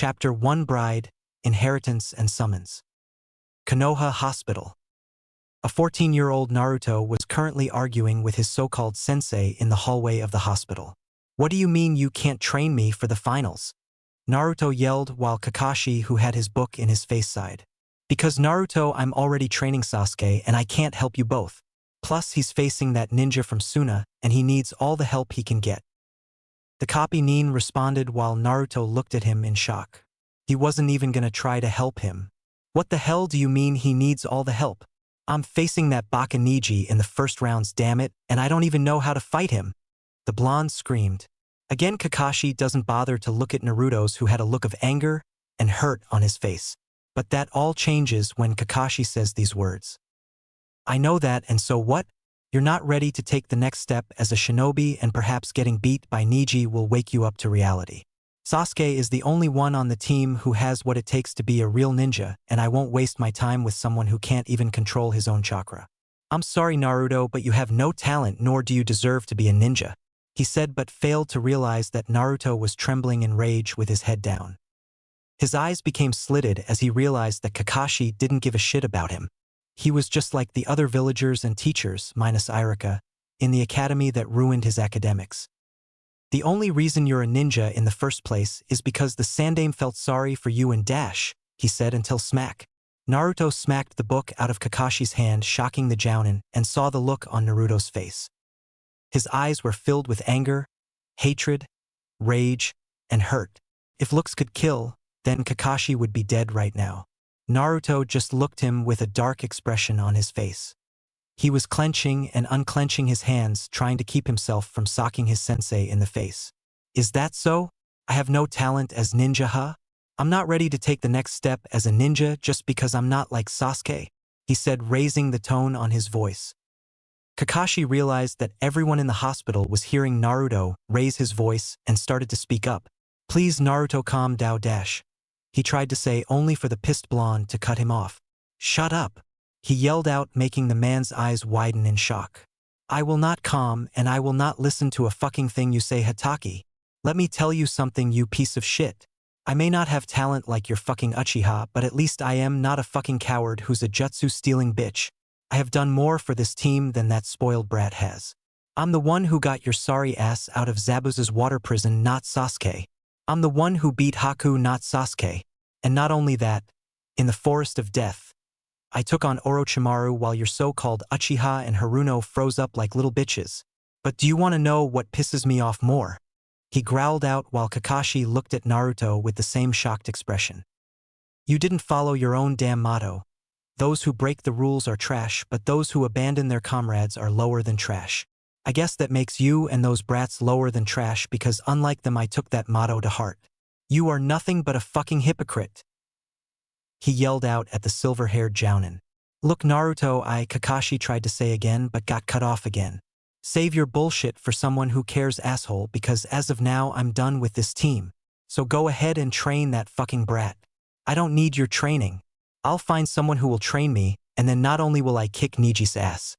Chapter 1 Bride, Inheritance and Summons. Konoha Hospital. A 14-year-old Naruto was currently arguing with his so-called sensei in the hallway of the hospital. "What do you mean you can't train me for the finals?" Naruto yelled while Kakashi, who had his book in his face, sighed. "Because Naruto, I'm already training Sasuke and I can't help you both. Plus he's facing that ninja from Suna and he needs all the help he can get." The copy Nin responded while Naruto looked at him in shock. He wasn't even gonna try to help him. "What the hell do you mean he needs all the help? I'm facing that Baka Niji in the first rounds, damn it, and I don't even know how to fight him." The blonde screamed. Again, Kakashi doesn't bother to look at Naruto's, who had a look of anger and hurt on his face. But that all changes when Kakashi says these words. "I know that, and so what? You're not ready to take the next step as a shinobi, and perhaps getting beat by Niji will wake you up to reality. Sasuke is the only one on the team who has what it takes to be a real ninja, and I won't waste my time with someone who can't even control his own chakra. I'm sorry, Naruto, but you have no talent, nor do you deserve to be a ninja," he said, but failed to realize that Naruto was trembling in rage with his head down. His eyes became slitted as he realized that Kakashi didn't give a shit about him. He was just like the other villagers and teachers, minus Irika, in the academy that ruined his academics. "The only reason you're a ninja in the first place is because the Sandaime felt sorry for you and Dash," he said until smack. Naruto smacked the book out of Kakashi's hand, shocking the Jounin, and saw the look on Naruto's face. His eyes were filled with anger, hatred, rage, and hurt. If looks could kill, then Kakashi would be dead right now. Naruto just looked him with a dark expression on his face. He was clenching and unclenching his hands, trying to keep himself from socking his sensei in the face. "Is that so? I have no talent as ninja, huh? I'm not ready to take the next step as a ninja just because I'm not like Sasuke," he said, raising the tone on his voice. Kakashi realized that everyone in the hospital was hearing Naruto raise his voice and started to speak up. "Please, Naruto, calm down, Dash," he tried to say, only for the pissed blonde to cut him off. "Shut up," he yelled out, making the man's eyes widen in shock. "I will not calm, and I will not listen to a fucking thing you say, Hatake. Let me tell you something, you piece of shit. I may not have talent like your fucking Uchiha, but at least I am not a fucking coward who's a jutsu-stealing bitch. I have done more for this team than that spoiled brat has. I'm the one who got your sorry ass out of Zabuza's water prison, not Sasuke. I'm the one who beat Haku, not Sasuke. And not only that, in the Forest of Death, I took on Orochimaru while your so-called Uchiha and Haruno froze up like little bitches. But do you want to know what pisses me off more?" he growled out while Kakashi looked at Naruto with the same shocked expression. "You didn't follow your own damn motto. Those who break the rules are trash, but those who abandon their comrades are lower than trash. I guess that makes you and those brats lower than trash because unlike them I took that motto to heart. You are nothing but a fucking hypocrite," he yelled out at the silver-haired Jounin. "Look, Naruto," Kakashi tried to say again but got cut off again. "Save your bullshit for someone who cares, asshole, because as of now I'm done with this team. So go ahead and train that fucking brat. I don't need your training. I'll find someone who will train me, and then not only will I kick Niji's ass,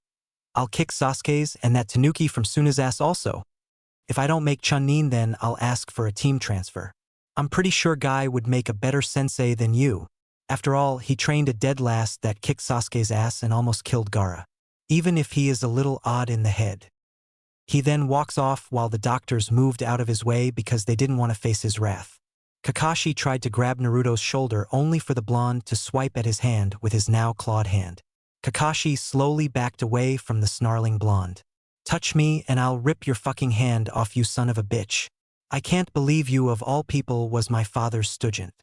I'll kick Sasuke's and that Tanuki from Suna's ass also. If I don't make Chunin, then I'll ask for a team transfer. I'm pretty sure Guy would make a better sensei than you. After all, he trained a dead last that kicked Sasuke's ass and almost killed Gaara. Even if he is a little odd in the head." He then walks off while the doctors moved out of his way because they didn't want to face his wrath. Kakashi tried to grab Naruto's shoulder only for the blonde to swipe at his hand with his now clawed hand. Kakashi slowly backed away from the snarling blonde. "Touch me and I'll rip your fucking hand off, you son of a bitch. I can't believe you of all people was my father's student,"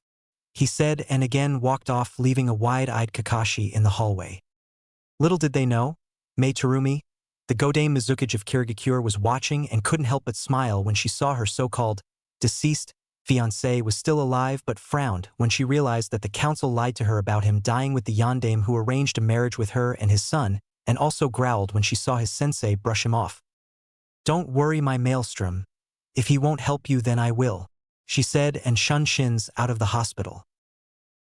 he said, and again walked off, leaving a wide-eyed Kakashi in the hallway. Little did they know, Mei Terumi, the Godame Mizukage of Kirigakure, was watching and couldn't help but smile when she saw her so-called deceased fiancé was still alive, but frowned when she realized that the council lied to her about him dying with the yondaime who arranged a marriage with her and his son, and also growled when she saw his sensei brush him off. "Don't worry, my maelstrom. If he won't help you, then I will," she said, and shunned Shins out of the hospital.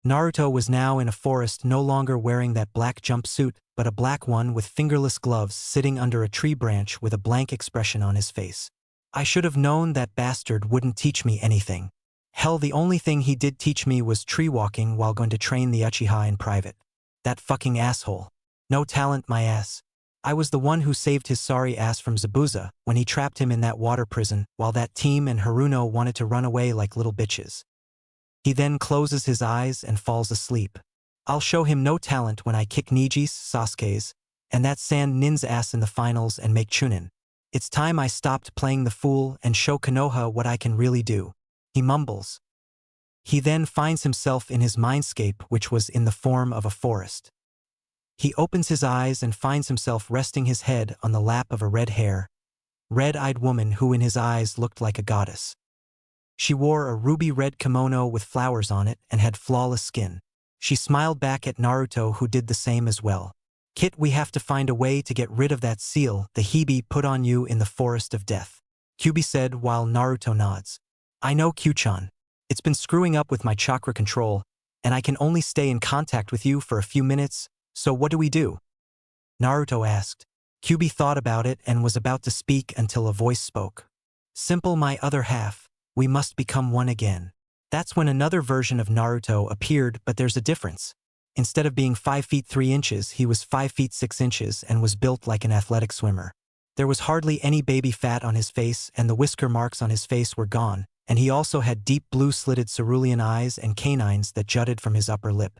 Naruto was now in a forest, no longer wearing that black jumpsuit, but a black one with fingerless gloves, sitting under a tree branch with a blank expression on his face. "I should have known that bastard wouldn't teach me anything. Hell, the only thing he did teach me was tree walking while going to train the Uchiha in private. That fucking asshole. No talent, my ass. I was the one who saved his sorry ass from Zabuza when he trapped him in that water prison while that team and Haruno wanted to run away like little bitches. He then closes his eyes and falls asleep. I'll show him no talent when I kick Niji's, Sasuke's, and that sand nin's ass in the finals and make Chunin. It's time I stopped playing the fool and show Konoha what I can really do. He mumbles. He then finds himself in his mindscape, which was in the form of a forest. He opens his eyes and finds himself resting his head on the lap of a red-eyed woman who in his eyes looked like a goddess. She wore a ruby-red kimono with flowers on it and had flawless skin. She smiled back at Naruto, who did the same as well. Kit, we have to find a way to get rid of that seal the Hibi put on you in the Forest of Death, Kyubi said while Naruto nods. I know, Kyuchan. It's been screwing up with my chakra control, and I can only stay in contact with you for a few minutes, so what do we do? Naruto asked. Kyubi thought about it and was about to speak until a voice spoke. Simple, my other half, we must become one again. That's when another version of Naruto appeared, but there's a difference. Instead of being 5 feet 3 inches, he was 5 feet 6 inches and was built like an athletic swimmer. There was hardly any baby fat on his face, and the whisker marks on his face were gone, and he also had deep blue slitted cerulean eyes and canines that jutted from his upper lip.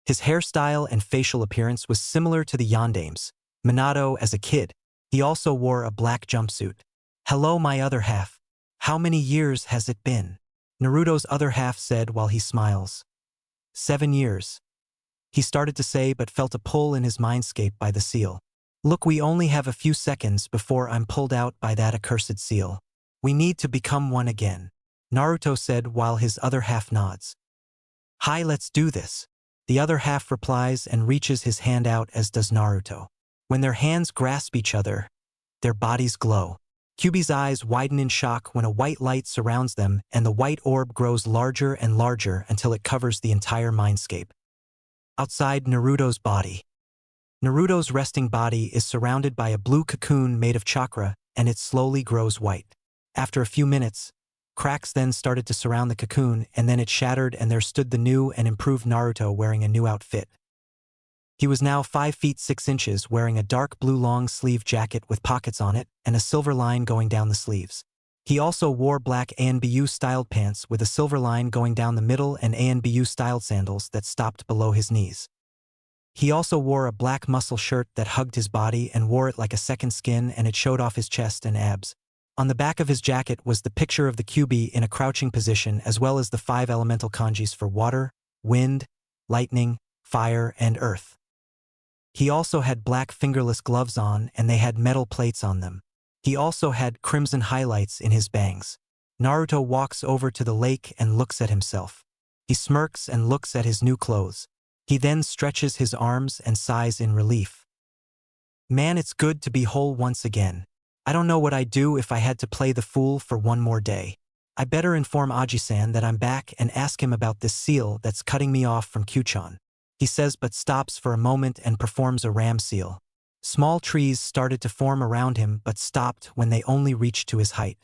His hairstyle and facial appearance was similar to the Yandame's, Minato as a kid. He also wore a black jumpsuit. Hello, my other half. How many years has it been? Naruto's other half said while he smiles. 7 years. He started to say but felt a pull in his mindscape by the seal. Look, we only have a few seconds before I'm pulled out by that accursed seal. We need to become one again, Naruto said while his other half nods. Hi, let's do this. The other half replies and reaches his hand out, as does Naruto. When their hands grasp each other, their bodies glow. Kyubi's eyes widen in shock when a white light surrounds them and the white orb grows larger and larger until it covers the entire mindscape. Outside Naruto's body. Naruto's resting body is surrounded by a blue cocoon made of chakra, and it slowly grows white. After a few minutes, cracks then started to surround the cocoon, and then it shattered, and there stood the new and improved Naruto wearing a new outfit. He was now 5 feet 6 inches, wearing a dark blue long-sleeve jacket with pockets on it and a silver line going down the sleeves. He also wore black ANBU-styled pants with a silver line going down the middle and ANBU-styled sandals that stopped below his knees. He also wore a black muscle shirt that hugged his body and wore it like a second skin, and it showed off his chest and abs. On the back of his jacket was the picture of the Kyubi in a crouching position, as well as the 5 elemental kanjis for water, wind, lightning, fire, and earth. He also had black fingerless gloves on, and they had metal plates on them. He also had crimson highlights in his bangs. Naruto walks over to the lake and looks at himself. He smirks and looks at his new clothes. He then stretches his arms and sighs in relief. Man, it's good to be whole once again. I don't know what I'd do if I had to play the fool for one more day. I better inform Aji-san that I'm back and ask him about this seal that's cutting me off from Kyuchan. He says but stops for a moment and performs a ram seal. Small trees started to form around him but stopped when they only reached to his height.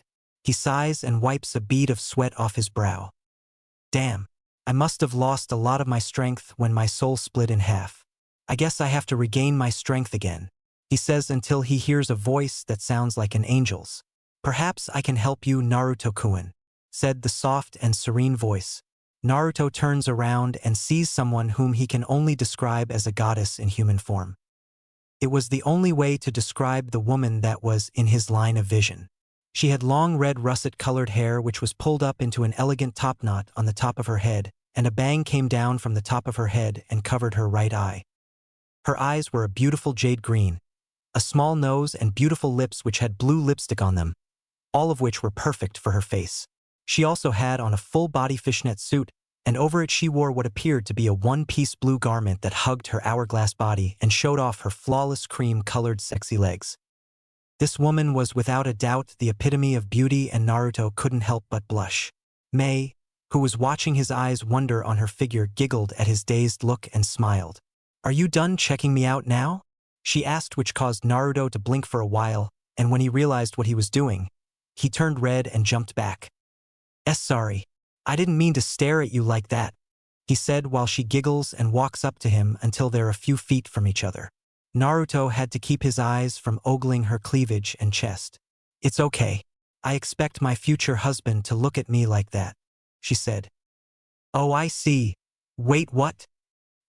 He sighs and wipes a bead of sweat off his brow. Damn, I must have lost a lot of my strength when my soul split in half. I guess I have to regain my strength again, he says until he hears a voice that sounds like an angel's. Perhaps I can help you, Naruto-kun, said the soft and serene voice. Naruto turns around and sees someone whom he can only describe as a goddess in human form. It was the only way to describe the woman that was in his line of vision. She had long red russet-colored hair which was pulled up into an elegant topknot on the top of her head, and a bang came down from the top of her head and covered her right eye. Her eyes were a beautiful jade green, a small nose and beautiful lips which had blue lipstick on them, all of which were perfect for her face. She also had on a full-body fishnet suit, and over it she wore what appeared to be a one-piece blue garment that hugged her hourglass body and showed off her flawless cream-colored sexy legs. This woman was without a doubt the epitome of beauty, and Naruto couldn't help but blush. Mei, who was watching his eyes wander on her figure, giggled at his dazed look and smiled. "Are you done checking me out now?" she asked, which caused Naruto to blink for a while, and when he realized what he was doing, he turned red and jumped back. Sorry. I didn't mean to stare at you like that, he said while she giggles and walks up to him until they're a few feet from each other. Naruto had to keep his eyes from ogling her cleavage and chest. It's okay. I expect my future husband to look at me like that, she said. Oh, I see. Wait, what?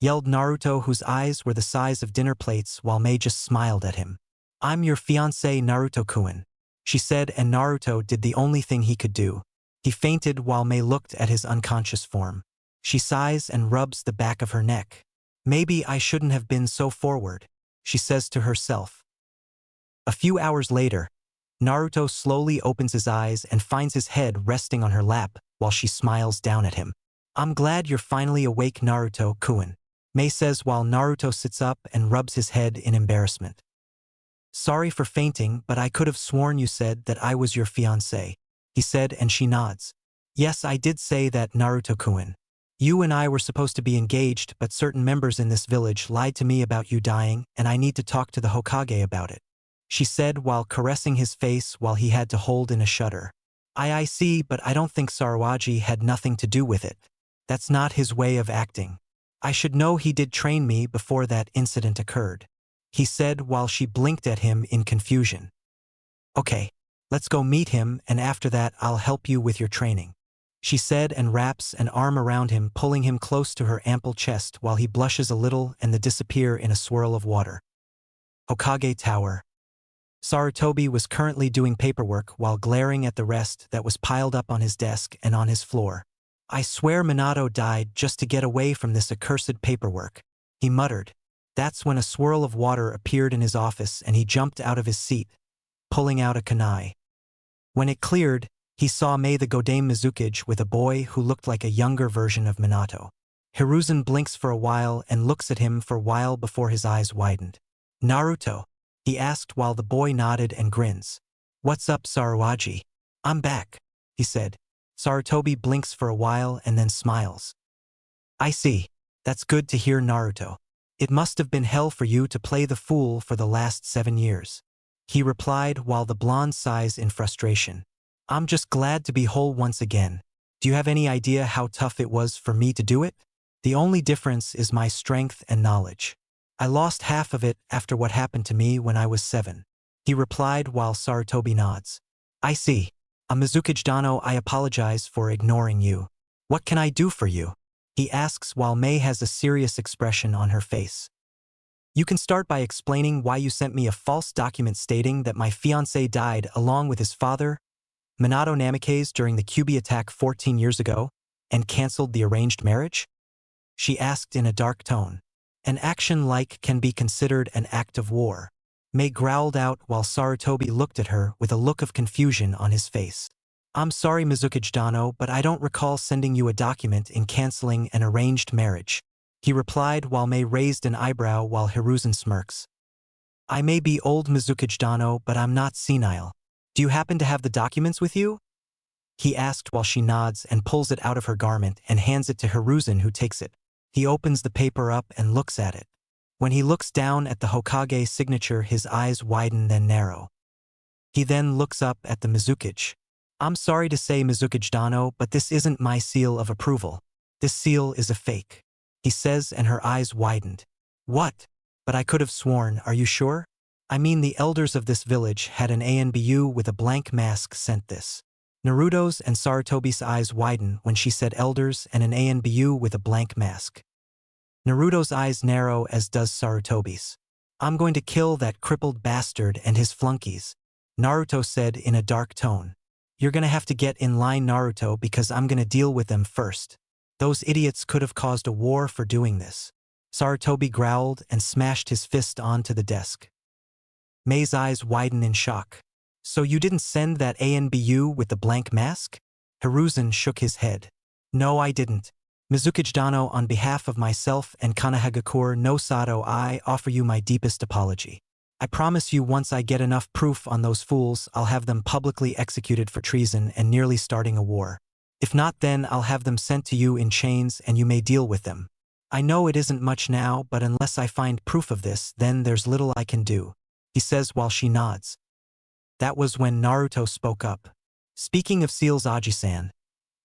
Yelled Naruto, whose eyes were the size of dinner plates, while Mei just smiled at him. I'm your fiancé Naruto-kun, she said, and Naruto did the only thing he could do. He fainted while Mei looked at his unconscious form. She sighs and rubs the back of her neck. Maybe I shouldn't have been so forward, she says to herself. A few hours later, Naruto slowly opens his eyes and finds his head resting on her lap while she smiles down at him. I'm glad you're finally awake, Naruto-kun, Mei says while Naruto sits up and rubs his head in embarrassment. Sorry for fainting, but I could have sworn you said that I was your fiancé, he said, and she nods. Yes, I did say that, Naruto-kun. You and I were supposed to be engaged, but certain members in this village lied to me about you dying, and I need to talk to the Hokage about it, she said while caressing his face while he had to hold in a shudder. I see, but I don't think Sarawaji had nothing to do with it. That's not his way of acting. I should know he did train me before that incident occurred, he said while she blinked at him in confusion. Okay, let's go meet him, and after that I'll help you with your training, she said, and wraps an arm around him, pulling him close to her ample chest while he blushes a little and they disappear in a swirl of water. Hokage Tower. Sarutobi was currently doing paperwork while glaring at the rest that was piled up on his desk and on his floor. I swear Minato died just to get away from this accursed paperwork, he muttered. That's when a swirl of water appeared in his office and he jumped out of his seat, pulling out a kunai. When it cleared, he saw Mei the Godame Mizukage with a boy who looked like a younger version of Minato. Hiruzen blinks for a while and looks at him for a while before his eyes widened. Naruto, he asked while the boy nodded and grins. What's up, Sarawaji? I'm back, he said. Sarutobi blinks for a while and then smiles. I see. That's good to hear, Naruto. It must have been hell for you to play the fool for the last 7 years, he replied while the blonde sighs in frustration. I'm just glad to be whole once again. Do you have any idea how tough it was for me to do it? The only difference is my strength and knowledge. I lost half of it after what happened to me when I was 7, he replied while Sarutobi nods. I see. Mizukage Dano, I apologize for ignoring you. What can I do for you? He asks while Mei has a serious expression on her face. You can start by explaining why you sent me a false document stating that my fiancé died along with his father, Minato Namikaze, during the Kyuubi attack 14 years ago, and cancelled the arranged marriage? She asked in a dark tone. An action like can be considered an act of war, Mei growled out while Sarutobi looked at her with a look of confusion on his face. I'm sorry, Mizukage Dano, but I don't recall sending you a document in cancelling an arranged marriage, he replied while Mei raised an eyebrow while Hiruzen smirks. I may be old, Mizukage Dano, but I'm not senile. Do you happen to have the documents with you? He asked while she nods and pulls it out of her garment and hands it to Hiruzen, who takes it. He opens the paper up and looks at it. When he looks down at the Hokage signature, his eyes widen then narrow. He then looks up at the Mizukage. I'm sorry to say, Mizukage Dano, but this isn't my seal of approval. This seal is a fake, he says, and her eyes widened. What? But I could have sworn, are you sure? I mean, the elders of this village had an ANBU with a blank mask sent this. Naruto's and Sarutobi's eyes widen when she said elders and an ANBU with a blank mask. Naruto's eyes narrow, as does Sarutobi's. I'm going to kill that crippled bastard and his flunkies, Naruto said in a dark tone. You're gonna have to get in line, Naruto, because I'm gonna deal with them first. Those idiots could have caused a war for doing this. Sarutobi growled and smashed his fist onto the desk. Mei's eyes widen in shock. So you didn't send that ANBU with the blank mask? Hiruzen shook his head. No, I didn't. Mizukage Dano, on behalf of myself and Kanehagakure no Sato, I offer you my deepest apology. I promise you, once I get enough proof on those fools, I'll have them publicly executed for treason and nearly starting a war. If not, then I'll have them sent to you in chains and you may deal with them. I know it isn't much now, but unless I find proof of this, then there's little I can do, he says while she nods. That was when Naruto spoke up. Speaking of seals, Aji-san,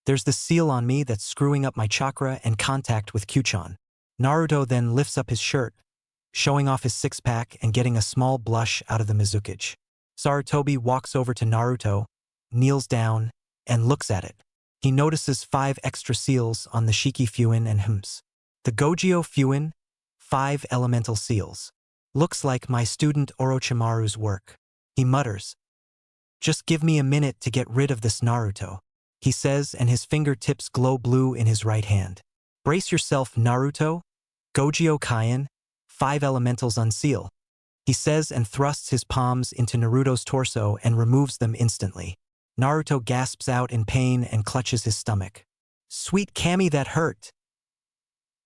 There's this seal on me that's screwing up my chakra and contact with Kyuchan. Naruto then lifts up his shirt, showing off his six-pack and getting a small blush out of the Mizukage. Sarutobi walks over to Naruto, kneels down, and looks at it. He notices 5 extra seals on the Shiki Fuin and hms. The Gojio Fuin, 5 elemental seals. Looks like my student Orochimaru's work. He mutters. Just give me a minute to get rid of this Naruto, he says, and his fingertips glow blue in his right hand. Brace yourself, Naruto. Gojio Kaien, 5 elementals unseal, he says, and thrusts his palms into Naruto's torso and removes them instantly. Naruto gasps out in pain and clutches his stomach. Sweet Kami, that hurt.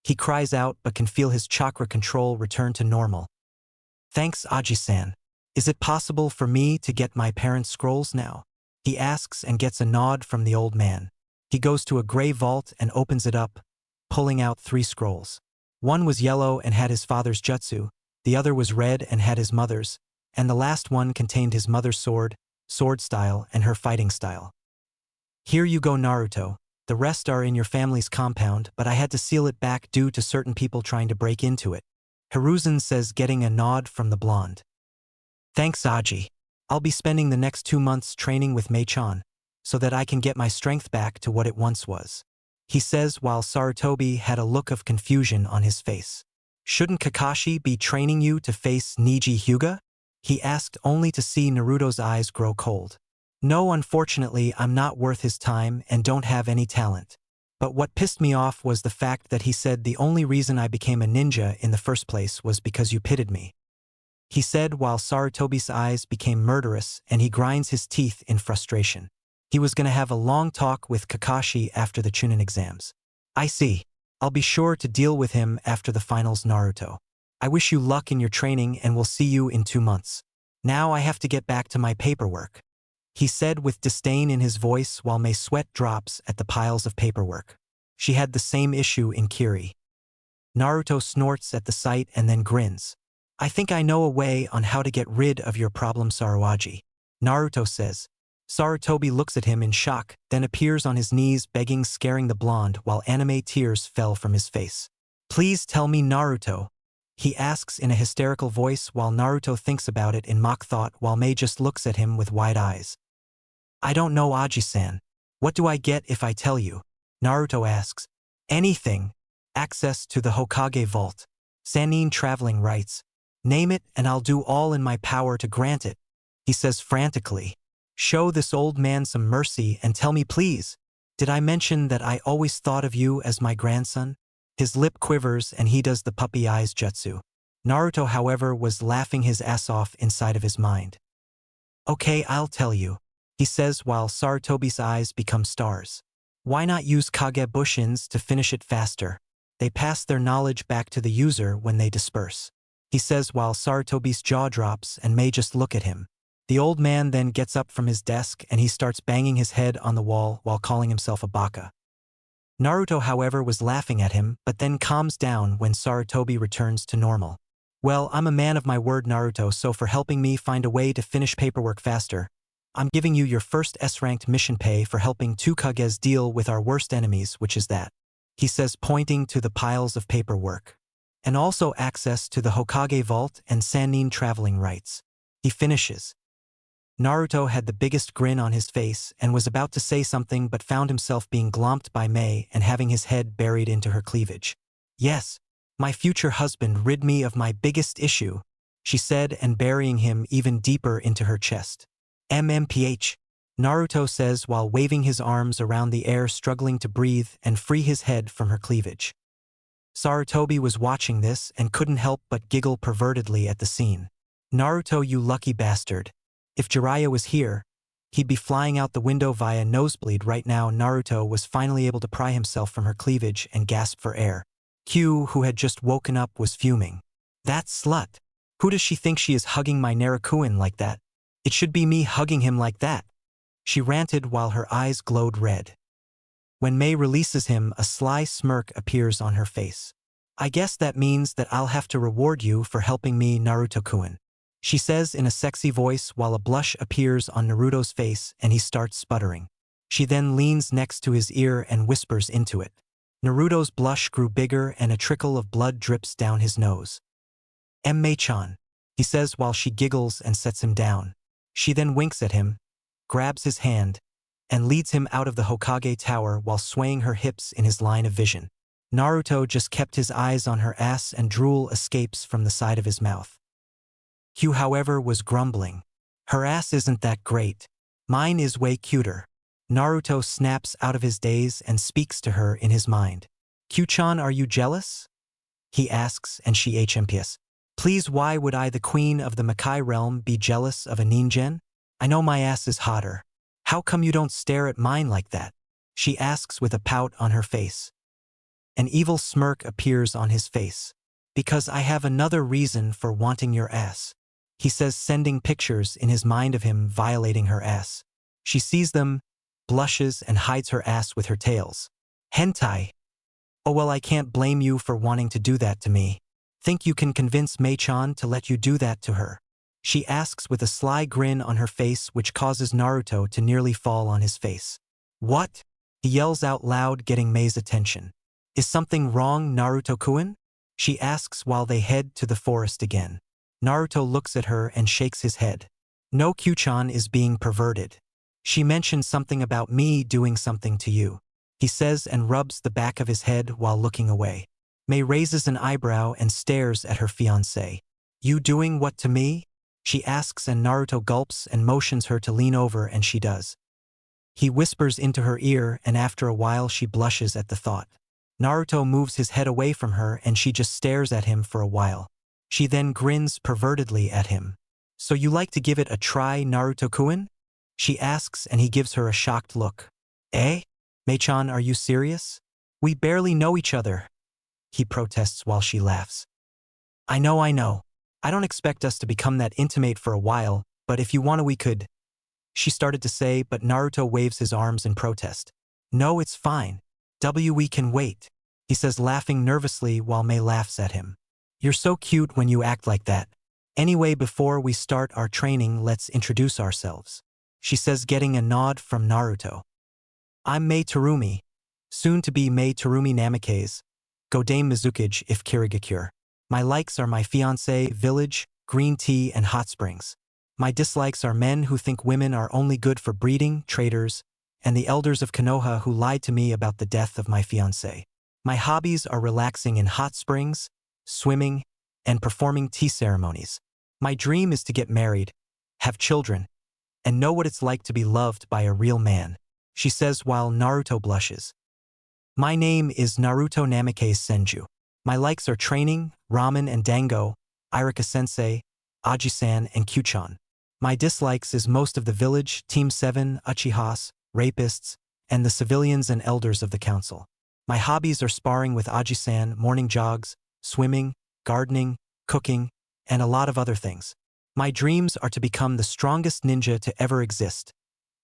He cries out but can feel his chakra control return to normal. Thanks, Aji-san. Is it possible for me to get my parents' scrolls now? He asks and gets a nod from the old man. He goes to a gray vault and opens it up, pulling out 3 scrolls. One was yellow and had his father's jutsu, the other was red and had his mother's, and the last one contained his mother's sword style, and her fighting style. Here you go, Naruto. The rest are in your family's compound, but I had to seal it back due to certain people trying to break into it. Hiruzen says, getting a nod from the blonde. Thanks, Aji. I'll be spending the next 2 months training with Mei-chan, so that I can get my strength back to what it once was, he says, while Sarutobi had a look of confusion on his face. Shouldn't Kakashi be training you to face Niji Hyuga? He asked, only to see Naruto's eyes grow cold. No, unfortunately, I'm not worth his time and don't have any talent. But what pissed me off was the fact that he said the only reason I became a ninja in the first place was because you pitted me, he said, while Sarutobi's eyes became murderous and he grinds his teeth in frustration. He was going to have a long talk with Kakashi after the Chunin exams. I see. I'll be sure to deal with him after the finals, Naruto. I wish you luck in your training and will see you in 2 months. Now I have to get back to my paperwork, he said with disdain in his voice while Mei's sweat drops at the piles of paperwork. She had the same issue in Kiri. Naruto snorts at the sight and then grins. I think I know a way on how to get rid of your problem, Saruaji, Naruto says. Sarutobi looks at him in shock, then appears on his knees begging, scaring the blonde while anime tears fell from his face. Please tell me, Naruto, he asks in a hysterical voice while Naruto thinks about it in mock thought while Mei just looks at him with wide eyes. I don't know, Aji-san. What do I get if I tell you? Naruto asks. Anything. Access to the Hokage vault. Sannin traveling rights. Name it and I'll do all in my power to grant it, he says frantically. Show this old man some mercy and tell me, please. Did I mention that I always thought of you as my grandson? His lip quivers and he does the puppy eyes jutsu. Naruto, however, was laughing his ass off inside of his mind. Okay, I'll tell you, he says while Sarutobi's eyes become stars. Why not use Kage Bushins to finish it faster? They pass their knowledge back to the user when they disperse, he says while Sarutobi's jaw drops and Mei just look at him. The old man then gets up from his desk and he starts banging his head on the wall while calling himself a baka. Naruto, however, was laughing at him but then calms down when Sarutobi returns to normal. Well, I'm a man of my word, Naruto, so for helping me find a way to finish paperwork faster, I'm giving you your first S-ranked mission pay for helping 2 Kages deal with our worst enemies, which is that, he says, pointing to the piles of paperwork. And also access to the Hokage vault and Sannin traveling rights, he finishes. Naruto had the biggest grin on his face and was about to say something but found himself being glomped by Mei and having his head buried into her cleavage. Yes, my future husband rid me of my biggest issue, she said, and burying him even deeper into her chest. MMPH, Naruto says while waving his arms around the air, struggling to breathe and free his head from her cleavage. Sarutobi was watching this and couldn't help but giggle pervertedly at the scene. Naruto, you lucky bastard. If Jiraiya was here, he'd be flying out the window via nosebleed right now. Naruto was finally able to pry himself from her cleavage and gasp for air. Q, who had just woken up, was fuming. That slut. Who does she think she is, hugging my Narukuin like that? It should be me hugging him like that, she ranted while her eyes glowed red. When Mei releases him, a sly smirk appears on her face. I guess that means that I'll have to reward you for helping me, Naruto-kun, she says in a sexy voice while a blush appears on Naruto's face and he starts sputtering. She then leans next to his ear and whispers into it. Naruto's blush grew bigger and a trickle of blood drips down his nose. Mei-chan, he says while she giggles and sets him down. She then winks at him, grabs his hand, and leads him out of the Hokage tower while swaying her hips in his line of vision. Naruto just kept his eyes on her ass and drool escapes from the side of his mouth. Hugh, however, was grumbling. Her ass isn't that great. Mine is way cuter. Naruto snaps out of his daze and speaks to her in his mind. Q-chan, are you jealous? He asks and she HMPS. Please, why would I, the queen of the Makai realm, be jealous of a ninjen? I know my ass is hotter. How come you don't stare at mine like that? She asks with a pout on her face. An evil smirk appears on his face. Because I have another reason for wanting your ass. He says, sending pictures in his mind of him violating her ass. She sees them, blushes and hides her ass with her tails. Hentai. Oh well, I can't blame you for wanting to do that to me. Think you can convince Mei-chan to let you do that to her? She asks with a sly grin on her face which causes Naruto to nearly fall on his face. What? He yells out loud, getting Mei's attention. Is something wrong, Naruto-kun? She asks while they head to the forest again. Naruto looks at her and shakes his head. No, Q-chan is being perverted. She mentioned something about me doing something to you. He says and rubs the back of his head while looking away. Mei raises an eyebrow and stares at her fiancé. You doing what to me? She asks and Naruto gulps and motions her to lean over and she does. He whispers into her ear and after a while she blushes at the thought. Naruto moves his head away from her and she just stares at him for a while. She then grins pervertedly at him. So you like to give it a try, Naruto-kun? She asks and he gives her a shocked look. Eh? Mei-chan, are you serious? We barely know each other. He protests while she laughs. I know. I don't expect us to become that intimate for a while, but if you want to we could. She started to say, but Naruto waves his arms in protest. No, it's fine. We can wait. He says, laughing nervously while Mei laughs at him. You're so cute when you act like that. Anyway, before we start our training, let's introduce ourselves. She says, getting a nod from Naruto. I'm Mei Terumi, soon to be Mei Terumi Namikaze, Godame Mizukage if Kirigakure. My likes are my fiancé, village, green tea, and hot springs. My dislikes are men who think women are only good for breeding, traitors, and the elders of Konoha who lied to me about the death of my fiancé. My hobbies are relaxing in hot springs, swimming, and performing tea ceremonies. My dream is to get married, have children, and know what it's like to be loved by a real man, she says while Naruto blushes. My name is Naruto Namikaze Senju. My likes are training, ramen and dango, Irika-sensei, Aji-san, and Q-chan. My dislikes is most of the village, Team 7, Uchihas, rapists, and the civilians and elders of the council. My hobbies are sparring with Aji-san, morning jogs, swimming, gardening, cooking, and a lot of other things. My dreams are to become the strongest ninja to ever exist,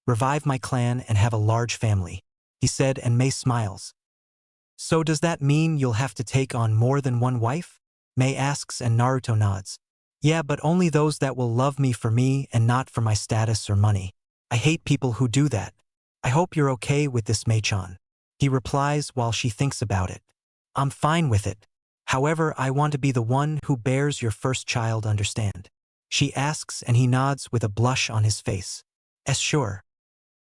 revive my clan and have a large family, he said, and Mei smiles. So does that mean you'll have to take on more than one wife? Mei asks and Naruto nods. Yeah, but only those that will love me for me and not for my status or money. I hate people who do that. I hope you're okay with this, Mei-chan. He replies while she thinks about it. I'm fine with it. However, I want to be the one who bears your first child, understand? She asks and he nods with a blush on his face. Sure.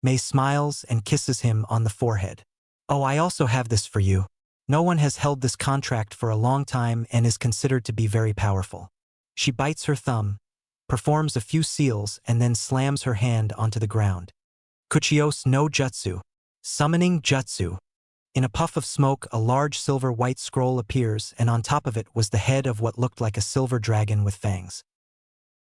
Mei smiles and kisses him on the forehead. Oh, I also have this for you. No one has held this contract for a long time and is considered to be very powerful. She bites her thumb, performs a few seals and then slams her hand onto the ground. Kuchios no Jutsu. Summoning Jutsu. In a puff of smoke, a large silver-white scroll appears and on top of it was the head of what looked like a silver dragon with fangs.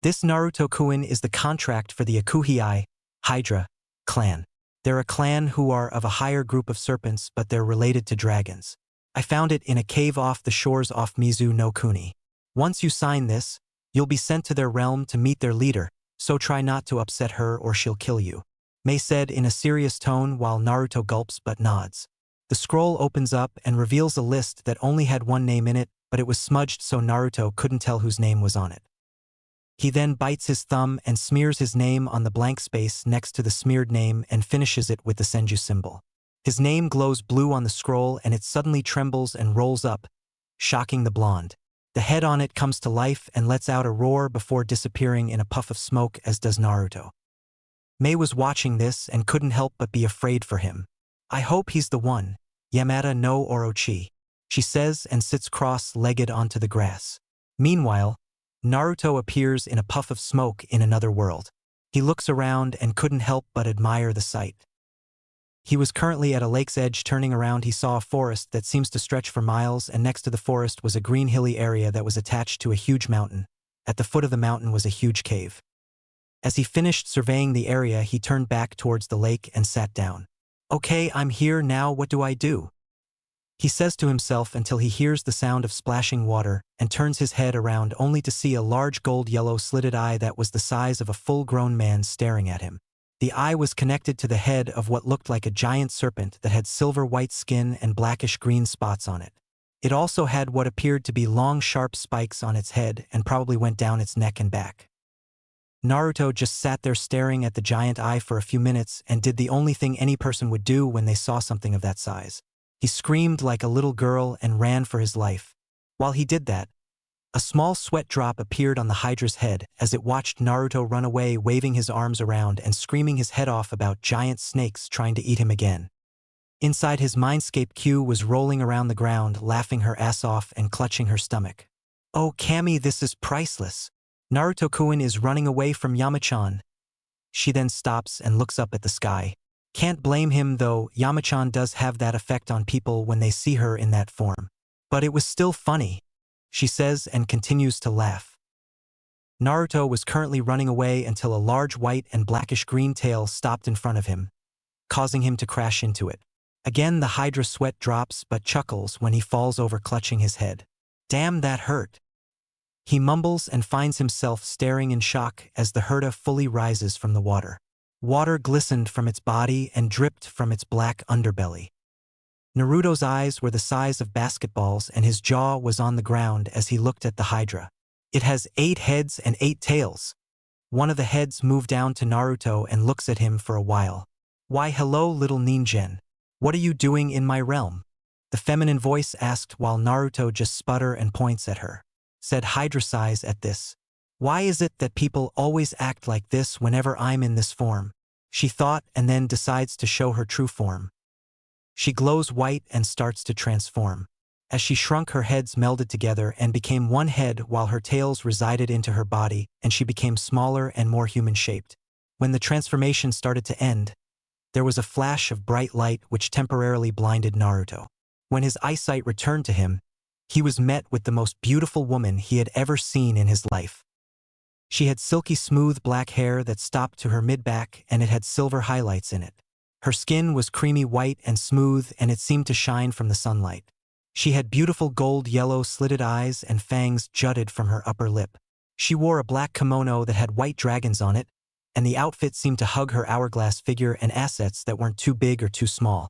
This Naruto-kun is the contract for the Akuhei, Hydra, clan. They're a clan who are of a higher group of serpents, but they're related to dragons. I found it in a cave off the shores off Mizu no Kuni. Once you sign this, you'll be sent to their realm to meet their leader, so try not to upset her or she'll kill you. Mei said in a serious tone while Naruto gulps but nods. The scroll opens up and reveals a list that only had one name in it, but it was smudged so Naruto couldn't tell whose name was on it. He then bites his thumb and smears his name on the blank space next to the smeared name and finishes it with the senju symbol. His name glows blue on the scroll and it suddenly trembles and rolls up, shocking the blonde. The head on it comes to life and lets out a roar before disappearing in a puff of smoke, as does Naruto. Mei was watching this and couldn't help but be afraid for him. "I hope he's the one, Yamada no Orochi," she says and sits cross-legged onto the grass. Meanwhile, Naruto appears in a puff of smoke in another world. He looks around and couldn't help but admire the sight. He was currently at a lake's edge. Turning around, he saw a forest that seems to stretch for miles, and next to the forest was a green hilly area that was attached to a huge mountain. At the foot of the mountain was a huge cave. As he finished surveying the area, he turned back towards the lake and sat down. "Okay, I'm here now, what do I do?" he says to himself until he hears the sound of splashing water and turns his head around only to see a large gold-yellow slitted eye that was the size of a full-grown man staring at him. The eye was connected to the head of what looked like a giant serpent that had silver-white skin and blackish-green spots on it. It also had what appeared to be long, sharp spikes on its head and probably went down its neck and back. Naruto just sat there staring at the giant eye for a few minutes and did the only thing any person would do when they saw something of that size. He screamed like a little girl and ran for his life. While he did that, a small sweat drop appeared on the Hydra's head as it watched Naruto run away, waving his arms around and screaming his head off about giant snakes trying to eat him again. Inside his mindscape, Q was rolling around the ground, laughing her ass off and clutching her stomach. "Oh Kami, this is priceless. Naruto-kun is running away from Yamachan." She then stops and looks up at the sky. Can't blame him though, Yamachan does have that effect on people when they see her in that form. "But it was still funny," she says and continues to laugh. Naruto was currently running away until a large white and blackish-green tail stopped in front of him, causing him to crash into it. Again the Hydra sweat drops but chuckles when he falls over, clutching his head. "Damn, that hurt." He mumbles and finds himself staring in shock as the Herta fully rises from the water. Water glistened from its body and dripped from its black underbelly. Naruto's eyes were the size of basketballs and his jaw was on the ground as he looked at the Hydra. "It has 8 heads and 8 tails. One of the heads moved down to Naruto and looks at him for a while. "Why hello little ninjen. What are you doing in my realm?" the feminine voice asked while Naruto just sputter and points at her. Said Hydra sighs at this. "Why is it that people always act like this whenever I'm in this form?" she thought, and then decides to show her true form. She glows white and starts to transform. As she shrunk, her heads melded together and became one head while her tails resided into her body, and she became smaller and more human-shaped. When the transformation started to end, there was a flash of bright light which temporarily blinded Naruto. When his eyesight returned to him, he was met with the most beautiful woman he had ever seen in his life. She had silky smooth black hair that stopped to her mid-back and it had silver highlights in it. Her skin was creamy white and smooth and it seemed to shine from the sunlight. She had beautiful gold-yellow slitted eyes and fangs jutted from her upper lip. She wore a black kimono that had white dragons on it, and the outfit seemed to hug her hourglass figure and assets that weren't too big or too small.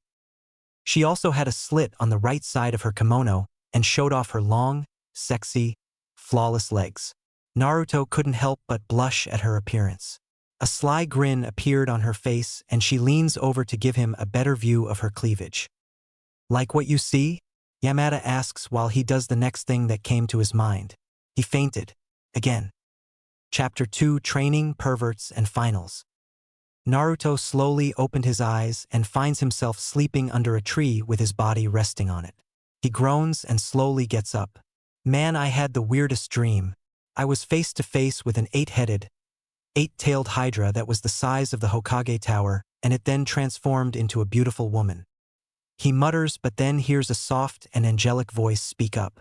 She also had a slit on the right side of her kimono and showed off her long, sexy, flawless legs. Naruto couldn't help but blush at her appearance. A sly grin appeared on her face and she leans over to give him a better view of her cleavage. "Like what you see?" Yamada asks while he does the next thing that came to his mind. He fainted. Again. Chapter 2: Training, Perverts, and Finals. Naruto slowly opened his eyes and finds himself sleeping under a tree with his body resting on it. He groans and slowly gets up. "Man, I had the weirdest dream. I was face to face with an 8-headed, 8-tailed Hydra that was the size of the Hokage Tower, and it then transformed into a beautiful woman." He mutters but then hears a soft and angelic voice speak up.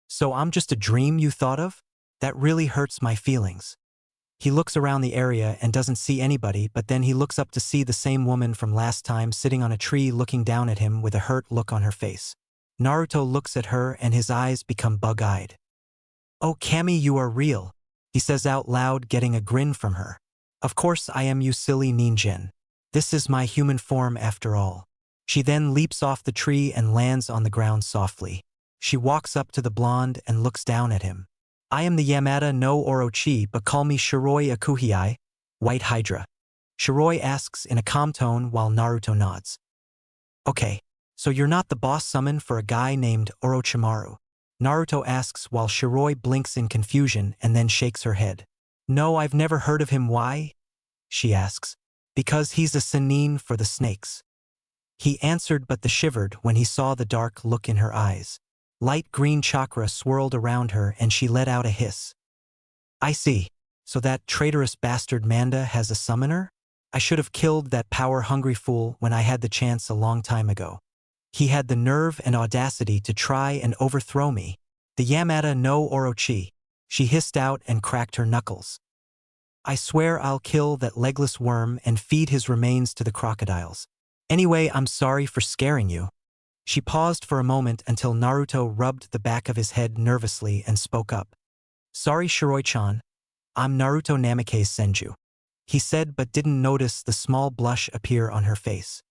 "So I'm just a dream you thought of? That really hurts my feelings." He looks around the area and doesn't see anybody, but then he looks up to see the same woman from last time sitting on a tree looking down at him with a hurt look on her face. Naruto looks at her and his eyes become bug-eyed. "Oh Kami, you are real," he says out loud, getting a grin from her. "Of course I am, you silly ninjen. This is my human form after all." She then leaps off the tree and lands on the ground softly. She walks up to the blonde and looks down at him. I am the Yamada no Orochi, but call me Shiroi Akuhei, White Hydra. Shiroi asks in a calm tone while Naruto nods. Okay, so you're not the boss summon for a guy named Orochimaru? Naruto asks while Shiroi blinks in confusion and then shakes her head. No, I've never heard of him. Why? She asks. Because he's a Sannin for the snakes. He answered, but shivered when he saw the dark look in her eyes. Light green chakra swirled around her and she let out a hiss. I see. So that traitorous bastard Manda has a summoner? I should have killed that power-hungry fool when I had the chance a long time ago. He had the nerve and audacity to try and overthrow me. The Yamada no Orochi, she hissed out and cracked her knuckles. I swear I'll kill that legless worm and feed his remains to the crocodiles. Anyway, I'm sorry for scaring you. She paused for a moment until Naruto rubbed the back of his head nervously and spoke up. Sorry, Shiroi-chan. I'm Naruto Namikaze Senju. He said, but didn't notice the small blush appear on her face.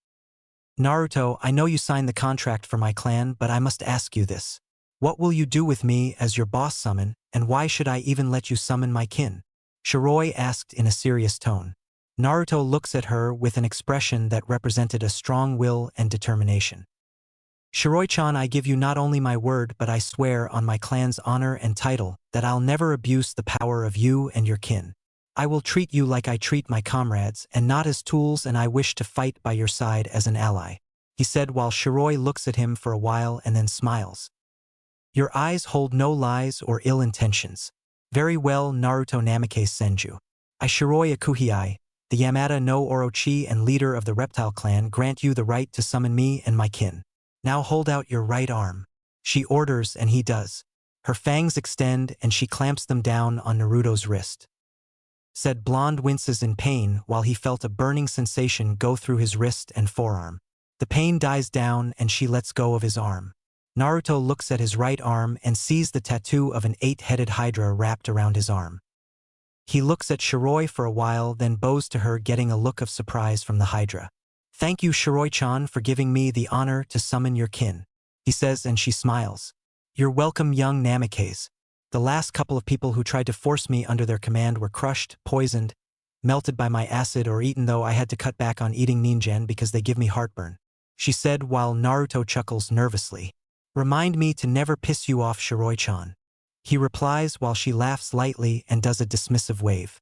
Naruto, I know you signed the contract for my clan, but I must ask you this. What will you do with me as your boss summon, and why should I even let you summon my kin? Shiroi asked in a serious tone. Naruto looks at her with an expression that represented a strong will and determination. Shiroi-chan, I give you not only my word, but I swear on my clan's honor and title that I'll never abuse the power of you and your kin. I will treat you like I treat my comrades and not as tools, and I wish to fight by your side as an ally, he said while Shiroi looks at him for a while and then smiles. Your eyes hold no lies or ill intentions. Very well, Naruto Namikaze Senju. I, Shiroi Akuhei, the Yamada no Orochi and leader of the reptile clan, grant you the right to summon me and my kin. Now hold out your right arm. She orders and he does. Her fangs extend and she clamps them down on Naruto's wrist. Said blonde winces in pain while he felt a burning sensation go through his wrist and forearm. The pain dies down and she lets go of his arm. Naruto looks at his right arm and sees the tattoo of an 8-headed hydra wrapped around his arm. He looks at Shiroi for a while, then bows to her, getting a look of surprise from the hydra. Thank you, Shiroi-chan, for giving me the honor to summon your kin, he says, and she smiles. You're welcome, young Namikaze. The last couple of people who tried to force me under their command were crushed, poisoned, melted by my acid, or eaten, though I had to cut back on eating ninjan because they give me heartburn, she said while Naruto chuckles nervously. Remind me to never piss you off, Shiroi-chan. He replies while she laughs lightly and does a dismissive wave.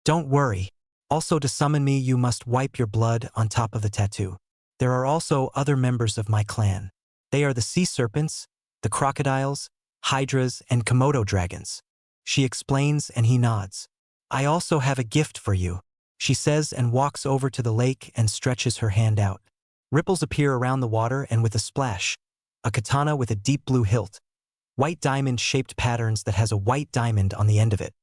Don't worry. Also, to summon me you must wipe your blood on top of the tattoo. There are also other members of my clan. They are the sea serpents, the crocodiles, hydras, and Komodo dragons. She explains and he nods. I also have a gift for you, she says, and walks over to the lake and stretches her hand out. Ripples appear around the water, and with a splash, a katana with a deep blue hilt, white diamond-shaped patterns that has a white diamond on the end of it.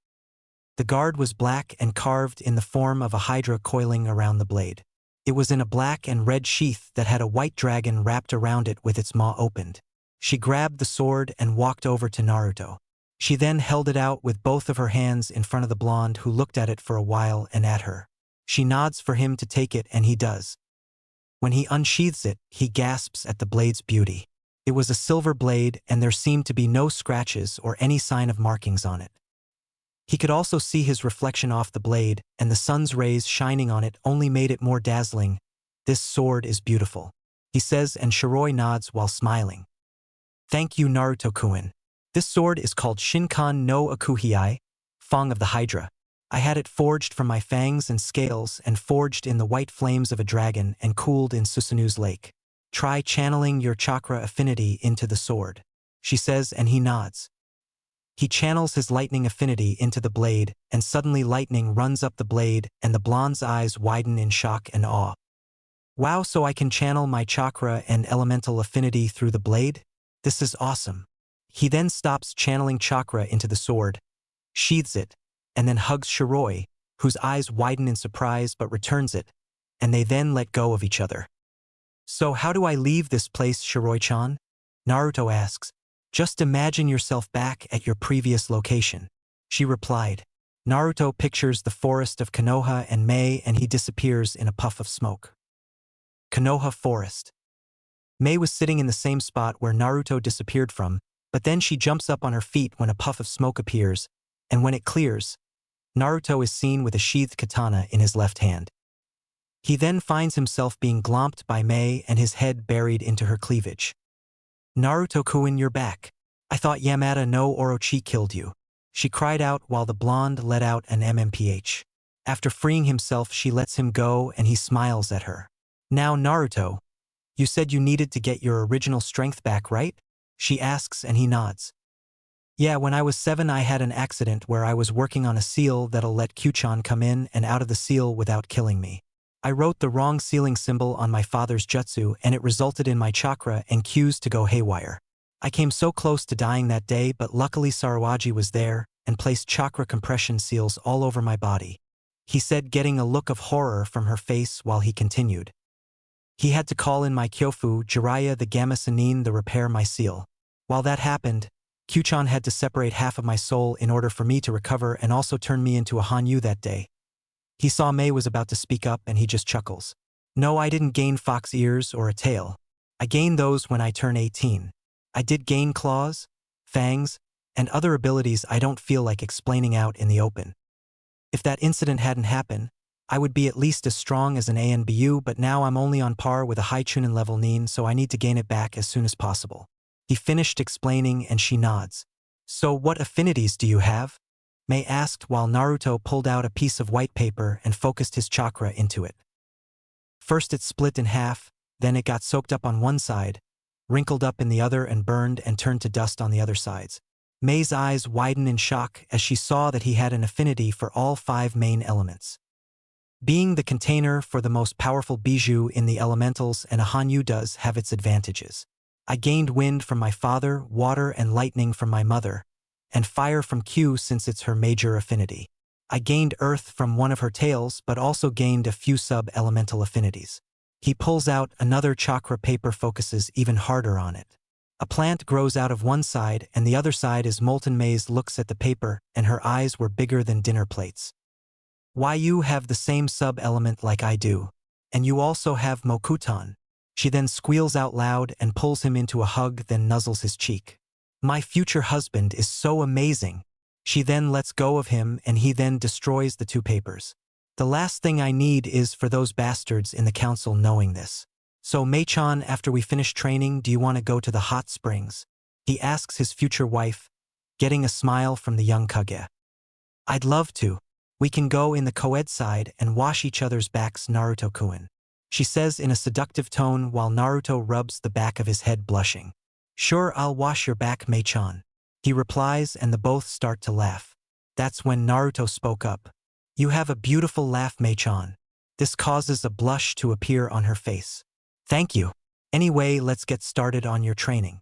The guard was black and carved in the form of a hydra coiling around the blade. It was in a black and red sheath that had a white dragon wrapped around it with its maw opened. She grabbed the sword and walked over to Naruto. She then held it out with both of her hands in front of the blonde, who looked at it for a while and at her. She nods for him to take it, and he does. When he unsheathes it, he gasps at the blade's beauty. It was a silver blade, and there seemed to be no scratches or any sign of markings on it. He could also see his reflection off the blade, and the sun's rays shining on it only made it more dazzling. This sword is beautiful, he says, and Shiroi nods while smiling. Thank you, Naruto-kun. This sword is called Shinkan no Akuhei, Fang of the Hydra. I had it forged from my fangs and scales and forged in the white flames of a dragon and cooled in Susanu's lake. Try channeling your chakra affinity into the sword, she says, and he nods. He channels his lightning affinity into the blade, and suddenly lightning runs up the blade, and the blonde's eyes widen in shock and awe. Wow, so I can channel my chakra and elemental affinity through the blade? This is awesome. He then stops channeling chakra into the sword, sheathes it, and then hugs Shiroi, whose eyes widen in surprise but returns it, and they then let go of each other. So how do I leave this place, Shiroi-chan? Naruto asks. Just imagine yourself back at your previous location, she replied. Naruto pictures the forest of Konoha and Mei, and he disappears in a puff of smoke. Konoha Forest. Mei was sitting in the same spot where Naruto disappeared from, But then she jumps up on her feet when a puff of smoke appears, and when it clears, Naruto is seen with a sheathed katana in his left hand. He then finds himself being glomped by Mei and his head buried into her cleavage. "Naruto-kun, you're back. I thought Yamada no Orochi killed you," she cried out while the blonde let out an MMPH. After freeing himself, she lets him go and he smiles at her. "Now Naruto, you said you needed to get your original strength back, right?" she asks and he nods. "Yeah, when I was 7 I had an accident where I was working on a seal that'll let Q-chan come in and out of the seal without killing me. I wrote the wrong sealing symbol on my father's jutsu and it resulted in my chakra and Q's to go haywire. I came so close to dying that day, but luckily Sarawaji was there and placed chakra compression seals all over my body," he said, getting a look of horror from her face while he continued. "He had to call in my Kyofu, Jiraiya the Gamma Sennin to repair my seal. While that happened, Q-chan had to separate half of my soul in order for me to recover and also turn me into a Hanyu that day." He saw Mei was about to speak up and he just chuckles. "No, I didn't gain fox ears or a tail. I gained those when I turned 18. I did gain claws, fangs, and other abilities I don't feel like explaining out in the open. If that incident hadn't happened, I would be at least as strong as an ANBU, but now I'm only on par with a high Chunin level Nin, so I need to gain it back as soon as possible." He finished explaining and she nods. "So what affinities do you have?" Mei asked while Naruto pulled out a piece of white paper and focused his chakra into it. First it split in half, then it got soaked up on one side, wrinkled up in the other and burned and turned to dust on the other sides. Mei's eyes widened in shock as she saw that he had an affinity for all 5 main elements. Being the container for the most powerful bijou in the elementals and a Hanyu does have its advantages. "I gained wind from my father, water and lightning from my mother, and fire from Q since it's her major affinity. I gained earth from one of her tails but also gained a few sub-elemental affinities." He pulls out another chakra paper, focuses even harder on it. A plant grows out of one side and the other side is molten. Maize looks at the paper and her eyes were bigger than dinner plates. "Why, you have the same sub-element like I do. And you also have Mokutan." She then squeals out loud and pulls him into a hug, then nuzzles his cheek. "My future husband is so amazing." She then lets go of him and he then destroys the 2 papers. "The last thing I need is for those bastards in the council knowing this. So Mei-chan, after we finish training, do you want to go to the hot springs?" he asks his future wife, getting a smile from the young Kage. "I'd love to. We can go in the co-ed side and wash each other's backs, Naruto-kun," she says in a seductive tone while Naruto rubs the back of his head, blushing. "Sure, I'll wash your back, Mei-chan," he replies, and the both start to laugh. That's when Naruto spoke up. "You have a beautiful laugh, Mei-chan." This causes a blush to appear on her face. "Thank you. Anyway, let's get started on your training."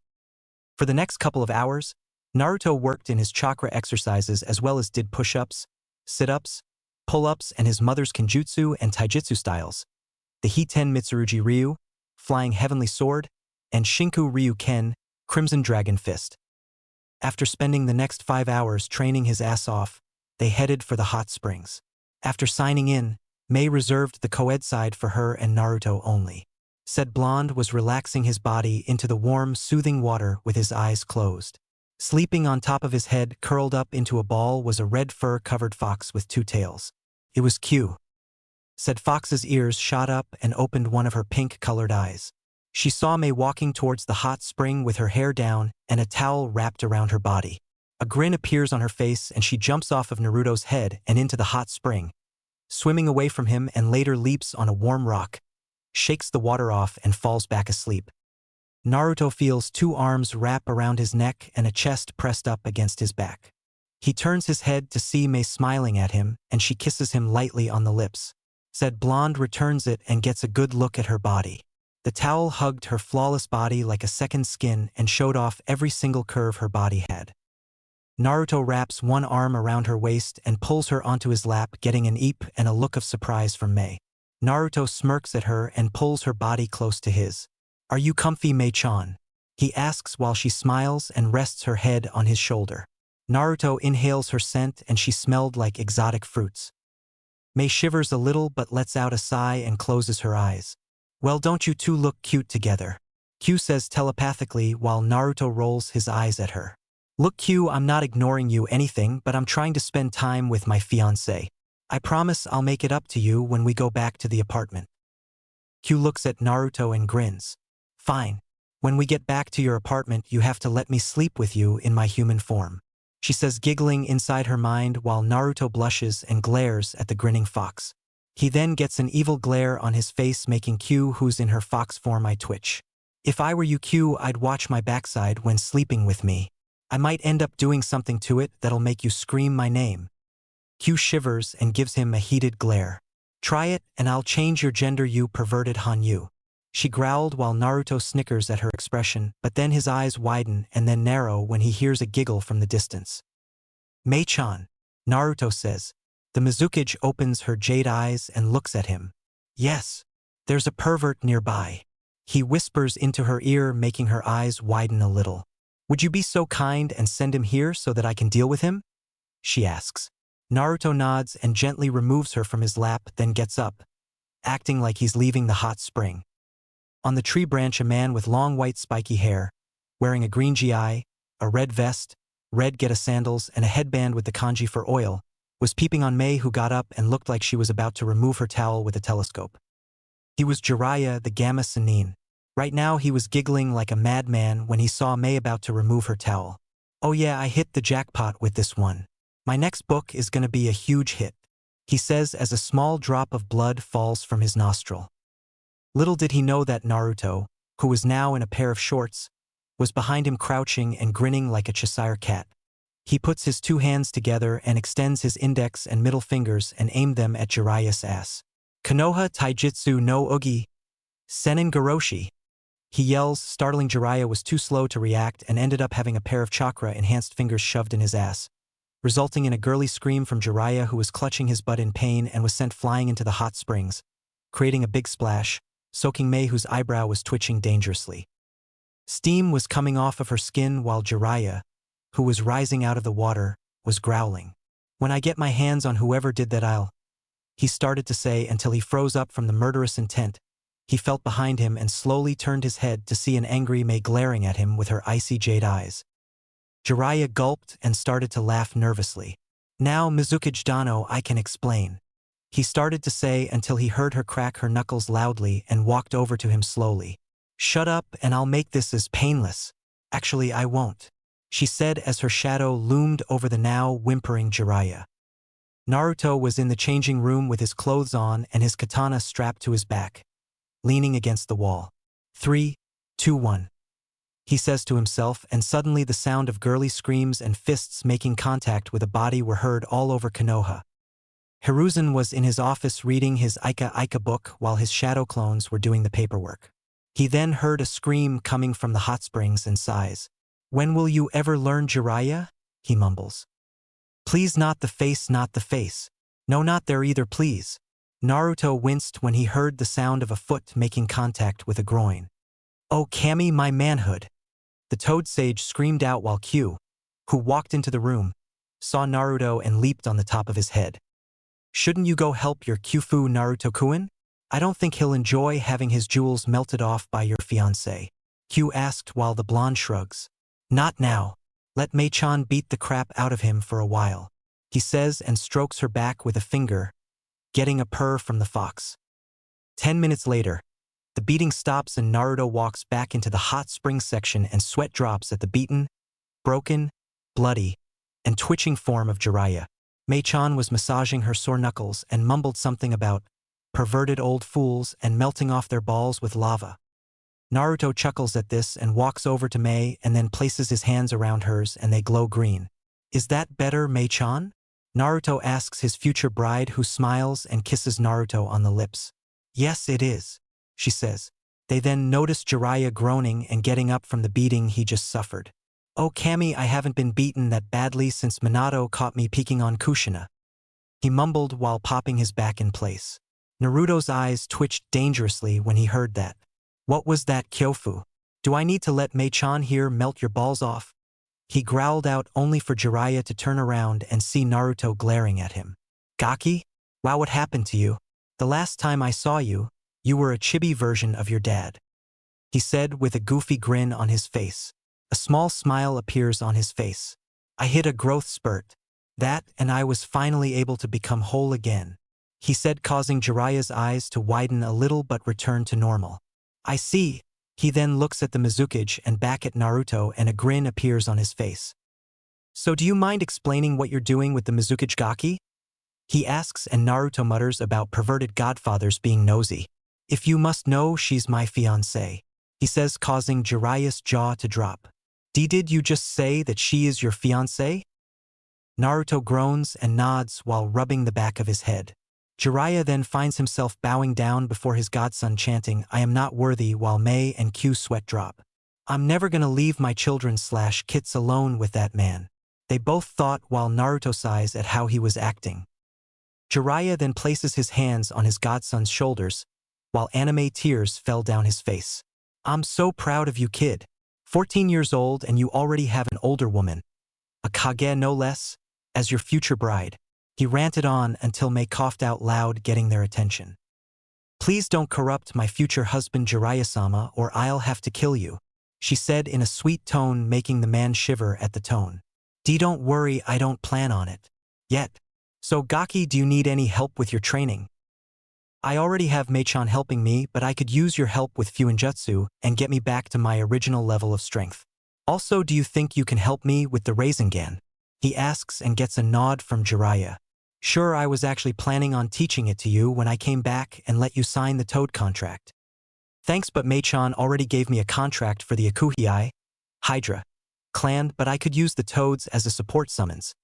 For the next couple of hours, Naruto worked in his chakra exercises as well as did push-ups, sit-ups, pull-ups, and his mother's Kenjutsu and Taijutsu styles, the Hiten Mitsurugi Ryu, Flying Heavenly Sword, and Shinku Ryu Ken, Crimson Dragon Fist. After spending the next 5 hours training his ass off, they headed for the hot springs. After signing in, Mei reserved the co-ed side for her and Naruto only. Said blonde was relaxing his body into the warm, soothing water with his eyes closed. Sleeping on top of his head, curled up into a ball, was a red fur-covered fox with 2 tails. It was Q. Said fox's ears shot up and opened one of her pink-colored eyes. She saw Mei walking towards the hot spring with her hair down and a towel wrapped around her body. A grin appears on her face and she jumps off of Naruto's head and into the hot spring, swimming away from him, and later leaps on a warm rock, shakes the water off and falls back asleep. Naruto feels 2 arms wrap around his neck and a chest pressed up against his back. He turns his head to see Mei smiling at him and she kisses him lightly on the lips. Said blonde returns it and gets a good look at her body. The towel hugged her flawless body like a second skin and showed off every single curve her body had. Naruto wraps one arm around her waist and pulls her onto his lap, getting an eep and a look of surprise from Mei. Naruto smirks at her and pulls her body close to his. "Are you comfy, Mei-chan?" he asks while she smiles and rests her head on his shoulder. Naruto inhales her scent and she smelled like exotic fruits. Mei shivers a little but lets out a sigh and closes her eyes. "Well, don't you two look cute together?" Q says telepathically while Naruto rolls his eyes at her. Look Q, I'm not ignoring you anything, but I'm trying to spend time with my fiancé. I promise I'll make it up to you when we go back to the apartment. Q looks at Naruto and grins. Fine. When we get back to your apartment, you have to let me sleep with you in my human form. She says, giggling inside her mind while Naruto blushes and glares at the grinning fox. He then gets an evil glare on his face, making Q, who's in her fox form, I twitch. If I were you Q, I'd watch my backside when sleeping with me. I might end up doing something to it that'll make you scream my name. Q shivers and gives him a heated glare. Try it and I'll change your gender, you perverted Hanyu. She growled while Naruto snickers at her expression, but then his eyes widen and then narrow when he hears a giggle from the distance. Mei-chan, Naruto says. The Mizukage opens her jade eyes and looks at him. Yes, there's a pervert nearby. He whispers into her ear, making her eyes widen a little. Would you be so kind and send him here so that I can deal with him? She asks. Naruto nods and gently removes her from his lap, then gets up, acting like he's leaving the hot spring. On the tree branch, a man with long white spiky hair, wearing a green gi, a red vest, red geta sandals, and a headband with the kanji for oil, was peeping on Mei, who got up and looked like she was about to remove her towel with a telescope. He was Jiraiya, the Gamma Sennin. Right now he was giggling like a madman when he saw Mei about to remove her towel. Oh yeah, I hit the jackpot with this one. My next book is gonna be a huge hit, he says as a small drop of blood falls from his nostril. Little did he know that Naruto, who was now in a pair of shorts, was behind him crouching and grinning like a Cheshire cat. He puts his two hands together and extends his index and middle fingers and aimed them at Jiraiya's ass. Konoha Taijutsu no Ugi, Senin Goroshi. He yells, startling Jiraiya was too slow to react and ended up having a pair of chakra-enhanced fingers shoved in his ass, resulting in a girly scream from Jiraiya, who was clutching his butt in pain and was sent flying into the hot springs, creating a big splash, soaking Mei, whose eyebrow was twitching dangerously. Steam was coming off of her skin while Jiraiya, who was rising out of the water, was growling. When I get my hands on whoever did that, I'll... He started to say until he froze up from the murderous intent. He felt behind him and slowly turned his head to see an angry Mei glaring at him with her icy jade eyes. Jiraiya gulped and started to laugh nervously. Now, Mizukage Dano, I can explain. He started to say until he heard her crack her knuckles loudly and walked over to him slowly. Shut up and I'll make this as painless. Actually, I won't, she said as her shadow loomed over the now whimpering Jiraiya. Naruto was in the changing room with his clothes on and his katana strapped to his back, leaning against the wall. 3, 2, 1. He says to himself, and suddenly the sound of girly screams and fists making contact with a body were heard all over Konoha. Hiruzen was in his office reading his Ika book while his shadow clones were doing the paperwork. He then heard a scream coming from the hot springs and sighs. When will you ever learn, Jiraiya? He mumbles. Please, not the face, not the face. No, not there either, please. Naruto winced when he heard the sound of a foot making contact with a groin. Oh, Kami, my manhood! The Toad Sage screamed out while Q, who walked into the room, saw Naruto and leaped on the top of his head. Shouldn't you go help your Kyufu, Naruto-kun? I don't think he'll enjoy having his jewels melted off by your fiancé, Q asked while the blonde shrugs. Not now. Let Mei-chan beat the crap out of him for a while, he says and strokes her back with a finger, getting a purr from the fox. 10 minutes later, the beating stops and Naruto walks back into the hot spring section and sweat drops at the beaten, broken, bloody, and twitching form of Jiraiya. Mei-chan was massaging her sore knuckles and mumbled something about perverted old fools and melting off their balls with lava. Naruto chuckles at this and walks over to Mei and then places his hands around hers and they glow green. Is that better, Mei-chan? Naruto asks his future bride, who smiles and kisses Naruto on the lips. Yes, it is, she says. They then notice Jiraiya groaning and getting up from the beating he just suffered. Oh, Kami, I haven't been beaten that badly since Minato caught me peeking on Kushina, he mumbled while popping his back in place. Naruto's eyes twitched dangerously when he heard that. What was that, Kyofu? Do I need to let Mei-chan here melt your balls off? He growled out, only for Jiraiya to turn around and see Naruto glaring at him. Gaki? Wow, what happened to you? The last time I saw you, you were a chibi version of your dad. he said with a goofy grin on his face. A small smile appears on his face. I hit a growth spurt. That, and I was finally able to become whole again, he said, causing Jiraiya's eyes to widen a little but return to normal. I see. He then looks at the Mizukage and back at Naruto, and a grin appears on his face. So do you mind explaining what you're doing with the Mizukage Gaki? He asks, and Naruto mutters about perverted godfathers being nosy. If you must know, she's my fiancé, he says, causing Jiraiya's jaw to drop. Did you just say that she is your fiancé? Naruto groans and nods while rubbing the back of his head. Jiraiya then finds himself bowing down before his godson, chanting, I am not worthy, while Mei and Q sweat drop. I'm never gonna leave my children/kits alone with that man, they both thought, while Naruto sighs at how he was acting. Jiraiya then places his hands on his godson's shoulders, while anime tears fell down his face. I'm so proud of you, kid. 14 years old and you already have an older woman, a Kage no less, as your future bride. He ranted on until Mei coughed out loud, getting their attention. Please don't corrupt my future husband Jiraiya-sama or I'll have to kill you, she said in a sweet tone, making the man shiver at the tone. Don't worry, I don't plan on it. Yet. So Gaki, do you need any help with your training? I already have Mei-chan helping me, but I could use your help with Fuinjutsu and get me back to my original level of strength. Also, do you think you can help me with the Rasengan? He asks and gets a nod from Jiraiya. Sure, I was actually planning on teaching it to you when I came back and let you sign the Toad contract. Thanks, but Mei-chan already gave me a contract for the Akuhei Hydra clan, but I could use the Toads as a support summons,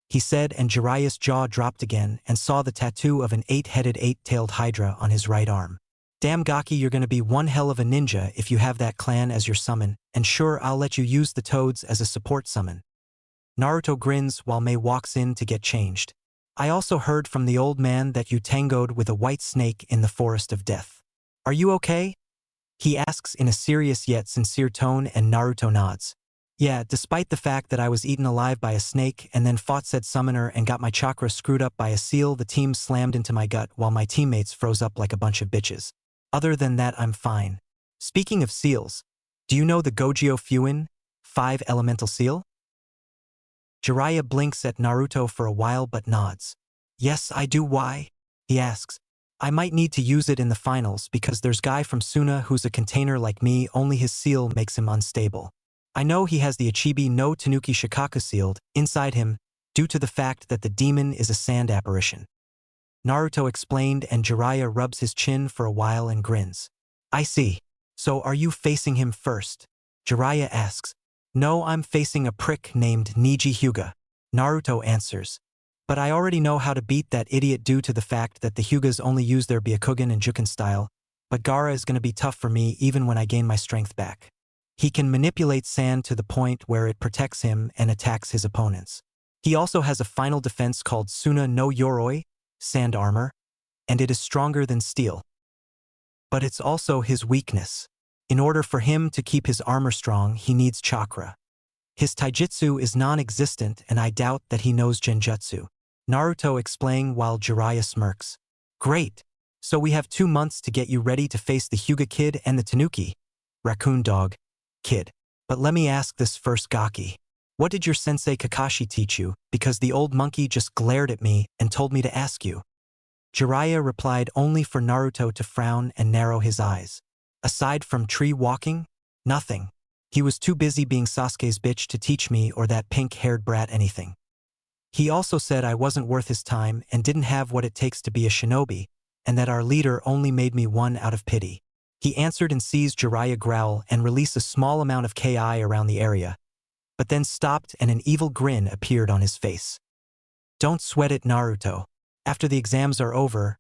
he said, and Jiraiya's jaw dropped again and saw the tattoo of an 8-headed 8-tailed Hydra on his right arm. Damn Gaki, you're gonna be one hell of a ninja if you have that clan as your summon, and sure, I'll let you use the Toads as a support summon. Naruto grins while Mei walks in to get changed. I also heard from the old man that you tangoed with a white snake in the forest of death. Are you okay? He asks in a serious yet sincere tone, and Naruto nods. Yeah, despite the fact that I was eaten alive by a snake and then fought said summoner and got my chakra screwed up by a seal, the team slammed into my gut while my teammates froze up like a bunch of bitches. Other than that, I'm fine. Speaking of seals, do you know the Gojio Fuin, 5 elemental seal? Jiraiya blinks at Naruto for a while but nods. Yes, I do. Why? He asks. I might need to use it in the finals because there's guy from Suna who's a container like me, only his seal makes him unstable. I know he has the Ichibi no Tanuki Shikaku sealed inside him due to the fact that the demon is a sand apparition. Naruto explained, and Jiraiya rubs his chin for a while and grins. I see. So are you facing him first? Jiraiya asks. No, I'm facing a prick named Niji Hyuga, Naruto answers. But I already know how to beat that idiot due to the fact that the Hyugas only use their Byakugan and Juken style, but Gaara is gonna be tough for me even when I gain my strength back. He can manipulate sand to the point where it protects him and attacks his opponents. He also has a final defense called Suna no Yoroi, sand armor, and it is stronger than steel. But it's also his weakness. In order for him to keep his armor strong, he needs chakra. His taijutsu is non-existent, and I doubt that he knows genjutsu. Naruto explains while Jiraiya smirks. Great. So we have 2 months to get you ready to face the Hyuga kid and the Tanuki, raccoon dog, kid. But let me ask this first, Gaki. What did your sensei Kakashi teach you? Because the old monkey just glared at me and told me to ask you. Jiraiya replied, only for Naruto to frown and narrow his eyes. Aside from tree walking, nothing. He was too busy being Sasuke's bitch to teach me or that pink-haired brat anything. He also said I wasn't worth his time and didn't have what it takes to be a shinobi, and that our leader only made me one out of pity. He answered and sees Jiraiya growl and release a small amount of Ki around the area, but then stopped and an evil grin appeared on his face. Don't sweat it, Naruto. After the exams are over,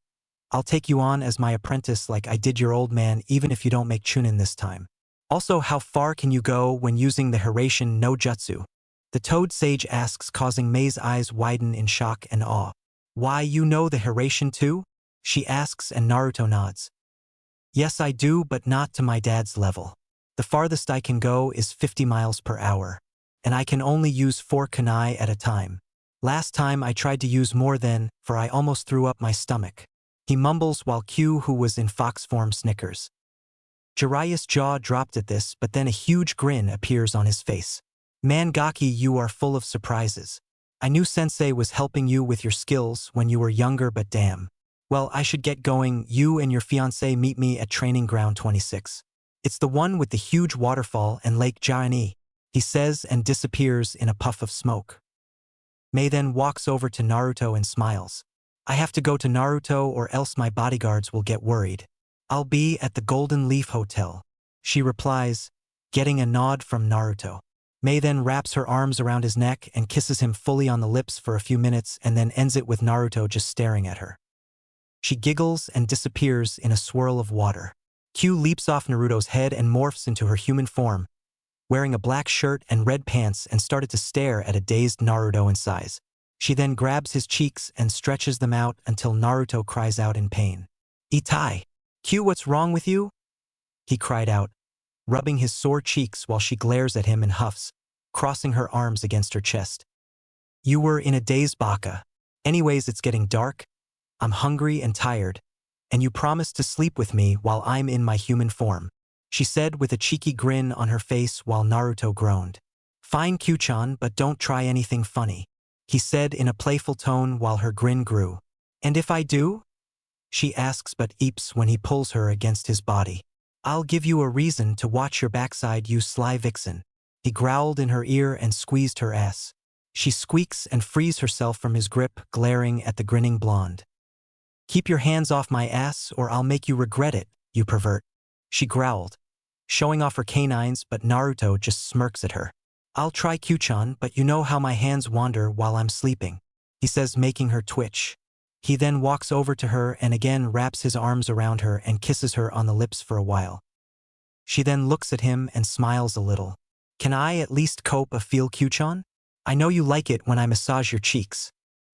I'll take you on as my apprentice like I did your old man, even if you don't make Chunin this time. Also, how far can you go when using the Hiraishin no Jutsu? The Toad Sage asks, causing Mei's eyes widen in shock and awe. Why, you know the Hiraishin too? She asks, and Naruto nods. Yes, I do, but not to my dad's level. The farthest I can go is 50 miles per hour, and I can only use 4 kunai at a time. Last time I tried to use more than, for I almost threw up my stomach. He mumbles while Q, who was in fox form, snickers. Jiraiya's jaw dropped at this, but then a huge grin appears on his face. Mangaki, you are full of surprises. I knew Sensei was helping you with your skills when you were younger, but damn. Well, I should get going. You and your fiancé meet me at Training Ground 26. It's the one with the huge waterfall and Lake Jiani, he says and disappears in a puff of smoke. Mei then walks over to Naruto and smiles. I have to go to Naruto or else my bodyguards will get worried. I'll be at the Golden Leaf Hotel, she replies, getting a nod from Naruto. Mei then wraps her arms around his neck and kisses him fully on the lips for a few minutes and then ends it with Naruto just staring at her. She giggles and disappears in a swirl of water. Q leaps off Naruto's head and morphs into her human form, wearing a black shirt and red pants, and started to stare at a dazed Naruto in size. She then grabs his cheeks and stretches them out until Naruto cries out in pain. Itai! Q, what's wrong with you? He cried out, rubbing his sore cheeks while she glares at him and huffs, crossing her arms against her chest. You were in a daze, Baka. Anyways, it's getting dark. I'm hungry and tired, and you promised to sleep with me while I'm in my human form, she said with a cheeky grin on her face while Naruto groaned. Fine, Q-chan, but don't try anything funny, he said in a playful tone while her grin grew. And if I do? She asks but eeps when he pulls her against his body. I'll give you a reason to watch your backside, you sly vixen. He growled in her ear and squeezed her ass. She squeaks and frees herself from his grip, glaring at the grinning blonde. Keep your hands off my ass or I'll make you regret it, you pervert, she growled, showing off her canines, but Naruto just smirks at her. I'll try, Q-chan, but you know how my hands wander while I'm sleeping, he says, making her twitch. He then walks over to her and again wraps his arms around her and kisses her on the lips for a while. She then looks at him and smiles a little. Can I at least cope a feel, Q-chan? I know you like it when I massage your cheeks,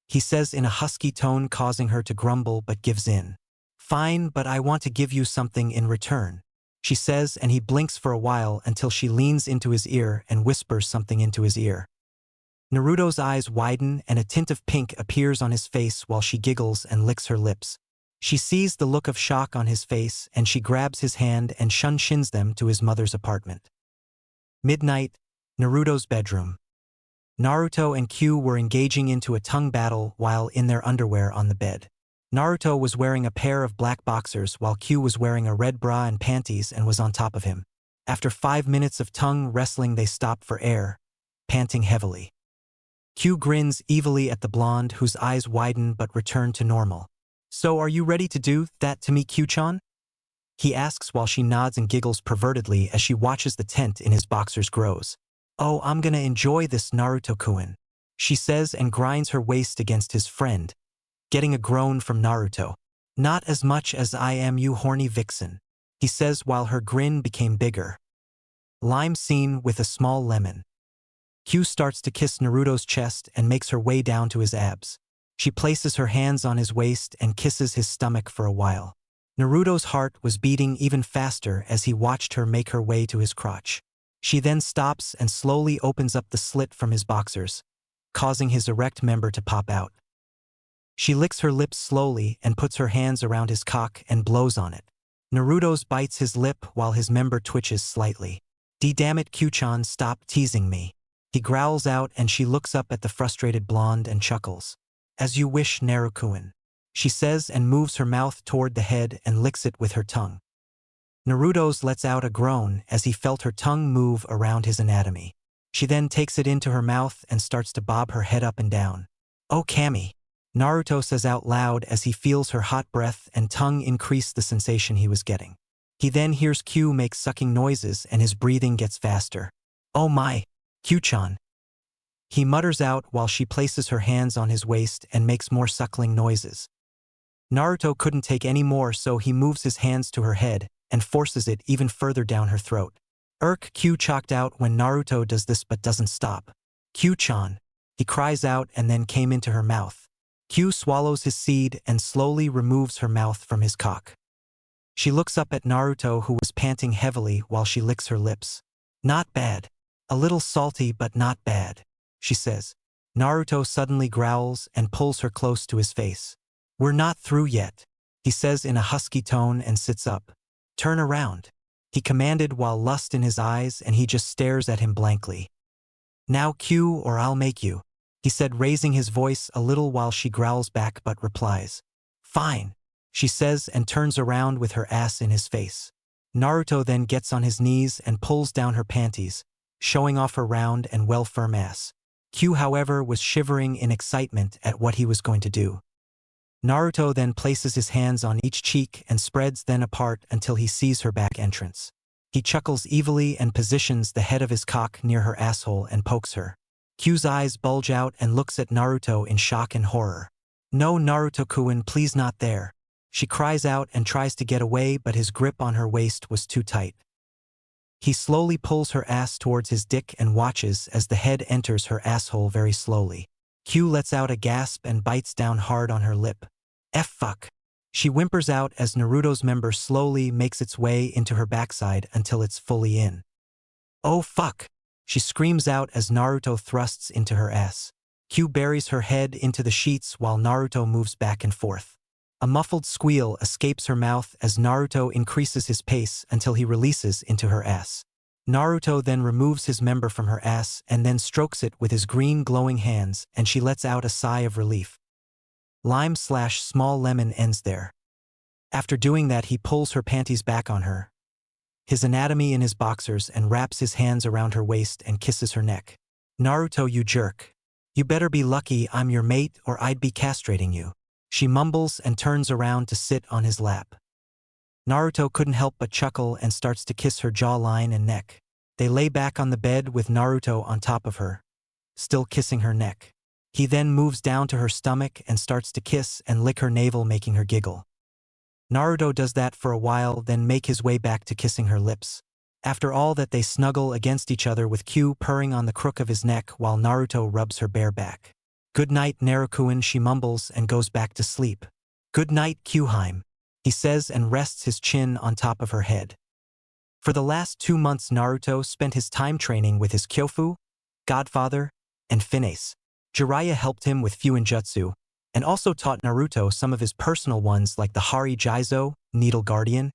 he says in a husky tone, causing her to grumble but gives in. Fine, but I want to give you something in return, she says, and he blinks for a while until she leans into his ear and whispers something into his ear. Naruto's eyes widen and a tint of pink appears on his face while she giggles and licks her lips. She sees the look of shock on his face and she grabs his hand and shins them to his mother's apartment. Midnight, Naruto's bedroom. Naruto and Q were engaging into a tongue battle while in their underwear on the bed. Naruto was wearing a pair of black boxers while Q was wearing a red bra and panties and was on top of him. After 5 minutes of tongue wrestling, they stop for air, panting heavily. Q grins evilly at the blonde, whose eyes widen but return to normal. So are you ready to do that to me, Q-chan? He asks while she nods and giggles pervertedly as she watches the tent in his boxers grows. Oh, I'm gonna enjoy this, Naruto-kun, she says and grinds her waist against his friend, getting a groan from Naruto. Not as much as I am, you horny vixen, he says while her grin became bigger. Lime scene with a small lemon. Q starts to kiss Naruto's chest and makes her way down to his abs. She places her hands on his waist and kisses his stomach for a while. Naruto's heart was beating even faster as he watched her make her way to his crotch. She then stops and slowly opens up the slit from his boxers, causing his erect member to pop out. She licks her lips slowly and puts her hands around his cock and blows on it. Naruto's bites his lip while his member twitches slightly. Damn it, Q-chan, stop teasing me, he growls out, and she looks up at the frustrated blonde and chuckles. As you wish, Naruto-kun, she says and moves her mouth toward the head and licks it with her tongue. Naruto's lets out a groan as he felt her tongue move around his anatomy. She then takes it into her mouth and starts to bob her head up and down. Oh, Kami, Naruto says out loud as he feels her hot breath and tongue increase the sensation he was getting. He then hears Q make sucking noises and his breathing gets faster. Oh my, Q-chan, he mutters out while she places her hands on his waist and makes more suckling noises. Naruto couldn't take any more, so he moves his hands to her head and forces it even further down her throat. Q chalked out when Naruto does this but doesn't stop. Q-chan, he cries out and then came into her mouth. Q swallows his seed and slowly removes her mouth from his cock. She looks up at Naruto, who was panting heavily while she licks her lips. Not bad. A little salty but not bad, she says. Naruto suddenly growls and pulls her close to his face. We're not through yet, he says in a husky tone and sits up. Turn around. he commanded while lust in his eyes, and he just stares at him blankly. Now Q or I'll make you, he said, raising his voice a little while she growls back but replies. Fine, she says and turns around with her ass in his face. Naruto then gets on his knees and pulls down her panties, showing off her round and well-firm ass. Q, however, was shivering in excitement at what he was going to do. Naruto then places his hands on each cheek and spreads them apart until he sees her back entrance. He chuckles evilly and positions the head of his cock near her asshole and pokes her. Q's eyes bulge out and looks at Naruto in shock and horror. No, Naruto-kun, please, not there. She cries out and tries to get away, but his grip on her waist was too tight. He slowly pulls her ass towards his dick and watches as the head enters her asshole very slowly. Q lets out a gasp and bites down hard on her lip. Fuck. She whimpers out as Naruto's member slowly makes its way into her backside until it's fully in. Oh fuck. She screams out as Naruto thrusts into her ass. Q buries her head into the sheets while Naruto moves back and forth. A muffled squeal escapes her mouth as Naruto increases his pace until he releases into her ass. Naruto then removes his member from her ass and then strokes it with his green glowing hands, and she lets out a sigh of relief. Lime/small lemon ends there. After doing that, he pulls her panties back on her, his anatomy in his boxers, and wraps his hands around her waist and kisses her neck. Naruto, you jerk. You better be lucky I'm your mate or I'd be castrating you. She mumbles and turns around to sit on his lap. Naruto couldn't help but chuckle and starts to kiss her jawline and neck. They lay back on the bed with Naruto on top of her, still kissing her neck. He then moves down to her stomach and starts to kiss and lick her navel, making her giggle. Naruto does that for a while, then make his way back to kissing her lips. After all that, they snuggle against each other with Q purring on the crook of his neck while Naruto rubs her bare back. Good night, Naruto-kun, she mumbles and goes back to sleep. Good night, Q-heim, he says and rests his chin on top of her head. For the last 2 months, Naruto spent his time training with his Kyofu, godfather, and Finesse. Jiraiya helped him with Fuinjutsu, and also taught Naruto some of his personal ones like the Hari Jizo, Needle Guardian,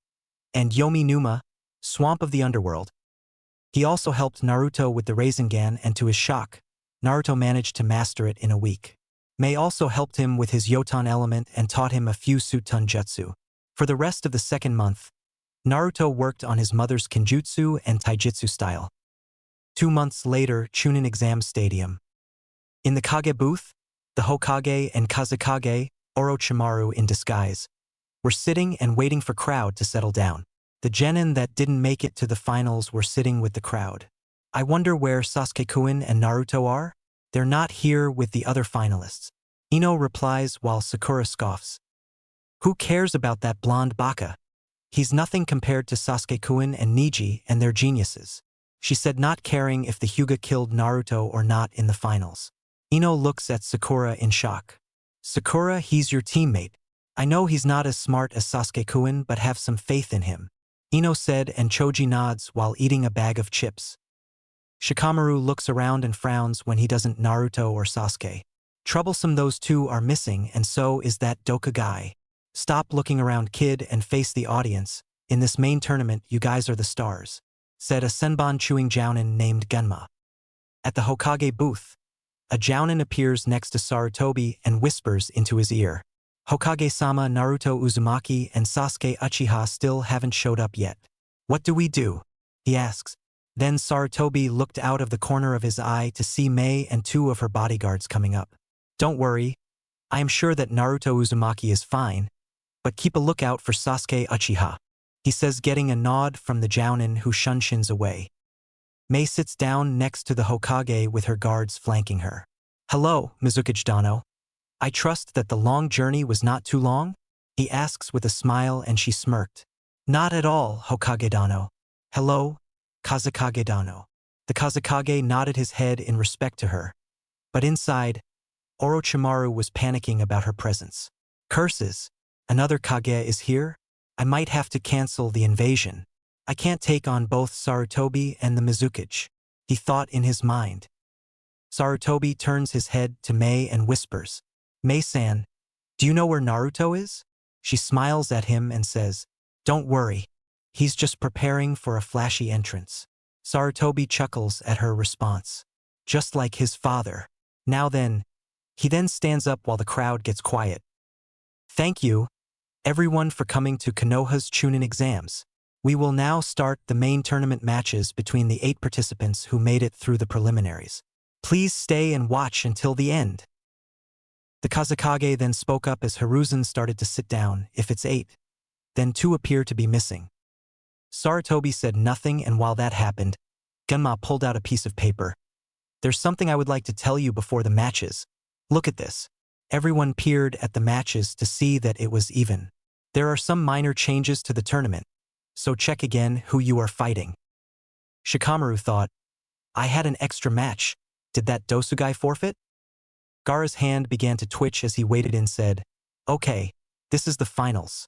and Yomi Numa, Swamp of the Underworld. He also helped Naruto with the Rasengan, and to his shock, Naruto managed to master it in a week. Mei also helped him with his Yotan element and taught him a few Sutun Jutsu. For the rest of the second month, Naruto worked on his mother's Kenjutsu and Taijutsu style. 2 months later, Chunin Exams Stadium. In the Kage booth, the Hokage and Kazekage, Orochimaru in disguise, were sitting and waiting for crowd to settle down. The genin that didn't make it to the finals were sitting with the crowd. I wonder where Sasuke-kun and Naruto are? They're not here with the other finalists. Ino replies while Sakura scoffs. Who cares about that blonde baka? He's nothing compared to Sasuke-kun and Neji and their geniuses, she said, not caring if the Hyuga killed Naruto or not in the finals. Ino looks at Sakura in shock. Sakura, he's your teammate. I know he's not as smart as Sasuke-kun, but have some faith in him, Ino said, and Choji nods while eating a bag of chips. Shikamaru looks around and frowns when he doesn't Naruto or Sasuke. Troublesome, those two are missing, and so is that Doka guy. Stop looking around, kid, and face the audience. In this main tournament, you guys are the stars, said a Senbon chewing jounin named Genma. At the Hokage booth, a jounin appears next to Sarutobi and whispers into his ear. Hokage-sama, Naruto Uzumaki and Sasuke Uchiha still haven't showed up yet. What do we do? He asks. Then Sarutobi looked out of the corner of his eye to see Mei and 2 of her bodyguards coming up. Don't worry. I am sure that Naruto Uzumaki is fine, but keep a lookout for Sasuke Uchiha, he says, getting a nod from the jounin who shunshins away. Mei sits down next to the Hokage with her guards flanking her. Hello, Mizukage Dano. I trust that the long journey was not too long? He asks with a smile, and she smirked. Not at all, Hokage Dano. Hello, Kazekage Dano. The Kazekage nodded his head in respect to her. But inside, Orochimaru was panicking about her presence. Curses! Another Kage is here? I might have to cancel the invasion. I can't take on both Sarutobi and the Mizukage, he thought in his mind. Sarutobi turns his head to Mei and whispers, Mei-san, do you know where Naruto is? She smiles at him and says, Don't worry. He's just preparing for a flashy entrance. Sarutobi chuckles at her response. Just like his father. Now then, he then stands up while the crowd gets quiet. Thank you, everyone, for coming to Konoha's Chunin Exams. We will now start the main tournament matches between the 8 participants who made it through the preliminaries. Please stay and watch until the end. The Kazekage then spoke up as Hiruzen started to sit down. If it's 8, then 2 appear to be missing. Sarutobi said nothing, and while that happened, Gunma pulled out a piece of paper. There's something I would like to tell you before the matches. Look at this. Everyone peered at the matches to see that it was even. There are some minor changes to the tournament, so check again who you are fighting. Shikamaru thought, I had an extra match. Did that Dosugai forfeit? Gaara's hand began to twitch as he waited and said, Okay, this is the finals.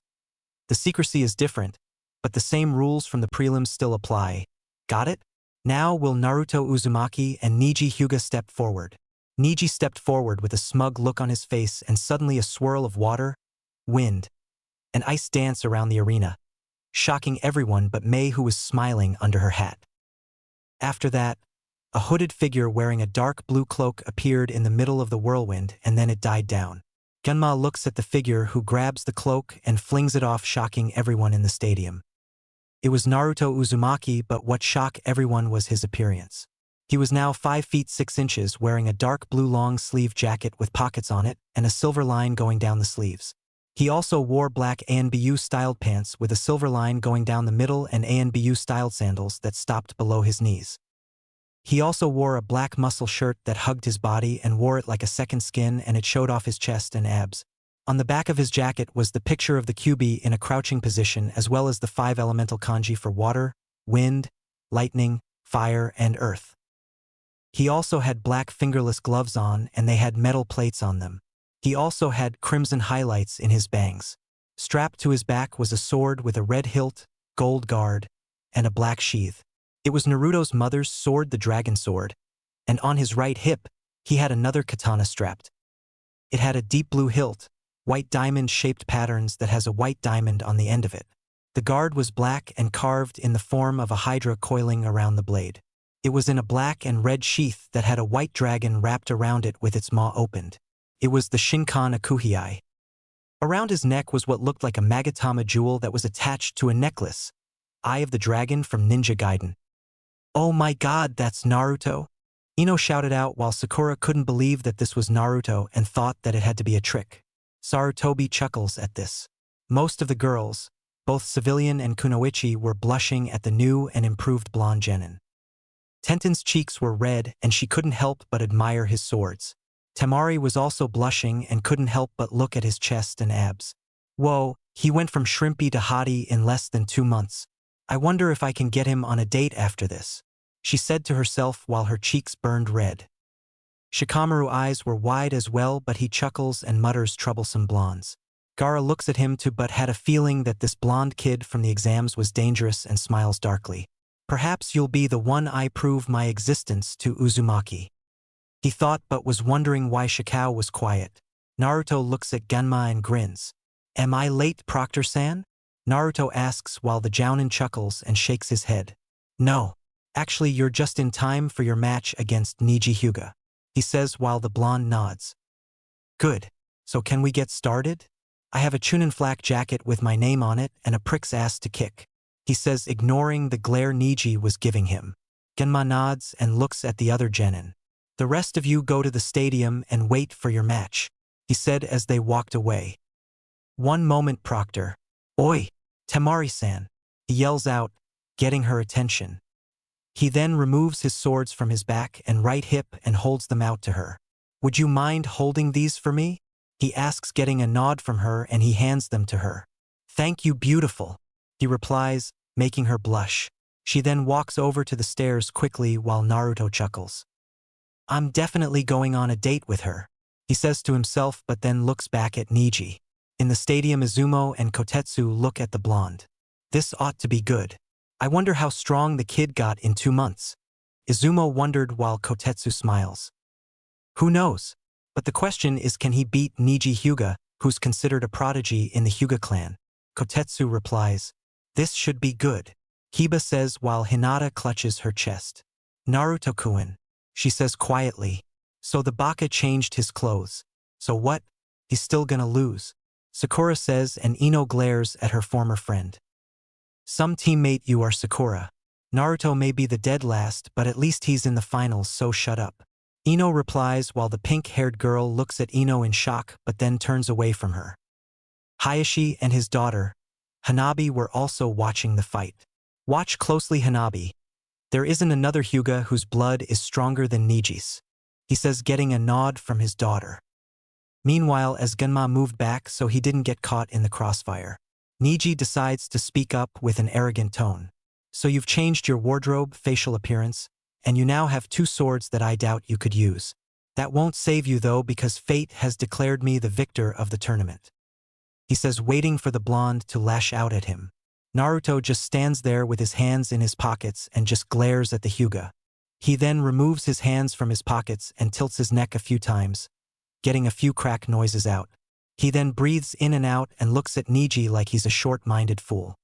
The secrecy is different, but the same rules from the prelims still apply. Got it? Now will Naruto Uzumaki and Niji Hyuga step forward. Niji stepped forward with a smug look on his face, and suddenly a swirl of water, wind, and ice danced around the arena, shocking everyone but Mei, who was smiling under her hat. After that, a hooded figure wearing a dark blue cloak appeared in the middle of the whirlwind, and then it died down. Gunma looks at the figure, who grabs the cloak and flings it off, shocking everyone in the stadium. It was Naruto Uzumaki, but what shocked everyone was his appearance. He was now 5 feet 6 inches, wearing a dark blue long-sleeve jacket with pockets on it and a silver line going down the sleeves. He also wore black ANBU-styled pants with a silver line going down the middle and ANBU-styled sandals that stopped below his knees. He also wore a black muscle shirt that hugged his body and wore it like a second skin, and it showed off his chest and abs. On the back of his jacket was the picture of the Kyuubi in a crouching position, as well as the 5 elemental kanji for water, wind, lightning, fire, and earth. He also had black fingerless gloves on, and they had metal plates on them. He also had crimson highlights in his bangs. Strapped to his back was a sword with a red hilt, gold guard, and a black sheath. It was Naruto's mother's sword, the dragon sword, and on his right hip, he had another katana strapped. It had a deep blue hilt, white diamond-shaped patterns that has a white diamond on the end of it. The guard was black and carved in the form of a hydra coiling around the blade. It was in a black and red sheath that had a white dragon wrapped around it with its maw opened. It was the Shinkan Akuhei. Around his neck was what looked like a Magatama jewel that was attached to a necklace, Eye of the Dragon from Ninja Gaiden. Oh my god, that's Naruto! Ino shouted out, while Sakura couldn't believe that this was Naruto and thought that it had to be a trick. Sarutobi chuckles at this. Most of the girls, both civilian and kunoichi, were blushing at the new and improved blonde genin. Tenten's cheeks were red, and she couldn't help but admire his swords. Temari was also blushing and couldn't help but look at his chest and abs. Whoa, he went from shrimpy to hottie in less than 2 months. I wonder if I can get him on a date after this, she said to herself while her cheeks burned red. Shikamaru's eyes were wide as well, but he chuckles and mutters troublesome blondes. Gaara looks at him too, but had a feeling that this blonde kid from the exams was dangerous, and smiles darkly. Perhaps you'll be the one I prove my existence to, Uzumaki. He thought, but was wondering why Shikao was quiet. Naruto looks at Gunma and grins. Am I late, Proctor-san? Naruto asks while the Jounin chuckles and shakes his head. No. Actually, you're just in time for your match against Niji Hyuga, he says while the blonde nods. Good. So can we get started? I have a Chunin flak jacket with my name on it and a prick's ass to kick, he says, ignoring the glare Niji was giving him. Genma nods and looks at the other genin. The rest of you go to the stadium and wait for your match, he said as they walked away. One moment, Proctor. Oi, Temari-san, he yells out, getting her attention. He then removes his swords from his back and right hip and holds them out to her. Would you mind holding these for me? He asks, getting a nod from her, and he hands them to her. Thank you, beautiful, he replies, making her blush. She then walks over to the stairs quickly while Naruto chuckles. I'm definitely going on a date with her, he says to himself, but then looks back at Niji. In the stadium, Izumo and Kotetsu look at the blonde. This ought to be good. I wonder how strong the kid got in 2 months. Izumo wondered while Kotetsu smiles. Who knows? But the question is, can he beat Niji Hyuga, who's considered a prodigy in the Hyuga clan? Kotetsu replies. This should be good, Kiba says while Hinata clutches her chest. Naruto-kun, she says quietly. So the baka changed his clothes. So what? He's still gonna lose. Sakura says and Ino glares at her former friend. Some teammate you are Sakura. Naruto may be the dead last, but at least he's in the finals, so shut up. Ino replies while the pink-haired girl looks at Ino in shock but then turns away from her. Hayashi and his daughter, Hanabi, were also watching the fight. Watch closely, Hanabi. There isn't another Hyuga whose blood is stronger than Niji's, he says, getting a nod from his daughter. Meanwhile, as Gunma moved back so he didn't get caught in the crossfire, Niji decides to speak up with an arrogant tone. So you've changed your wardrobe, facial appearance, and you now have 2 swords that I doubt you could use. That won't save you though, because fate has declared me the victor of the tournament, he says, waiting for the blonde to lash out at him. Naruto just stands there with his hands in his pockets and just glares at the Hyuga. He then removes his hands from his pockets and tilts his neck a few times, getting a few crack noises out. He then breathes in and out and looks at Niji like he's a short-minded fool.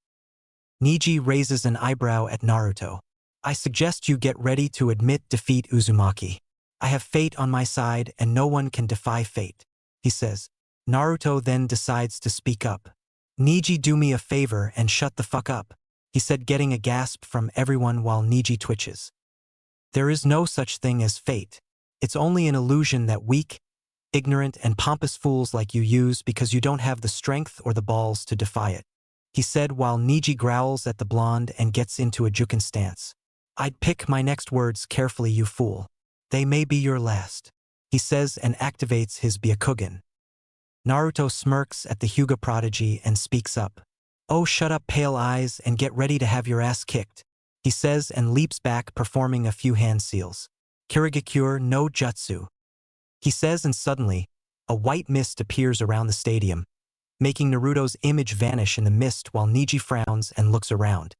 Niji raises an eyebrow at Naruto. I suggest you get ready to admit defeat, Uzumaki. I have fate on my side and no one can defy fate, he says. Naruto then decides to speak up. Niji, do me a favor and shut the fuck up, he said, getting a gasp from everyone while Niji twitches. There is no such thing as fate. It's only an illusion that weak, ignorant and pompous fools like you use because you don't have the strength or the balls to defy it, he said while Niji growls at the blonde and gets into a Juken stance. I'd pick my next words carefully, you fool. They may be your last, he says and activates his Byakugan. Naruto smirks at the Hyuga prodigy and speaks up. Oh, shut up, pale eyes, and get ready to have your ass kicked, he says and leaps back, performing a few hand seals. Kirigakure no Jutsu, he says, and suddenly, a white mist appears around the stadium, making Naruto's image vanish in the mist while Niji frowns and looks around.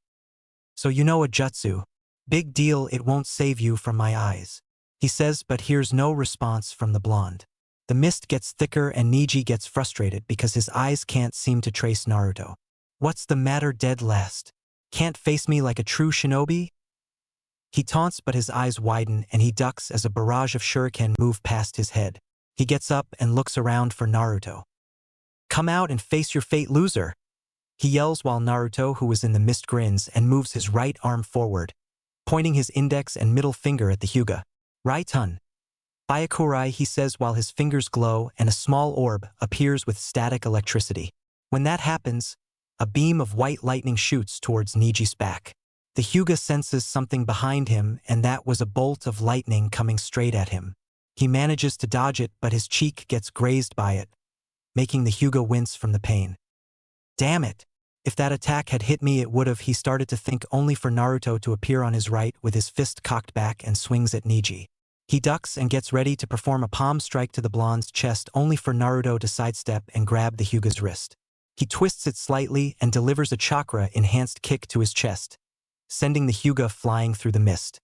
So you know a jutsu. Big deal, it won't save you from my eyes, he says, but hears no response from the blonde. The mist gets thicker and Niji gets frustrated because his eyes can't seem to trace Naruto. What's the matter, dead last? Can't face me like a true shinobi? He taunts, but his eyes widen and he ducks as a barrage of shuriken move past his head. He gets up and looks around for Naruto. Come out and face your fate, loser, he yells while Naruto, who is in the mist, grins and moves his right arm forward, pointing his index and middle finger at the Hyuga. Right-un. Byakurai, he says while his fingers glow and a small orb appears with static electricity. When that happens, a beam of white lightning shoots towards Niji's back. The Hyuga senses something behind him, and that was a bolt of lightning coming straight at him. He manages to dodge it, but his cheek gets grazed by it, making the Hyuga wince from the pain. Damn it! If that attack had hit me, it would've, he started to think, only for Naruto to appear on his right with his fist cocked back and swings at Niji. He ducks and gets ready to perform a palm strike to the blonde's chest, only for Naruto to sidestep and grab the Hyuga's wrist. He twists it slightly and delivers a chakra-enhanced kick to his chest, sending the Hyuga flying through the mist.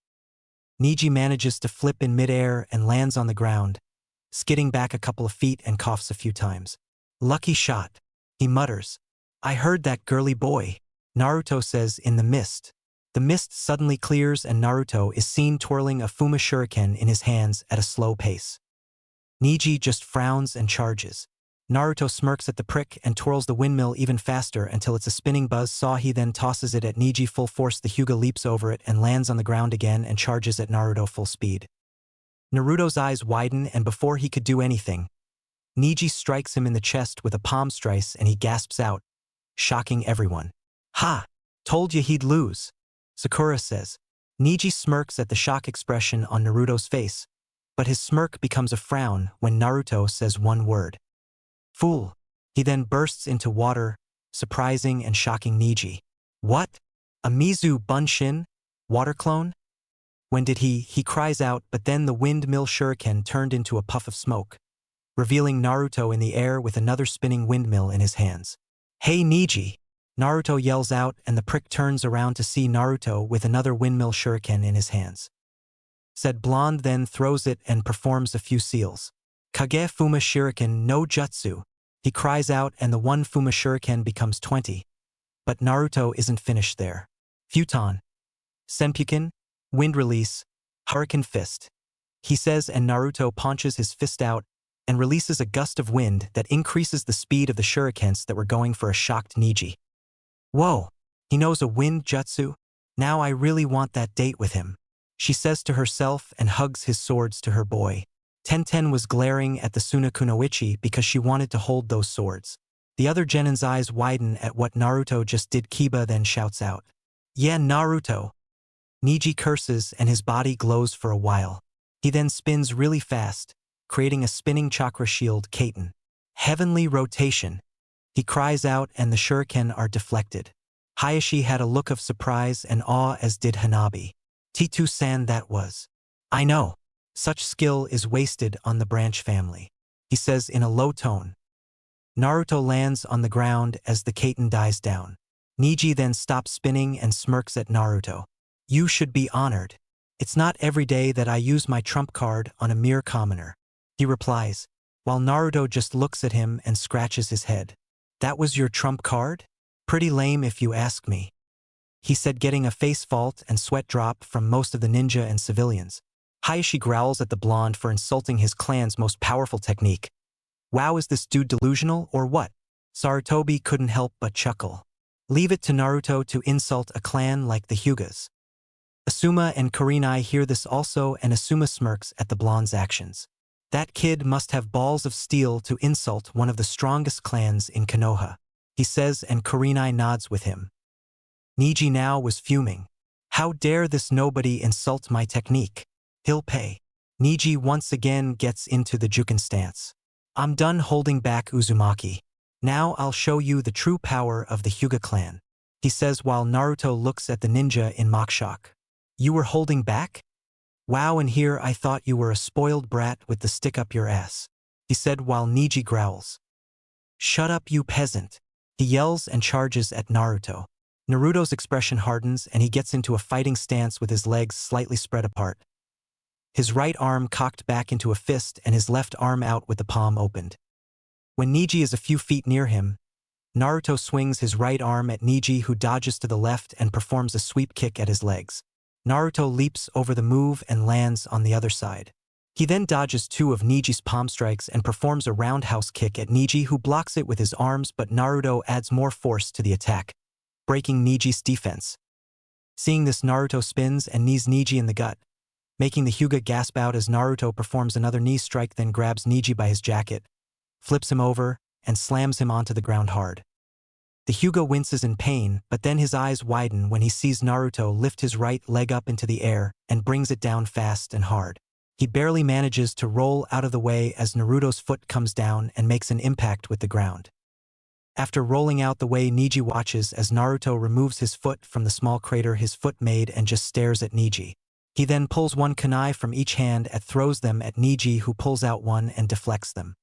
Niji manages to flip in midair and lands on the ground, skidding back a couple of feet and coughs a few times. Lucky shot, he mutters. I heard that, girly boy, Naruto says in the mist. The mist suddenly clears and Naruto is seen twirling a Fuma shuriken in his hands at a slow pace. Niji just frowns and charges. Naruto smirks at the prick and twirls the windmill even faster until it's a spinning buzz saw. He then tosses it at Niji full force. The Hyuga leaps over it and lands on the ground again and charges at Naruto full speed. Naruto's eyes widen, and before he could do anything, Niji strikes him in the chest with a palm strice and he gasps out, shocking everyone. Ha! Told you he'd lose, Sakura says. Niji smirks at the shock expression on Naruto's face, but his smirk becomes a frown when Naruto says one word. Fool. He then bursts into water, surprising and shocking Niji. What? A Mizu Bunshin? Water clone? When did he cries out, but then the windmill shuriken turned into a puff of smoke, revealing Naruto in the air with another spinning windmill in his hands. Hey Niji! Naruto yells out, and the prick turns around to see Naruto with another windmill shuriken in his hands. Said blonde then throws it and performs a few seals. Kage Fuma Shuriken no Jutsu, he cries out, and the one Fuma Shuriken becomes 20. But Naruto isn't finished there. Futon. Senpuken. Wind release. Hurricane fist. He says, and Naruto punches his fist out and releases a gust of wind that increases the speed of the shurikens that were going for a shocked Neji. Whoa, he knows a wind jutsu? Now I really want that date with him, she says to herself and hugs his swords to her boy. Tenten was glaring at the Sunakunoichi because she wanted to hold those swords. The other Genin's eyes widen at what Naruto just did. Kiba then shouts out, "Yeah, Naruto." Neji curses and his body glows for a while. He then spins really fast, creating a spinning chakra shield. Kaiten. Heavenly rotation. He cries out and the shuriken are deflected. Hayashi had a look of surprise and awe, as did Hanabi. Titu-san, that was. I know. Such skill is wasted on the branch family, he says in a low tone. Naruto lands on the ground as the Kaiten dies down. Neji then stops spinning and smirks at Naruto. You should be honored. It's not every day that I use my trump card on a mere commoner, he replies, while Naruto just looks at him and scratches his head. That was your trump card? Pretty lame if you ask me, he said, getting a face fault and sweat drop from most of the ninja and civilians. Hayashi growls at the blonde for insulting his clan's most powerful technique. Wow, is this dude delusional or what? Sarutobi couldn't help but chuckle. Leave it to Naruto to insult a clan like the Hyugas. Asuma and Kurenai hear this also, and Asuma smirks at the blonde's actions. That kid must have balls of steel to insult one of the strongest clans in Konoha, he says, and Kurenai nods with him. Neji now was fuming. How dare this nobody insult my technique? He'll pay. Neji once again gets into the Juken stance. I'm done holding back, Uzumaki. Now I'll show you the true power of the Hyuga clan, he says, while Naruto looks at the ninja in mock shock. You were holding back? Wow, and here I thought you were a spoiled brat with the stick up your ass, he said, while Neji growls. Shut up, you peasant, he yells and charges at Naruto. Naruto's expression hardens and he gets into a fighting stance with his legs slightly spread apart. His right arm cocked back into a fist and his left arm out with the palm opened. When Neji is a few feet near him, Naruto swings his right arm at Neji, who dodges to the left and performs a sweep kick at his legs. Naruto leaps over the move and lands on the other side. He then dodges two of Neji's palm strikes and performs a roundhouse kick at Neji, who blocks it with his arms, but Naruto adds more force to the attack, breaking Neji's defense. Seeing this, Naruto spins and knees Neji in the gut, making the Hyuga gasp out as Naruto performs another knee strike, then grabs Neji by his jacket, flips him over, and slams him onto the ground hard. The Hyuga winces in pain, but then his eyes widen when he sees Naruto lift his right leg up into the air and brings it down fast and hard. He barely manages to roll out of the way as Naruto's foot comes down and makes an impact with the ground. After rolling out the way, Neji watches as Naruto removes his foot from the small crater his foot made and just stares at Neji. He then pulls one kunai from each hand and throws them at Neji, who pulls out one and deflects them.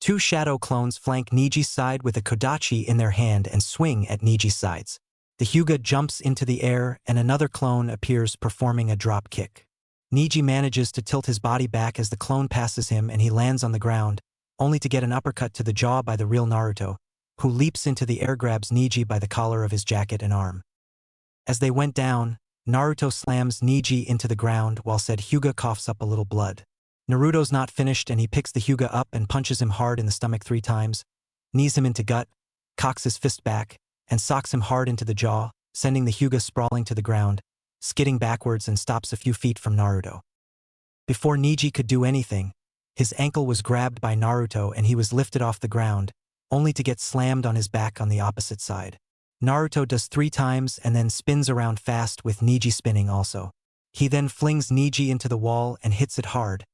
Two shadow clones flank Neji's side with a kodachi in their hand and swing at Neji's sides. The Hyuga jumps into the air and another clone appears performing a drop kick. Neji manages to tilt his body back as the clone passes him and he lands on the ground, only to get an uppercut to the jaw by the real Naruto, who leaps into the air, grabs Neji by the collar of his jacket and arm. As they went down, Naruto slams Neji into the ground while said Hyuga coughs up a little blood. Naruto's not finished and he picks the Hyuga up and punches him hard in the stomach 3 times, knees him into gut, cocks his fist back, and socks him hard into the jaw, sending the Hyuga sprawling to the ground, skidding backwards, and stops a few feet from Naruto. Before Neji could do anything, his ankle was grabbed by Naruto and he was lifted off the ground, only to get slammed on his back on the opposite side. Naruto does 3 times and then spins around fast with Neji spinning also. He then flings Neji into the wall and hits it hard,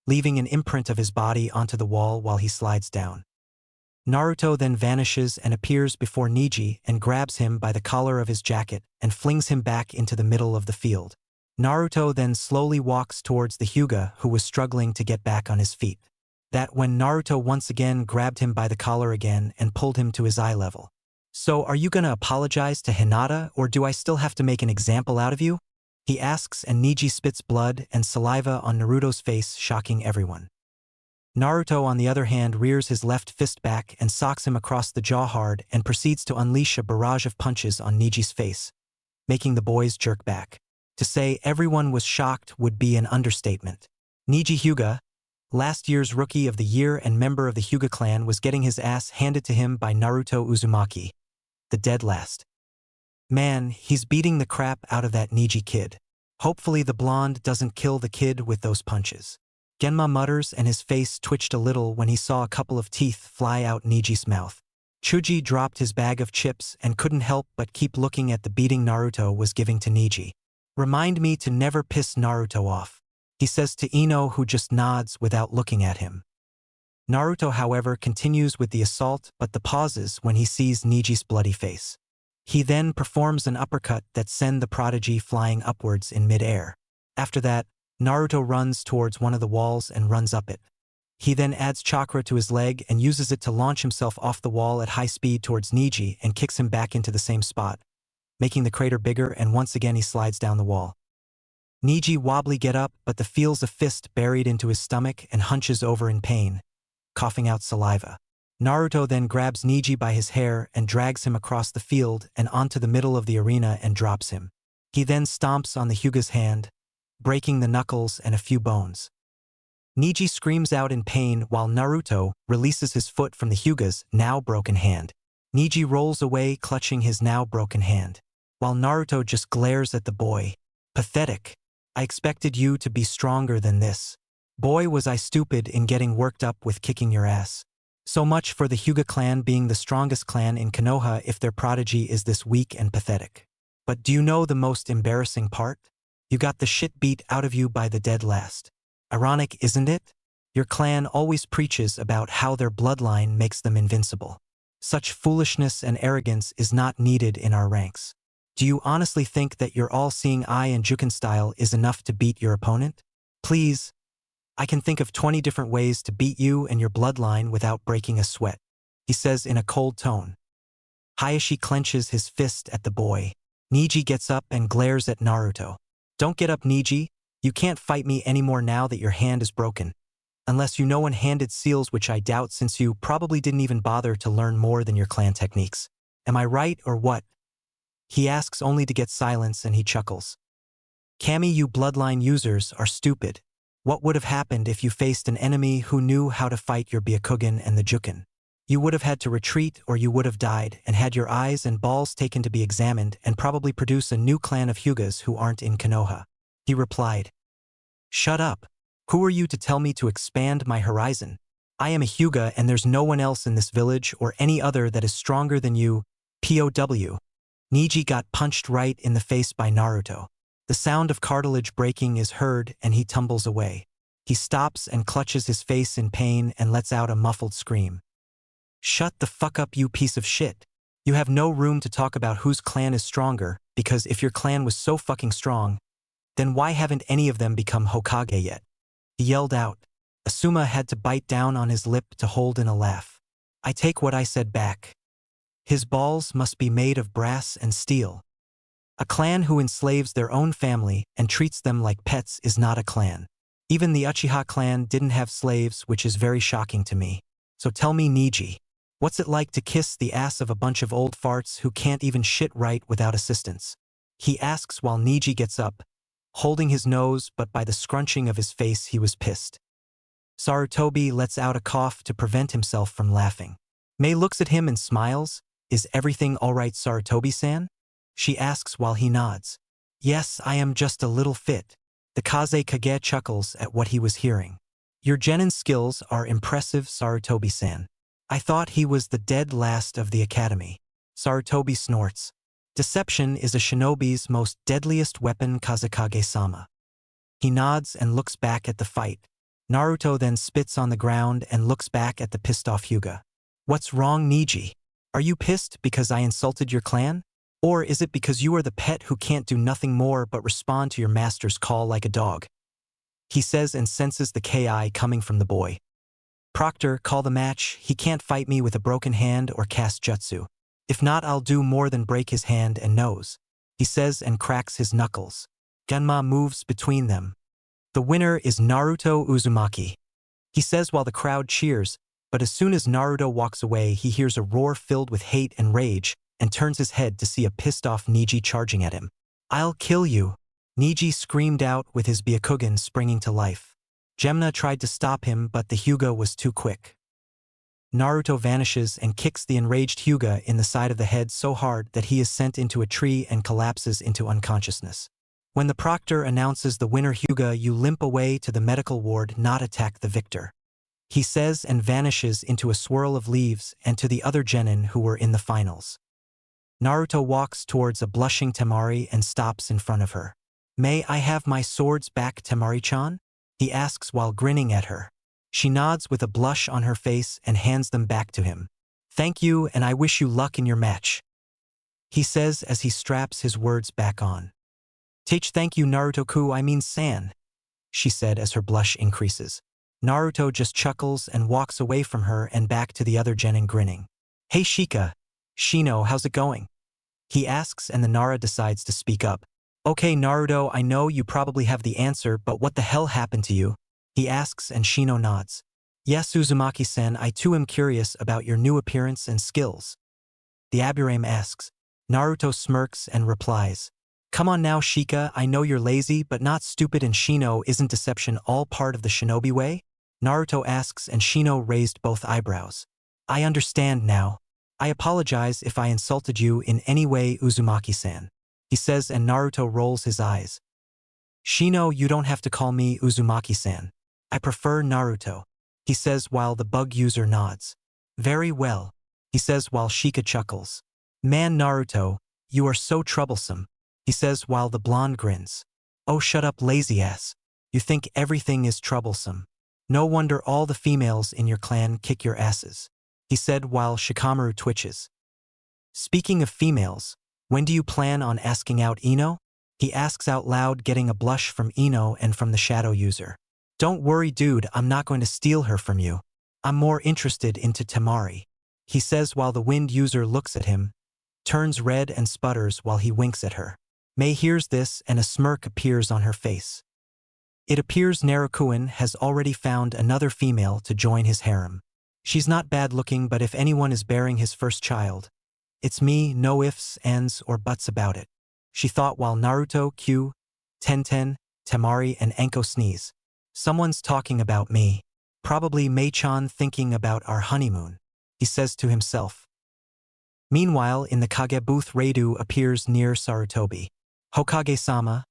leaving an imprint of his body onto the wall while he slides down. Naruto then vanishes and appears before Neji and grabs him by the collar of his jacket and flings him back into the middle of the field. Naruto then slowly walks towards the Hyuga, who was struggling to get back on his feet. That when Naruto once again grabbed him by the collar again and pulled him to his eye level. So are you gonna apologize to Hinata, or do I still have to make an example out of you? He asks, and Neji spits blood and saliva on Naruto's face, shocking everyone. Naruto, on the other hand, rears his left fist back and socks him across the jaw hard and proceeds to unleash a barrage of punches on Niji's face, making the boys jerk back. To say everyone was shocked would be an understatement. Niji Hyuga, last year's Rookie of the Year and member of the Hyuga clan, was getting his ass handed to him by Naruto Uzumaki, the dead last. Man, he's beating the crap out of that Niji kid. Hopefully the blonde doesn't kill the kid with those punches. Genma mutters, and his face twitched a little when he saw a couple of teeth fly out Niji's mouth. Chuji dropped his bag of chips and couldn't help but keep looking at the beating Naruto was giving to Niji. Remind me to never piss Naruto off, he says to Ino, who just nods without looking at him. Naruto, however, continues with the assault, but the pauses when he sees Niji's bloody face. He then performs an uppercut that sends the prodigy flying upwards in mid-air. After that, Naruto runs towards one of the walls and runs up it. He then adds chakra to his leg and uses it to launch himself off the wall at high speed towards Niji and kicks him back into the same spot, making the crater bigger, and once again he slides down the wall. Niji wobbly get up, but feels a fist buried into his stomach and hunches over in pain, coughing out saliva. Naruto then grabs Niji by his hair and drags him across the field and onto the middle of the arena and drops him. He then stomps on the Hyuga's hand, breaking the knuckles and a few bones. Niji screams out in pain while Naruto releases his foot from the Hyuga's now broken hand. Niji rolls away, clutching his now broken hand, while Naruto just glares at the boy. Pathetic. I expected you to be stronger than this. Boy, was I stupid in getting worked up with kicking your ass. So much for the Hyuga clan being the strongest clan in Konoha if their prodigy is this weak and pathetic. But do you know the most embarrassing part? You got the shit beat out of you by the dead last. Ironic, isn't it? Your clan always preaches about how their bloodline makes them invincible. Such foolishness and arrogance is not needed in our ranks. Do you honestly think that your all-seeing eye and Juken style is enough to beat your opponent? Please. I can think of 20 different ways to beat you and your bloodline without breaking a sweat, he says in a cold tone. Hayashi clenches his fist at the boy. Niji gets up and glares at Naruto. Don't get up, Niji. You can't fight me anymore now that your hand is broken. Unless you know one-handed seals, which I doubt since you probably didn't even bother to learn more than your clan techniques. Am I right or what? He asks only to get silence, and he chuckles. Kami, you bloodline users are stupid. What would have happened if you faced an enemy who knew how to fight your Byakugan and the Juken? You would have had to retreat, or you would have died and had your eyes and balls taken to be examined and probably produce a new clan of Hyugas who aren't in Konoha. He replied. Shut up. Who are you to tell me to expand my horizon? I am a Hyuga and there's no one else in this village or any other that is stronger than you. POW. Niji got punched right in the face by Naruto. The sound of cartilage breaking is heard and he tumbles away. He stops and clutches his face in pain and lets out a muffled scream. Shut the fuck up, you piece of shit. You have no room to talk about whose clan is stronger, because if your clan was so fucking strong, then why haven't any of them become Hokage yet? He yelled out. Asuma had to bite down on his lip to hold in a laugh. I take what I said back. His balls must be made of brass and steel. A clan who enslaves their own family and treats them like pets is not a clan. Even the Uchiha clan didn't have slaves, which is very shocking to me. So tell me, Niji, what's it like to kiss the ass of a bunch of old farts who can't even shit right without assistance? He asks while Niji gets up, holding his nose, but by the scrunching of his face he was pissed. Sarutobi lets out a cough to prevent himself from laughing. Mei looks at him and smiles. Is everything all right, Sarutobi-san? She asks while he nods. Yes, I am just a little fit. The Kaze Kage chuckles at what he was hearing. Your genin skills are impressive, Sarutobi-san. I thought he was the dead last of the academy. Sarutobi snorts. Deception is a shinobi's most deadliest weapon, Kazekage-sama. He nods and looks back at the fight. Naruto then spits on the ground and looks back at the pissed-off Hyuga. What's wrong, Niji? Are you pissed because I insulted your clan? Or is it because you are the pet who can't do nothing more but respond to your master's call like a dog? He says and senses the Ki coming from the boy. Proctor, call the match. He can't fight me with a broken hand or cast jutsu. If not, I'll do more than break his hand and nose, he says and cracks his knuckles. Genma moves between them. The winner is Naruto Uzumaki. he says while the crowd cheers, but as soon as Naruto walks away he hears a roar filled with hate and rage and turns his head to see a pissed-off Neji charging at him. "I'll kill you!" Neji screamed out with his Byakugan springing to life. Gemna tried to stop him but the Hyuga was too quick. Naruto vanishes and kicks the enraged Hyuga in the side of the head so hard that he is sent into a tree and collapses into unconsciousness. When the proctor announces the winner Hyuga, you limp away to the medical ward, not attack the victor, he says and vanishes into a swirl of leaves and to the other genin who were in the finals. Naruto walks towards a blushing Temari and stops in front of her. "May I have my swords back, Temari-chan?" he asks while grinning at her. She nods with a blush on her face and hands them back to him. "Thank you and I wish you luck in your match," he says as he straps his words back on. Thank you Naruto-ku, I mean San," she said as her blush increases. Naruto just chuckles and walks away from her and back to the other genin grinning. "Hey Shika, Shino, how's it going?" he asks and the Nara decides to speak up. "Okay Naruto, I know you probably have the answer, but what the hell happened to you?" he asks and Shino nods. "Yes Uzumaki-sen, I too am curious about your new appearance and skills," the Aburame asks. Naruto smirks and replies, "Come on now Shika, I know you're lazy but not stupid, and Shino, isn't deception all part of the shinobi way?" Naruto asks and Shino raised both eyebrows. "I understand now. I apologize if I insulted you in any way Uzumaki-san," he says and Naruto rolls his eyes. "Shino, you don't have to call me Uzumaki-san. I prefer Naruto," he says while the bug user nods. "Very well," he says while Shika chuckles. "Man Naruto, you are so troublesome," he says while the blonde grins. "Oh shut up lazy ass. You think everything is troublesome. No wonder all the females in your clan kick your asses," he said while Shikamaru twitches. "Speaking of females, when do you plan on asking out Ino?" he asks out loud, getting a blush from Ino and from the shadow user. "Don't worry dude, I'm not going to steal her from you. I'm more interested into Temari," he says while the wind user looks at him, turns red and sputters while he winks at her. Mei hears this and a smirk appears on her face. It appears Narukuin has already found another female to join his harem. She's not bad looking, but if anyone is bearing his first child, it's me, no ifs, ands, or buts about it, she thought while Naruto, Q, Tenten, Temari and Enko sneeze. "Someone's talking about me. Probably Mei-chan thinking about our honeymoon," he says to himself. Meanwhile, in the Kage booth, Reidu appears near Sarutobi. "Hokage-sama,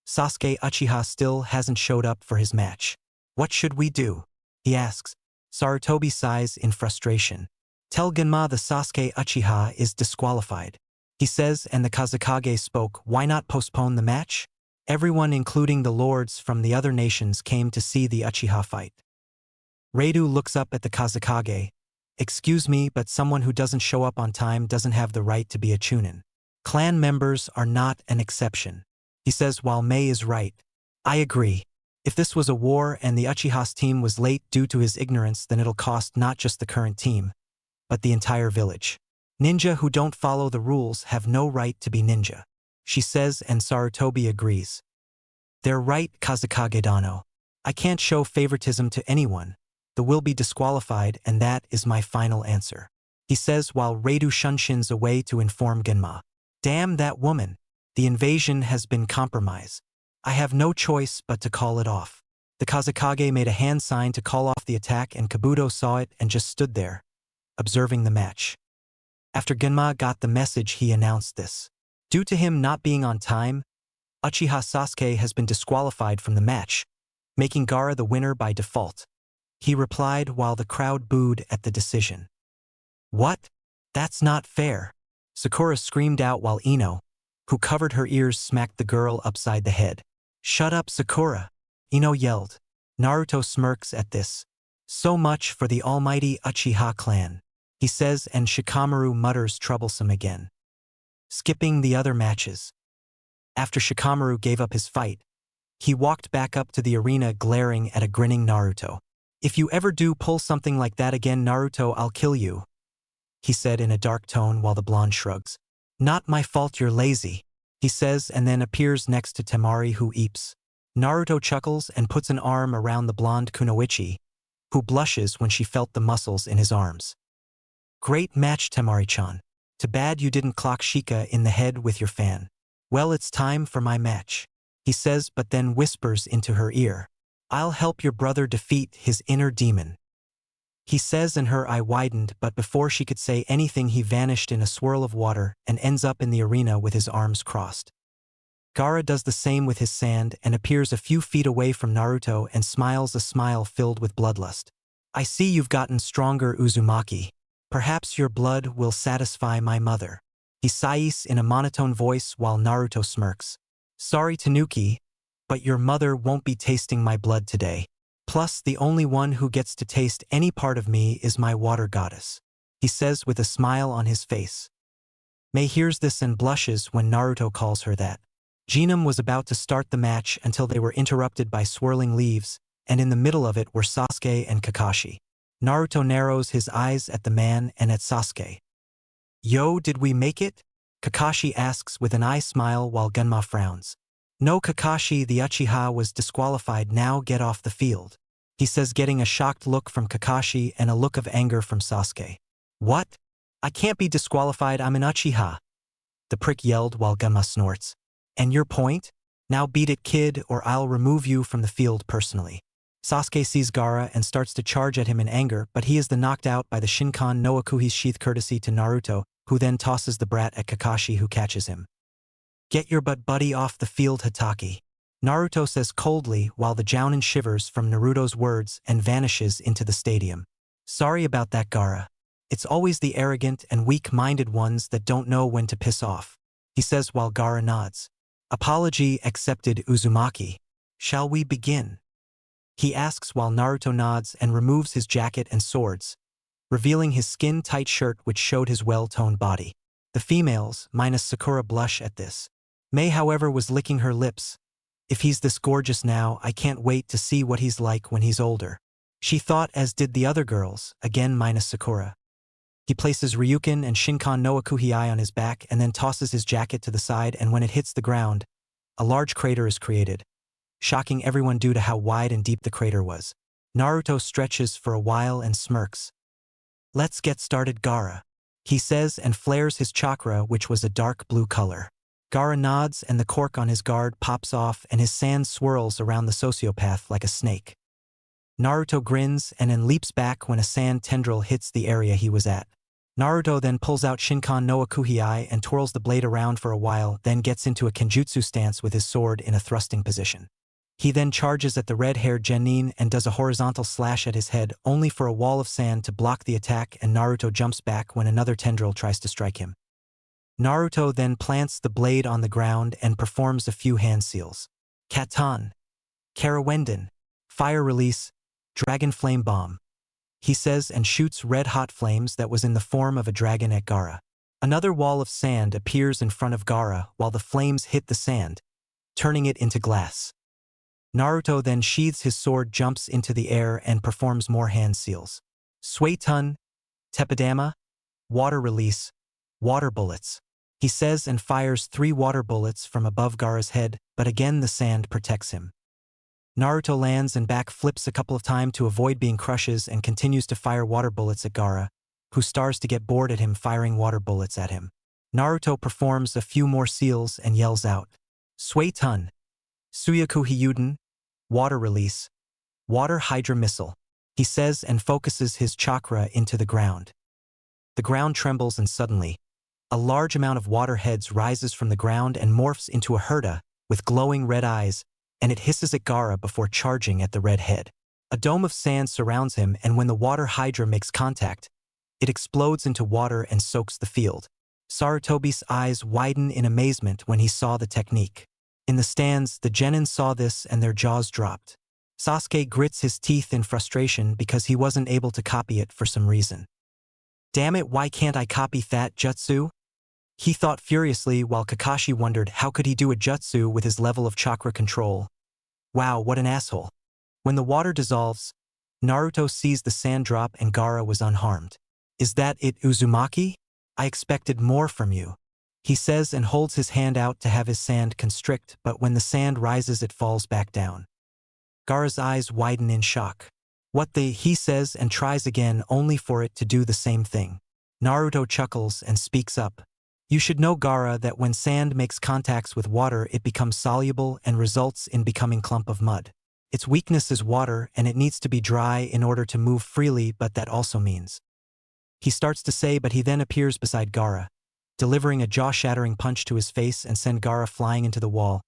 Sasuke Uchiha still hasn't showed up for his match. What should we do?" he asks. Sarutobi sighs in frustration. "Tell Genma the Sasuke Uchiha is disqualified," he says, and the Kazekage spoke. "Why not postpone the match?" Everyone, including the lords from the other nations, came to see the Uchiha fight. Reidu looks up at the Kazekage. "Excuse me, but someone who doesn't show up on time doesn't have the right to be a Chunin. Clan members are not an exception," he says while Mei is right. "I agree. If this was a war and the Uchiha's team was late due to his ignorance, then it'll cost not just the current team, but the entire village. Ninja who don't follow the rules have no right to be ninja," she says, and Sarutobi agrees. "They're right, Kazekage Dano. I can't show favoritism to anyone. The will be disqualified, and that is my final answer," he says while Reidu shunsins away to inform Genma. "Damn that woman. The invasion has been compromised. I have no choice but to call it off." The Kazekage made a hand sign to call off the attack and Kabuto saw it and just stood there, observing the match. After Genma got the message, he announced this. Due to him not being on time, Uchiha Sasuke has been disqualified from the match, making Gaara the winner by default. He replied while the crowd booed at the decision. "What? That's not fair," Sakura screamed out while Ino, who covered her ears, smacked the girl upside the head. "Shut up, Sakura," Ino yelled. Naruto smirks at this. "So much for the almighty Uchiha clan," he says, and Shikamaru mutters troublesome again. Skipping the other matches. After Shikamaru gave up his fight, he walked back up to the arena glaring at a grinning Naruto. "If you ever do pull something like that again, Naruto, I'll kill you," he said in a dark tone while the blonde shrugs. "Not my fault you're lazy," he says, and then appears next to Temari, who eeps. Naruto chuckles and puts an arm around the blonde kunoichi, who blushes when she felt the muscles in his arms. Great match, Temari-chan. Too bad you didn't clock Shika in the head with your fan. Well, it's time for my match, he says, but then whispers into her ear. I'll help your brother defeat his inner demon. He says, and her eye widened, but before she could say anything he vanished in a swirl of water and ends up in the arena with his arms crossed. Gaara does the same with his sand and appears a few feet away from Naruto and smiles a smile filled with bloodlust. I see you've gotten stronger, Uzumaki. Perhaps your blood will satisfy my mother, he sighs in a monotone voice while Naruto smirks. Sorry, Tanuki, but your mother won't be tasting my blood today. Plus, the only one who gets to taste any part of me is my water goddess, he says with a smile on his face. Mei hears this and blushes when Naruto calls her that. Jinam was about to start the match until they were interrupted by swirling leaves, and in the middle of it were Sasuke and Kakashi. Naruto narrows his eyes at the man and at Sasuke. Yo, did we make it? Kakashi asks with an eye smile while Gunma frowns. No, Kakashi, the Uchiha was disqualified, now get off the field, he says, getting a shocked look from Kakashi and a look of anger from Sasuke. What? I can't be disqualified, I'm an Uchiha, the prick yelled while Gunma snorts. And your point? Now beat it, kid, or I'll remove you from the field personally. Sasuke sees Gaara and starts to charge at him in anger, but he is knocked out by the Shinkan no Akuhi's sheath courtesy to Naruto, who then tosses the brat at Kakashi, who catches him. Get your butt buddy off the field, Hatake, Naruto says coldly while the Jounin shivers from Naruto's words and vanishes into the stadium. Sorry about that, Gaara. It's always the arrogant and weak-minded ones that don't know when to piss off, he says while Gaara nods. Apology accepted, Uzumaki. Shall we begin? He asks while Naruto nods and removes his jacket and swords, revealing his skin-tight shirt which showed his well-toned body. The females, minus Sakura, blush at this. Mei, however, was licking her lips. If he's this gorgeous now, I can't wait to see what he's like when he's older, she thought, as did the other girls, again minus Sakura. He places Ryukin and Shinkan no Akuhiai on his back and then tosses his jacket to the side, and when it hits the ground, a large crater is created, shocking everyone due to how wide and deep the crater was. Naruto stretches for a while and smirks. Let's get started, Gaara, he says, and flares his chakra, which was a dark blue color. Gaara nods and the cork on his guard pops off and his sand swirls around the sociopath like a snake. Naruto grins and then leaps back when a sand tendril hits the area he was at. Naruto then pulls out Shinkan no Akuhiai and twirls the blade around for a while, then gets into a kenjutsu stance with his sword in a thrusting position. He then charges at the red-haired genin and does a horizontal slash at his head, only for a wall of sand to block the attack, and Naruto jumps back when another tendril tries to strike him. Naruto then plants the blade on the ground and performs a few hand seals. Katan, Karawenden, Fire Release, Dragon Flame Bomb, he says, and shoots red-hot flames that was in the form of a dragon at Gaara. Another wall of sand appears in front of Gaara while the flames hit the sand, turning it into glass. Naruto then sheathes his sword, jumps into the air, and performs more hand seals. Suetun, Tepidama, Water Release, Water Bullets, he says, and fires 3 water bullets from above Gaara's head, but again the sand protects him. Naruto lands and back flips a couple of times to avoid being crushes and continues to fire water bullets at Gaara, who starts to get bored at him firing water bullets at him. Naruto performs a few more seals and yells out, Suetun, Suyaku Hyuden, Water Release, Water Hydra Missile, he says, and focuses his chakra into the ground. The ground trembles and suddenly, a large amount of water heads rises from the ground and morphs into a Herta with glowing red eyes, and it hisses at Gaara before charging at the red head. A dome of sand surrounds him, and when the water hydra makes contact, it explodes into water and soaks the field. Sarutobi's eyes widen in amazement when he saw the technique. In the stands, the genin saw this and their jaws dropped. Sasuke grits his teeth in frustration because he wasn't able to copy it for some reason. Damn it, why can't I copy that jutsu? He thought furiously while Kakashi wondered how could he do a jutsu with his level of chakra control. Wow, what an asshole. When the water dissolves, Naruto sees the sand drop and Gaara was unharmed. Is that it, Uzumaki? I expected more from you, he says, and holds his hand out to have his sand constrict, but when the sand rises it falls back down. Gaara's eyes widen in shock. What the, he says and tries again only for it to do the same thing. Naruto chuckles and speaks up. You should know, Gaara, that when sand makes contacts with water it becomes soluble and results in becoming clump of mud. Its weakness is water and it needs to be dry in order to move freely, but that also means. He starts to say, but he then appears beside Gaara, delivering a jaw-shattering punch to his face and send Gaara flying into the wall,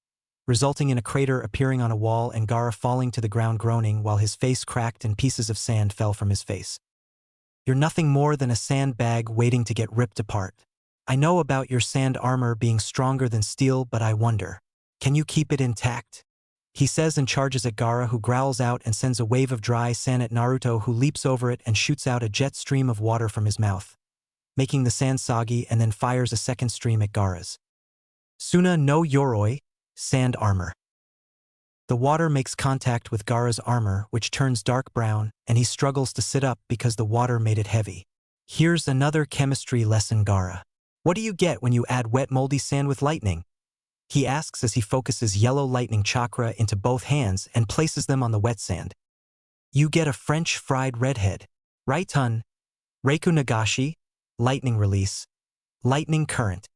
resulting in a crater appearing on a wall and Gaara falling to the ground groaning while his face cracked and pieces of sand fell from his face. You're nothing more than a sandbag waiting to get ripped apart. I know about your sand armor being stronger than steel, but I wonder, can you keep it intact? He says and charges at Gaara, who growls out and sends a wave of dry sand at Naruto, who leaps over it and shoots out a jet stream of water from his mouth, making the sand soggy, and then fires a second stream at Gaara's Suna no Yoroi, sand armor. The water makes contact with Gaara's armor, which turns dark brown, and he struggles to sit up because the water made it heavy. Here's another chemistry lesson, Gaara. What do you get when you add wet moldy sand with lightning? He asks as he focuses yellow lightning chakra into both hands and places them on the wet sand. You get a French fried redhead. Right, hun? Reiku Nagashi, lightning release, lightning current.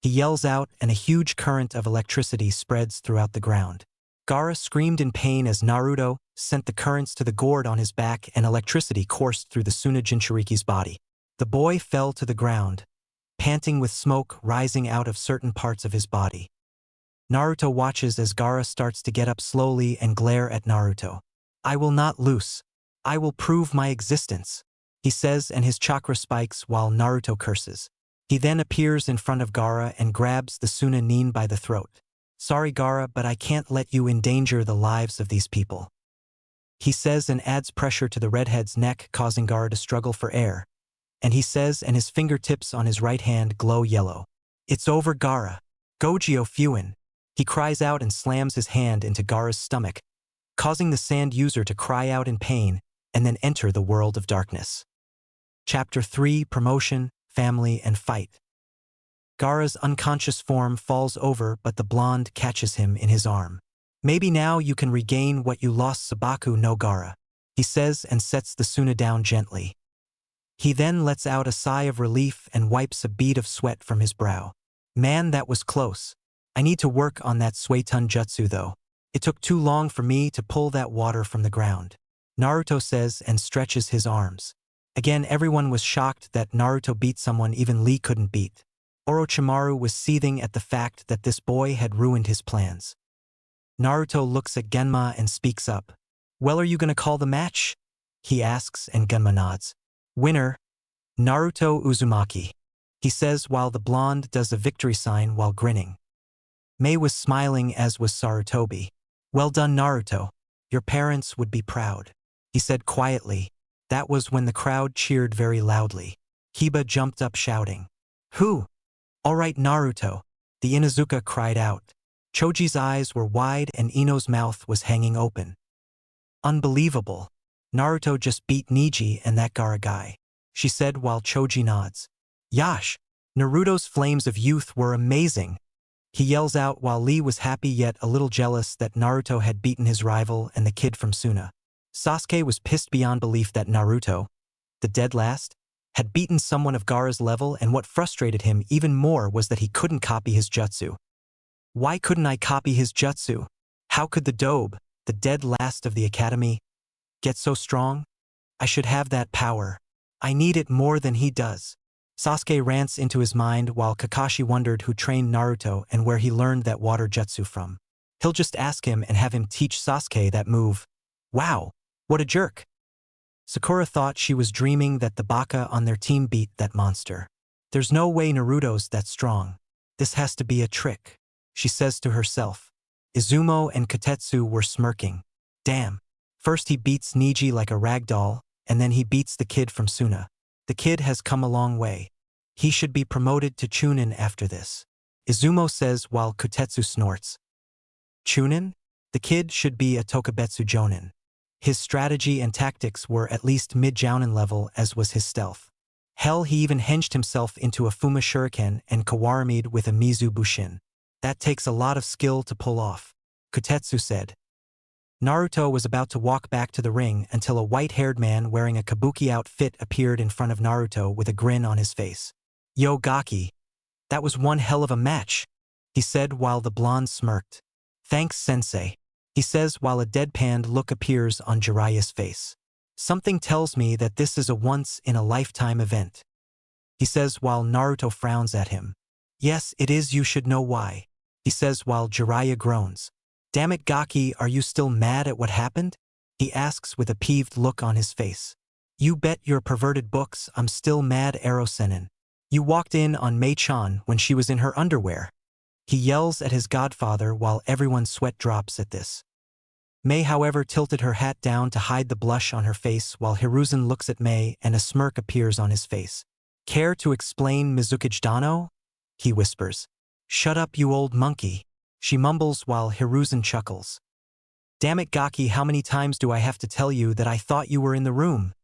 He yells out and a huge current of electricity spreads throughout the ground. Gaara screamed in pain as Naruto sent the currents to the gourd on his back and electricity coursed through the Suna Jinchuriki's body. The boy fell to the ground, panting with smoke rising out of certain parts of his body. Naruto watches as Gaara starts to get up slowly and glare at Naruto. I will not lose. I will prove my existence, he says, and his chakra spikes while Naruto curses. He then appears in front of Gaara and grabs the Suna Nin by the throat. Sorry, Gaara, but I can't let you endanger the lives of these people, he says, and adds pressure to the redhead's neck, causing Gaara to struggle for air. And he says, and his fingertips on his right hand glow yellow. It's over, Gaara. Gojio Fuin. He cries out and slams his hand into Gaara's stomach, causing the sand user to cry out in pain and then enter the world of darkness. Chapter 3: Promotion, Family, and Fight. Gaara's unconscious form falls over, but the blonde catches him in his arm. Maybe now you can regain what you lost, Sabaku no Gaara, he says, and sets the Suna down gently. He then lets out a sigh of relief and wipes a bead of sweat from his brow. Man, that was close. I need to work on that Suetun Jutsu though. It took too long for me to pull that water from the ground, Naruto says and stretches his arms. Again, everyone was shocked that Naruto beat someone even Lee couldn't beat. Orochimaru was seething at the fact that this boy had ruined his plans. Naruto looks at Genma and speaks up. Well, are you gonna call the match? He asks, and Genma nods. Winner, Naruto Uzumaki, he says while the blonde does a victory sign while grinning. Mei was smiling, as was Sarutobi. Well done, Naruto. Your parents would be proud, he said quietly. That was when the crowd cheered very loudly. Kiba jumped up shouting. Who? All right, Naruto, the Inuzuka cried out. Choji's eyes were wide and Ino's mouth was hanging open. Unbelievable. Naruto just beat Neji and that Gaara guy, she said while Choji nods. Yash, Naruto's flames of youth were amazing, he yells out while Lee was happy yet a little jealous that Naruto had beaten his rival and the kid from Suna. Sasuke was pissed beyond belief that Naruto, the dead last, had beaten someone of Gaara's level, and what frustrated him even more was that he couldn't copy his jutsu. Why couldn't I copy his jutsu? How could the Dobe, the dead last of the academy, get so strong? I should have that power. I need it more than he does. Sasuke rants into his mind while Kakashi wondered who trained Naruto and where he learned that water jutsu from. He'll just ask him and have him teach Sasuke that move. Wow, what a jerk. Sakura thought she was dreaming that the Baka on their team beat that monster. There's no way Naruto's that strong. This has to be a trick, she says to herself. Izumo and Kotetsu were smirking. Damn. First he beats Neji like a rag doll, and then he beats the kid from Suna. The kid has come a long way. He should be promoted to Chunin after this, Izumo says while Kotetsu snorts. Chunin? The kid should be a Tokubetsu Jonin. His strategy and tactics were at least mid-Jounin level, as was his stealth. Hell, he even hinged himself into a Fuma Shuriken and Kawarami'd with a Mizu Bushin. That takes a lot of skill to pull off, Kotetsu said. Naruto was about to walk back to the ring until a white-haired man wearing a kabuki outfit appeared in front of Naruto with a grin on his face. "Yo Gaki, that was one hell of a match," he said while the blonde smirked. "Thanks, sensei," he says while a deadpanned look appears on Jiraiya's face. "Something tells me that this is a once-in-a-lifetime event," he says while Naruto frowns at him. "Yes, it is. You should know why," he says while Jiraiya groans. "Damn it, Gaki, are you still mad at what happened?" he asks with a peeved look on his face. "You bet your perverted books I'm still mad, Ero-senin. You walked in on Mei-chan when she was in her underwear," he yells at his godfather while everyone's sweat drops at this. Mei, however, tilted her hat down to hide the blush on her face while Hiruzen looks at Mei and a smirk appears on his face. "Care to explain, Mizukage Dano?" he whispers. "Shut up, you old monkey," she mumbles while Hiruzen chuckles. "Damn it, Gaki, how many times do I have to tell you that I thought you were in the room?"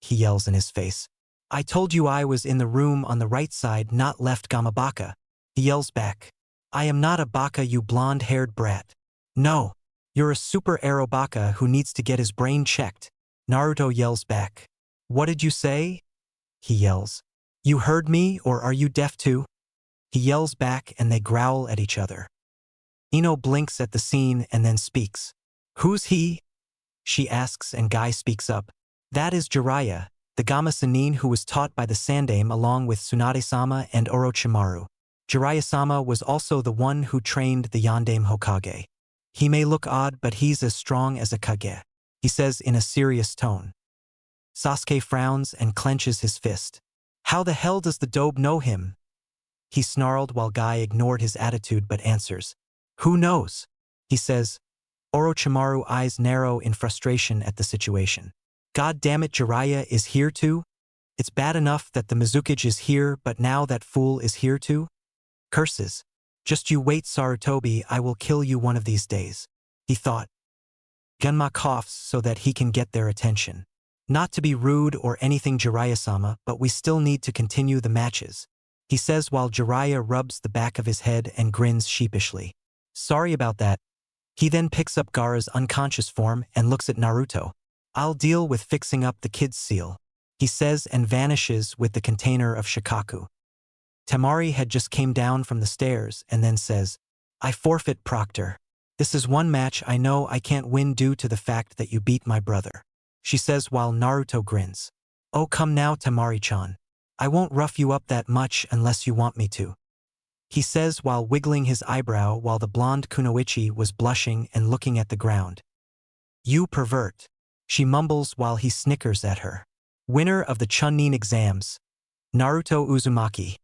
he yells in his face. "I told you I was in the room on the right side, not left, Gamabaka," he yells back. "I am not a baka, you blonde-haired brat. No, you're a super arrow baka who needs to get his brain checked," Naruto yells back. "What did you say?" he yells. "You heard me, or are you deaf too?" he yells back and they growl at each other. Ino blinks at the scene and then speaks. "Who's he?" she asks and Guy speaks up. "That is Jiraiya, the Gama Sannin who was taught by the Sandaime along with Tsunade-sama and Orochimaru. Jiraiya-sama was also the one who trained the Yondaime Hokage. He may look odd, but he's as strong as a Kage," he says in a serious tone. Sasuke frowns and clenches his fist. "How the hell does the dobe know him?" he snarled while Guy ignored his attitude but answers. "Who knows?" he says. Orochimaru eyes narrow in frustration at the situation. "God damn it, Jiraiya is here too? It's bad enough that the Mizukage is here, but now that fool is here too? Curses. Just you wait, Sarutobi, I will kill you one of these days," he thought. Gunma coughs so that he can get their attention. "Not to be rude or anything, Jiraiya-sama, but we still need to continue the matches," he says while Jiraiya rubs the back of his head and grins sheepishly. "Sorry about that." He then picks up Gaara's unconscious form and looks at Naruto. "I'll deal with fixing up the kid's seal," he says and vanishes with the container of shikaku. Temari had just came down from the stairs and then says, "I forfeit, Proctor. This is one match I know I can't win due to the fact that you beat my brother," she says while Naruto grins. "Oh, come now, Temari-chan. I won't rough you up that much unless you want me to," he says while wiggling his eyebrow while the blonde Kunoichi was blushing and looking at the ground. "You pervert," she mumbles while he snickers at her. "Winner of the Chunin Exams, Naruto Uzumaki,"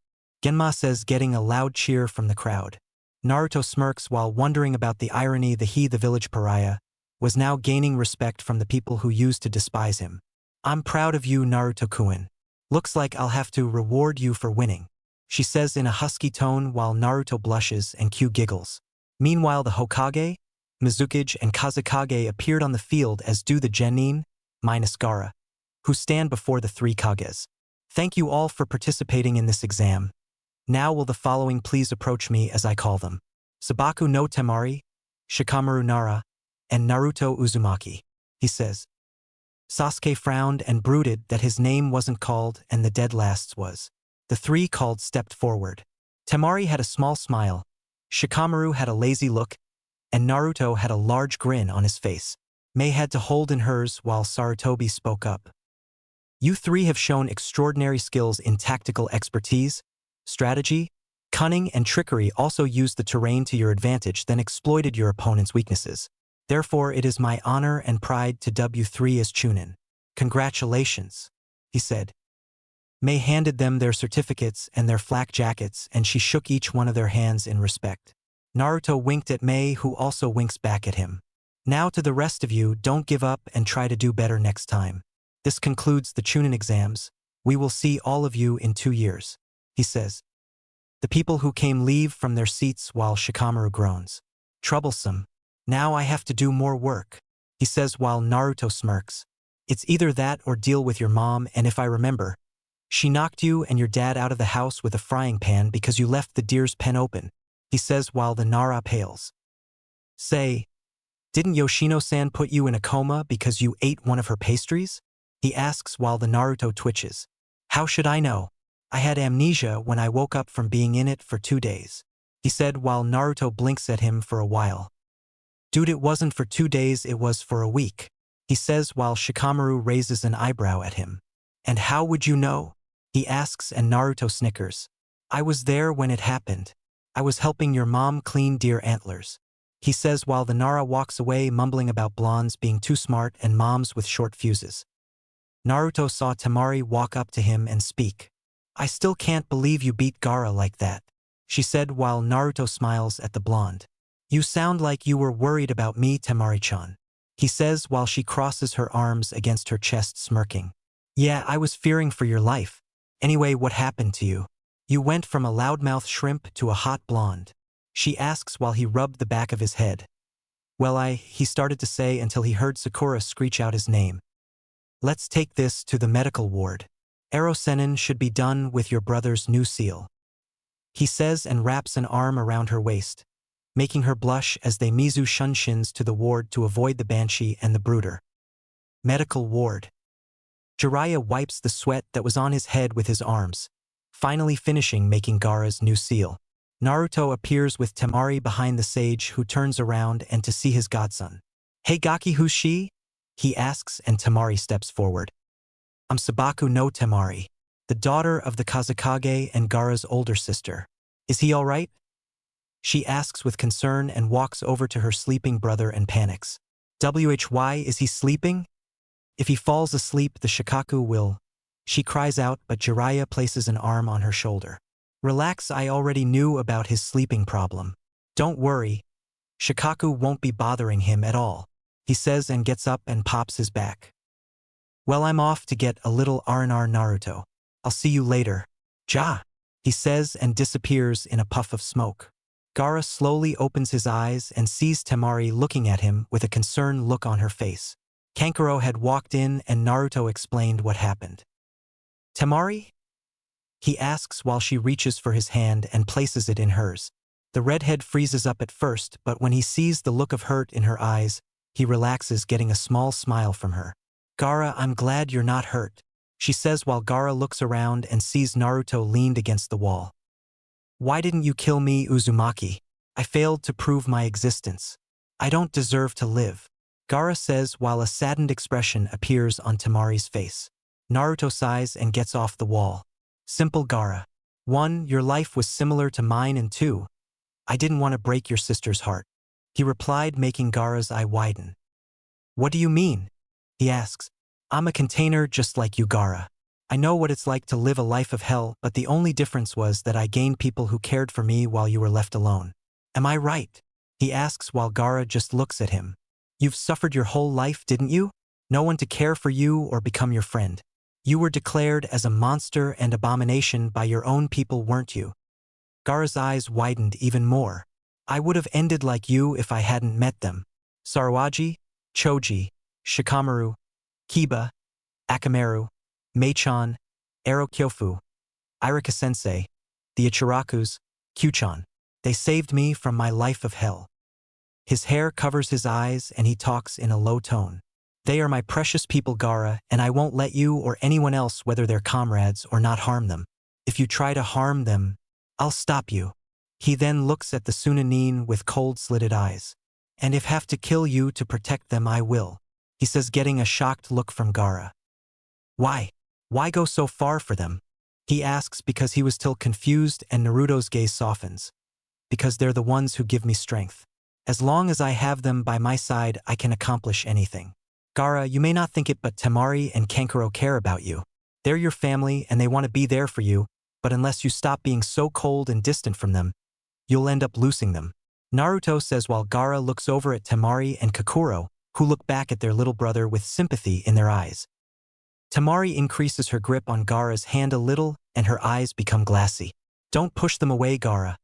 Genma says, getting a loud cheer from the crowd. Naruto smirks while wondering about the irony that he, the village pariah, was now gaining respect from the people who used to despise him. "I'm proud of you, Naruto-kun. Looks like I'll have to reward you for winning," she says in a husky tone while Naruto blushes and Q giggles. Meanwhile, the Hokage, Mizukage, and Kazekage appeared on the field, as do the Genin, minus Gaara, who stand before the three Kages. "Thank you all for participating in this exam. Now will the following please approach me as I call them: Sabaku no Temari, Shikamaru Nara, and Naruto Uzumaki," he says. Sasuke frowned and brooded that his name wasn't called and the dead last's was. The three called stepped forward. Temari had a small smile, Shikamaru had a lazy look, and Naruto had a large grin on his face. Mei had to hold in hers while Sarutobi spoke up. "You three have shown extraordinary skills in tactical expertise, strategy, cunning, and trickery. Also used the terrain to your advantage, then exploited your opponent's weaknesses. Therefore, it is my honor and pride to dub you three as Chunin. Congratulations," he said. Mei handed them their certificates and their flak jackets, and she shook each one of their hands in respect. Naruto winked at Mei, who also winks back at him. "Now to the rest of you, don't give up and try to do better next time. This concludes the Chunin exams. We will see all of you in 2 years," he says. The people who came leave from their seats while Shikamaru groans. "Troublesome. Now I have to do more work," he says while Naruto smirks. "It's either that or deal with your mom, and if I remember, she knocked you and your dad out of the house with a frying pan because you left the deer's pen open," he says while the Nara pales. "Say, Didn't Yoshino-san put you in a coma because you ate one of her pastries? He asks while the Naruto twitches. How should I know? I had amnesia when I woke up from being in it for 2 days. He said while Naruto blinks at him for a while. Dude, it wasn't for 2 days, it was for a week. He says while Shikamaru raises an eyebrow at him. And how would you know? He asks and Naruto snickers. I was there when it happened. I was helping your mom clean deer antlers. He says while the Nara walks away mumbling about blondes being too smart and moms with short fuses. Naruto saw Temari walk up to him and speak. I still can't believe you beat Gaara like that, she said while Naruto smiles at the blonde. You sound like you were worried about me, Temari-chan, he says while she crosses her arms against her chest smirking. Yeah, I was fearing for your life. Anyway, what happened to you? You went from a loudmouth shrimp to a hot blonde, she asks while he rubbed the back of his head. Well, he started to say until he heard Sakura screech out his name. Let's take this to the medical ward. Erosenin should be done with your brother's new seal, he says and wraps an arm around her waist, making her blush as they Mizu Shunshins to the ward to avoid the Banshee and the Brooder. Medical ward. Jiraiya wipes the sweat that was on his head with his arms, finally finishing making Gaara's new seal. Naruto appears with Temari behind the sage, who turns around and to see his godson. Hey Gaki, who's she? He asks and Temari steps forward. I'm Sabaku no Temari, the daughter of the Kazekage and Gaara's older sister. Is he alright? She asks with concern and walks over to her sleeping brother and panics. Why is he sleeping? If he falls asleep, the Shikaku will. She cries out, but Jiraiya places an arm on her shoulder. Relax, I already knew about his sleeping problem. Don't worry. Shikaku won't be bothering him at all, he says and gets up and pops his back. Well, I'm off to get a little R&R, Naruto. I'll see you later. Ja, he says and disappears in a puff of smoke. Gaara slowly opens his eyes and sees Temari looking at him with a concerned look on her face. Kankuro had walked in and Naruto explained what happened. Temari? He asks while she reaches for his hand and places it in hers. The redhead freezes up at first, but when he sees the look of hurt in her eyes, he relaxes, getting a small smile from her. Gaara, I'm glad you're not hurt, she says while Gaara looks around and sees Naruto leaned against the wall. Why didn't you kill me, Uzumaki? I failed to prove my existence. I don't deserve to live, Gaara says while a saddened expression appears on Temari's face. Naruto sighs and gets off the wall. Simple, Gaara. 1. Your life was similar to mine, and 2. I didn't want to break your sister's heart, he replied, making Gaara's eye widen. What do you mean? He asks. I'm a container just like you, Gaara. I know what it's like to live a life of hell, but the only difference was that I gained people who cared for me while you were left alone. Am I right? He asks while Gaara just looks at him. You've suffered your whole life, didn't you? No one to care for you or become your friend. You were declared as a monster and abomination by your own people, weren't you? Gaara's eyes widened even more. I would have ended like you if I hadn't met them. Sarawaji, Choji, Shikamaru, Kiba, Akamaru, Mei-chan, Ero Kyofu, Irika-sensei, the Ichirakus, Q-chan. They saved me from my life of hell. His hair covers his eyes and he talks in a low tone. They are my precious people, Gaara, and I won't let you or anyone else, whether they're comrades or not, harm them. If you try to harm them, I'll stop you. He then looks at the Sunanin with cold slitted eyes. And if have to kill you to protect them, I will, he says, getting a shocked look from Gaara. Why? Why go so far for them? He asks because he was still confused, and Naruto's gaze softens. Because they're the ones who give me strength. As long as I have them by my side, I can accomplish anything. Gaara, you may not think it, but Temari and Kankuro care about you. They're your family and they want to be there for you, but unless you stop being so cold and distant from them, you'll end up losing them, Naruto says while Gaara looks over at Temari and Kakuro, who look back at their little brother with sympathy in their eyes. Temari increases her grip on Gaara's hand a little, and her eyes become glassy. Don't push them away, Gaara.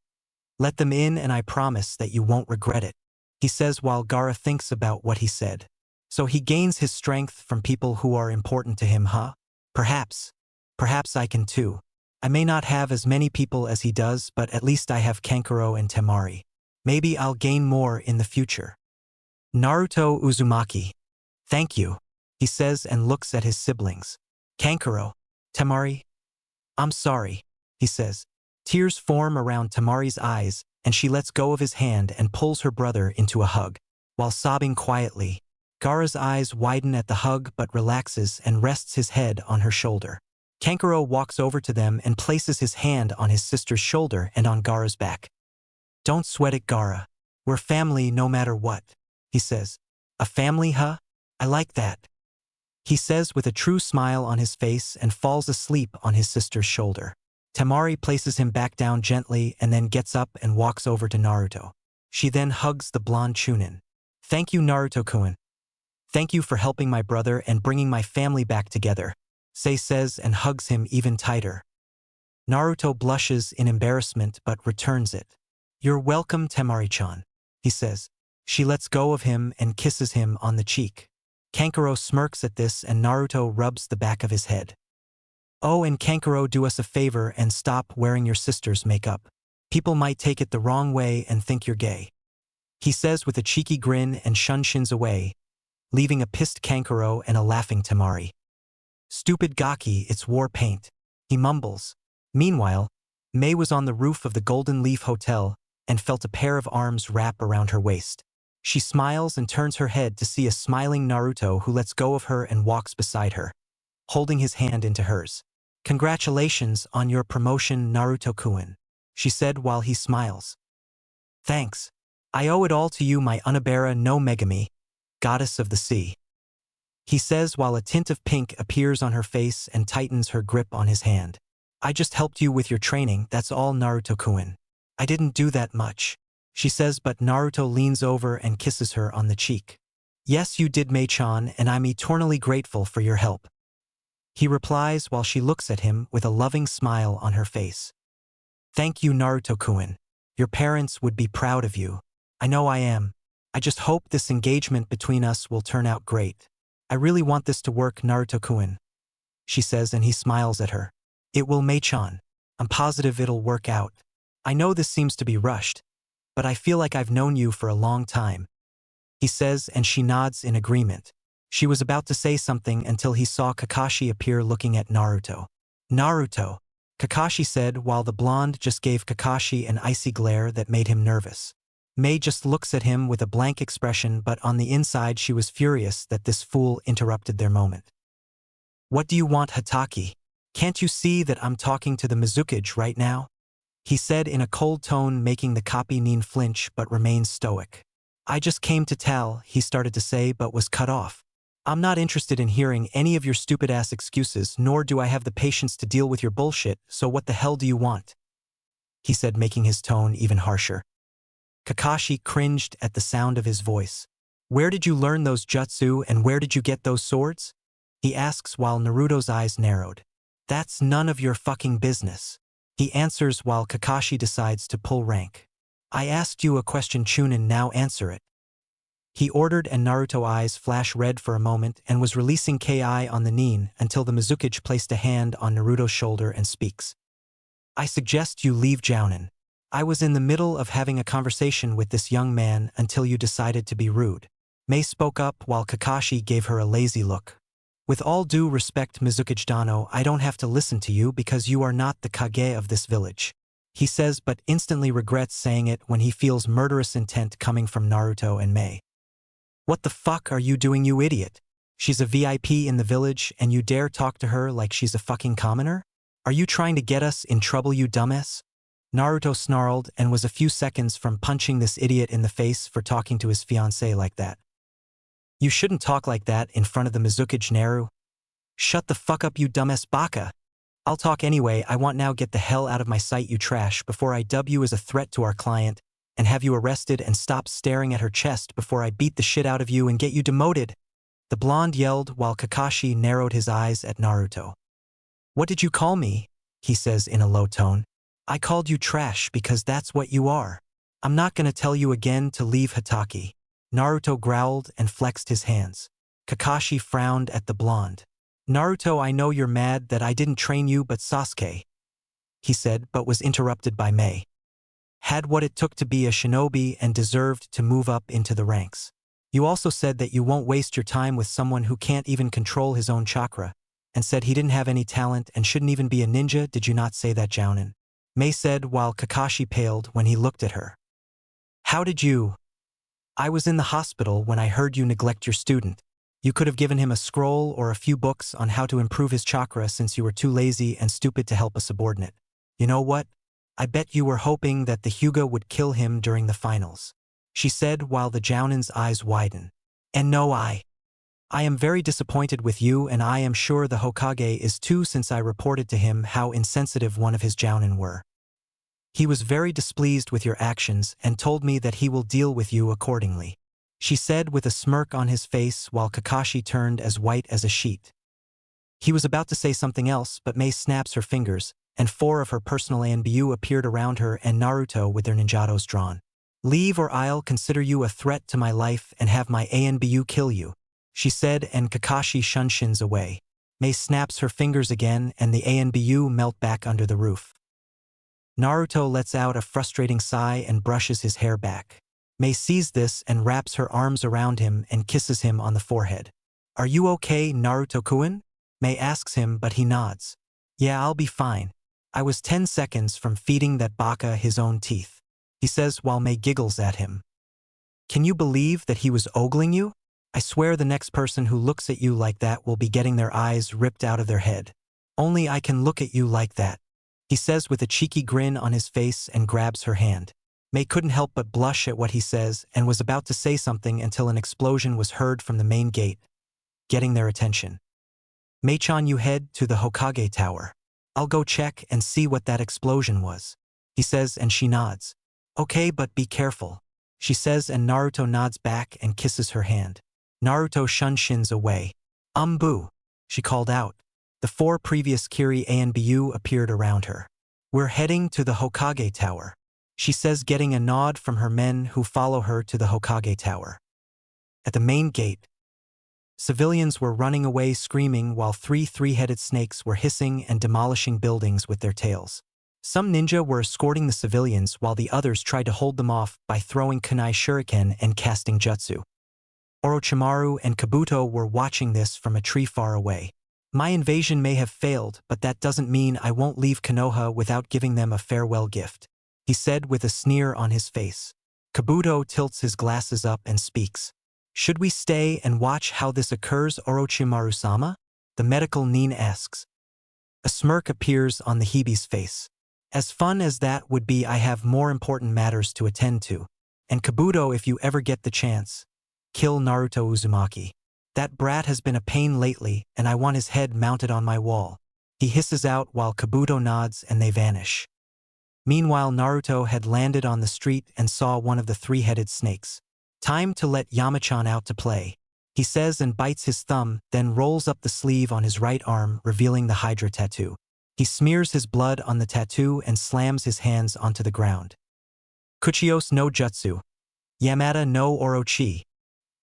Let them in and I promise that you won't regret it, he says while Gaara thinks about what he said. So he gains his strength from people who are important to him, huh? Perhaps. Perhaps I can too. I may not have as many people as he does, but at least I have Kankuro and Temari. Maybe I'll gain more in the future. Naruto Uzumaki. Thank you, he says and looks at his siblings. Kankuro. Temari. I'm sorry, he says. Tears form around Temari's eyes, and she lets go of his hand and pulls her brother into a hug. While sobbing quietly, Gaara's eyes widen at the hug but relaxes and rests his head on her shoulder. Kankuro walks over to them and places his hand on his sister's shoulder and on Gaara's back. Don't sweat it, Gaara. We're family no matter what, he says. A family, huh? I like that, he says with a true smile on his face and falls asleep on his sister's shoulder. Temari places him back down gently and then gets up and walks over to Naruto. She then hugs the blonde Chunin. Thank you, Naruto-kun. Thank you for helping my brother and bringing my family back together, Sei says and hugs him even tighter. Naruto blushes in embarrassment but returns it. You're welcome, Temari-chan, he says. She lets go of him and kisses him on the cheek. Kankuro smirks at this and Naruto rubs the back of his head. Oh, and Kankuro, do us a favor and stop wearing your sister's makeup. People might take it the wrong way and think you're gay, he says with a cheeky grin and shuns away, leaving a pissed Kankuro and a laughing Temari. Stupid Gaki, it's war paint, he mumbles. Meanwhile, Mei was on the roof of the Golden Leaf Hotel and felt a pair of arms wrap around her waist. She smiles and turns her head to see a smiling Naruto who lets go of her and walks beside her, holding his hand into hers. Congratulations on your promotion, Naruto-kun, she said while he smiles. Thanks. I owe it all to you, my Unabara no Megami, goddess of the sea, he says while a tint of pink appears on her face and tightens her grip on his hand. I just helped you with your training, that's all, Naruto-kun. I didn't do that much, she says, but Naruto leans over and kisses her on the cheek. Yes, you did, Mei-chan, and I'm eternally grateful for your help, he replies while she looks at him with a loving smile on her face. Thank you, Naruto-kun. Your parents would be proud of you. I know I am. I just hope this engagement between us will turn out great. I really want this to work, Naruto-kun, she says, and he smiles at her. It will, Mei-chan. I'm positive it'll work out. I know this seems to be rushed, but I feel like I've known you for a long time, he says, and she nods in agreement. She was about to say something until he saw Kakashi appear looking at Naruto. Naruto, Kakashi said while the blonde just gave Kakashi an icy glare that made him nervous. Mei just looks at him with a blank expression, but on the inside she was furious that this fool interrupted their moment. What do you want, Hatake? Can't you see that I'm talking to the Mizukage right now? He said in a cold tone, making the copy Nin flinch but remains stoic. I just came to tell, he started to say but was cut off. I'm not interested in hearing any of your stupid-ass excuses, nor do I have the patience to deal with your bullshit, so what the hell do you want? He said, making his tone even harsher. Kakashi cringed at the sound of his voice. Where did you learn those jutsu and where did you get those swords? He asks while Naruto's eyes narrowed. That's none of your fucking business, he answers while Kakashi decides to pull rank. I asked you a question, Chunin, now answer it, he ordered, and Naruto's eyes flash red for a moment and was releasing Ki on the Nin until the Mizukage placed a hand on Naruto's shoulder and speaks. I suggest you leave Jounin. I was in the middle of having a conversation with this young man until you decided to be rude. Mei spoke up while Kakashi gave her a lazy look. With all due respect, Mizukage Dano, I don't have to listen to you because you are not the Kage of this village, he says, but instantly regrets saying it when he feels murderous intent coming from Naruto and Mei. What the fuck are you doing, you idiot? She's a VIP in the village and you dare talk to her like she's a fucking commoner? Are you trying to get us in trouble, you dumbass? Naruto snarled and was a few seconds from punching this idiot in the face for talking to his fiancée like that. You shouldn't talk like that in front of the Mizukage, Naru. Shut the fuck up, you dumbass baka. I'll talk anyway. I want now, get the hell out of my sight, you trash, before I dub you as a threat to our client and have you arrested, and stop staring at her chest before I beat the shit out of you and get you demoted, the blonde yelled while Kakashi narrowed his eyes at Naruto. What did you call me? He says in a low tone. I called you trash because that's what you are. I'm not gonna tell you again to leave, Hatake. Naruto growled and flexed his hands. Kakashi frowned at the blonde. Naruto, I know you're mad that I didn't train you, but Sasuke, he said, but was interrupted by Mei. Had what it took to be a shinobi and deserved to move up into the ranks. You also said that you won't waste your time with someone who can't even control his own chakra, and said he didn't have any talent and shouldn't even be a ninja. Did you not say that, Jounin? Mei said while Kakashi paled when he looked at her. How did you? I was in the hospital when I heard you neglect your student. You could have given him a scroll or a few books on how to improve his chakra since you were too lazy and stupid to help a subordinate. You know what? I bet you were hoping that the Hyuga would kill him during the finals, she said while the Jounin's eyes widened. And no, I am very disappointed with you, and I am sure the Hokage is too, since I reported to him how insensitive one of his Jounin were. He was very displeased with your actions and told me that he will deal with you accordingly, she said with a smirk on his face while Kakashi turned as white as a sheet. He was about to say something else, but Mei snaps her fingers, and 4 of her personal ANBU appeared around her and Naruto with their ninjados drawn. Leave or I'll consider you a threat to my life and have my ANBU kill you, she said, and Kakashi shunshins away. Mei snaps her fingers again and the ANBU melt back under the roof. Naruto lets out a frustrating sigh and brushes his hair back. Mei sees this and wraps her arms around him and kisses him on the forehead. Are you okay, Naruto-kun? Mei asks him, but he nods. Yeah, I'll be fine. I was 10 seconds from feeding that baka his own teeth, he says while Mei giggles at him. Can you believe that he was ogling you? I swear the next person who looks at you like that will be getting their eyes ripped out of their head. Only I can look at you like that, he says with a cheeky grin on his face and grabs her hand. Mei couldn't help but blush at what he says and was about to say something until an explosion was heard from the main gate, getting their attention. Mei-chan, you head to the Hokage Tower. I'll go check and see what that explosion was, he says, and she nods. Okay, but be careful, she says, and Naruto nods back and kisses her hand. Naruto shunshins away. Boo, she called out. The 4 previous Kiri ANBU appeared around her. We're heading to the Hokage Tower, she says, getting a nod from her men who follow her to the Hokage Tower. At the main gate, civilians were running away screaming while 3 three-headed snakes were hissing and demolishing buildings with their tails. Some ninja were escorting the civilians while the others tried to hold them off by throwing kunai shuriken and casting jutsu. Orochimaru and Kabuto were watching this from a tree far away. My invasion may have failed, but that doesn't mean I won't leave Konoha without giving them a farewell gift, he said with a sneer on his face. Kabuto tilts his glasses up and speaks. Should we stay and watch how this occurs, Orochimaru-sama? The medical nin asks. A smirk appears on the Hebe's face. As fun as that would be, I have more important matters to attend to. And Kabuto, if you ever get the chance, kill Naruto Uzumaki. That brat has been a pain lately, and I want his head mounted on my wall, he hisses out while Kabuto nods and they vanish. Meanwhile, Naruto had landed on the street and saw one of the 3-headed snakes. Time to let Yamachan out to play, he says and bites his thumb, then rolls up the sleeve on his right arm, revealing the Hydra tattoo. He smears his blood on the tattoo and slams his hands onto the ground. Kuchios no Jutsu. Yamada no Orochi.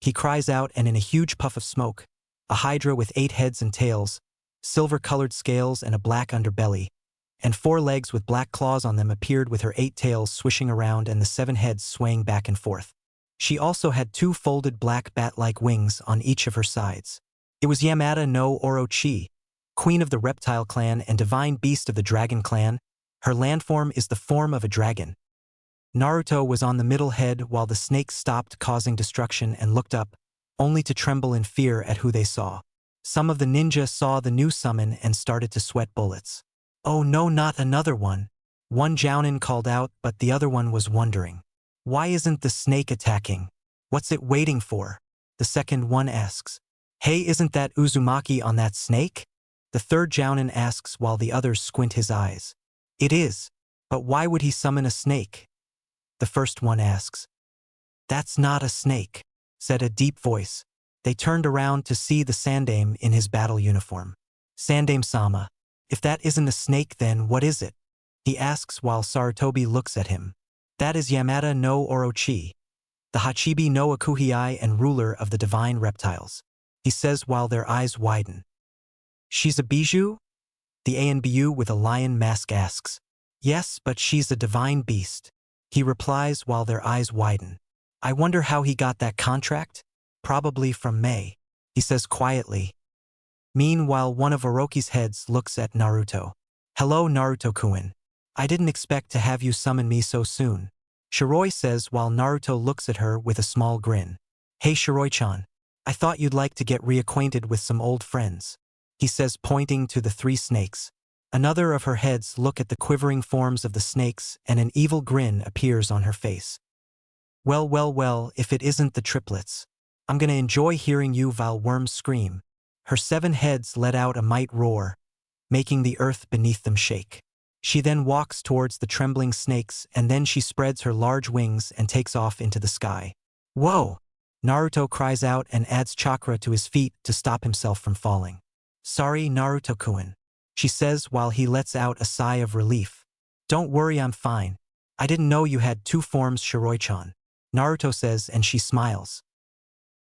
He cries out, and in a huge puff of smoke, a Hydra with 8 heads and tails, silver-colored scales and a black underbelly, and 4 legs with black claws on them appeared with her 8 tails swishing around and the 7 heads swaying back and forth. She also had 2 folded black bat-like wings on each of her sides. It was Yamada no Orochi, queen of the reptile clan and divine beast of the dragon clan. Her landform is the form of a dragon. Naruto was on the middle head while the snakes stopped causing destruction and looked up, only to tremble in fear at who they saw. Some of the ninja saw the new summon and started to sweat bullets. Oh no, not another one. One Jounin called out, but the other one was wondering. Why isn't the snake attacking? What's it waiting for? The second one asks. Hey, isn't that Uzumaki on that snake? The third Jounin asks while the others squint his eyes. It is. But why would he summon a snake? The first one asks. That's not a snake, said a deep voice. They turned around to see the Sandaime in his battle uniform. Sandaime-sama, if that isn't a snake, then what is it? He asks while Sarutobi looks at him. That is Yamada no Orochi, the Hachibi no Akuhei and ruler of the divine reptiles, he says while their eyes widen. She's a bijou? The ANBU with a lion mask asks. Yes, but she's a divine beast, he replies while their eyes widen. I wonder how he got that contract? Probably from May, he says quietly. Meanwhile, one of Orochi's heads looks at Naruto. Hello, Naruto-kun. I didn't expect to have you summon me so soon, Shiroi says while Naruto looks at her with a small grin. Hey Shiroi-chan. I thought you'd like to get reacquainted with some old friends, he says pointing to the three snakes. Another of her heads look at the quivering forms of the snakes and an evil grin appears on her face. Well, if it isn't the triplets. I'm gonna enjoy hearing you vile worms scream. Her 7 heads let out a mighty roar, making the earth beneath them shake. She then walks towards the trembling snakes and then she spreads her large wings and takes off into the sky. Whoa! Naruto cries out and adds chakra to his feet to stop himself from falling. Sorry, Naruto-kun, she says while he lets out a sigh of relief. Don't worry, I'm fine. I didn't know you had 2 forms, Shiroi-chan, Naruto says and she smiles.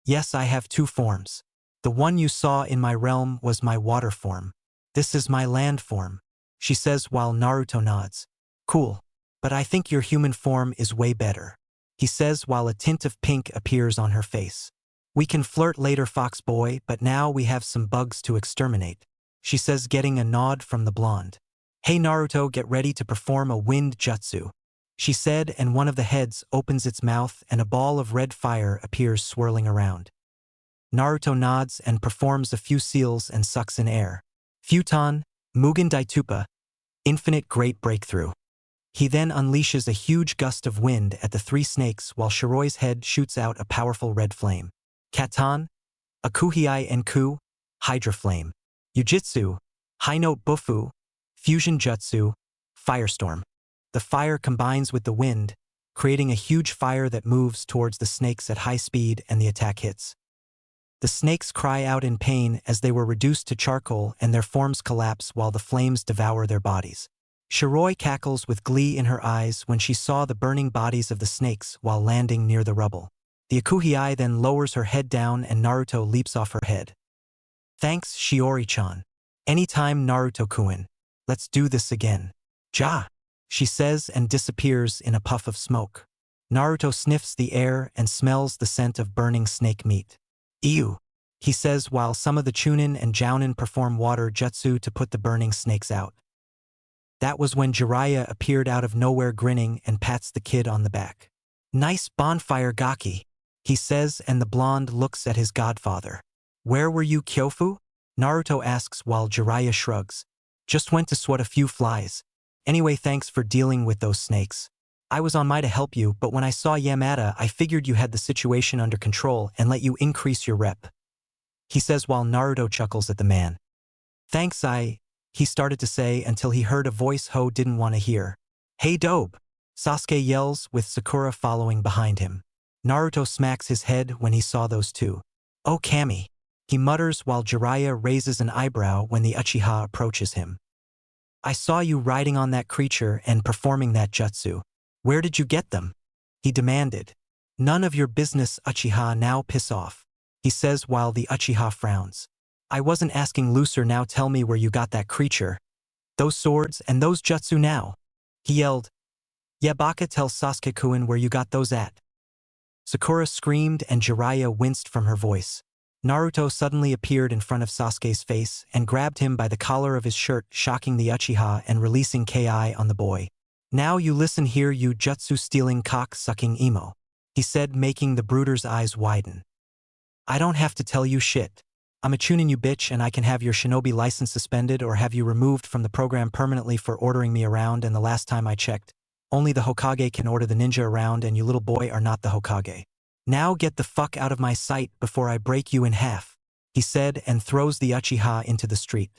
Yes, I have 2 forms. The one you saw in my realm was my water form. This is my land form, she says while Naruto nods. Cool. But I think your human form is way better, he says while a tint of pink appears on her face. We can flirt later, fox boy, but now we have some bugs to exterminate, she says getting a nod from the blonde. Hey Naruto, get ready to perform a wind jutsu, she said and one of the heads opens its mouth and a ball of red fire appears swirling around. Naruto nods and performs a few seals and sucks in air. Futon, Mugen Daitupa, infinite great breakthrough. He then unleashes a huge gust of wind at the 3 snakes while Shiroi's head shoots out a powerful red flame. Katan, Akuhiai Enku, Hydra Flame. Yujitsu, High Note Bufu, Fusion Jutsu, Firestorm. The fire combines with the wind, creating a huge fire that moves towards the snakes at high speed and the attack hits. The snakes cry out in pain as they were reduced to charcoal and their forms collapse while the flames devour their bodies. Shiroi cackles with glee in her eyes when she saw the burning bodies of the snakes while landing near the rubble. The Akuhiai then lowers her head down and Naruto leaps off her head. Thanks, Shiori-chan. Anytime, Naruto-kun. Let's do this again. Ja! She says and disappears in a puff of smoke. Naruto sniffs the air and smells the scent of burning snake meat. Ew, he says while some of the Chunin and Jounin perform water jutsu to put the burning snakes out. That was when Jiraiya appeared out of nowhere grinning and pats the kid on the back. Nice bonfire Gaki, he says and the blonde looks at his godfather. Where were you, Kyofu? Naruto asks while Jiraiya shrugs. Just went to swat a few flies. Anyway, thanks for dealing with those snakes. I was on my to help you, but when I saw Yamada I figured you had the situation under control and let you increase your rep, he says while Naruto chuckles at the man. Thanks, he started to say until he heard a voice Ho didn't want to hear. Hey Dobe! Sasuke yells with Sakura following behind him. Naruto smacks his head when he saw those 2. Oh Kami, he mutters while Jiraiya raises an eyebrow when the Uchiha approaches him. I saw you riding on that creature and performing that jutsu. Where did you get them? He demanded. None of your business, Uchiha, now piss off, he says while the Uchiha frowns. I wasn't asking looser, now tell me where you got that creature. Those swords and those jutsu now, he yelled. Yeah, Baka, tell Sasuke-kun where you got those at. Sakura screamed and Jiraiya winced from her voice. Naruto suddenly appeared in front of Sasuke's face and grabbed him by the collar of his shirt, shocking the Uchiha and releasing Ki on the boy. Now you listen here, you jutsu-stealing cock-sucking emo, he said, making the brooder's eyes widen. I don't have to tell you shit. I'm a Chunin, you bitch, and I can have your shinobi license suspended or have you removed from the program permanently for ordering me around, and the last time I checked, only the Hokage can order the ninja around and you little boy are not the Hokage. Now get the fuck out of my sight before I break you in half, he said and throws the Uchiha into the street.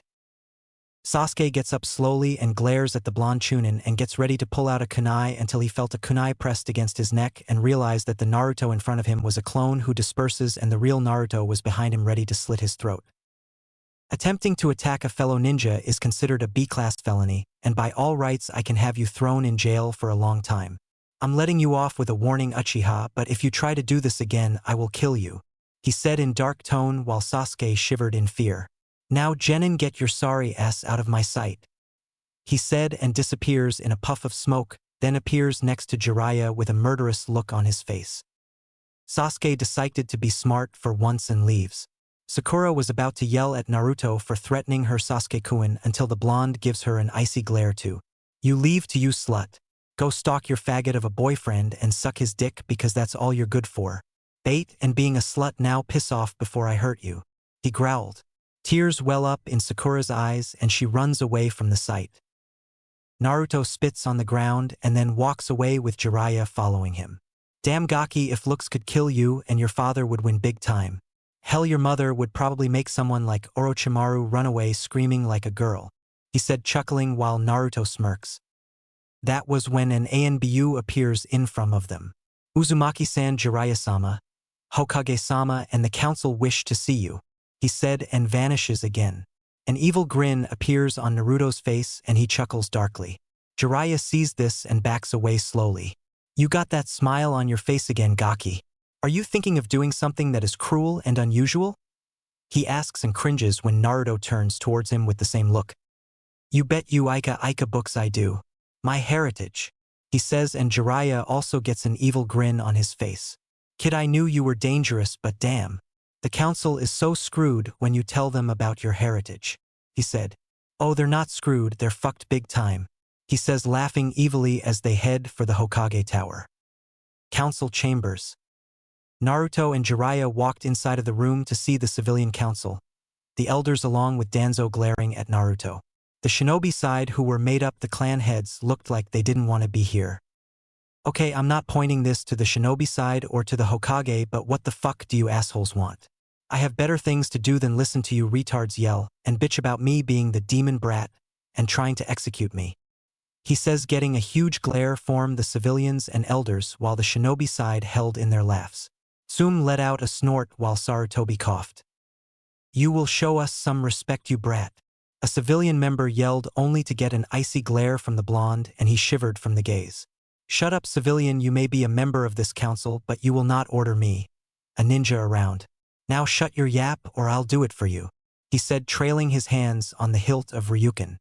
Sasuke gets up slowly and glares at the blonde Chunin and gets ready to pull out a kunai until he felt a kunai pressed against his neck and realized that the Naruto in front of him was a clone who disperses and the real Naruto was behind him ready to slit his throat. Attempting to attack a fellow ninja is considered a B-class felony, and by all rights I can have you thrown in jail for a long time. I'm letting you off with a warning, Uchiha, but if you try to do this again I will kill you, he said in dark tone while Sasuke shivered in fear. Now Genin, get your sorry ass out of my sight, he said and disappears in a puff of smoke, then appears next to Jiraiya with a murderous look on his face. Sasuke decided to be smart for once and leaves. Sakura was about to yell at Naruto for threatening her Sasuke-kun until the blonde gives her an icy glare to. You leave to you slut. Go stalk your faggot of a boyfriend and suck his dick because that's all you're good for. Bait and being a slut now, piss off before I hurt you. He growled. Tears well up in Sakura's eyes and she runs away from the sight. Naruto spits on the ground and then walks away with Jiraiya following him. Damn Gaki, if looks could kill you and your father would win big time. Hell, your mother would probably make someone like Orochimaru run away screaming like a girl, he said, chuckling while Naruto smirks. That was when an ANBU appears in front of them. Uzumaki-san, Jiraiya-sama, Hokage-sama and the council wish to see you, he said and vanishes again. An evil grin appears on Naruto's face and he chuckles darkly. Jiraiya sees this and backs away slowly. You got that smile on your face again, Gaki. Are you thinking of doing something that is cruel and unusual? He asks and cringes when Naruto turns towards him with the same look. You bet you Ika books I do. My heritage, he says, and Jiraiya also gets an evil grin on his face. Kid, I knew you were dangerous, but damn. The council is so screwed when you tell them about your heritage, he said. Oh, they're not screwed, they're fucked big time, he says, laughing evilly as they head for the Hokage Tower. Council chambers. Naruto and Jiraiya walked inside of the room to see the civilian council, the elders along with Danzo glaring at Naruto. The shinobi side, who were made up the clan heads, looked like they didn't want to be here. Okay, I'm not pointing this to the shinobi side or to the Hokage, but what the fuck do you assholes want? I have better things to do than listen to you retards yell and bitch about me being the demon brat and trying to execute me, he says, getting a huge glare from the civilians and elders while the shinobi side held in their laughs. Sum let out a snort while Sarutobi coughed. You will show us some respect, you brat, a civilian member yelled, only to get an icy glare from the blonde, and he shivered from the gaze. Shut up, civilian, you may be a member of this council, but you will not order me, a ninja, around. Now shut your yap or I'll do it for you, he said, trailing his hands on the hilt of Ryuken.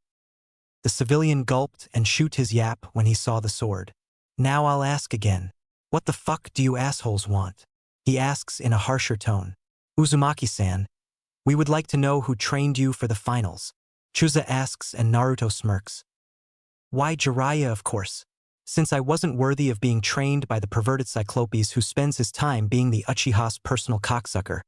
The civilian gulped and shoot his yap when he saw the sword. Now I'll ask again. What the fuck do you assholes want? He asks in a harsher tone. Uzumaki-san, we would like to know who trained you for the finals, Chuza asks, and Naruto smirks. Why, Jiraiya, of course. Since I wasn't worthy of being trained by the perverted Cyclopes who spends his time being the Uchiha's personal cocksucker.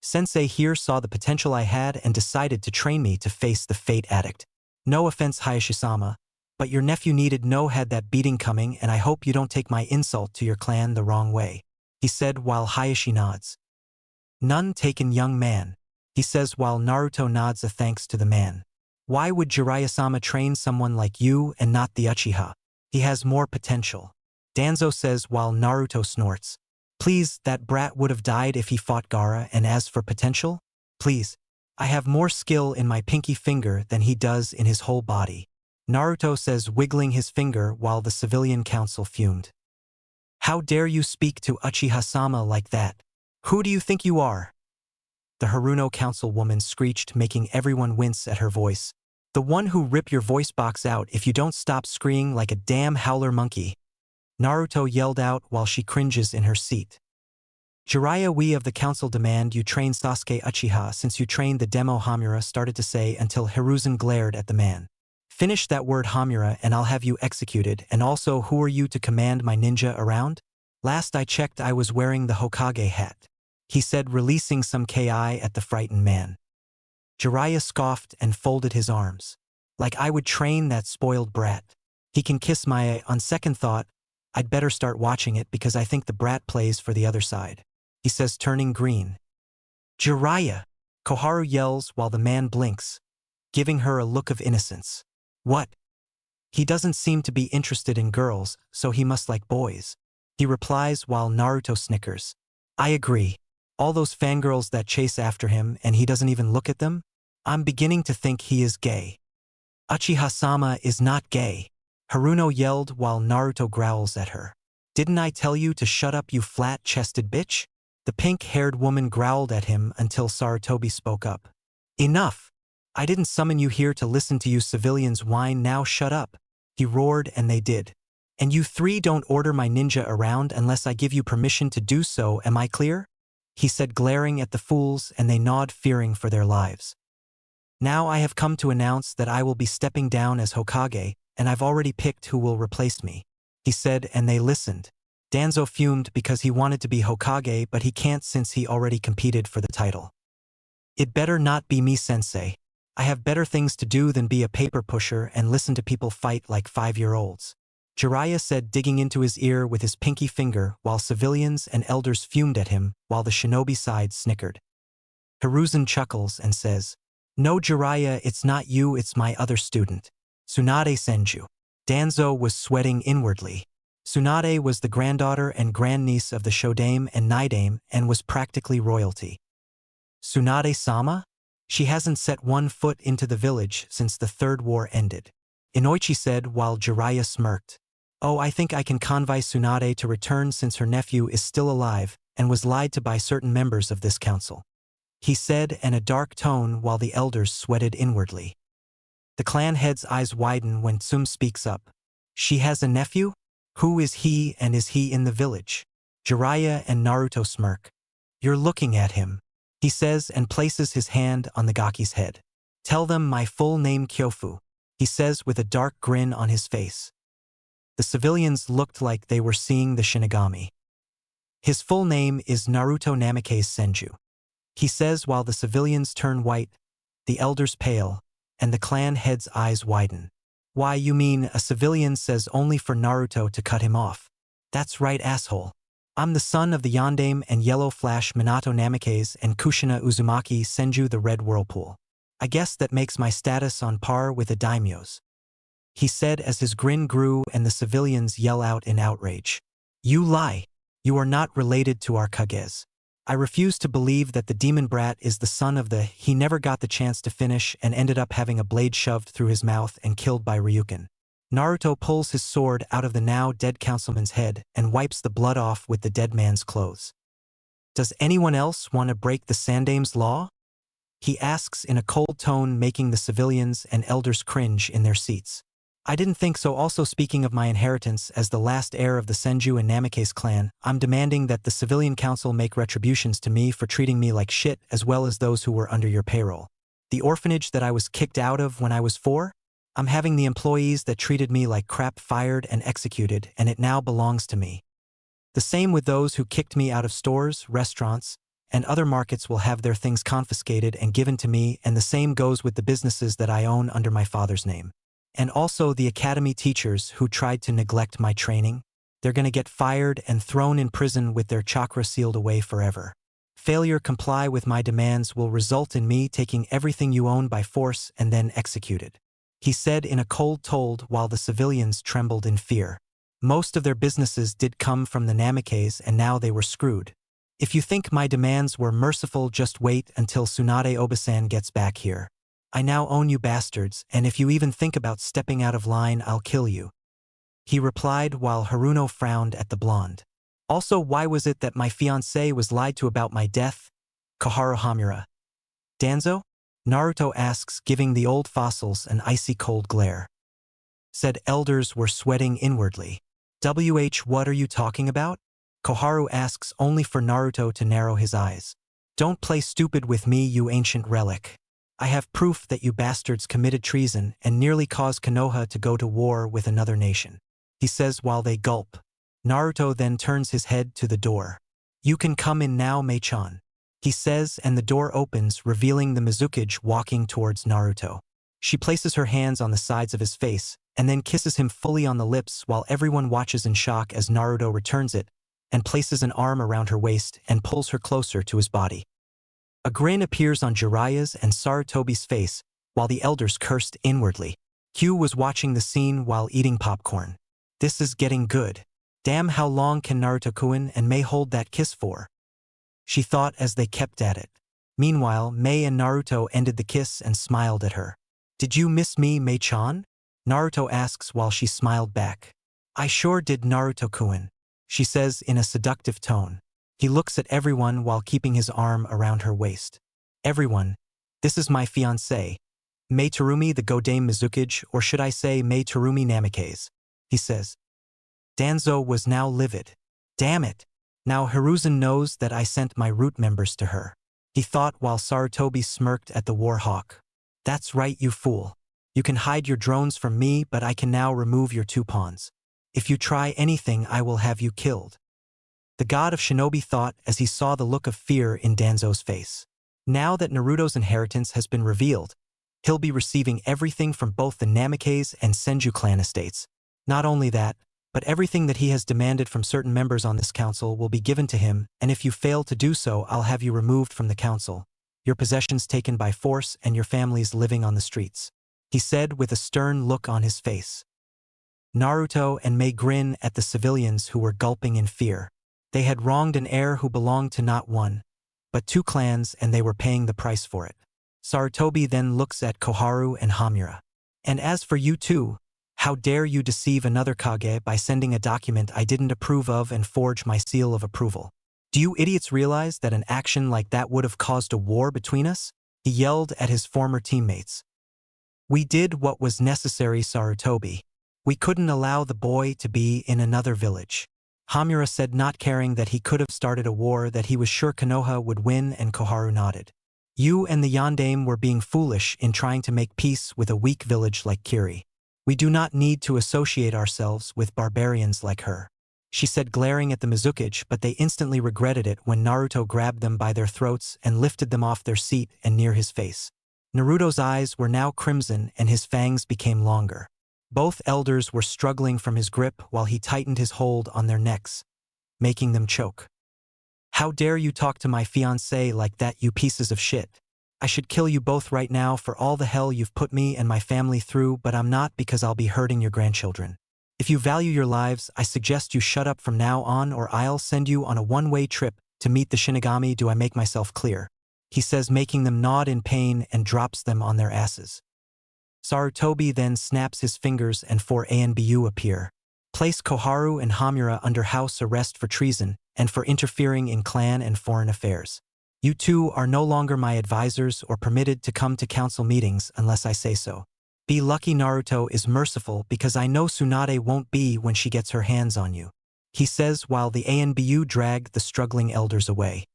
Sensei here saw the potential I had and decided to train me to face the fate addict. No offense, Hayashi-sama, but your nephew needed no had that beating coming, and I hope you don't take my insult to your clan the wrong way, he said while Hayashi nods. None taken, young man, he says while Naruto nods a thanks to the man. Why would Jiraiya-sama train someone like you and not the Uchiha? He has more potential, Danzo says while Naruto snorts. Please, that brat would have died if he fought Gaara, and as for potential? Please, I have more skill in my pinky finger than he does in his whole body, Naruto says, wiggling his finger while the civilian council fumed. How dare you speak to Uchiha-sama like that? Who do you think you are? The Haruno councilwoman screeched, making everyone wince at her voice. The one who rip your voice box out if you don't stop screaming like a damn howler monkey, Naruto yelled out while she cringes in her seat. Jiraiya, we of the council demand you train Sasuke Uchiha since you trained the demo, Hamura started to say until Hiruzen glared at the man. Finish that word, Hamura, and I'll have you executed, and also who are you to command my ninja around? Last I checked I was wearing the Hokage hat, he said, releasing some ki at the frightened man. Jiraiya scoffed and folded his arms. Like I would train that spoiled brat. He can kiss my on second thought, I'd better start watching it because I think the brat plays for the other side, he says, turning green. Jiraiya, Koharu yells while the man blinks, giving her a look of innocence. What? He doesn't seem to be interested in girls, so he must like boys, he replies while Naruto snickers. I agree. All those fangirls that chase after him and he doesn't even look at them? I'm beginning to think he is gay. Uchiha-sama is not gay, Haruno yelled while Naruto growls at her. Didn't I tell you to shut up, you flat-chested bitch? The pink-haired woman growled at him until Sarutobi spoke up. Enough! I didn't summon you here to listen to you civilians whine, now shut up, he roared, and they did. And you three don't order my ninja around unless I give you permission to do so, am I clear? He said, glaring at the fools, and they gnawed, fearing for their lives. Now I have come to announce that I will be stepping down as Hokage, and I've already picked who will replace me, he said, and they listened. Danzo fumed because he wanted to be Hokage, but he can't since he already competed for the title. It better not be me, sensei. I have better things to do than be a paper pusher and listen to people fight like 5-year-olds. Jiraiya said, digging into his ear with his pinky finger, while civilians and elders fumed at him, while the shinobi side snickered. Hiruzen chuckles and says, "No, Jiraiya, it's not you, it's my other student, Tsunade Senju." Danzo was sweating inwardly. Tsunade was the granddaughter and grandniece of the Shodame and Nidame and was practically royalty. Tsunade-sama? She hasn't set one foot into the village since the Third War ended, Inoichi said while Jiraiya smirked. Oh, I think I can convince Tsunade to return since her nephew is still alive and was lied to by certain members of this council, he said in a dark tone while the elders sweated inwardly. The clan head's eyes widen when Tsum speaks up. She has a nephew? Who is he, and is he in the village? Jiraiya and Naruto smirk. You're looking at him, he says and places his hand on the Gaki's head. Tell them my full name, Kyofu, he says with a dark grin on his face. The civilians looked like they were seeing the Shinigami. His full name is Naruto Namikaze Senju, he says while the civilians turn white, the elders pale, and the clan head's eyes widen. Why, you mean a civilian says only for Naruto to cut him off? That's right, asshole. I'm the son of the Yondaime and Yellow Flash Minato Namikaze and Kushina Uzumaki Senju the Red Whirlpool. I guess that makes my status on par with a daimyo's, he said as his grin grew and the civilians yell out in outrage. You lie. You are not related to our Kages. I refuse to believe that the demon brat is the son of the— He never got the chance to finish and ended up having a blade shoved through his mouth and killed by Ryukin. Naruto pulls his sword out of the now dead councilman's head and wipes the blood off with the dead man's clothes. Does anyone else want to break the Sandaime's law? He asks in a cold tone, making the civilians and elders cringe in their seats. I didn't think so. Also, speaking of my inheritance as the last heir of the Senju and Namikaze clan, I'm demanding that the civilian council make retributions to me for treating me like shit, as well as those who were under your payroll. The orphanage that I was kicked out of when I was 4? I'm having the employees that treated me like crap fired and executed, and it now belongs to me. The same with those who kicked me out of stores, restaurants, and other markets will have their things confiscated and given to me, and the same goes with the businesses that I own under my father's name. And also the academy teachers who tried to neglect my training. They're gonna get fired and thrown in prison with their chakra sealed away forever. Failure comply with my demands will result in me taking everything you own by force and then executed, he said in a cold tone while the civilians trembled in fear. Most of their businesses did come from the Namikaze and now they were screwed. If you think my demands were merciful, just wait until Tsunade Obasan gets back here. I now own you bastards, and if you even think about stepping out of line, I'll kill you, he replied while Haruno frowned at the blonde. Also, why was it that my fiancé was lied to about my death? Koharu Hamura. Danzo? Naruto asks, giving the old fossils an icy cold glare. Said elders were sweating inwardly. What are you talking about? Koharu asks, only for Naruto to narrow his eyes. Don't play stupid with me, you ancient relic. I have proof that you bastards committed treason and nearly caused Konoha to go to war with another nation, he says while they gulp. Naruto then turns his head to the door. You can come in now, Mei-chan, he says, and the door opens, revealing the Mizukage walking towards Naruto. She places her hands on the sides of his face and then kisses him fully on the lips while everyone watches in shock as Naruto returns it and places an arm around her waist and pulls her closer to his body. A grin appears on Jiraiya's and Sarutobi's face, while the elders cursed inwardly. Q was watching the scene while eating popcorn. This is getting good. Damn, how long can Naruto-kun and Mei hold that kiss for? She thought as they kept at it. Meanwhile, Mei and Naruto ended the kiss and smiled at her. Did you miss me, Mei-chan? Naruto asks while she smiled back. I sure did, Naruto-kun, she says in a seductive tone. He looks at everyone while keeping his arm around her waist. Everyone, this is my fiancé, Mei Terumi the Godame Mizukage, or should I say Mei Terumi Namikaze, he says. Danzo was now livid. Damn it! Now Hiruzen knows that I sent my root members to her. He thought while Sarutobi smirked at the war hawk. That's right, you fool. You can hide your drones from me, but I can now remove your 2 pawns. If you try anything, I will have you killed. The god of shinobi thought as he saw the look of fear in Danzo's face. Now that Naruto's inheritance has been revealed, he'll be receiving everything from both the Namikaze and Senju clan estates. Not only that, but everything that he has demanded from certain members on this council will be given to him, and if you fail to do so, I'll have you removed from the council, your possessions taken by force, and your families living on the streets. He said with a stern look on his face. Naruto and Mei grin at the civilians who were gulping in fear. They had wronged an heir who belonged to not 1, but 2 clans, and they were paying the price for it. Sarutobi then looks at Koharu and Hamura. And as for you two, how dare you deceive another Kage by sending a document I didn't approve of and forge my seal of approval? Do you idiots realize that an action like that would have caused a war between us? He yelled at his former teammates. We did what was necessary, Sarutobi. We couldn't allow the boy to be in another village. Hamura said, not caring that he could have started a war that he was sure Konoha would win, and Koharu nodded. You and the Yondaime were being foolish in trying to make peace with a weak village like Kiri. We do not need to associate ourselves with barbarians like her. She said, glaring at the Mizukage, but they instantly regretted it when Naruto grabbed them by their throats and lifted them off their seat and near his face. Naruto's eyes were now crimson and his fangs became longer. Both elders were struggling from his grip while he tightened his hold on their necks, making them choke. How dare you talk to my fiancé like that, you pieces of shit? I should kill you both right now for all the hell you've put me and my family through, but I'm not, because I'll be hurting your grandchildren. If you value your lives, I suggest you shut up from now on, or I'll send you on a one-way trip to meet the Shinigami. Do I make myself clear? He says, making them nod in pain, and drops them on their asses. Sarutobi then snaps his fingers and 4 ANBU appear. Place Koharu and Hamura under house arrest for treason and for interfering in clan and foreign affairs. You two are no longer my advisors or permitted to come to council meetings unless I say so. Be lucky Naruto is merciful, because I know Tsunade won't be when she gets her hands on you. He says while the ANBU drag the struggling elders away.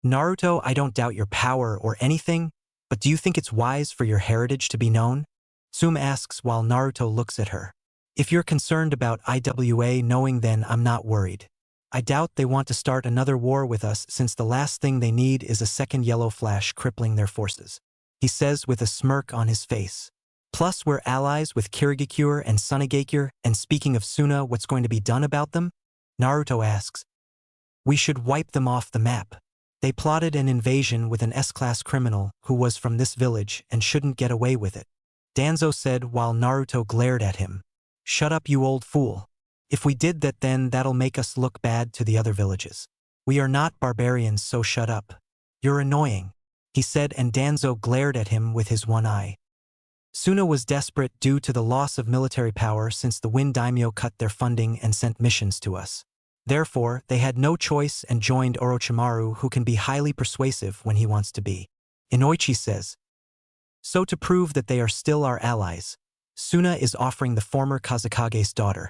Naruto, I don't doubt your power or anything, but do you think it's wise for your heritage to be known? Sum asks while Naruto looks at her. If you're concerned about IWA knowing, then I'm not worried. I doubt they want to start another war with us, since the last thing they need is a second yellow flash crippling their forces. He says with a smirk on his face. Plus we're allies with Kirigakure and Sunagakure, and speaking of Suna, what's going to be done about them? Naruto asks. We should wipe them off the map. They plotted an invasion with an S-class criminal who was from this village and shouldn't get away with it. Danzo said while Naruto glared at him. Shut up, you old fool. If we did that, then that'll make us look bad to the other villages. We are not barbarians, so shut up. You're annoying, he said, and Danzo glared at him with his one eye. Suna was desperate due to the loss of military power since the Wind Daimyo cut their funding and sent missions to us. Therefore, they had no choice and joined Orochimaru, who can be highly persuasive when he wants to be. Inoichi says. So to prove that they are still our allies, Suna is offering the former Kazekage's daughter,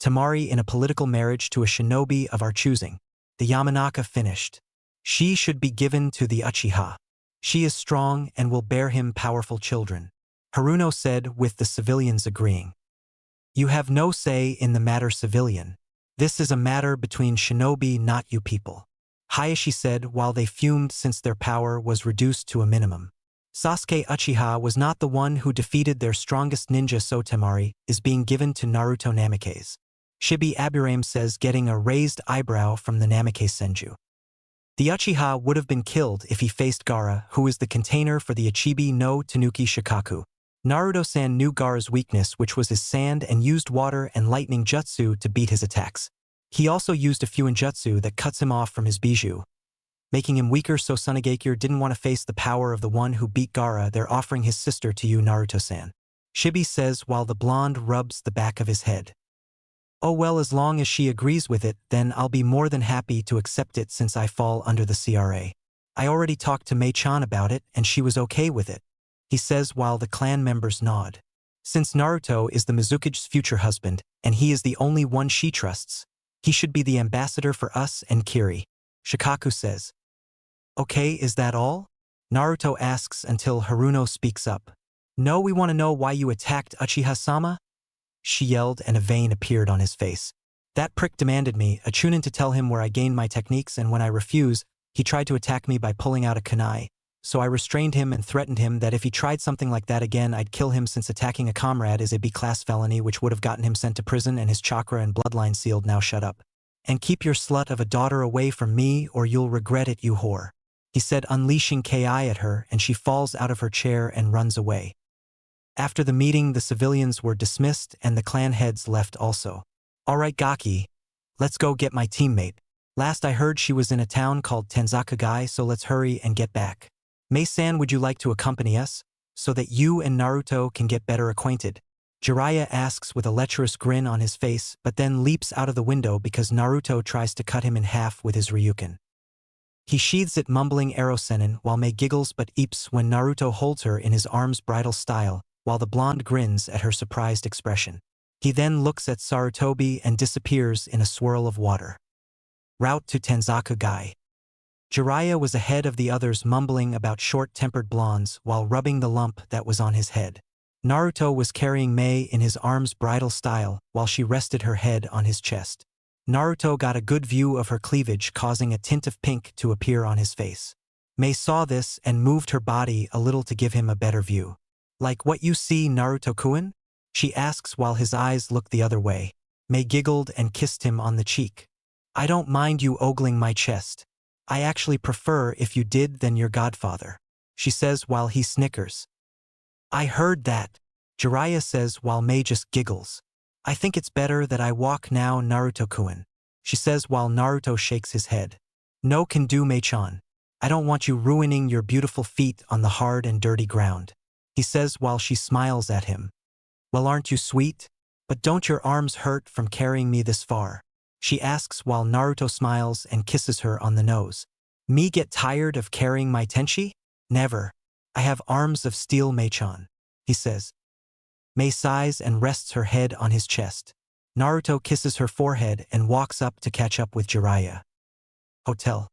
Temari, in a political marriage to a shinobi of our choosing. The Yamanaka finished. She should be given to the Uchiha. She is strong and will bear him powerful children. Haruno said, with the civilians agreeing. You have no say in the matter, civilian. This is a matter between shinobi, not you people. Hayashi said while they fumed since their power was reduced to a minimum. Sasuke Uchiha was not the one who defeated their strongest ninja, so Temari is being given to Naruto Namikaze. Shibi Aburame says, getting a raised eyebrow from the Namikaze Senju. The Uchiha would have been killed if he faced Gaara, who is the container for the Ichibi no Tanuki Shikaku. Naruto-san knew Gaara's weakness, which was his sand, and used water and lightning jutsu to beat his attacks. He also used a Fuinjutsu that cuts him off from his Bijou, making him weaker, so Sunagakure didn't want to face the power of the one who beat Gaara. They're offering his sister to you, Naruto-san. Shibi says while the blonde rubs the back of his head. Oh well, as long as she agrees with it, then I'll be more than happy to accept it, since I fall under the CRA. I already talked to Mei-chan about it and she was okay with it, he says while the clan members nod. Since Naruto is the Mizuki's future husband, and he is the only one she trusts, he should be the ambassador for us and Kiri. Shikaku says. Okay, is that all? Naruto asks until Haruno speaks up. No, we want to know why you attacked Uchiha-sama? She yelled and a vein appeared on his face. That prick demanded me, a Chunin, to tell him where I gained my techniques, and when I refuse, he tried to attack me by pulling out a kunai. So I restrained him and threatened him that if he tried something like that again, I'd kill him, since attacking a comrade is a B-class felony which would have gotten him sent to prison and his chakra and bloodline sealed. Now shut up. And keep your slut of a daughter away from me or you'll regret it, you whore. He said, unleashing Ki at her, and she falls out of her chair and runs away. After the meeting, the civilians were dismissed and the clan heads left also. Alright Gaki, let's go get my teammate. Last I heard she was in a town called Tenzakagai, so let's hurry and get back. Mei-san, would you like to accompany us, so that you and Naruto can get better acquainted? Jiraiya asks with a lecherous grin on his face, but then leaps out of the window because Naruto tries to cut him in half with his Ryuken. He sheathes it, mumbling Erosenin, while Mei giggles but eeps when Naruto holds her in his arms bridal style, while the blonde grins at her surprised expression. He then looks at Sarutobi and disappears in a swirl of water. Route to Tenzakagai. Jiraiya was ahead of the others, mumbling about short-tempered blondes while rubbing the lump that was on his head. Naruto was carrying Mei in his arms bridal style while she rested her head on his chest. Naruto got a good view of her cleavage, causing a tint of pink to appear on his face. Mei saw this and moved her body a little to give him a better view. Like what you see, Naruto-kun? She asks while his eyes look the other way. Mei giggled and kissed him on the cheek. I don't mind you ogling my chest. I actually prefer if you did than your godfather, she says while he snickers. I heard that, Jiraiya says while Mei just giggles. I think it's better that I walk now, Naruto-kun, she says while Naruto shakes his head. No can do, Mei-chan. I don't want you ruining your beautiful feet on the hard and dirty ground, he says while she smiles at him. Well, aren't you sweet? But don't your arms hurt from carrying me this far? She asks while Naruto smiles and kisses her on the nose. Me get tired of carrying my tenshi? Never. I have arms of steel, Mei-chan, he says. Mei sighs and rests her head on his chest. Naruto kisses her forehead and walks up to catch up with Jiraiya. Hotel.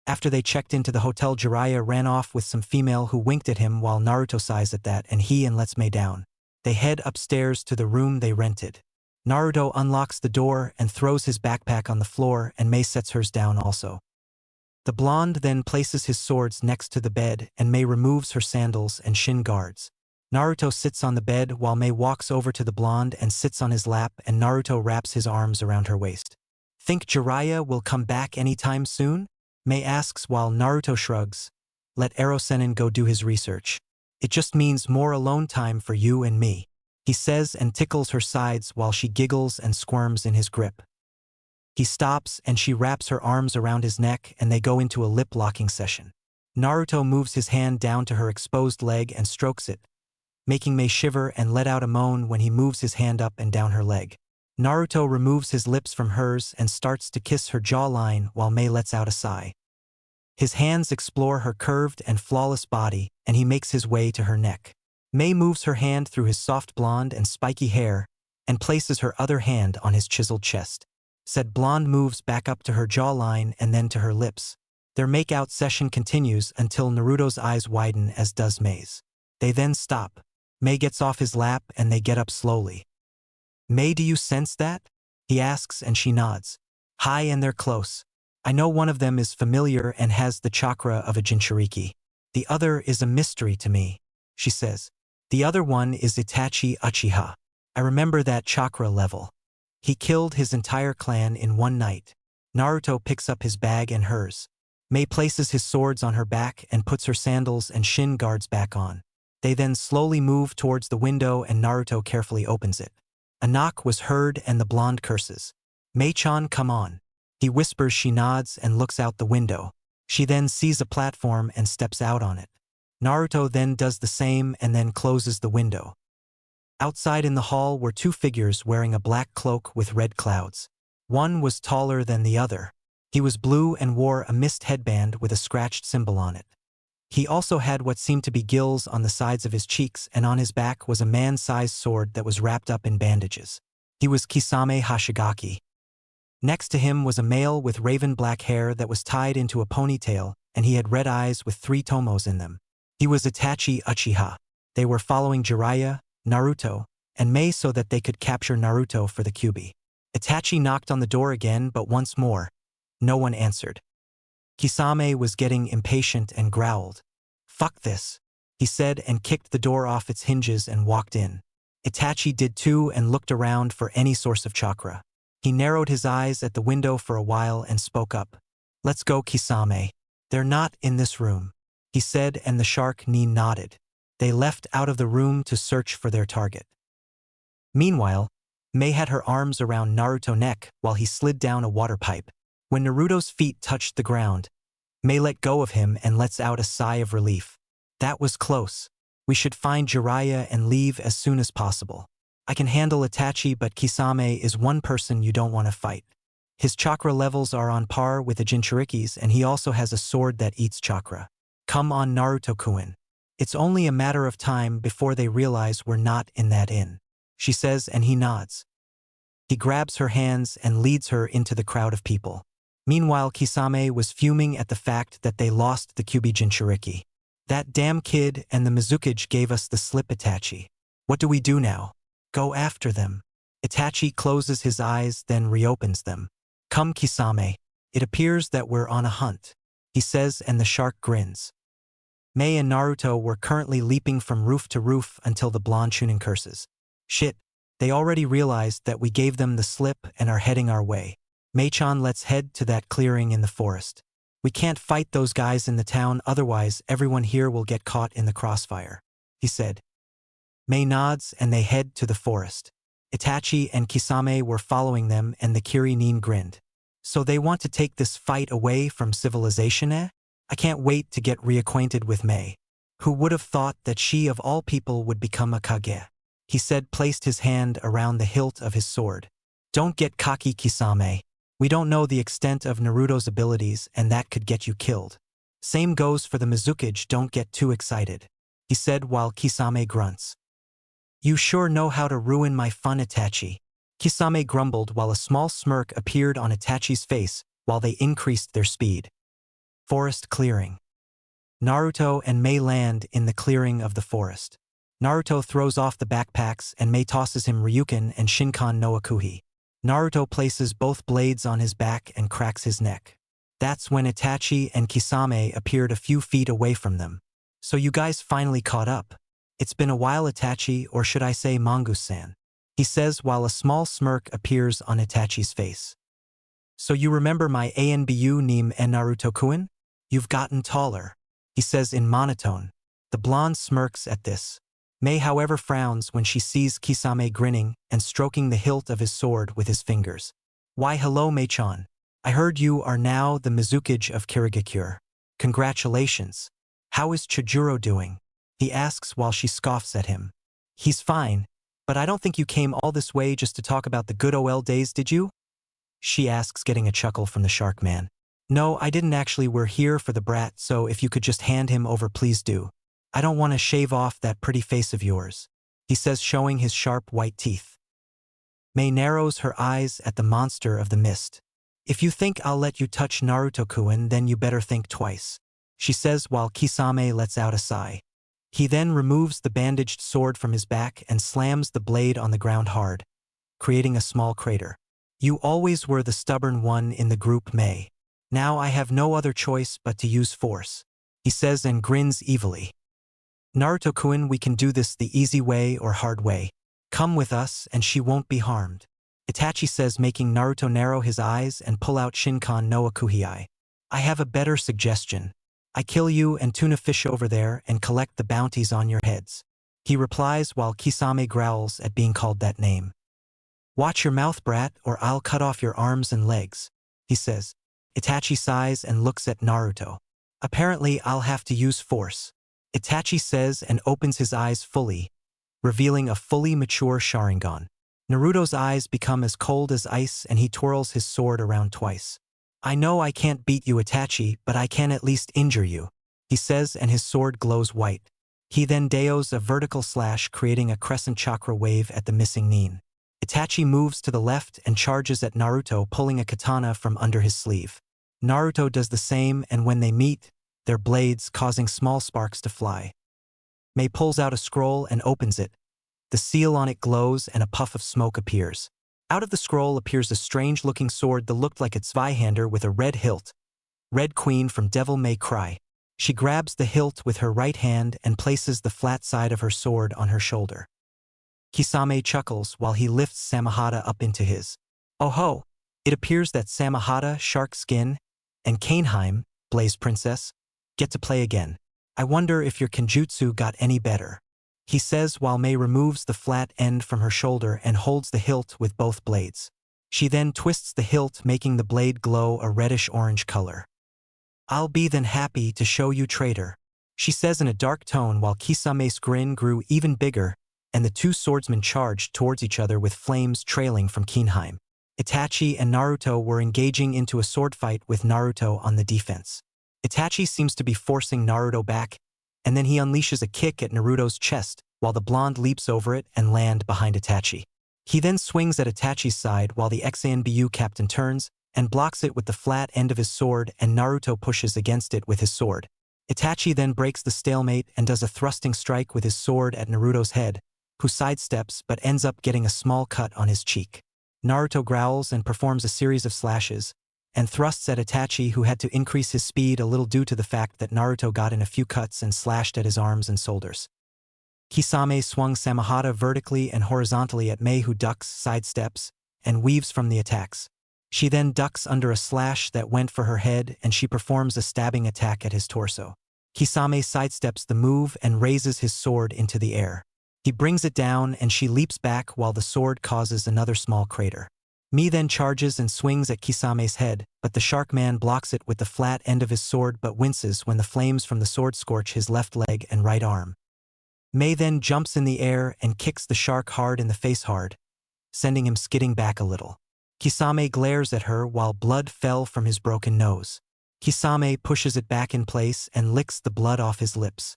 After they checked into the hotel, Jiraiya ran off with some female who winked at him while Naruto sighs at that, and he and lets Mei down. They head upstairs to the room they rented. Naruto unlocks the door and throws his backpack on the floor, and Mei sets hers down also. The blonde then places his swords next to the bed, and Mei removes her sandals and shin guards. Naruto sits on the bed while Mei walks over to the blonde and sits on his lap, and Naruto wraps his arms around her waist. Think Jiraiya will come back anytime soon? Mei asks while Naruto shrugs. Let Erosenin go do his research. It just means more alone time for you and me, he says and tickles her sides while she giggles and squirms in his grip. He stops and she wraps her arms around his neck and they go into a lip-locking session. Naruto moves his hand down to her exposed leg and strokes it, making Mei shiver and let out a moan when he moves his hand up and down her leg. Naruto removes his lips from hers and starts to kiss her jawline while Mei lets out a sigh. His hands explore her curved and flawless body, and he makes his way to her neck. Mei moves her hand through his soft blonde and spiky hair and places her other hand on his chiseled chest. Said blonde moves back up to her jawline and then to her lips. Their make-out session continues until Naruto's eyes widen, as does Mei's. They then stop. Mei gets off his lap and they get up slowly. Mei, do you sense that? He asks and she nods. Hi, and they're close. I know one of them is familiar and has the chakra of a Jinchuriki. The other is a mystery to me, she says. The other one is Itachi Uchiha. I remember that chakra level. He killed his entire clan in one night. Naruto picks up his bag and hers. Mei places his swords on her back and puts her sandals and shin guards back on. They then slowly move towards the window and Naruto carefully opens it. A knock was heard and the blonde curses. Mei-chan, come on. He whispers. She nods and looks out the window. She then sees a platform and steps out on it. Naruto then does the same and then closes the window. Outside in the hall were two figures wearing a black cloak with red clouds. One was taller than the other. He was blue and wore a mist headband with a scratched symbol on it. He also had what seemed to be gills on the sides of his cheeks, and on his back was a man-sized sword that was wrapped up in bandages. He was Kisame Hashigaki. Next to him was a male with raven-black hair that was tied into a ponytail, and he had red eyes with 3 tomos in them. He was Itachi Uchiha. They were following Jiraiya, Naruto, and Mei so that they could capture Naruto for the Kyuubi. Itachi knocked on the door again, but once more, no one answered. Kisame was getting impatient and growled. "Fuck this," he said, and kicked the door off its hinges and walked in. Itachi did too and looked around for any source of chakra. He narrowed his eyes at the window for a while and spoke up. "Let's go, Kisame. They're not in this room," he said, and the shark Nin nodded. They left out of the room to search for their target. Meanwhile, Mei had her arms around Naruto's neck while he slid down a water pipe. When Naruto's feet touched the ground, Mei let go of him and lets out a sigh of relief. "That was close. We should find Jiraiya and leave as soon as possible. I can handle Itachi, but Kisame is one person you don't want to fight. His chakra levels are on par with the Jinchuriki's, and he also has a sword that eats chakra. Come on, Naruto-kun. It's only a matter of time before they realize we're not in that inn," she says, and he nods. He grabs her hands and leads her into the crowd of people. Meanwhile, Kisame was fuming at the fact that they lost the Kyuubi Jinchuriki. "That damn kid and the Mizukage gave us the slip, Itachi. What do we do now?" "Go after them." Itachi closes his eyes, then reopens them. "Come, Kisame. It appears that we're on a hunt," he says, and the shark grins. Mei and Naruto were currently leaping from roof to roof until the blonde Chunin curses. "Shit, they already realized that we gave them the slip and are heading our way. Mei-chan, let's head to that clearing in the forest. We can't fight those guys in the town, otherwise everyone here will get caught in the crossfire," he said. Mei nods and they head to the forest. Itachi and Kisame were following them, and the Nin grinned. "So they want to take this fight away from civilization, eh? I can't wait to get reacquainted with Mei. Who would have thought that she of all people would become a Kage?" he said, placed his hand around the hilt of his sword. "Don't get cocky, Kisame. We don't know the extent of Naruto's abilities, and that could get you killed. Same goes for the Mizukage, don't get too excited," he said while Kisame grunts. "You sure know how to ruin my fun, Itachi," Kisame grumbled while a small smirk appeared on Itachi's face while they increased their speed. Forest clearing. Naruto and Mei land in the clearing of the forest. Naruto throws off the backpacks and Mei tosses him Ryuken and Shinkan no Akuhi. Naruto places both blades on his back and cracks his neck. That's when Itachi and Kisame appeared a few feet away from them. "So you guys finally caught up. It's been a while, Itachi, or should I say Mongoose-san," he says while a small smirk appears on Itachi's face. "So you remember my ANBU name and Naruto-kun? You've gotten taller," he says in monotone. The blonde smirks at this. Mei, however, frowns when she sees Kisame grinning and stroking the hilt of his sword with his fingers. "Why, hello, Mei-chan. I heard you are now the Mizukage of Kirigakure. Congratulations. How is Chijuro doing?" he asks while she scoffs at him. "He's fine, but I don't think you came all this way just to talk about the good old days, did you?" she asks, getting a chuckle from the shark man. "No, I didn't actually. We're here for the brat, so if you could just hand him over, please do. I don't want to shave off that pretty face of yours," he says, showing his sharp white teeth. Mei narrows her eyes at the monster of the mist. "If you think I'll let you touch Naruto-kun, then you better think twice," she says while Kisame lets out a sigh. He then removes the bandaged sword from his back and slams the blade on the ground hard, creating a small crater. "You always were the stubborn one in the group, Mei. Now I have no other choice but to use force," he says and grins evilly. "Naruto-kun, we can do this the easy way or hard way. Come with us and she won't be harmed," Itachi says, making Naruto narrow his eyes and pull out Shinkan no Akuhi. "I have a better suggestion. I kill you and tuna fish over there and collect the bounties on your heads," he replies while Kisame growls at being called that name. "Watch your mouth, brat, or I'll cut off your arms and legs," he says. Itachi sighs and looks at Naruto. "Apparently I'll have to use force," Itachi says and opens his eyes fully, revealing a fully mature Sharingan. Naruto's eyes become as cold as ice and he twirls his sword around twice. "I know I can't beat you, Itachi, but I can at least injure you," he says, and his sword glows white. He then deos a vertical slash, creating a crescent chakra wave at the missing Nin. Itachi moves to the left and charges at Naruto, pulling a katana from under his sleeve. Naruto does the same, and when they meet, their blades causing small sparks to fly. Mei pulls out a scroll and opens it. The seal on it glows and a puff of smoke appears. Out of the scroll appears a strange-looking sword that looked like a Zweihander with a red hilt. Red Queen from Devil May Cry. She grabs the hilt with her right hand and places the flat side of her sword on her shoulder. Kisame chuckles while he lifts Samahata up into his. Oh ho! It appears that Samahata, Shark Skin, and Kaneheim, Blaze Princess, get to play again. I wonder if your kenjutsu got any better, he says while Mei removes the flat end from her shoulder and holds the hilt with both blades. She then twists the hilt, making the blade glow a reddish-orange color. I'll be then happy to show you, traitor, she says in a dark tone while Kisame's grin grew even bigger, and the two swordsmen charged towards each other with flames trailing from Kaneheim. Itachi and Naruto were engaging into a sword fight with Naruto on the defense. Itachi seems to be forcing Naruto back, and then he unleashes a kick at Naruto's chest while the blonde leaps over it and lands behind Itachi. He then swings at Itachi's side while the XANBU captain turns and blocks it with the flat end of his sword, and Naruto pushes against it with his sword. Itachi then breaks the stalemate and does a thrusting strike with his sword at Naruto's head, who sidesteps but ends up getting a small cut on his cheek. Naruto growls and performs a series of slashes, and thrusts at Itachi, who had to increase his speed a little due to the fact that Naruto got in a few cuts and slashed at his arms and shoulders. Kisame swung Samahata vertically and horizontally at Mei, who ducks, sidesteps, and weaves from the attacks. She then ducks under a slash that went for her head, and she performs a stabbing attack at his torso. Kisame sidesteps the move and raises his sword into the air. He brings it down and she leaps back while the sword causes another small crater. Mei then charges and swings at Kisame's head, but the shark man blocks it with the flat end of his sword but winces when the flames from the sword scorch his left leg and right arm. Mei then jumps in the air and kicks the shark hard in the face, sending him skidding back a little. Kisame glares at her while blood fell from his broken nose. Kisame pushes it back in place and licks the blood off his lips.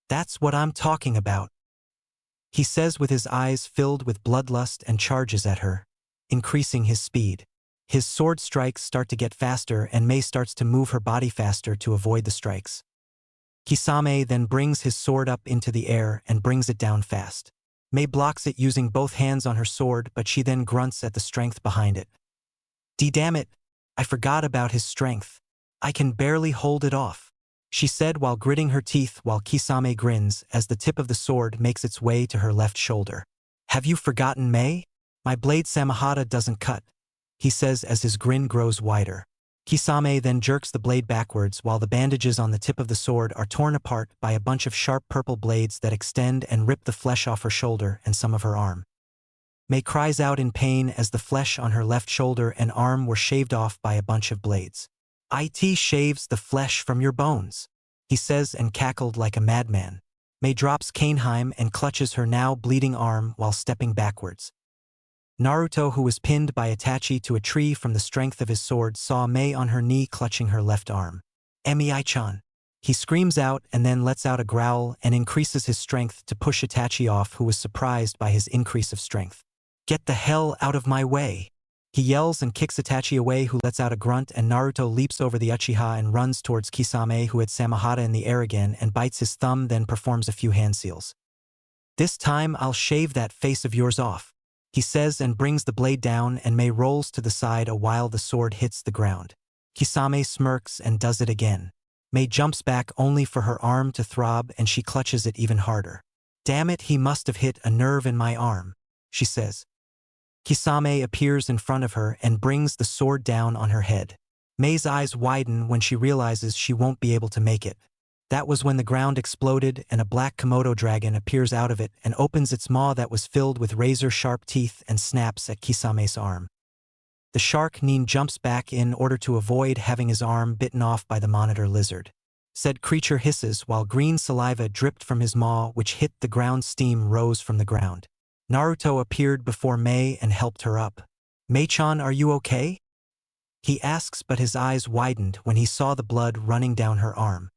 That's what I'm talking about, he says with his eyes filled with bloodlust, and charges at her, increasing his speed. His sword strikes start to get faster and Mei starts to move her body faster to avoid the strikes. Kisame then brings his sword up into the air and brings it down fast. Mei blocks it using both hands on her sword, but she then grunts at the strength behind it. Damn it, I forgot about his strength. I can barely hold it off, she said while gritting her teeth while Kisame grins as the tip of the sword makes its way to her left shoulder. Have you forgotten, Mei? My blade Samahata doesn't cut, he says as his grin grows wider. Kisame then jerks the blade backwards while the bandages on the tip of the sword are torn apart by a bunch of sharp purple blades that extend and rip the flesh off her shoulder and some of her arm. Mei cries out in pain as the flesh on her left shoulder and arm were shaved off by a bunch of blades. It shaves the flesh from your bones, he says and cackled like a madman. Mei drops Kaneheim and clutches her now bleeding arm while stepping backwards. Naruto, who was pinned by Itachi to a tree from the strength of his sword, saw Mei on her knee clutching her left arm. Emi-chan, he screams out and then lets out a growl and increases his strength to push Itachi off, who was surprised by his increase of strength. Get the hell out of my way, he yells and kicks Itachi away, who lets out a grunt, and Naruto leaps over the Uchiha and runs towards Kisame, who had Samahata in the air again, and bites his thumb, then performs a few hand seals. This time I'll shave that face of yours off, he says and brings the blade down, and Mei rolls to the side a while the sword hits the ground. Kisame smirks and does it again. Mei jumps back only for her arm to throb, and she clutches it even harder. Damn it, he must have hit a nerve in my arm, she says. Kisame appears in front of her and brings the sword down on her head. Mei's eyes widen when she realizes she won't be able to make it. That was when the ground exploded and a black Komodo dragon appears out of it and opens its maw that was filled with razor-sharp teeth and snaps at Kisame's arm. The shark Nin jumps back in order to avoid having his arm bitten off by the monitor lizard. Said creature hisses while green saliva dripped from his maw, which hit the ground. Steam rose from the ground. Naruto appeared before Mei and helped her up. Mei-chan, are you okay? He asks, but his eyes widened when he saw the blood running down her arm.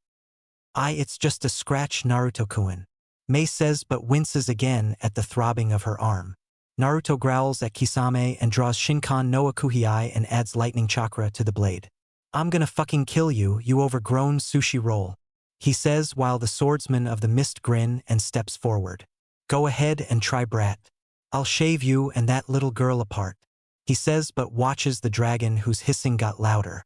It's just a scratch, Naruto-kun. Mei says but winces again at the throbbing of her arm. Naruto growls at Kisame and draws Shinkan no Akuhiai and adds lightning chakra to the blade. I'm gonna fucking kill you, you overgrown sushi roll, he says while the swordsman of the mist grin and steps forward. Go ahead and try, brat. I'll shave you and that little girl apart, he says but watches the dragon whose hissing got louder.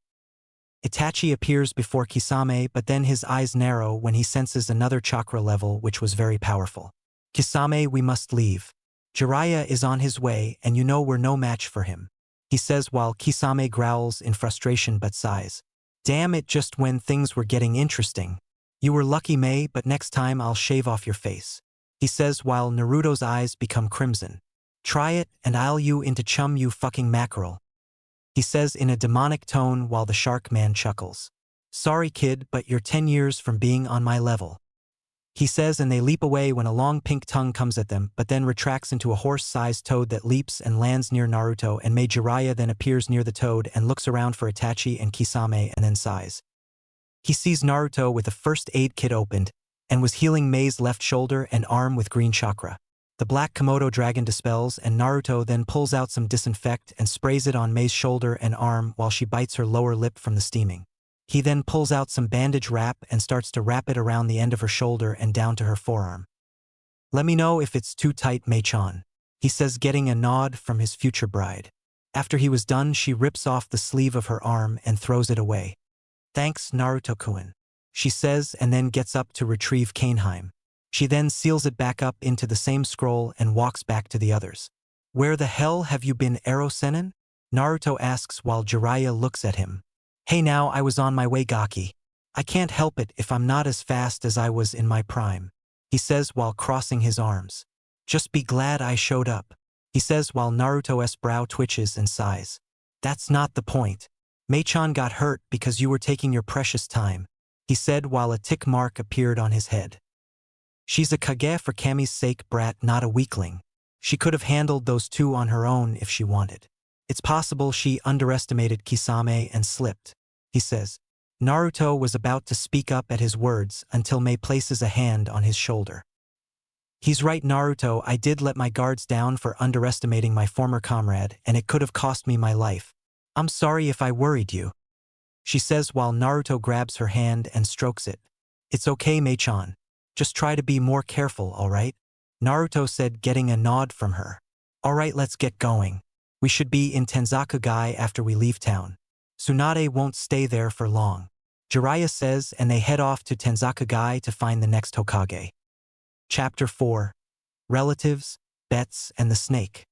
Itachi appears before Kisame but then his eyes narrow when he senses another chakra level which was very powerful. Kisame, we must leave. Jiraiya is on his way and you know we're no match for him, he says while Kisame growls in frustration but sighs. Damn it, just when things were getting interesting. You were lucky, Mei, but next time I'll shave off your face, he says while Naruto's eyes become crimson. Try it and I'll you into chum, you fucking mackerel, he says in a demonic tone while the shark man chuckles. Sorry kid, but you're 10 years from being on my level, he says, and they leap away when a long pink tongue comes at them but then retracts into a horse-sized toad that leaps and lands near Naruto and Mei. Jiraiya then appears near the toad and looks around for Itachi and Kisame and then sighs. He sees Naruto with a first aid kit opened and was healing Mei's left shoulder and arm with green chakra. The black Komodo dragon dispels and Naruto then pulls out some disinfect and sprays it on Mei's shoulder and arm while she bites her lower lip from the steaming. He then pulls out some bandage wrap and starts to wrap it around the end of her shoulder and down to her forearm. Let me know if it's too tight, Mei-chan, he says, getting a nod from his future bride. After he was done, she rips off the sleeve of her arm and throws it away. Thanks, Naruto-kun, she says and then gets up to retrieve Kaneheim. She then seals it back up into the same scroll and walks back to the others. Where the hell have you been, Ero-senin? Naruto asks while Jiraiya looks at him. Hey now, I was on my way, Gaki. I can't help it if I'm not as fast as I was in my prime, he says while crossing his arms. Just be glad I showed up, he says while Naruto's brow twitches and sighs. That's not the point. Mei-chan got hurt because you were taking your precious time, he said while a tick mark appeared on his head. She's a Kage for Kami's sake, brat, not a weakling. She could have handled those two on her own if she wanted. It's possible she underestimated Kisame and slipped, he says. Naruto was about to speak up at his words until Mei places a hand on his shoulder. He's right, Naruto, I did let my guards down for underestimating my former comrade and it could have cost me my life. I'm sorry if I worried you, she says while Naruto grabs her hand and strokes it. It's okay, Mei-chan. Just try to be more careful, alright? Naruto said, getting a nod from her. Alright, let's get going. We should be in Tenzakugai after we leave town. Tsunade won't stay there for long, Jiraiya says, and they head off to Tenzakugai to find the next Hokage. Chapter 4. Relatives, Bets, and the Snake.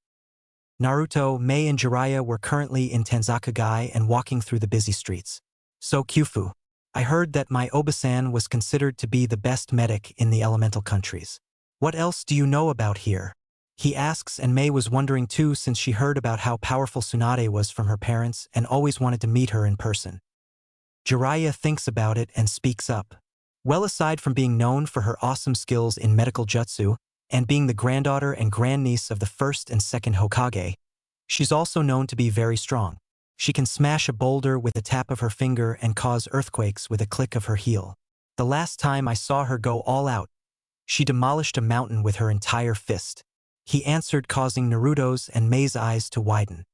Naruto, Mei, and Jiraiya were currently in Tenzakugai and walking through the busy streets. So Kyufu, I heard that my Obasan was considered to be the best medic in the elemental countries. What else do you know about here? He asks, and Mei was wondering too since she heard about how powerful Tsunade was from her parents and always wanted to meet her in person. Jiraiya thinks about it and speaks up. Well, aside from being known for her awesome skills in medical jutsu and being the granddaughter and grandniece of the first and second Hokage, she's also known to be very strong. She can smash a boulder with a tap of her finger and cause earthquakes with a click of her heel. The last time I saw her go all out, she demolished a mountain with her entire fist, he answered, causing Naruto's and Mei's eyes to widen.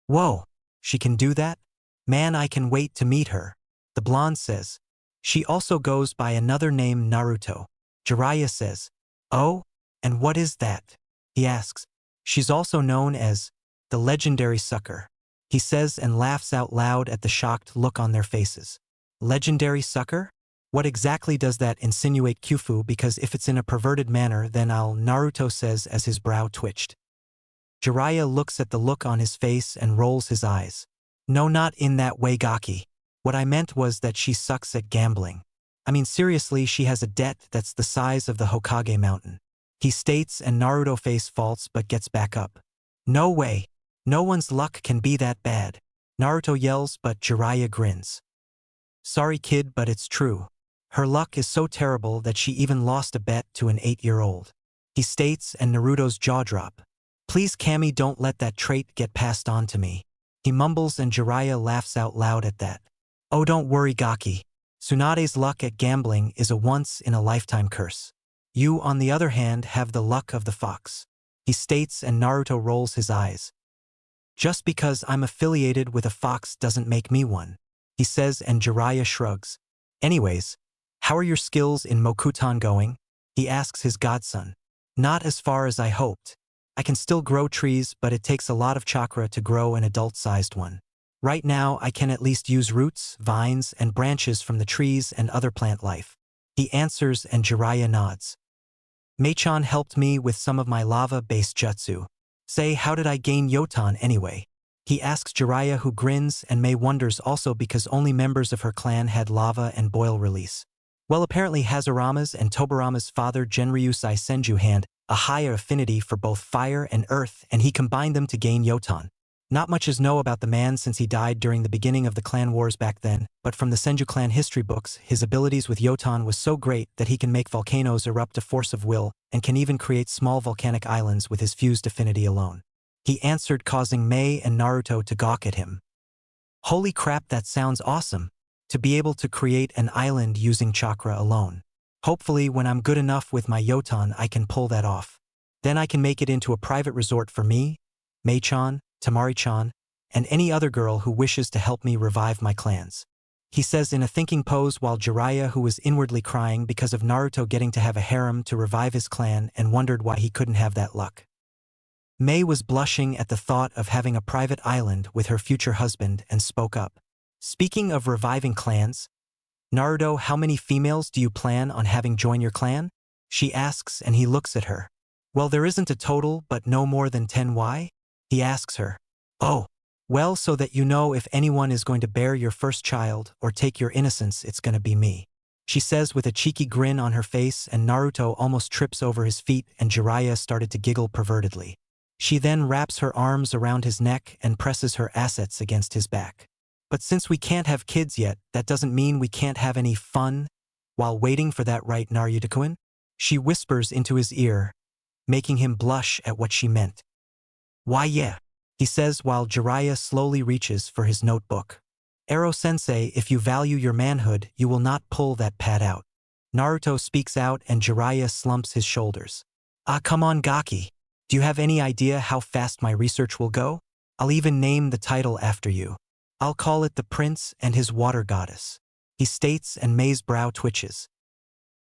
Whoa, she can do that? Man, I can wait to meet her, the blonde says. She also goes by another name, Naruto. Jiraiya says, oh, and what is that? He asks. She's also known as the legendary sucker, he says and laughs out loud at the shocked look on their faces. Legendary sucker? What exactly does that insinuate, Kyufu? Because if it's in a perverted manner, then Naruto says as his brow twitched. Jiraiya looks at the look on his face and rolls his eyes. No, not in that way, Gaki. What I meant was that she sucks at gambling. I mean, seriously, she has a debt that's the size of the Hokage mountain, he states, and Naruto face faults but gets back up. No way. No one's luck can be that bad, Naruto yells, but Jiraiya grins. Sorry kid, but it's true. Her luck is so terrible that she even lost a bet to an 8-year-old, he states, and Naruto's jaw drop. Please Kami, don't let that trait get passed on to me, he mumbles, and Jiraiya laughs out loud at that. Oh, don't worry, Gaki. Tsunade's luck at gambling is a once-in-a-lifetime curse. You, on the other hand, have the luck of the fox, he states, and Naruto rolls his eyes. Just because I'm affiliated with a fox doesn't make me one, he says, and Jiraiya shrugs. Anyways, how are your skills in Mokuton going? He asks his godson. Not as far as I hoped. I can still grow trees, but it takes a lot of chakra to grow an adult-sized one. Right now, I can at least use roots, vines, and branches from the trees and other plant life, he answers, and Jiraiya nods. Mei-chan helped me with some of my lava-based jutsu. Say, how did I gain Yotan anyway? He asks Jiraiya, who grins, and Mei wonders also because only members of her clan had lava and boil release. Well, apparently Hazarama's and Tobirama's father Genryusai Senju had a higher affinity for both fire and earth, and he combined them to gain Yotan. Not much is known about the man since he died during the beginning of the clan wars back then, but from the Senju clan history books, his abilities with Yotan was so great that he can make volcanoes erupt a force of will and can even create small volcanic islands with his fused affinity alone. He answered, causing Mei and Naruto to gawk at him. Holy crap, that sounds awesome. To be able to create an island using chakra alone. Hopefully when I'm good enough with my Yotan I can pull that off. Then I can make it into a private resort for me, Mei-chan, Tamari-chan, and any other girl who wishes to help me revive my clans. He says in a thinking pose, while Jiraiya, who was inwardly crying because of Naruto getting to have a harem to revive his clan and wondered why he couldn't have that luck. Mei was blushing at the thought of having a private island with her future husband and spoke up. Speaking of reviving clans, Naruto, how many females do you plan on having join your clan? She asks, and he looks at her. Well, there isn't a total, but no more than 10. Why? He asks her. Oh, well, so that you know if anyone is going to bear your first child or take your innocence, it's gonna be me, she says with a cheeky grin on her face, and Naruto almost trips over his feet and Jiraiya started to giggle pervertedly. She then wraps her arms around his neck and presses her assets against his back. But since we can't have kids yet, that doesn't mean we can't have any fun while waiting for that, right, Naruto-kun? She whispers into his ear, making him blush at what she meant. Why yeah, he says while Jiraiya slowly reaches for his notebook. Ero-sensei, if you value your manhood, you will not pull that pad out. Naruto speaks out and Jiraiya slumps his shoulders. Ah, come on, Gaki. Do you have any idea how fast my research will go? I'll even name the title after you. I'll call it The Prince and His Water Goddess, he states, and Mei's brow twitches.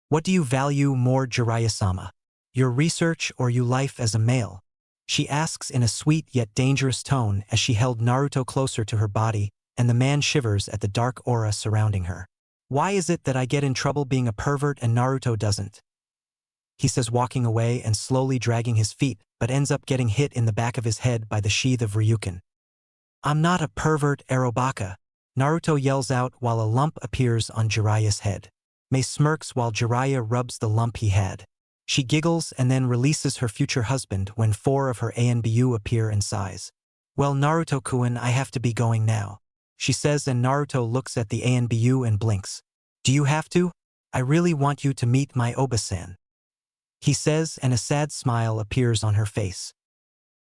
What do you value more, Jiraiya-sama? Your research or your life as a male? She asks in a sweet yet dangerous tone as she held Naruto closer to her body, and the man shivers at the dark aura surrounding her. Why is it that I get in trouble being a pervert and Naruto doesn't? He says, walking away and slowly dragging his feet, but ends up getting hit in the back of his head by the sheath of Ryukin. I'm not a pervert, Arobaka, Naruto yells out while a lump appears on Jiraiya's head. Mei smirks while Jiraiya rubs the lump he had. She giggles and then releases her future husband when 4 of her ANBU appear in size. Well, Naruto-kun, I have to be going now, she says, and Naruto looks at the ANBU and blinks. Do you have to? I really want you to meet my Oba-san, he says, and a sad smile appears on her face.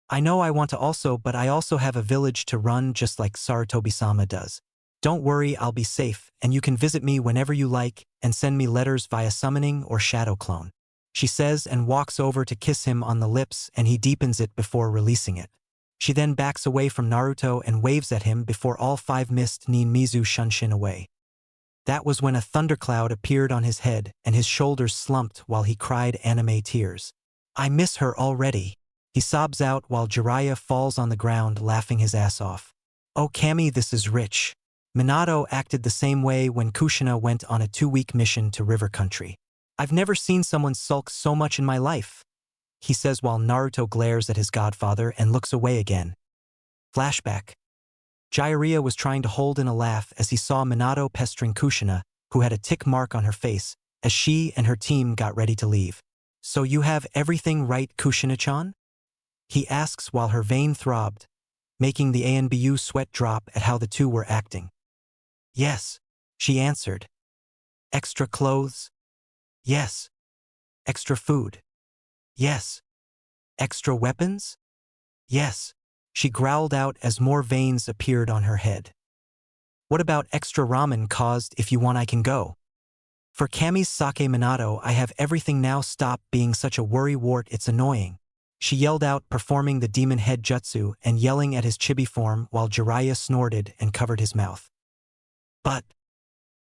I know I want to also, but I also have a village to run just like Sarutobi-sama does. Don't worry, I'll be safe, and you can visit me whenever you like and send me letters via summoning or shadow clone, she says, and walks over to kiss him on the lips, and he deepens it before releasing it. She then backs away from Naruto and waves at him before all 5 missed Ninmizu Shunshin away. That was when a thundercloud appeared on his head and his shoulders slumped while he cried anime tears. I miss her already, he sobs out while Jiraiya falls on the ground laughing his ass off. Oh Kami, this is rich. Minato acted the same way when Kushina went on a 2-week mission to River Country. I've never seen someone sulk so much in my life, he says while Naruto glares at his godfather and looks away again. Flashback. Jiraiya was trying to hold in a laugh as he saw Minato pestering Kushina, who had a tick mark on her face, as she and her team got ready to leave. So you have everything right, Kushina-chan? He asks while her vein throbbed, making the ANBU sweat drop at how the two were acting. Yes, she answered. Extra clothes? Yes. Extra food? Yes. Extra weapons? Yes, she growled out as more veins appeared on her head. What about extra ramen caused? If you want I can go. For Kami's sake Minato, I have everything now. Stop being such a worrywart, it's annoying. She yelled out, performing the demon head jutsu and yelling at his chibi form while Jiraiya snorted and covered his mouth. But.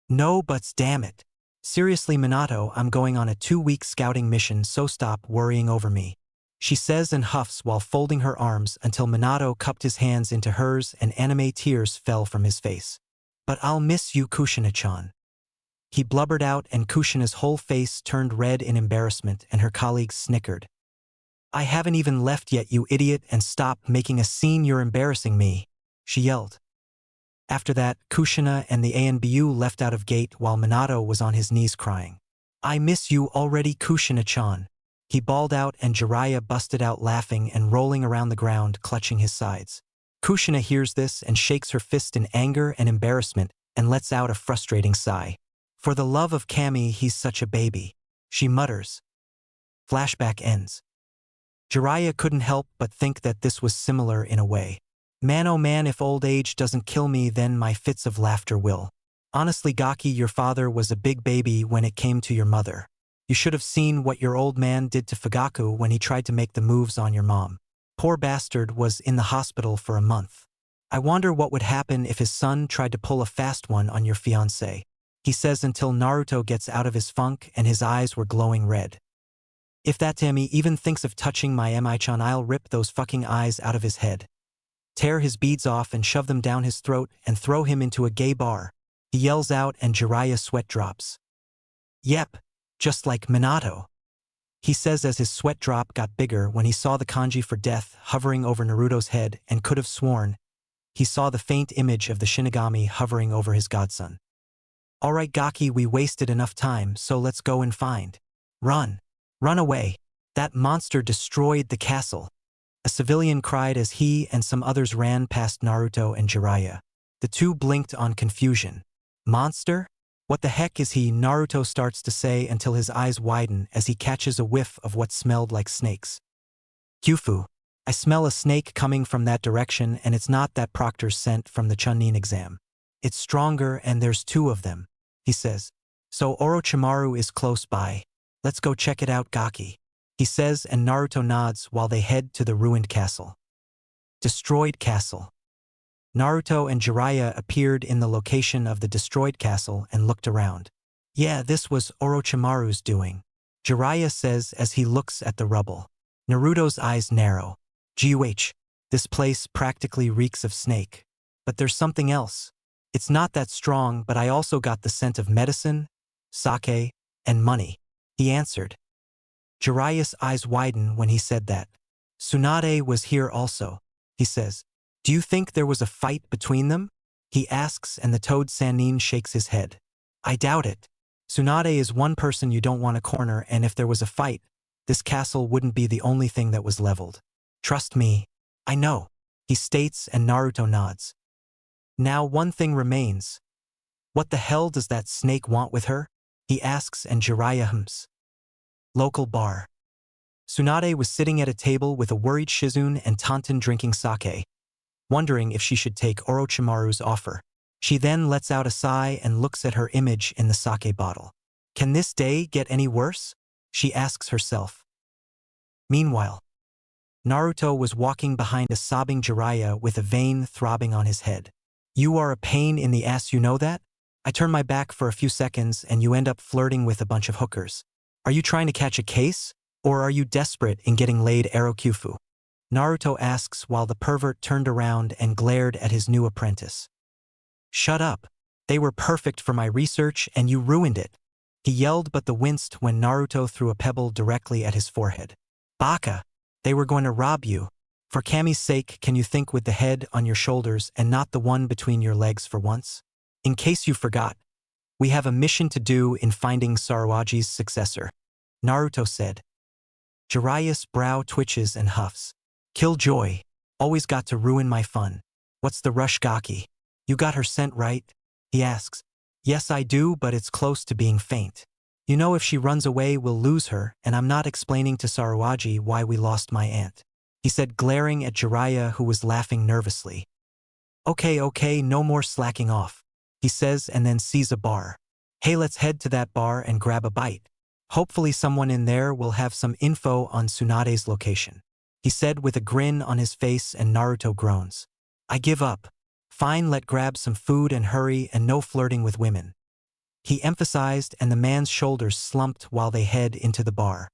No buts, damn it. Seriously Minato, I'm going on a 2-week scouting mission, so stop worrying over me. She says and huffs while folding her arms until Minato cupped his hands into hers and anime tears fell from his face. But I'll miss you, Kushina-chan. He blubbered out and Kushina's whole face turned red in embarrassment and her colleagues snickered. I haven't even left yet, you idiot, and stop making a scene, you're embarrassing me, she yelled. After that, Kushina and the ANBU left out of gate while Minato was on his knees crying. I miss you already, Kushina-chan. He bawled out and Jiraiya busted out laughing and rolling around the ground, clutching his sides. Kushina hears this and shakes her fist in anger and embarrassment and lets out a frustrating sigh. For the love of Kami, he's such a baby, she mutters. Flashback ends. Jiraiya couldn't help but think that this was similar in a way. Man oh man, if old age doesn't kill me, then my fits of laughter will. Honestly Gaki, your father was a big baby when it came to your mother. You should have seen what your old man did to Fugaku when he tried to make the moves on your mom. Poor bastard was in the hospital for a month. I wonder what would happen if his son tried to pull a fast one on your fiancé. He says until Naruto gets out of his funk and his eyes were glowing red. If that Tammy even thinks of touching my Mi-chan, I'll rip those fucking eyes out of his head. Tear his beads off and shove them down his throat and throw him into a gay bar. He yells out and Jiraiya sweat drops. Yep, just like Minato. He says as his sweat drop got bigger when he saw the kanji for death hovering over Naruto's head and could have sworn he saw the faint image of the Shinigami hovering over his godson. Alright Gaki, we wasted enough time, so let's go and find. Run. Run away. That monster destroyed the castle. A civilian cried as he and some others ran past Naruto and Jiraiya. The two blinked on confusion. Monster? What the heck is he? Naruto starts to say until his eyes widen as he catches a whiff of what smelled like snakes. Kyufu. I smell a snake coming from that direction, and it's not that Proctor's scent from the Chunin exam. It's stronger and there's 2 of them, he says. So Orochimaru is close by. Let's go check it out, Gaki. He says and Naruto nods while they head to the ruined castle. Destroyed castle. Naruto and Jiraiya appeared in the location of the destroyed castle and looked around. Yeah, this was Orochimaru's doing, Jiraiya says as he looks at the rubble. Naruto's eyes narrow. Guh, this place practically reeks of snake. But there's something else. It's not that strong, but I also got the scent of medicine, sake, and money, he answered. Jiraiya's eyes widen when he said that. Tsunade was here also, he says. Do you think there was a fight between them? He asks and the Toad Sannin shakes his head. I doubt it. Tsunade is one person you don't want to corner, and if there was a fight, this castle wouldn't be the only thing that was leveled. Trust me. I know, he states and Naruto nods. Now one thing remains. What the hell does that snake want with her? He asks and Jiraiya hums. Local bar. Tsunade was sitting at a table with a worried Shizune and Tonton drinking sake, wondering if she should take Orochimaru's offer. She then lets out a sigh and looks at her image in the sake bottle. Can this day get any worse? She asks herself. Meanwhile, Naruto was walking behind a sobbing Jiraiya with a vein throbbing on his head. You are a pain in the ass, you know that? I turn my back for a few seconds and you end up flirting with a bunch of hookers. Are you trying to catch a case? Or are you desperate in getting laid, Kyufu? Naruto asks while the pervert turned around and glared at his new apprentice. Shut up. They were perfect for my research and you ruined it. He yelled but winced when Naruto threw a pebble directly at his forehead. Baka. They were going to rob you. For Kami's sake, can you think with the head on your shoulders and not the one between your legs for once? In case you forgot, we have a mission to do in finding Sarawagi's successor, Naruto said. Jiraiya's brow twitches and huffs. Killjoy. Always got to ruin my fun. What's the rush, Gaki? You got her scent right? He asks. Yes, I do, but it's close to being faint. You know, if she runs away, we'll lose her, and I'm not explaining to Sarawagi why we lost my aunt, he said, glaring at Jiraiya, who was laughing nervously. Okay, no more slacking off. he says and then sees a bar. Hey, let's head to that bar and grab a bite. Hopefully someone in there will have some info on Tsunade's location, he said with a grin on his face, and Naruto groans. I give up. Fine, let grab some food and hurry, and no flirting with women, he emphasized, and the man's shoulders slumped while they head into the bar.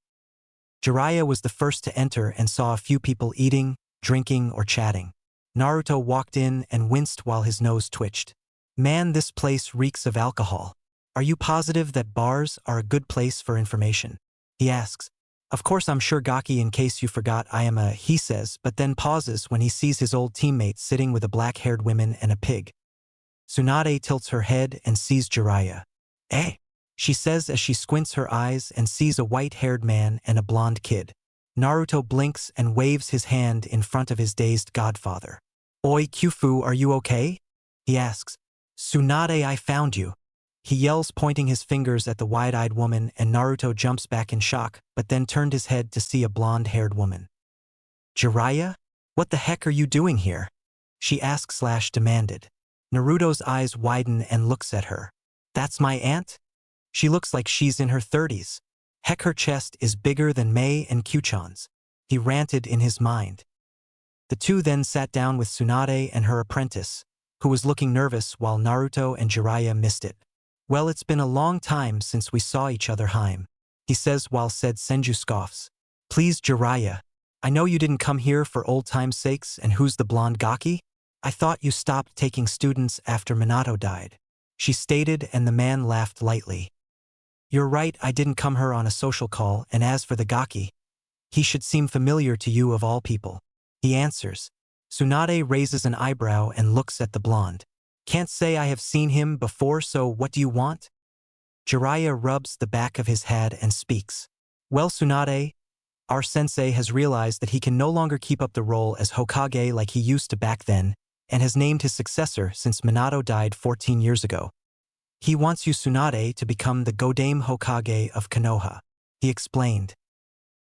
Jiraiya was the first to enter and saw a few people eating, drinking, or chatting. Naruto walked in and winced while his nose twitched. Man, this place reeks of alcohol. Are you positive that bars are a good place for information? He asks. Of course, I'm sure, Gaki, in case you forgot, I am a, he says, but then pauses when he sees his old teammate sitting with a black-haired woman and a pig. Tsunade tilts her head and sees Jiraiya. Eh? She says as she squints her eyes and sees a white-haired man and a blonde kid. Naruto blinks and waves his hand in front of his dazed godfather. Oi, Kyufu, are you okay? He asks. Tsunade, I found you, he yells, pointing his fingers at the wide-eyed woman, and Naruto jumps back in shock, but then turned his head to see a blonde-haired woman. Jiraiya? What the heck are you doing here? She asks/demanded. Naruto's eyes widen and looks at her. That's my aunt? She looks like she's in her 30s. Heck, her chest is bigger than Mei and Kyuchan's, he ranted in his mind. The two then sat down with Tsunade and her apprentice, who was looking nervous while Naruto and Jiraiya missed it. Well, it's been a long time since we saw each other, Haim, he says while said Senju scoffs. Please, Jiraiya. I know you didn't come here for old time's sakes, and who's the blonde Gaki? I thought you stopped taking students after Minato died, she stated, and the man laughed lightly. You're right, I didn't come here on a social call, and as for the Gaki, he should seem familiar to you of all people, he answers. Tsunade raises an eyebrow and looks at the blonde. Can't say I have seen him before, so what do you want? Jiraiya rubs the back of his head and speaks. Well, Tsunade, our sensei has realized that he can no longer keep up the role as Hokage like he used to back then, and has named his successor since Minato died 14 years ago. He wants you, Tsunade, to become the Godame Hokage of Konoha, he explained.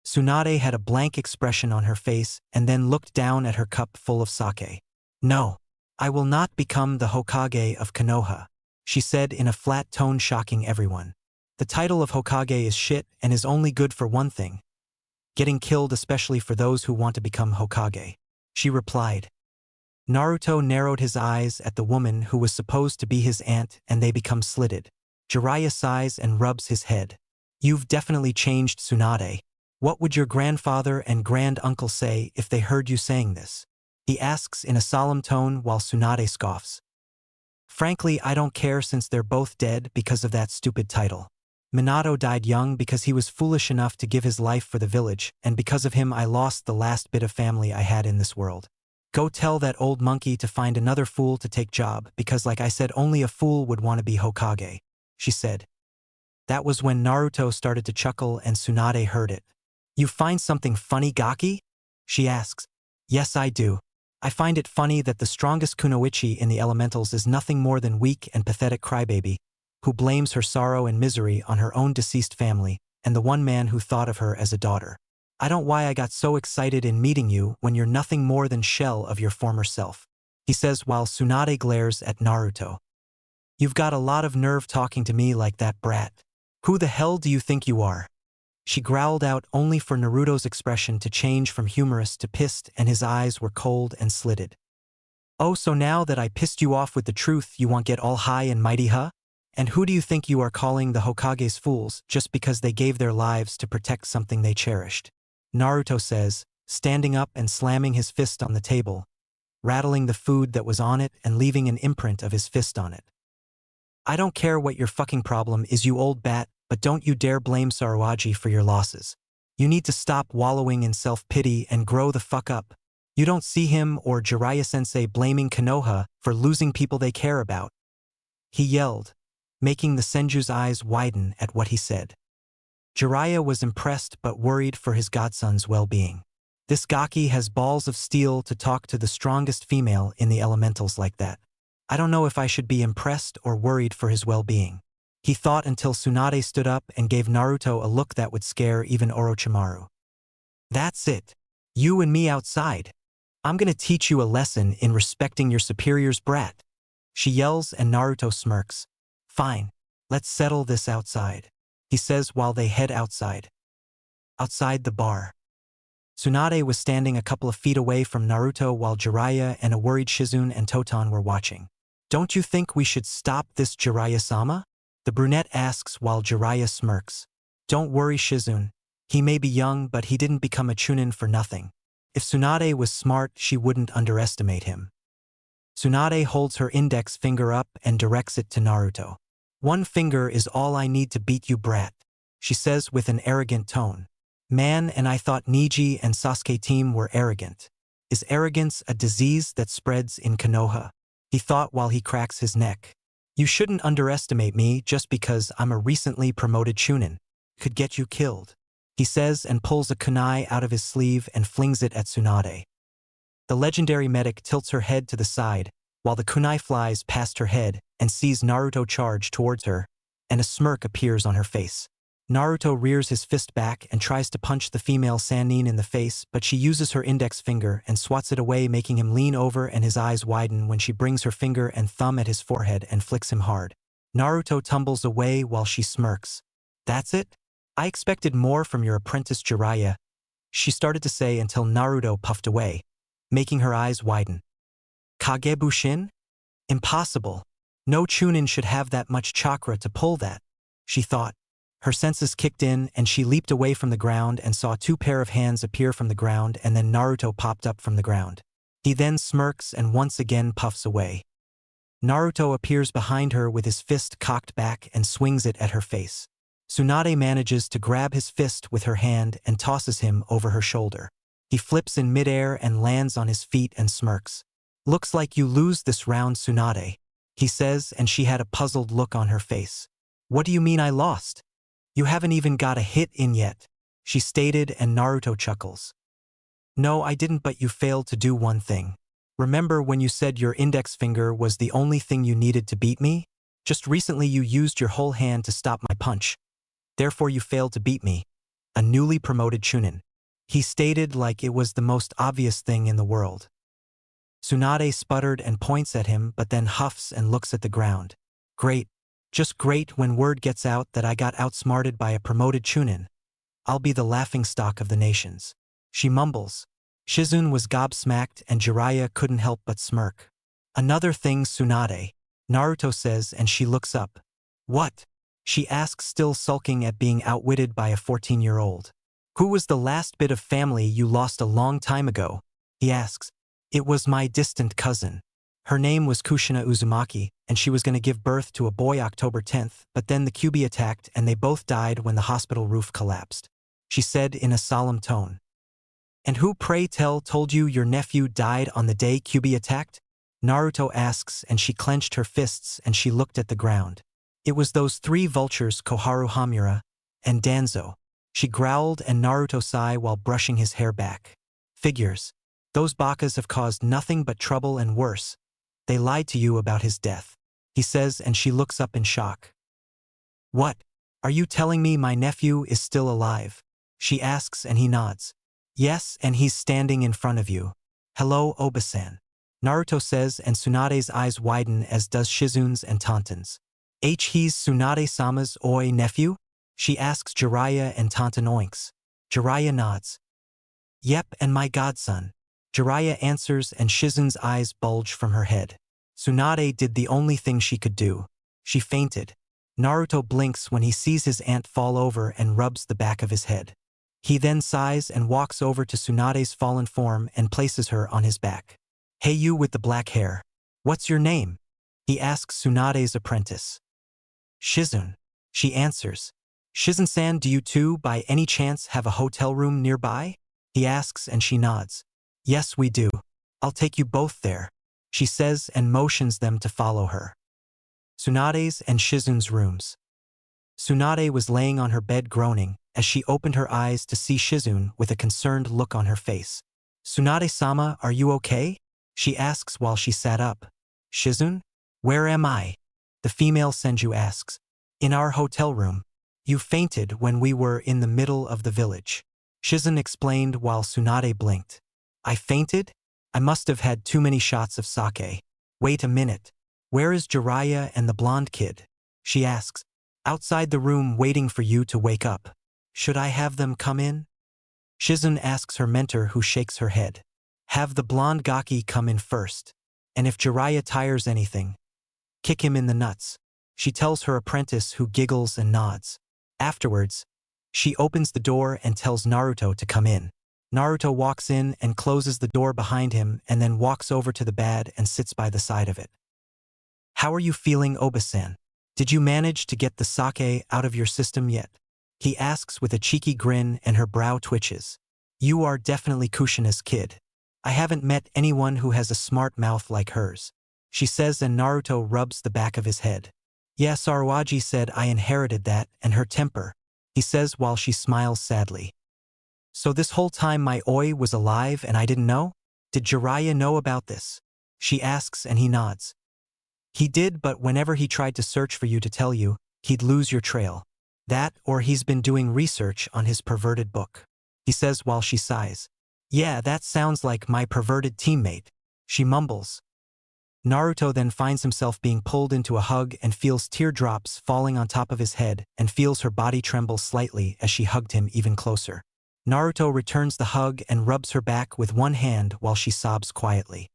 Tsunade had a blank expression on her face and then looked down at her cup full of sake. No, I will not become the Hokage of Konoha, she said in a flat tone, shocking everyone. The title of Hokage is shit and is only good for one thing: getting killed, especially for those who want to become Hokage, she replied. Naruto narrowed his eyes at the woman who was supposed to be his aunt, and they become slitted. Jiraiya sighs and rubs his head. You've definitely changed, Tsunade. What would your grandfather and grand-uncle say if they heard you saying this? He asks in a solemn tone while Tsunade scoffs. Frankly, I don't care, since they're both dead because of that stupid title. Minato died young because he was foolish enough to give his life for the village, and because of him I lost the last bit of family I had in this world. Go tell that old monkey to find another fool to take job, because like I said, only a fool would want to be Hokage, she said. That was when Naruto started to chuckle and Tsunade heard it. You find something funny, Gaki? She asks. Yes, I do. I find it funny that the strongest kunoichi in the elementals is nothing more than weak and pathetic crybaby, who blames her sorrow and misery on her own deceased family, and the one man who thought of her as a daughter. I don't know why I got so excited in meeting you when you're nothing more than shell of your former self, he says while Tsunade glares at Naruto. You've got a lot of nerve talking to me like that, brat. Who the hell do you think you are? She growled out, only for Naruto's expression to change from humorous to pissed, and his eyes were cold and slitted. Oh, so now that I pissed you off with the truth, you want get all high and mighty, huh? And who do you think you are calling the Hokage's fools just because they gave their lives to protect something they cherished? Naruto says, standing up and slamming his fist on the table, rattling the food that was on it and leaving an imprint of his fist on it. I don't care what your fucking problem is, you old bat, but don't you dare blame Sarawaji for your losses. You need to stop wallowing in self-pity and grow the fuck up. You don't see him or Jiraiya-sensei blaming Konoha for losing people they care about, he yelled, making the Senju's eyes widen at what he said. Jiraiya was impressed but worried for his godson's well-being. This Gaki has balls of steel to talk to the strongest female in the elementals like that. I don't know if I should be impressed or worried for his well-being, he thought, until Tsunade stood up and gave Naruto a look that would scare even Orochimaru. That's it. You and me outside. I'm gonna teach you a lesson in respecting your superior's brat. She yells and Naruto smirks. Fine, let's settle this outside, he says while they head outside. Outside the bar. Tsunade was standing a couple of feet away from Naruto while Jiraiya and a worried Shizune and Totan were watching. Don't you think we should stop this, Jiraiya-sama? The brunette asks while Jiraiya smirks. Don't worry, Shizune. He may be young, but he didn't become a Chunin for nothing. If Tsunade was smart, she wouldn't underestimate him. Tsunade holds her index finger up and directs it to Naruto. One finger is all I need to beat you, brat, she says with an arrogant tone. Man, and I thought Neji and Sasuke team were arrogant. Is arrogance a disease that spreads in Konoha? He thought while he cracks his neck. You shouldn't underestimate me just because I'm a recently promoted Chunin. Could get you killed, he says and pulls a kunai out of his sleeve and flings it at Tsunade. The legendary medic tilts her head to the side, while the kunai flies past her head and sees Naruto charge towards her, and a smirk appears on her face. Naruto rears his fist back and tries to punch the female Sannin in the face, but she uses her index finger and swats it away, making him lean over and his eyes widen when she brings her finger and thumb at his forehead and flicks him hard. Naruto tumbles away while she smirks. That's it? I expected more from your apprentice Jiraiya, she started to say until Naruto puffed away, making her eyes widen. Kagebushin? Impossible. No Chunin should have that much chakra to pull that, she thought. Her senses kicked in and she leaped away from the ground and saw two pair of hands appear from the ground, and then Naruto popped up from the ground. He then smirks and once again puffs away. Naruto appears behind her with his fist cocked back and swings it at her face. Tsunade manages to grab his fist with her hand and tosses him over her shoulder. He flips in midair and lands on his feet and smirks. Looks like you lose this round, Tsunade, he says, and she had a puzzled look on her face. What do you mean I lost? You haven't even got a hit in yet, she stated, and Naruto chuckles. No, I didn't, but you failed to do one thing. Remember when you said your index finger was the only thing you needed to beat me? Just recently you used your whole hand to stop my punch. Therefore you failed to beat me, a newly promoted Chunin, he stated like it was the most obvious thing in the world. Tsunade sputtered and points at him, but then huffs and looks at the ground. Great. Just great when word gets out that I got outsmarted by a promoted Chunin. I'll be the laughingstock of the nations, she mumbles. Shizune was gobsmacked and Jiraiya couldn't help but smirk. Another thing, Tsunade, Naruto says, and she looks up. What? She asks, still sulking at being outwitted by a 14-year-old. Who was the last bit of family you lost a long time ago? He asks. It was my distant cousin. Her name was Kushina Uzumaki, and she was going to give birth to a boy October 10th, but then the QB attacked and they both died when the hospital roof collapsed, she said in a solemn tone. And who, pray tell, told you your nephew died on the day QB attacked? Naruto asks, and she clenched her fists and she looked at the ground. It was those three vultures, Koharu Hamura and Danzo, she growled, and Naruto sighed while brushing his hair back. Figures. Those bakas have caused nothing but trouble and worse. They lied to you about his death, he says, and she looks up in shock. What? Are you telling me my nephew is still alive? She asks, and he nods. Yes, and he's standing in front of you. Hello, Obasan, Naruto says, and Tsunade's eyes widen, as does Shizune's and Tantan's. He's Tsunade-sama's oi nephew? She asks Jiraiya, and Tantan oinks. Jiraiya nods. Yep, and my godson, Jiraiya answers, and Shizune's eyes bulge from her head. Tsunade did the only thing she could do. She fainted. Naruto blinks when he sees his aunt fall over and rubs the back of his head. He then sighs and walks over to Tsunade's fallen form and places her on his back. Hey, you with the black hair. What's your name? He asks Tsunade's apprentice. Shizune, she answers. Shizune-san, do you two by any chance have a hotel room nearby? He asks, and she nods. Yes, we do. I'll take you both there, she says, and motions them to follow her. Tsunade's and Shizune's rooms. Tsunade was laying on her bed groaning as she opened her eyes to see Shizune with a concerned look on her face. Tsunade-sama, are you okay? She asks while she sat up. Shizune? Where am I? The female senju asks. In our hotel room. You fainted when we were in the middle of the village, Shizune explained while Tsunade blinked. I fainted? I must have had too many shots of sake. Wait a minute. Where is Jiraiya and the blonde kid? She asks. Outside the room waiting for you to wake up. Should I have them come in? Shizun asks her mentor, who shakes her head. Have the blonde Gaki come in first. And if Jiraiya tires anything, kick him in the nuts. She tells her apprentice, who giggles and nods. Afterwards, she opens the door and tells Naruto to come in. Naruto walks in and closes the door behind him and then walks over to the bed and sits by the side of it. How are you feeling, Oba-san? Did you manage to get the sake out of your system yet? He asks with a cheeky grin and her brow twitches. You are definitely Kushina's kid. I haven't met anyone who has a smart mouth like hers, she says, and Naruto rubs the back of his head. Yeah, Saruaji said I inherited that and her temper, he says while she smiles sadly. So this whole time my Oi was alive and I didn't know? Did Jiraiya know about this? She asks and he nods. He did, but whenever he tried to search for you to tell you, he'd lose your trail. That, or he's been doing research on his perverted book, he says while she sighs. Yeah, that sounds like my perverted teammate, she mumbles. Naruto then finds himself being pulled into a hug and feels teardrops falling on top of his head and feels her body tremble slightly as she hugged him even closer. Naruto returns the hug and rubs her back with one hand while she sobs quietly.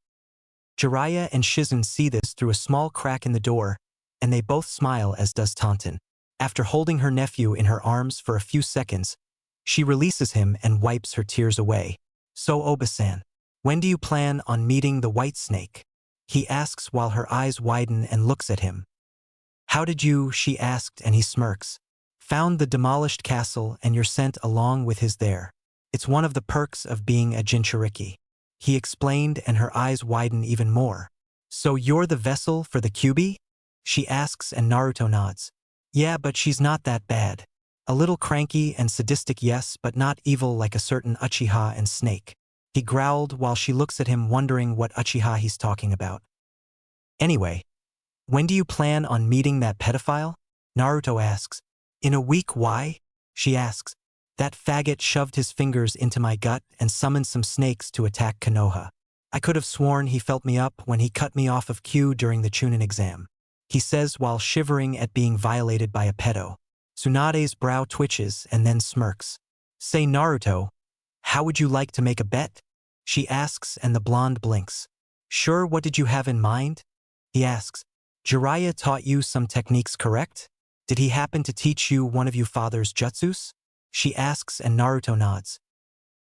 Jiraiya and Shizun see this through a small crack in the door, and they both smile, as does Taunton. After holding her nephew in her arms for a few seconds, she releases him and wipes her tears away. So Oba-san, when do you plan on meeting the White Snake? He asks while her eyes widen and looks at him. How did you, she asked, and he smirks. Found the demolished castle and you're sent along with his there. It's one of the perks of being a Jinchuriki, he explained, and her eyes widen even more. So you're the vessel for the Kyuubi? She asks, and Naruto nods. Yeah, but she's not that bad. A little cranky and sadistic, yes, but not evil like a certain Uchiha and Snake, he growled while she looks at him, wondering what Uchiha he's talking about. Anyway, when do you plan on meeting that pedophile? Naruto asks. In a week. Why? She asks. That faggot shoved his fingers into my gut and summoned some snakes to attack Konoha. I could have sworn he felt me up when he cut me off of Q during the Chunin exam, he says while shivering at being violated by a pedo. Tsunade's brow twitches and then smirks. Say, Naruto, how would you like to make a bet? She asks, and the blonde blinks. Sure, what did you have in mind? He asks. Jiraiya taught you some techniques, correct? Did he happen to teach you one of your father's jutsus? She asks, and Naruto nods.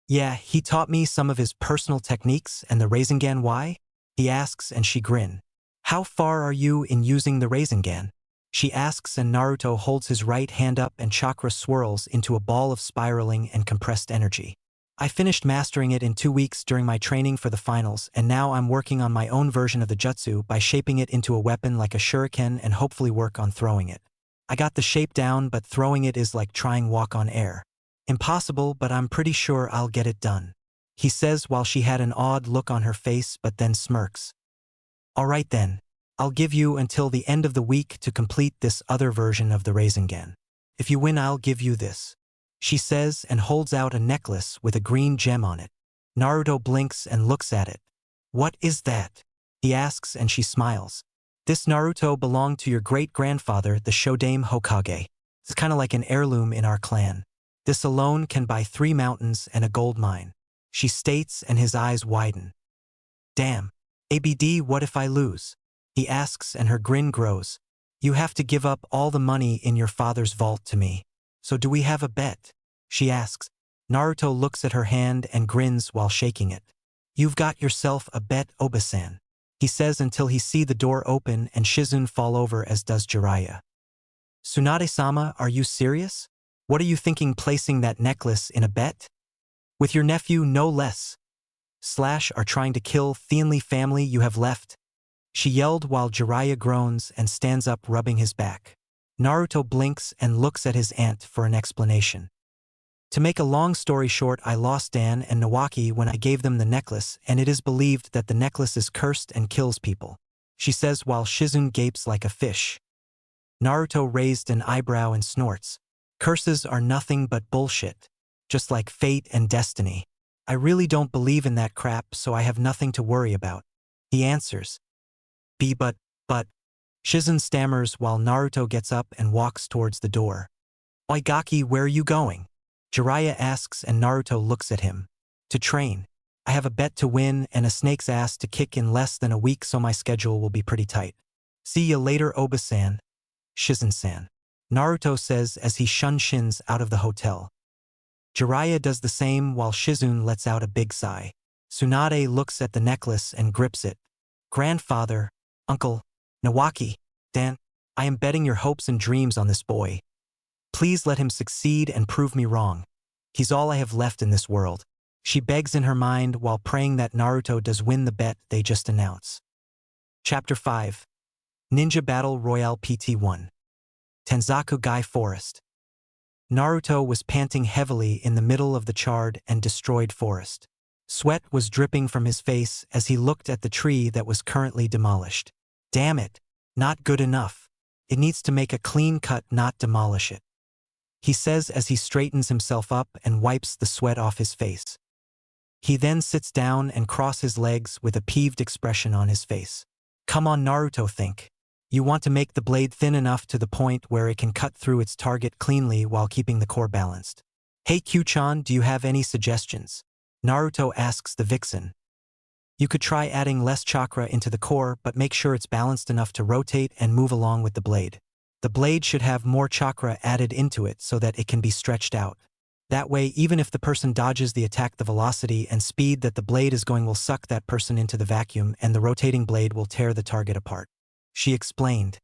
Yeah, he taught me some of his personal techniques and the Rasengan. Why? He asks, and she grins. How far are you in using the Rasengan? She asks, and Naruto holds his right hand up and chakra swirls into a ball of spiraling and compressed energy. I finished mastering it in 2 weeks during my training for the finals, and now I'm working on my own version of the jutsu by shaping it into a weapon like a shuriken and hopefully work on throwing it. I got the shape down, but throwing it is like trying walk on air. Impossible, but I'm pretty sure I'll get it done, he says while she had an odd look on her face but then smirks. All right then, I'll give you until the end of the week to complete this other version of the Rasengan. If you win, I'll give you this, she says, and holds out a necklace with a green gem on it. Naruto blinks and looks at it. What is that? He asks, and she smiles. This Naruto belonged to your great-grandfather, the Shodaime Hokage. It's kind of like an heirloom in our clan. This alone can buy 3 mountains and a gold mine, she states, and his eyes widen. Damn. ABD, what if I lose? He asks, and her grin grows. You have to give up all the money in your father's vault to me. So do we have a bet? She asks. Naruto looks at her hand and grins while shaking it. You've got yourself a bet, Oba-san, he says, until he sees the door open and Shizun fall over, as does Jiraiya. Tsunade-sama, are you serious? What are you thinking, placing that necklace in a bet? With your nephew, no less. / are trying to kill the only family you have left, she yelled while Jiraiya groans and stands up, rubbing his back. Naruto blinks and looks at his aunt for an explanation. To make a long story short, I lost Dan and Nawaki when I gave them the necklace, and it is believed that the necklace is cursed and kills people, she says while Shizun gapes like a fish. Naruto raised an eyebrow and snorts. Curses are nothing but bullshit, just like fate and destiny. I really don't believe in that crap, so I have nothing to worry about, he answers. But Shizen stammers while Naruto gets up and walks towards the door. Oigaki, where are you going? Jiraiya asks and Naruto looks at him. To train. I have a bet to win and a snake's ass to kick in less than a week, so my schedule will be pretty tight. See ya later, Oba-san. Shizen-san. Naruto says as he shins out of the hotel. Jiraiya does the same while Shizun lets out a big sigh. Tsunade looks at the necklace and grips it. Grandfather, Uncle, Nawaki, Dan, I am betting your hopes and dreams on this boy. Please let him succeed and prove me wrong. He's all I have left in this world. She begs in her mind while praying that Naruto does win the bet they just announce. Chapter 5. Ninja Battle Royale PT-1. Tenzaku Gai Forest. Naruto was panting heavily in the middle of the charred and destroyed forest. Sweat was dripping from his face as he looked at the tree that was currently demolished. Damn it, not good enough. It needs to make a clean cut, not demolish it. He says as he straightens himself up and wipes the sweat off his face. He then sits down and crosses his legs with a peeved expression on his face. Come on, Naruto, think. You want to make the blade thin enough to the point where it can cut through its target cleanly while keeping the core balanced. Hey Q-chan, do you have any suggestions? Naruto asks the vixen. You could try adding less chakra into the core, but make sure it's balanced enough to rotate and move along with the blade. The blade should have more chakra added into it so that it can be stretched out. That way, even if the person dodges the attack, the velocity and speed that the blade is going will suck that person into the vacuum and the rotating blade will tear the target apart. She explained.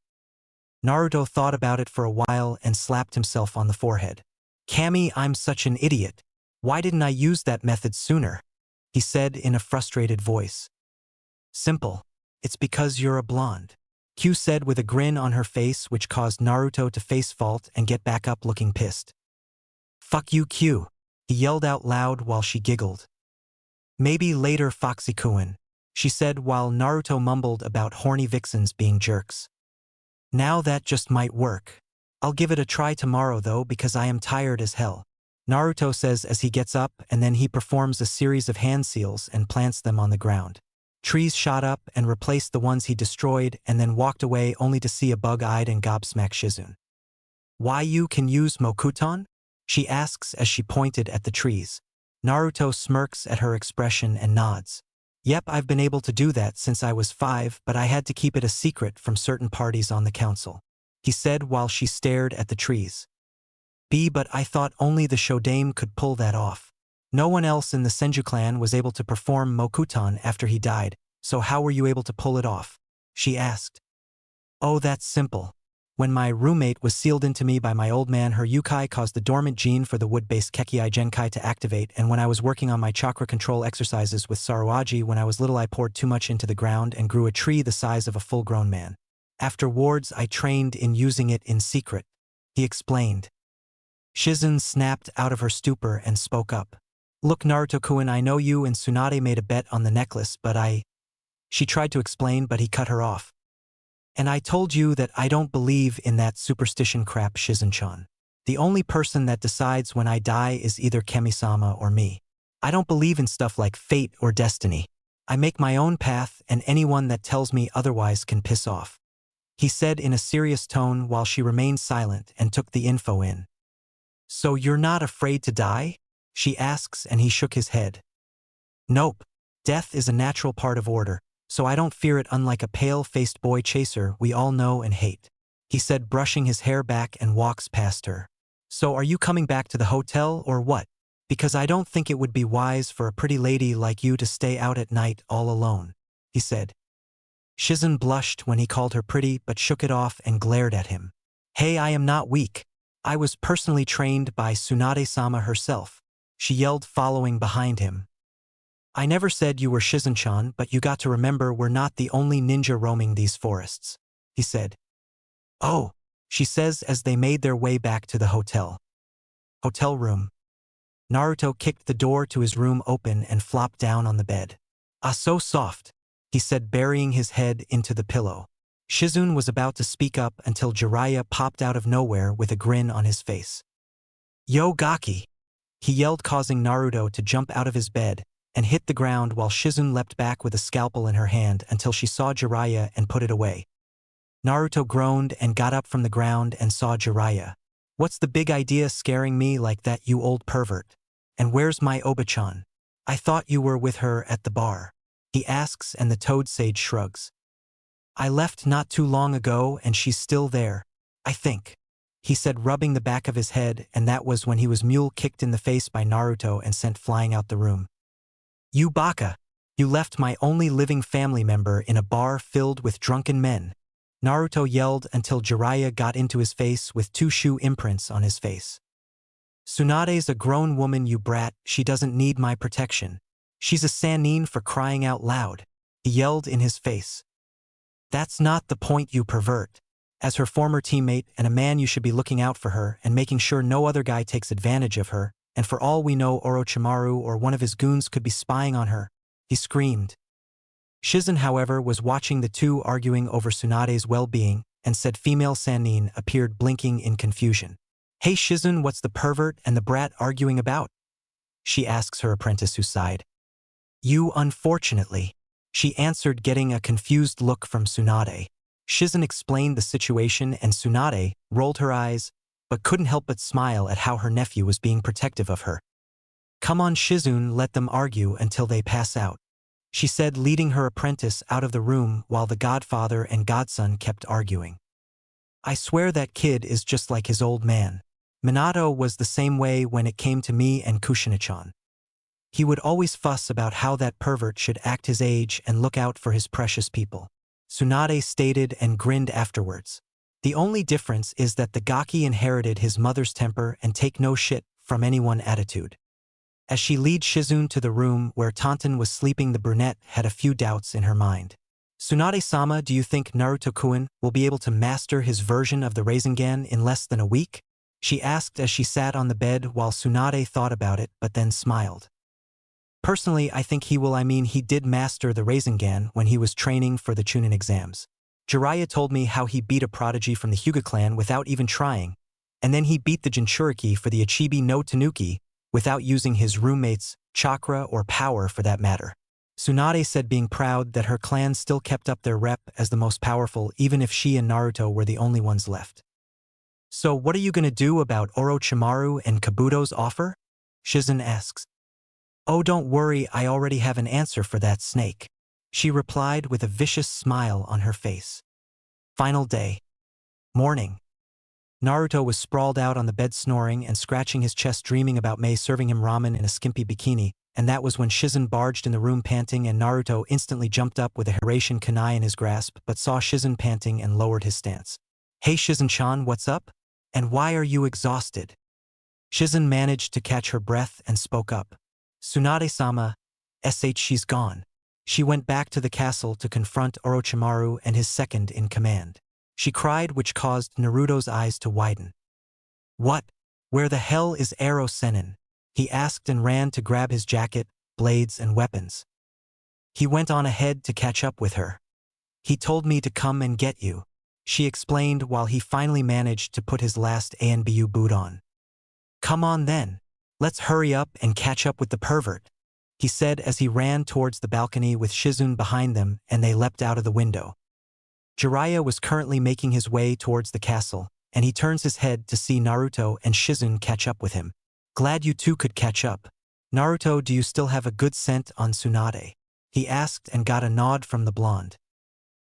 Naruto thought about it for a while and slapped himself on the forehead. Kami, I'm such an idiot. Why didn't I use that method sooner? He said in a frustrated voice. Simple. It's because you're a blonde. Q said with a grin on her face, which caused Naruto to face fault and get back up looking pissed. Fuck you, Q, he yelled out loud while she giggled. Maybe later, Foxy-kun, she said while Naruto mumbled about horny vixens being jerks. Now that just might work. I'll give it a try tomorrow though because I am tired as hell. Naruto says as he gets up and then he performs a series of hand seals and plants them on the ground. Trees shot up and replaced the ones he destroyed and then walked away only to see a bug-eyed and gobsmacked Shizun. Why you can use Mokuton? She asks as she pointed at the trees. Naruto smirks at her expression and nods. Yep, I've been able to do that since I was 5, but I had to keep it a secret from certain parties on the council. He said while she stared at the trees. But I thought only the Shodame could pull that off. No one else in the Senju clan was able to perform Mokuton after he died, so how were you able to pull it off? She asked. Oh, that's simple. When my roommate was sealed into me by my old man, her yukai caused the dormant gene for the wood-based Kekkei Genkai to activate, and when I was working on my chakra control exercises with Saruaji when I was little, I poured too much into the ground and grew a tree the size of a full-grown man. Afterwards, I trained in using it in secret. He explained. Shizun snapped out of her stupor and spoke up. Look, Naruto-kun, I know you and Tsunade made a bet on the necklace, but She tried to explain, but he cut her off. And I told you that I don't believe in that superstition crap, Shizun-chan. The only person that decides when I die is either Kami-sama or me. I don't believe in stuff like fate or destiny. I make my own path, and anyone that tells me otherwise can piss off. He said in a serious tone while she remained silent and took the info in. So you're not afraid to die? She asks and he shook his head. Nope. Death is a natural part of order, so I don't fear it, unlike a pale-faced boy chaser we all know and hate. He said, brushing his hair back, and walks past her. So are you coming back to the hotel or what? Because I don't think it would be wise for a pretty lady like you to stay out at night all alone, he said. Shizun blushed when he called her pretty but shook it off and glared at him. Hey, I am not weak. I was personally trained by Tsunade-sama herself, she yelled, following behind him. I never said you were Shizun-chan, but you got to remember we're not the only ninja roaming these forests, he said. Oh, she says as they made their way back to the hotel. Hotel room. Naruto kicked the door to his room open and flopped down on the bed. Ah, so soft, he said, burying his head into the pillow. Shizun was about to speak up until Jiraiya popped out of nowhere with a grin on his face. Yo Gaki! He yelled, causing Naruto to jump out of his bed and hit the ground while Shizun leapt back with a scalpel in her hand until she saw Jiraiya and put it away. Naruto groaned and got up from the ground and saw Jiraiya. What's the big idea scaring me like that, you old pervert? And where's my Oba-chan? I thought you were with her at the bar. He asks and the toad sage shrugs. I left not too long ago and she's still there, I think. He said, rubbing the back of his head, and that was when he was mule kicked in the face by Naruto and sent flying out the room. You baka! You left my only living family member in a bar filled with drunken men. Naruto yelled until Jiraiya got into his face with 2 shoe imprints on his face. Tsunade's a grown woman, you brat, she doesn't need my protection. She's a Sannin for crying out loud. He yelled in his face. That's not the point, you pervert. As her former teammate and a man, you should be looking out for her and making sure no other guy takes advantage of her, and for all we know Orochimaru or one of his goons could be spying on her. He screamed. Shizen, however, was watching the two arguing over Tsunade's well-being, and said female Sannin appeared blinking in confusion. Hey Shizen, what's the pervert and the brat arguing about? She asks her apprentice, who sighed. You, unfortunately. She answered, getting a confused look from Tsunade. Shizen explained the situation and Tsunade rolled her eyes, but couldn't help but smile at how her nephew was being protective of her. Come on Shizun, let them argue until they pass out, she said, leading her apprentice out of the room while the godfather and godson kept arguing. I swear that kid is just like his old man. Minato was the same way when it came to me and Kushina-chan. He would always fuss about how that pervert should act his age and look out for his precious people. Tsunade stated and grinned afterwards. The only difference is that the Gaki inherited his mother's temper and take no shit from anyone attitude. As she lead Shizun to the room where Tonton was sleeping, the brunette had a few doubts in her mind. Tsunade-sama, do you think Naruto-kun will be able to master his version of the Rasengan in less than a week? She asked as she sat on the bed while Tsunade thought about it but then smiled. Personally, I think he will. He did master the Rasengan when he was training for the Chunin Exams. Jiraiya told me how he beat a prodigy from the Hyuga clan without even trying, and then he beat the Jinchuriki for the Ichibi no Tanuki without using his roommate's chakra or power for that matter. Tsunade said, being proud that her clan still kept up their rep as the most powerful even if she and Naruto were the only ones left. So what are you gonna do about Orochimaru and Kabuto's offer? Shizen asks. Oh, don't worry, I already have an answer for that snake, she replied with a vicious smile on her face. Final day. Morning. Naruto was sprawled out on the bed snoring and scratching his chest, dreaming about Mei serving him ramen in a skimpy bikini, and that was when Shizen barged in the room panting, and Naruto instantly jumped up with a Hiraishin kunai in his grasp but saw Shizen panting and lowered his stance. Hey Shizen-chan, what's up? And why are you exhausted? Shizen managed to catch her breath and spoke up. Tsunade-sama, she's gone. She went back to the castle to confront Orochimaru and his second in command. She cried, which caused Naruto's eyes to widen. What? Where the hell is Ero Sennin? He asked and ran to grab his jacket, blades and weapons. He went on ahead to catch up with her. He told me to come and get you, she explained while he finally managed to put his last ANBU boot on. Come on then. Let's hurry up and catch up with the pervert, he said as he ran towards the balcony with Shizun behind them, and they leapt out of the window. Jiraiya was currently making his way towards the castle, and he turns his head to see Naruto and Shizun catch up with him. Glad you two could catch up. Naruto, do you still have a good scent on Tsunade? He asked and got a nod from the blonde.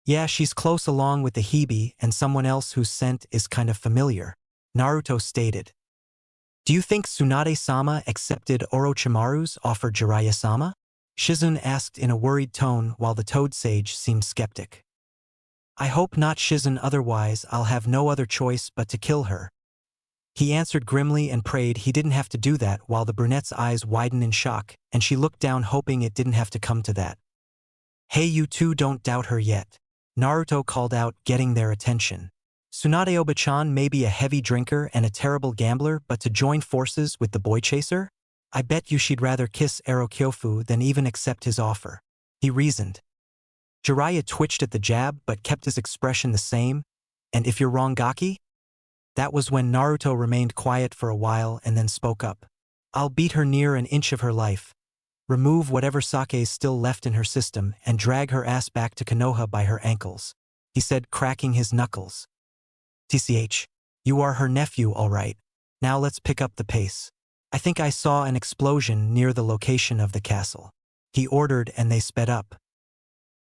Yeah, she's close along with the Hebe and someone else whose scent is kind of familiar, Naruto stated. Do you think Tsunade-sama accepted Orochimaru's offer, Jiraiya-sama? Shizun asked in a worried tone while the Toad Sage seemed skeptic. I hope not, Shizun, otherwise I'll have no other choice but to kill her. He answered grimly and prayed he didn't have to do that while the brunette's eyes widened in shock, and she looked down hoping it didn't have to come to that. Hey, you two, don't doubt her yet, Naruto called out, getting their attention. Tsunade Oba-chan may be a heavy drinker and a terrible gambler, but to join forces with the boy chaser? I bet you she'd rather kiss Ero Kyofu than even accept his offer, he reasoned. Jiraiya twitched at the jab but kept his expression the same. And if you're wrong, Gaki? That was when Naruto remained quiet for a while and then spoke up. I'll beat her near an inch of her life, remove whatever sake is still left in her system, and drag her ass back to Konoha by her ankles. he said, cracking his knuckles. "TCH, you are her nephew, all right. Now let's pick up the pace. I think I saw an explosion near the location of the castle," he ordered, and they sped up.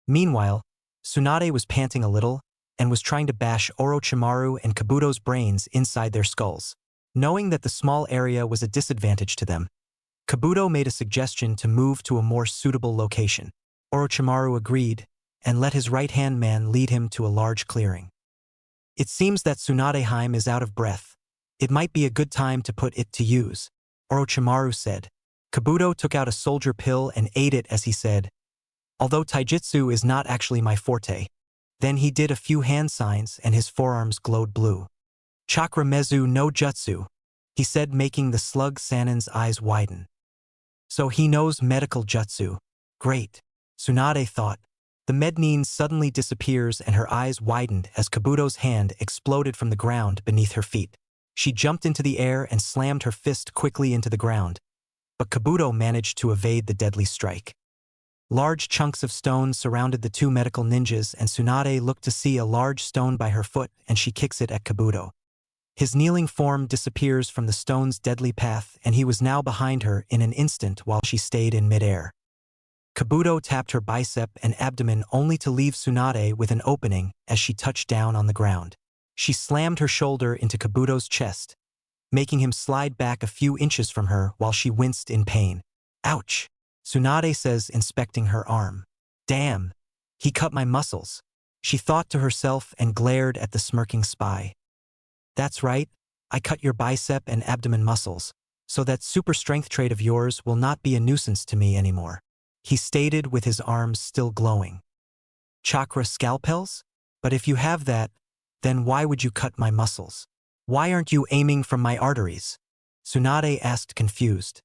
Meanwhile, Tsunade was panting a little and was trying to bash Orochimaru and Kabuto's brains inside their skulls. Knowing that the small area was a disadvantage to them, Kabuto made a suggestion to move to a more suitable location. Orochimaru agreed and let his right-hand man lead him to a large clearing. "It seems that Tsunadeheim is out of breath. It might be a good time to put it to use," Orochimaru said. Kabuto took out a soldier pill and ate it as he said, "Although taijutsu is not actually my forte." Then he did a few hand signs and his forearms glowed blue. "Chakra Mezu no Jutsu," he said, making the slug Sannin's eyes widen. "So he knows medical jutsu. Great," Tsunade thought. The Mednin suddenly disappears and her eyes widened as Kabuto's hand exploded from the ground beneath her feet. She jumped into the air and slammed her fist quickly into the ground, but Kabuto managed to evade the deadly strike. Large chunks of stone surrounded the two medical ninjas, and Tsunade looked to see a large stone by her foot, and she kicks it at Kabuto. His kneeling form disappears from the stone's deadly path, and he was now behind her in an instant while she stayed in midair. Kabuto tapped her bicep and abdomen only to leave Tsunade with an opening as she touched down on the ground. She slammed her shoulder into Kabuto's chest, making him slide back a few inches from her while she winced in pain. "Ouch," Tsunade says, inspecting her arm. "Damn, he cut my muscles," she thought to herself and glared at the smirking spy. "That's right, I cut your bicep and abdomen muscles, so that super strength trait of yours will not be a nuisance to me anymore," he stated with his arms still glowing. "Chakra scalpels? But if you have that, then why would you cut my muscles? Why aren't you aiming from my arteries?" Tsunade asked, confused.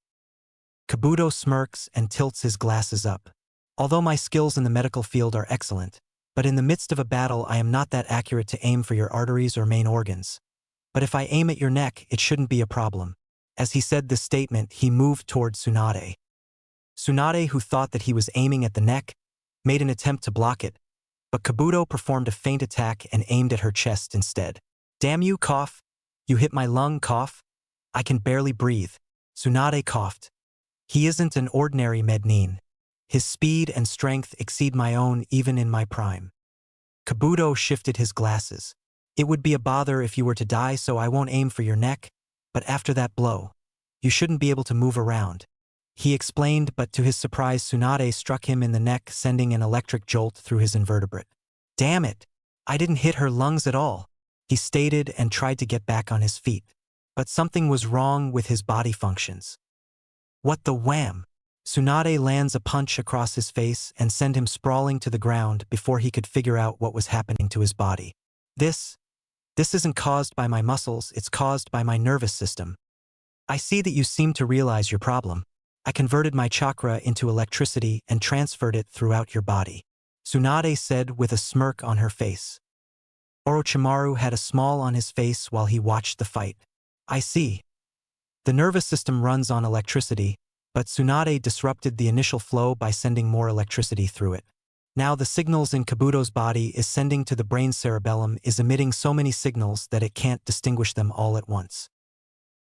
Kabuto smirks and tilts his glasses up. "Although my skills in the medical field are excellent, but in the midst of a battle I am not that accurate to aim for your arteries or main organs. But if I aim at your neck, it shouldn't be a problem." As he said this statement, he moved toward Tsunade. Tsunade, who thought that he was aiming at the neck, made an attempt to block it, but Kabuto performed a feint attack and aimed at her chest instead. "Damn you, cough! You hit my lung, cough! I can barely breathe," Tsunade coughed. "He isn't an ordinary Mednin. His speed and strength exceed my own even in my prime." Kabuto shifted his glasses. "It would be a bother if you were to die, so I won't aim for your neck, but after that blow, you shouldn't be able to move around," he explained, but to his surprise Tsunade struck him in the neck, sending an electric jolt through his invertebrate. "Damn it! I didn't hit her lungs at all," he stated and tried to get back on his feet. But something was wrong with his body functions. What the wham! Tsunade lands a punch across his face and sent him sprawling to the ground before he could figure out what was happening to his body. This isn't caused by my muscles, it's caused by my nervous system. I see that you seem to realize your problem. I converted my chakra into electricity and transferred it throughout your body," Tsunade said with a smirk on her face. Orochimaru had a smile on his face while he watched the fight. "I see. The nervous system runs on electricity, but Tsunade disrupted the initial flow by sending more electricity through it. Now the signals in Kabuto's body is sending to the brain cerebellum is emitting so many signals that it can't distinguish them all at once."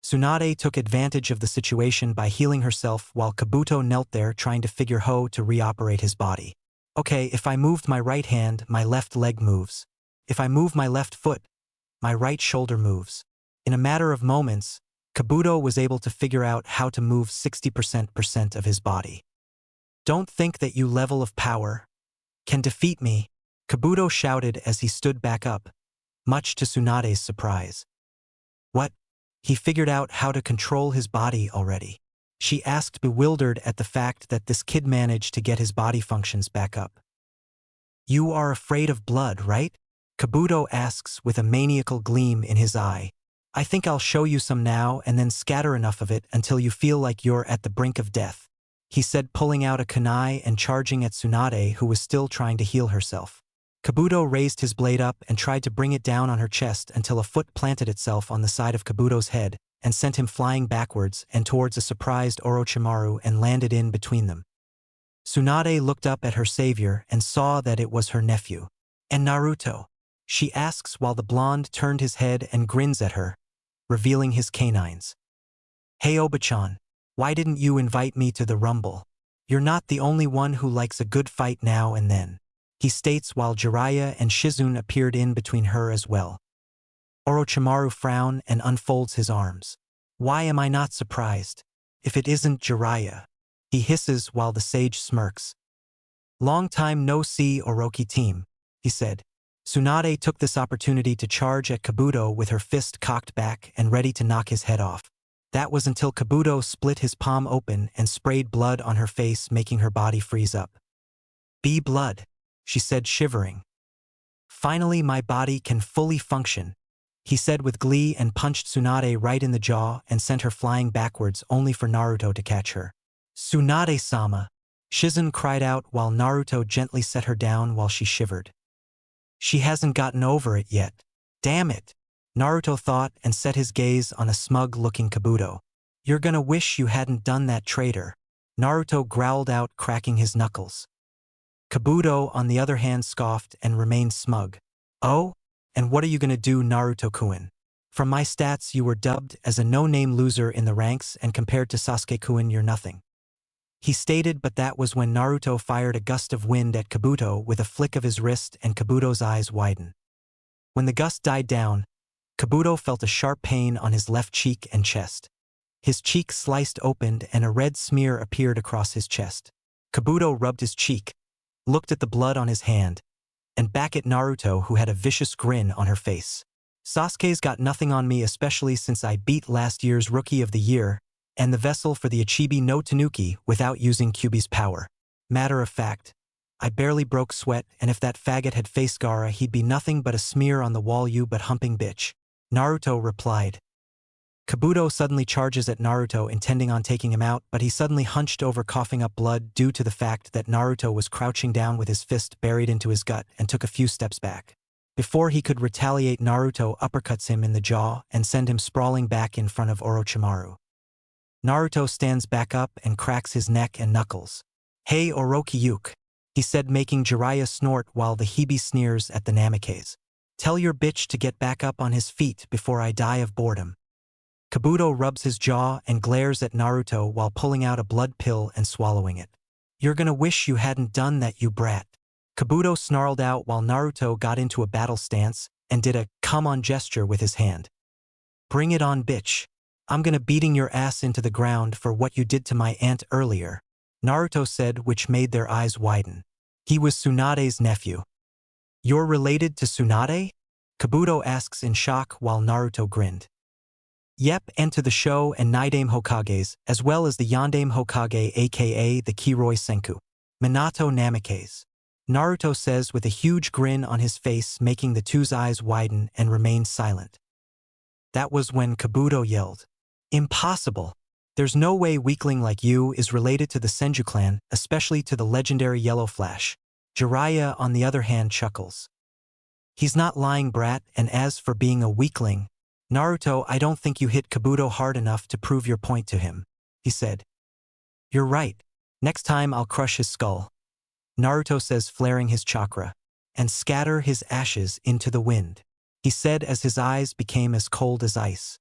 Tsunade took advantage of the situation by healing herself while Kabuto knelt there trying to figure how to reoperate his body. "Okay, if I moved my right hand, my left leg moves. If I move my left foot, my right shoulder moves." In a matter of moments, Kabuto was able to figure out how to move 60% of his body. "Don't think that you level of power can defeat me," Kabuto shouted as he stood back up, much to Tsunade's surprise. "What? He figured out how to control his body already?" she asked, bewildered at the fact that this kid managed to get his body functions back up. "You are afraid of blood, right?" Kabuto asks with a maniacal gleam in his eye. "I think I'll show you some now and then scatter enough of it until you feel like you're at the brink of death," he said, pulling out a kunai and charging at Tsunade, who was still trying to heal herself. Kabuto raised his blade up and tried to bring it down on her chest until a foot planted itself on the side of Kabuto's head and sent him flying backwards and towards a surprised Orochimaru and landed in between them. Tsunade looked up at her savior and saw that it was her nephew. "And Naruto," she asks while the blonde turned his head and grins at her, revealing his canines. Hey Oba-chan, why didn't you invite me to the rumble? You're not the only one who likes a good fight now and then, he states while Jiraiya and Shizune appeared in between her as well. Orochimaru frowns and unfolds his arms. Why am I not surprised? If it isn't Jiraiya, he hisses while the sage smirks. Long time no see, Orochi team, he said. Tsunade took this opportunity to charge at Kabuto with her fist cocked back and ready to knock his head off. That was until Kabuto split his palm open and sprayed blood on her face, making her body freeze up. Be blood, she said, shivering. Finally my body can fully function, he said with glee, and punched Tsunade right in the jaw and sent her flying backwards only for Naruto to catch her. Tsunade-sama, Shizune cried out while Naruto gently set her down while she shivered. She hasn't gotten over it yet. Damn it, Naruto thought and set his gaze on a smug-looking Kabuto. You're gonna wish you hadn't done that, traitor, Naruto growled out, cracking his knuckles. Kabuto, on the other hand, scoffed and remained smug. Oh? And what are you gonna do, Naruto-kun? From my stats you were dubbed as a no-name loser in the ranks, and compared to Sasuke-kun you're nothing, he stated, but that was when Naruto fired a gust of wind at Kabuto with a flick of his wrist, and Kabuto's eyes widened. When the gust died down, Kabuto felt a sharp pain on his left cheek and chest. His cheek sliced open and a red smear appeared across his chest. Kabuto rubbed his cheek, looked at the blood on his hand, and back at Naruto, who had a vicious grin on her face. Sasuke's got nothing on me, especially since I beat last year's Rookie of the Year and the vessel for the Ichibi no Tanuki without using Kyuubi's power. Matter of fact, I barely broke sweat, and if that faggot had faced Gaara he'd be nothing but a smear on the wall, you but humping bitch, Naruto replied. Kabuto suddenly charges at Naruto, intending on taking him out, but he suddenly hunched over, coughing up blood due to the fact that Naruto was crouching down with his fist buried into his gut, and took a few steps back. Before he could retaliate, Naruto uppercuts him in the jaw and send him sprawling back in front of Orochimaru. Naruto stands back up and cracks his neck and knuckles. Hey Orochi-yuke, he said, making Jiraiya snort while the Hibi sneers at the Namikes. Tell your bitch to get back up on his feet before I die of boredom. Kabuto rubs his jaw and glares at Naruto while pulling out a blood pill and swallowing it. You're gonna wish you hadn't done that, you brat, Kabuto snarled out while Naruto got into a battle stance and did a come on gesture with his hand. Bring it on, bitch. I'm gonna beating your ass into the ground for what you did to my aunt earlier, Naruto said, which made their eyes widen. He was Tsunade's nephew. You're related to Tsunade? Kabuto asks in shock while Naruto grinned. Yep, and to the Sho and Naidame Hokages, as well as the Yondame Hokage, aka the Kiroi Senku, Minato Namikaze, Naruto says with a huge grin on his face, making the two's eyes widen and remain silent. That was when Kabuto yelled, Impossible! There's no way weakling like you is related to the Senju clan, especially to the legendary Yellow Flash. Jiraiya, on the other hand, chuckles. He's not lying, brat, and as for being a weakling, Naruto, I don't think you hit Kabuto hard enough to prove your point to him, he said. You're right. Next time I'll crush his skull, Naruto says, flaring his chakra, and scatter his ashes into the wind, he said as his eyes became as cold as ice.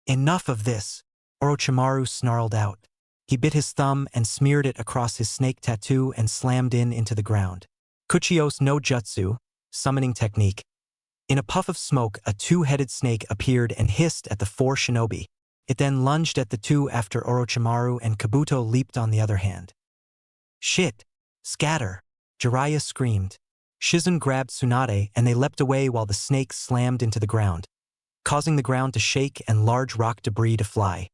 Enough of this, Orochimaru snarled out. He bit his thumb and smeared it across his snake tattoo and slammed into the ground. Kuchios no Jutsu, summoning technique. In a puff of smoke, a two-headed snake appeared and hissed at the four shinobi. It then lunged at the two after Orochimaru, and Kabuto leaped on the other hand. Shit! Scatter! Jiraiya screamed. Shizune grabbed Tsunade and they leapt away while the snake slammed into the ground, causing the ground to shake and large rock debris to fly.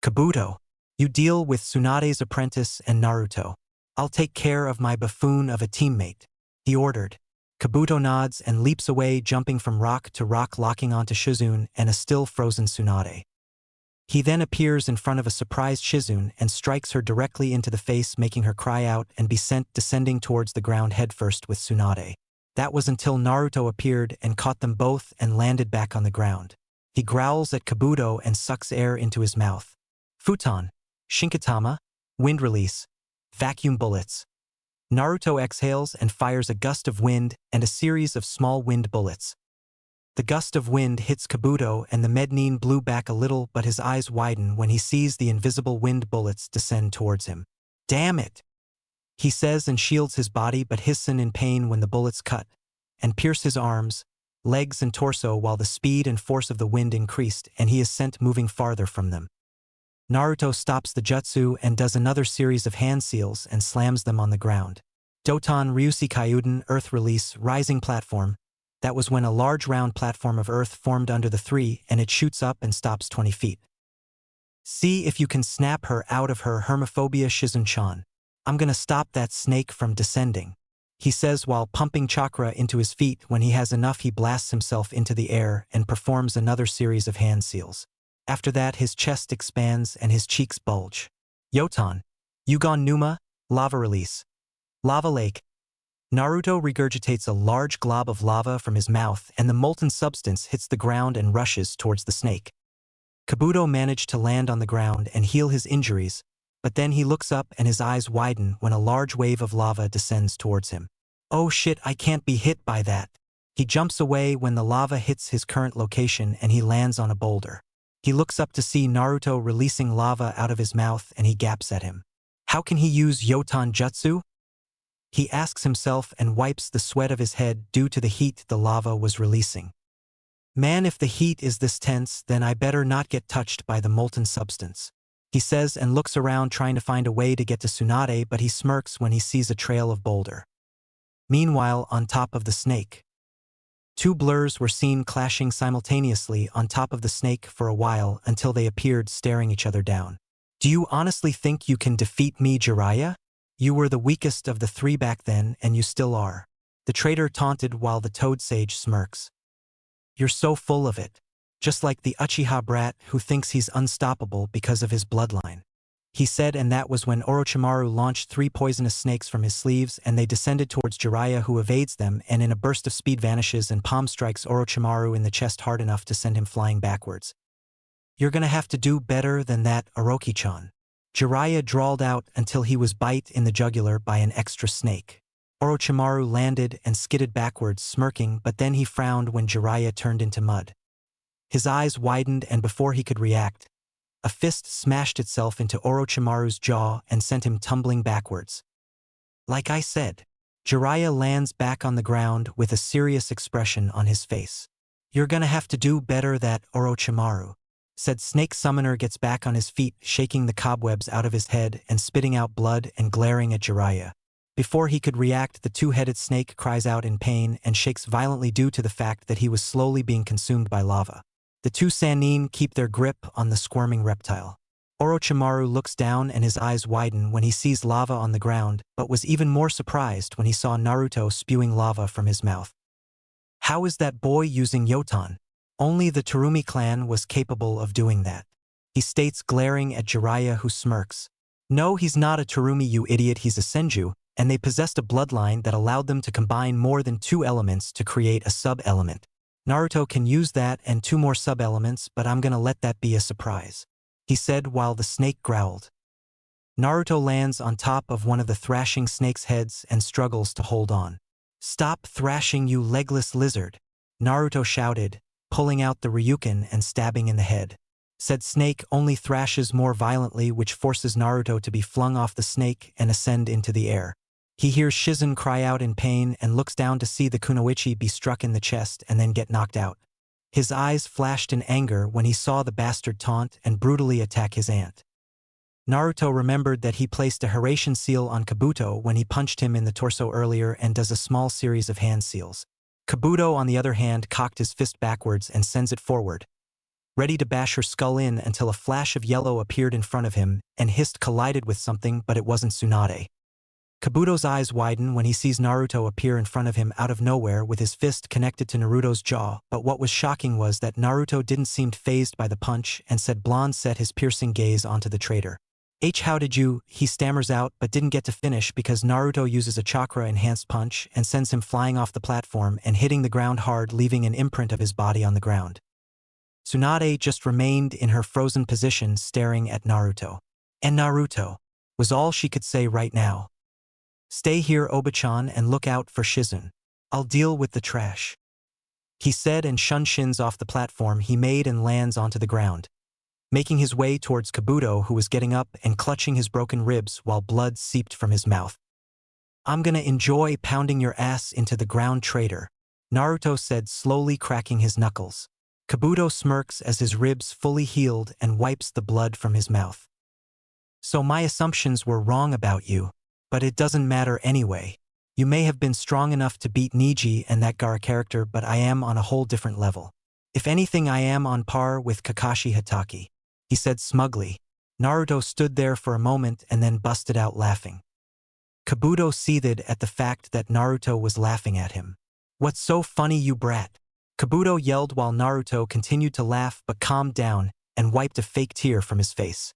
Kabuto, you deal with Tsunade's apprentice and Naruto. I'll take care of my buffoon of a teammate, he ordered. Kabuto nods and leaps away, jumping from rock to rock, locking onto Shizune and a still frozen Tsunade. He then appears in front of a surprised Shizune and strikes her directly into the face, making her cry out and be sent descending towards the ground headfirst with Tsunade. That was until Naruto appeared and caught them both and landed back on the ground. He growls at Kabuto and sucks air into his mouth. Futon, Shinkatama, wind release, vacuum bullets. Naruto exhales and fires a gust of wind and a series of small wind bullets. The gust of wind hits Kabuto and the Mednin blew back a little, but his eyes widen when he sees the invisible wind bullets descend towards him. "Damn it!" he says and shields his body, but hisses in pain when the bullets cut and pierce his arms, legs and torso while the speed and force of the wind increased and he is sent moving farther from them. Naruto stops the jutsu and does another series of hand seals and slams them on the ground. Doton Ryusi Kyuden Earth Release Rising Platform. That was when a large round platform of earth formed under the three and it shoots up and stops 20 feet. "See if you can snap her out of her hermophobia, Shizun-chan. I'm gonna stop that snake from descending," he says while pumping chakra into his feet. When he has enough, he blasts himself into the air and performs another series of hand seals. After that, his chest expands and his cheeks bulge. Yoton. Yugon Numa, Lava Release. Lava Lake. Naruto regurgitates a large glob of lava from his mouth and the molten substance hits the ground and rushes towards the snake. Kabuto managed to land on the ground and heal his injuries, but then he looks up and his eyes widen when a large wave of lava descends towards him. "Oh shit, I can't be hit by that." He jumps away when the lava hits his current location and he lands on a boulder. He looks up to see Naruto releasing lava out of his mouth and he gaps at him. How can he use Yoton Jutsu? He asks himself and wipes the sweat of his head due to the heat the lava was releasing. "Man, if the heat is this tense, then I better not get touched by the molten substance," he says and looks around trying to find a way to get to Tsunade, but he smirks when he sees a trail of boulder. Meanwhile, on top of the snake. Two blurs were seen clashing simultaneously on top of the snake for a while until they appeared staring each other down. "Do you honestly think you can defeat me, Jiraiya? You were the weakest of the three back then and you still are," the traitor taunted while the Toad Sage smirks. "You're so full of it. Just like the Uchiha brat who thinks he's unstoppable because of his bloodline," he said, and that was when Orochimaru launched 3 poisonous snakes from his sleeves and they descended towards Jiraiya, who evades them and in a burst of speed vanishes and palm strikes Orochimaru in the chest hard enough to send him flying backwards. "You're gonna have to do better than that, Orochi-chan," Jiraiya drawled out until he was bite in the jugular by an extra snake. Orochimaru landed and skidded backwards, smirking, but then he frowned when Jiraiya turned into mud. His eyes widened and before he could react, a fist smashed itself into Orochimaru's jaw and sent him tumbling backwards. "Like I said," Jiraiya lands back on the ground with a serious expression on his face. "You're gonna have to do better that, Orochimaru," said Snake Summoner, gets back on his feet, shaking the cobwebs out of his head and spitting out blood and glaring at Jiraiya. Before he could react, the two-headed snake cries out in pain and shakes violently due to the fact that he was slowly being consumed by lava. The two Sannin keep their grip on the squirming reptile. Orochimaru looks down and his eyes widen when he sees lava on the ground, but was even more surprised when he saw Naruto spewing lava from his mouth. "How is that boy using Yoton? Only the Terumi clan was capable of doing that," he states, glaring at Jiraiya, who smirks. "No, he's not a Terumi, you idiot, he's a Senju, and they possessed a bloodline that allowed them to combine more than 2 elements to create a sub-element. Naruto can use that and 2 more sub-elements, but I'm gonna let that be a surprise," he said while the snake growled. Naruto lands on top of one of the thrashing snake's heads and struggles to hold on. "Stop thrashing, you legless lizard," Naruto shouted, pulling out the Ryuken and stabbing in the head. Said snake only thrashes more violently, which forces Naruto to be flung off the snake and ascend into the air. He hears Shizun cry out in pain and looks down to see the Kunoichi be struck in the chest and then get knocked out. His eyes flashed in anger when he saw the bastard taunt and brutally attack his aunt. Naruto remembered that he placed a Hiraishin seal on Kabuto when he punched him in the torso earlier and does a small series of hand seals. Kabuto, on the other hand, cocked his fist backwards and sends it forward, ready to bash her skull in until a flash of yellow appeared in front of him and hissed collided with something, but it wasn't Tsunade. Kabuto's eyes widen when he sees Naruto appear in front of him out of nowhere with his fist connected to Naruto's jaw, but what was shocking was that Naruto didn't seem fazed by the punch and said blonde set his piercing gaze onto the traitor. How did you, he stammers out but didn't get to finish because Naruto uses a chakra-enhanced punch and sends him flying off the platform and hitting the ground hard, leaving an imprint of his body on the ground. Tsunade just remained in her frozen position staring at Naruto. And Naruto was all she could say right now. Stay here, Obachan, and look out for Shizun. I'll deal with the trash. He said and shins off the platform he made and lands onto the ground, making his way towards Kabuto, who was getting up and clutching his broken ribs while blood seeped from his mouth. I'm gonna enjoy pounding your ass into the ground, traitor, Naruto said, slowly cracking his knuckles. Kabuto smirks as his ribs fully healed and wipes the blood from his mouth. So my assumptions were wrong about you, but it doesn't matter anyway. You may have been strong enough to beat Niji and that Gaara character, but I am on a whole different level. If anything, I am on par with Kakashi Hatake, he said smugly. Naruto stood there for a moment and then busted out laughing. Kabuto seethed at the fact that Naruto was laughing at him. What's so funny, you brat? Kabuto yelled while Naruto continued to laugh but calmed down and wiped a fake tear from his face.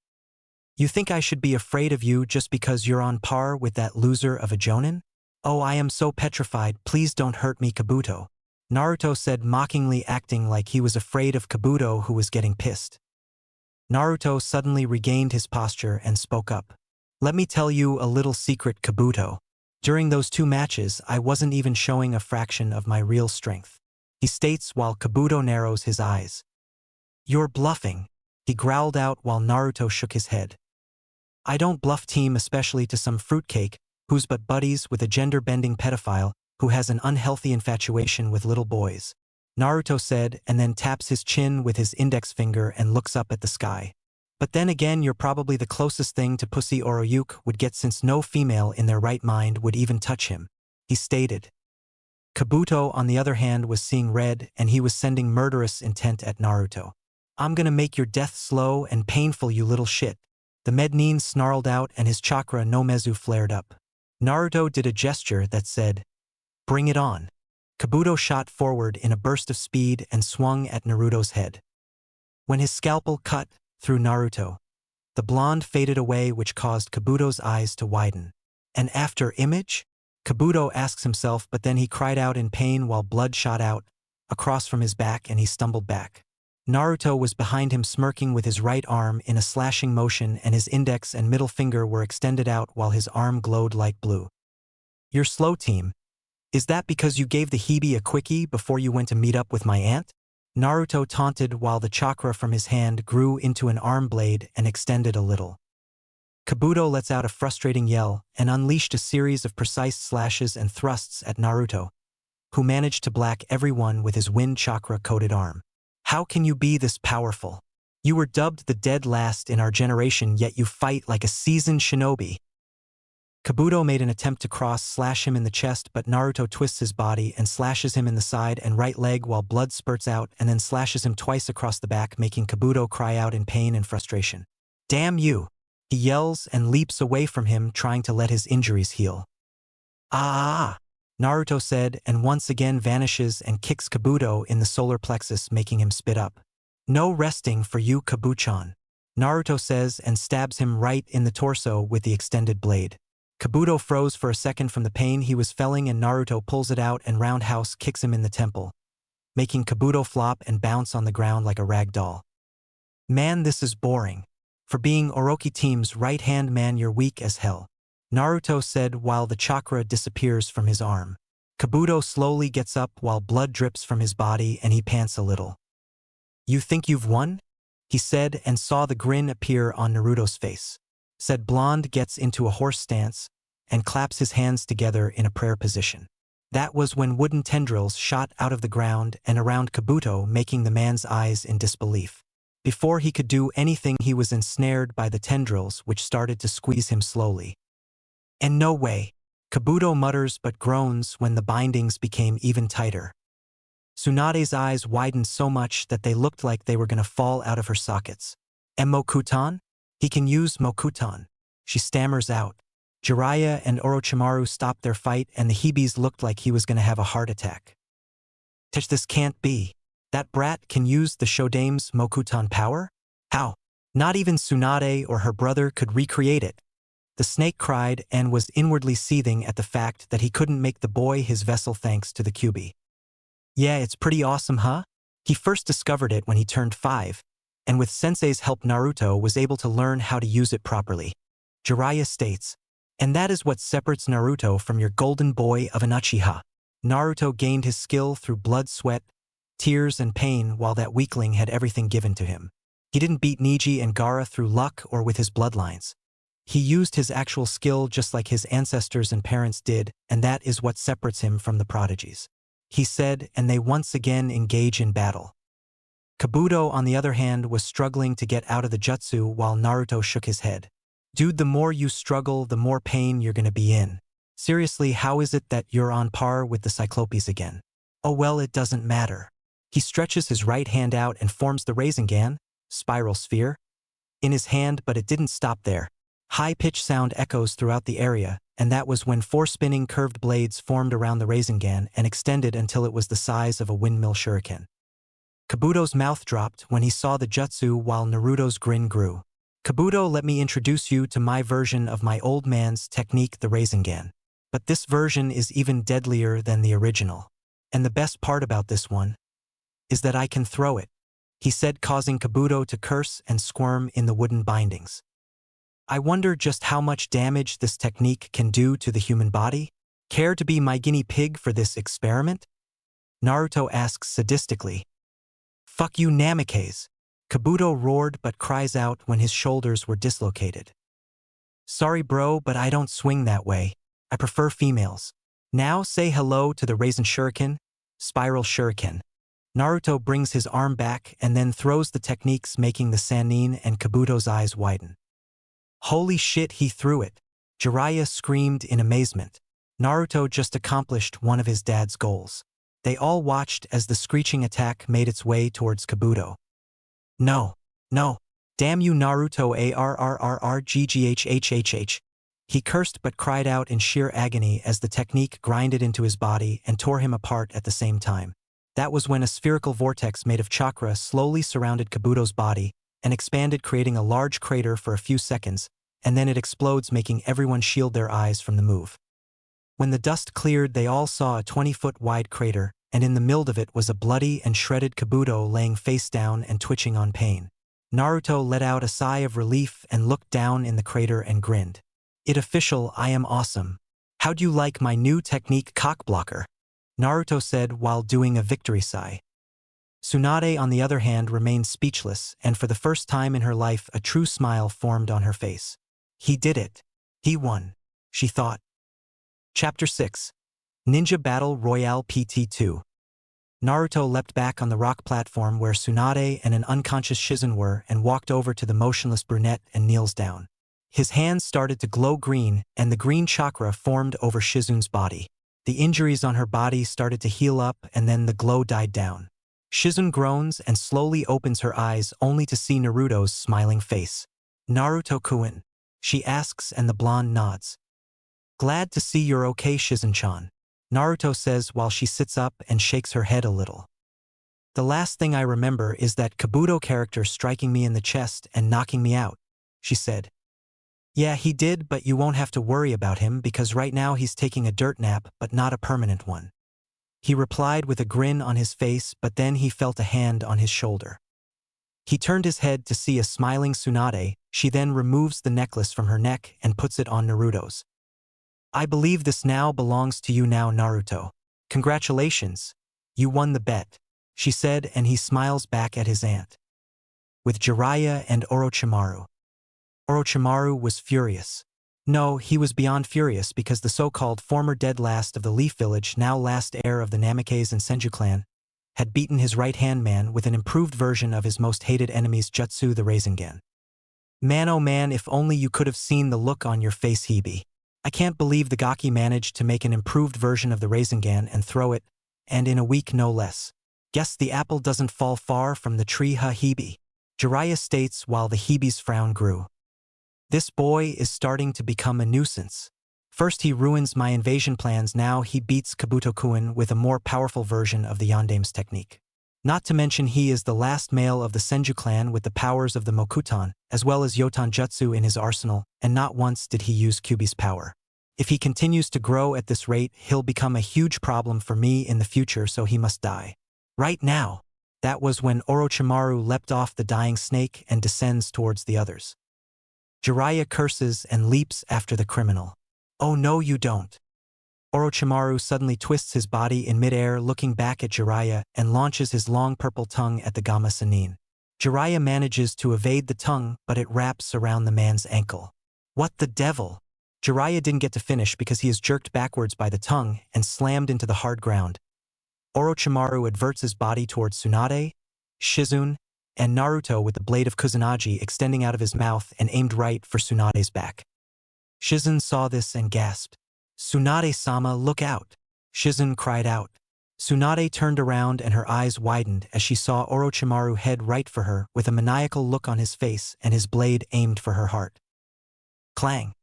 You think I should be afraid of you just because you're on par with that loser of a Jonin? Oh, I am so petrified, please don't hurt me, Kabuto, Naruto said mockingly, acting like he was afraid of Kabuto, who was getting pissed. Naruto suddenly regained his posture and spoke up. Let me tell you a little secret, Kabuto. During those 2 matches, I wasn't even showing a fraction of my real strength, he states while Kabuto narrows his eyes. You're bluffing, he growled out while Naruto shook his head. I don't bluff, team, especially to some fruitcake who's but buddies with a gender-bending pedophile who has an unhealthy infatuation with little boys, Naruto said, and then taps his chin with his index finger and looks up at the sky. But then again, you're probably the closest thing to pussy Oroyuke would get, since no female in their right mind would even touch him, he stated. Kabuto, on the other hand, was seeing red, and he was sending murderous intent at Naruto. I'm gonna make your death slow and painful, you little shit. The Mednin snarled out and his chakra no Mezu flared up. Naruto did a gesture that said, "Bring it on." Kabuto shot forward in a burst of speed and swung at Naruto's head. When his scalpel cut through Naruto, the blonde faded away, which caused Kabuto's eyes to widen. An after image? Kabuto asks himself, but then he cried out in pain while blood shot out across from his back and he stumbled back. Naruto was behind him, smirking with his right arm in a slashing motion, and his index and middle finger were extended out while his arm glowed light blue. You're slow, team. Is that because you gave the Hebe a quickie before you went to meet up with my aunt? Naruto taunted while the chakra from his hand grew into an arm blade and extended a little. Kabuto lets out a frustrating yell and unleashed a series of precise slashes and thrusts at Naruto, who managed to black everyone with his wind chakra-coated arm. How can you be this powerful? You were dubbed the dead last in our generation, yet you fight like a seasoned shinobi. Kabuto made an attempt to slash him in the chest, but Naruto twists his body and slashes him in the side and right leg while blood spurts out, and then slashes him twice across the back, making Kabuto cry out in pain and frustration. Damn you! He yells and leaps away from him, trying to let his injuries heal. Ah! Naruto said, and once again vanishes and kicks Kabuto in the solar plexus, making him spit up. No resting for you, Kabuchan, Naruto says and stabs him right in the torso with the extended blade. Kabuto froze for a second from the pain he was feeling, and Naruto pulls it out and roundhouse kicks him in the temple, making Kabuto flop and bounce on the ground like a rag doll. Man, this is boring. For being Orochi team's right-hand man, you're weak as hell, Naruto said while the chakra disappears from his arm. Kabuto slowly gets up while blood drips from his body and he pants a little. You think you've won? He said, and saw the grin appear on Naruto's face. Said blonde gets into a horse stance and claps his hands together in a prayer position. That was when wooden tendrils shot out of the ground and around Kabuto, making the man's eyes in disbelief. Before he could do anything, he was ensnared by the tendrils, which started to squeeze him slowly. And no way, Kabuto mutters but groans when the bindings became even tighter. Tsunade's eyes widened so much that they looked like they were going to fall out of her sockets. And Mokutan? He can use Mokutan, she stammers out. Jiraiya and Orochimaru stopped their fight and the Hebes looked like he was going to have a heart attack. This can't be. That brat can use the Shodame's Mokutan power? How? Not even Tsunade or her brother could recreate it. The snake cried and was inwardly seething at the fact that he couldn't make the boy his vessel thanks to the Kyuubi. Yeah, it's pretty awesome, huh? He first discovered it when he turned 5, and with Sensei's help Naruto was able to learn how to use it properly. Jiraiya states, And that is what separates Naruto from your golden boy of an Uchiha. Naruto gained his skill through blood, sweat, tears, and pain, while that weakling had everything given to him. He didn't beat Neji and Gaara through luck or with his bloodlines. He used his actual skill just like his ancestors and parents did, and that is what separates him from the prodigies. He said, and they once again engage in battle. Kabuto, on the other hand, was struggling to get out of the jutsu while Naruto shook his head. Dude, the more you struggle, the more pain you're gonna be in. Seriously, how is it that you're on par with the Cyclopes again? Oh well, it doesn't matter. He stretches his right hand out and forms the Rasengan, spiral sphere, in his hand, but it didn't stop there. High-pitched sound echoes throughout the area, and that was when 4 spinning curved blades formed around the Rasengan and extended until it was the size of a windmill shuriken. Kabuto's mouth dropped when he saw the jutsu while Naruto's grin grew. Kabuto, let me introduce you to my version of my old man's technique, the Rasengan. But this version is even deadlier than the original. And the best part about this one is that I can throw it, he said, causing Kabuto to curse and squirm in the wooden bindings. I wonder just how much damage this technique can do to the human body? Care to be my guinea pig for this experiment? Naruto asks sadistically. Fuck you, Namikaze. Kabuto roared but cries out when his shoulders were dislocated. Sorry bro, but I don't swing that way. I prefer females. Now say hello to the Rasen Shuriken, Spiral Shuriken. Naruto brings his arm back and then throws the techniques, making the Sannin and Kabuto's eyes widen. Holy shit, he threw it. Jiraiya screamed in amazement. Naruto just accomplished one of his dad's goals. They all watched as the screeching attack made its way towards Kabuto. No. No. Damn you, Naruto, arrrrrgghhhh. He cursed but cried out in sheer agony as the technique grinded into his body and tore him apart at the same time. That was when a spherical vortex made of chakra slowly surrounded Kabuto's body and expanded, creating a large crater for a few seconds, and then it explodes, making everyone shield their eyes from the move. When the dust cleared, they all saw a 20-foot wide crater, and in the middle of it was a bloody and shredded Kabuto laying face down and twitching on pain. Naruto let out a sigh of relief and looked down in the crater and grinned. It official, I am awesome. How'd you like my new technique, cockblocker? Naruto said while doing a victory sigh. Tsunade, on the other hand, remained speechless, and for the first time in her life a true smile formed on her face. He did it. He won, she thought. Chapter 6. Ninja Battle Royale PT2. Naruto leapt back on the rock platform where Tsunade and an unconscious Shizun were and walked over to the motionless brunette and kneels down. His hands started to glow green, and the green chakra formed over Shizun's body. The injuries on her body started to heal up, and then the glow died down. Shizun groans and slowly opens her eyes only to see Naruto's smiling face. Naruto-kun, she asks, and the blonde nods. Glad to see you're okay, Shizun-chan, Naruto says while she sits up and shakes her head a little. The last thing I remember is that Kabuto character striking me in the chest and knocking me out, she said. Yeah, he did, but you won't have to worry about him because right now he's taking a dirt nap, but not a permanent one. He replied with a grin on his face, but then he felt a hand on his shoulder. He turned his head to see a smiling Tsunade. She then removes the necklace from her neck and puts it on Naruto's. I believe this now belongs to you now, Naruto. Congratulations. You won the bet, she said, and he smiles back at his aunt. With Jiraiya and Orochimaru. Orochimaru was furious. No, he was beyond furious because the so-called former dead last of the Leaf Village, now last heir of the Namikaze and Senju clan, had beaten his right-hand man with an improved version of his most hated enemy's jutsu, the Rasengan. Man, oh man, if only you could have seen the look on your face, Hebe. I can't believe the Gaki managed to make an improved version of the Rasengan and throw it, and in a week no less. Guess the apple doesn't fall far from the tree, huh, Hebe? Jiraiya states while the Hebe's frown grew. This boy is starting to become a nuisance. First he ruins my invasion plans, now he beats Kabuto-kun with a more powerful version of the Yandame's technique. Not to mention he is the last male of the Senju clan with the powers of the Mokutan, as well as Yotan Jutsu in his arsenal, and not once did he use Kyuubi's power. If he continues to grow at this rate, he'll become a huge problem for me in the future, so he must die. Right now. That was when Orochimaru leapt off the dying snake and descends towards the others. Jiraiya curses and leaps after the criminal. Oh no you don't. Orochimaru suddenly twists his body in midair looking back at Jiraiya and launches his long purple tongue at the Gamma Sannin. Jiraiya manages to evade the tongue but it wraps around the man's ankle. What the devil? Jiraiya didn't get to finish because he is jerked backwards by the tongue and slammed into the hard ground. Orochimaru adverts his body towards Tsunade, Shizune, and Naruto with the blade of Kusanagi extending out of his mouth and aimed right for Tsunade's back. Shizune saw this and gasped. "Tsunade-sama, look out!" Shizune cried out. Tsunade turned around and her eyes widened as she saw Orochimaru head right for her with a maniacal look on his face and his blade aimed for her heart. Clang!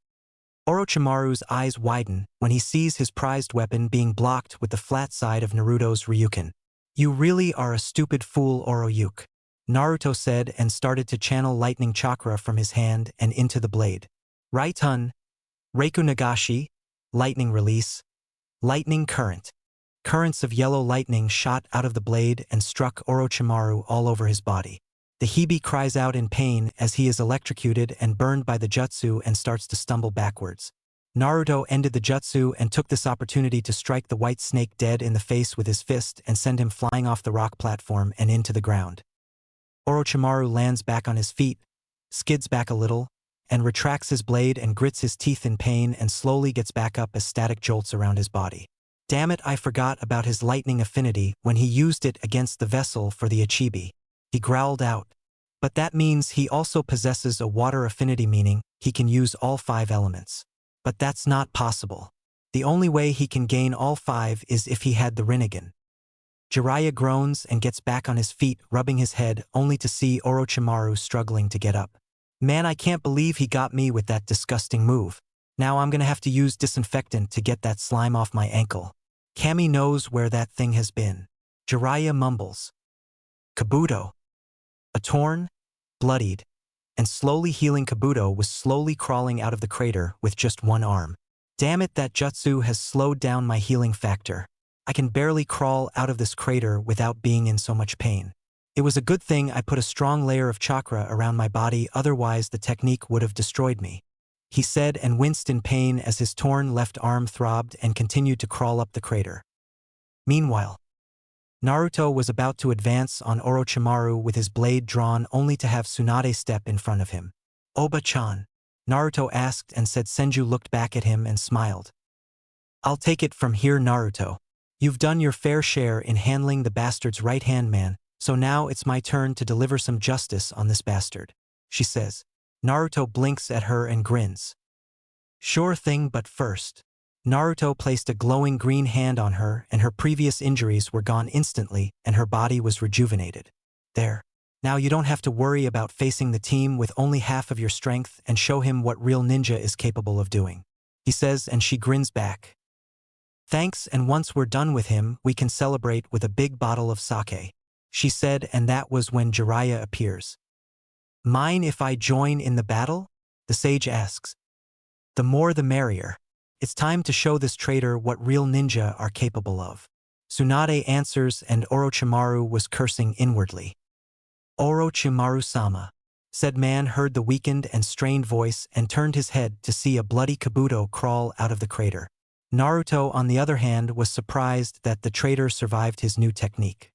Orochimaru's eyes widen when he sees his prized weapon being blocked with the flat side of Naruto's Ryuken. "You really are a stupid fool, Oroyuke," Naruto said and started to channel lightning chakra from his hand and into the blade. Raitun, Reiku Nagashi, lightning release, lightning current. Currents of yellow lightning shot out of the blade and struck Orochimaru all over his body. The Hibi cries out in pain as he is electrocuted and burned by the jutsu and starts to stumble backwards. Naruto ended the jutsu and took this opportunity to strike the white snake dead in the face with his fist and send him flying off the rock platform and into the ground. Orochimaru lands back on his feet, skids back a little, and retracts his blade and grits his teeth in pain and slowly gets back up as static jolts around his body. Damn it, I forgot about his lightning affinity when he used it against the vessel for the Ichibi. He growled out. But that means he also possesses a water affinity, meaning he can use all 5 elements. But that's not possible. The only way he can gain all 5 is if he had the Rinnegan. Jiraiya groans and gets back on his feet, rubbing his head, only to see Orochimaru struggling to get up. Man, I can't believe he got me with that disgusting move. Now I'm gonna have to use disinfectant to get that slime off my ankle. Kami knows where that thing has been. Jiraiya mumbles. Kabuto. A torn, bloodied, and slowly healing Kabuto was slowly crawling out of the crater with just one arm. Damn it, that jutsu has slowed down my healing factor. I can barely crawl out of this crater without being in so much pain. It was a good thing I put a strong layer of chakra around my body, otherwise the technique would have destroyed me, he said and winced in pain as his torn left arm throbbed and continued to crawl up the crater. Meanwhile, Naruto was about to advance on Orochimaru with his blade drawn only to have Tsunade step in front of him. "Oba-chan?" Naruto asked and said. Senju looked back at him and smiled. "I'll take it from here, Naruto. You've done your fair share in handling the bastard's right-hand man, so now it's my turn to deliver some justice on this bastard," she says. Naruto blinks at her and grins. "Sure thing, but first." Naruto placed a glowing green hand on her and her previous injuries were gone instantly and her body was rejuvenated. "There. Now you don't have to worry about facing the team with only half of your strength and show him what real ninja is capable of doing," he says and she grins back. "Thanks, and once we're done with him we can celebrate with a big bottle of sake," she said, and that was when Jiraiya appears. "Mind if I join in the battle?" the sage asks. "The more the merrier. It's time to show this traitor what real ninja are capable of." Tsunade answers and Orochimaru was cursing inwardly. "Orochimaru-sama," said man heard the weakened and strained voice and turned his head to see a bloody Kabuto crawl out of the crater. Naruto, on the other hand, was surprised that the traitor survived his new technique.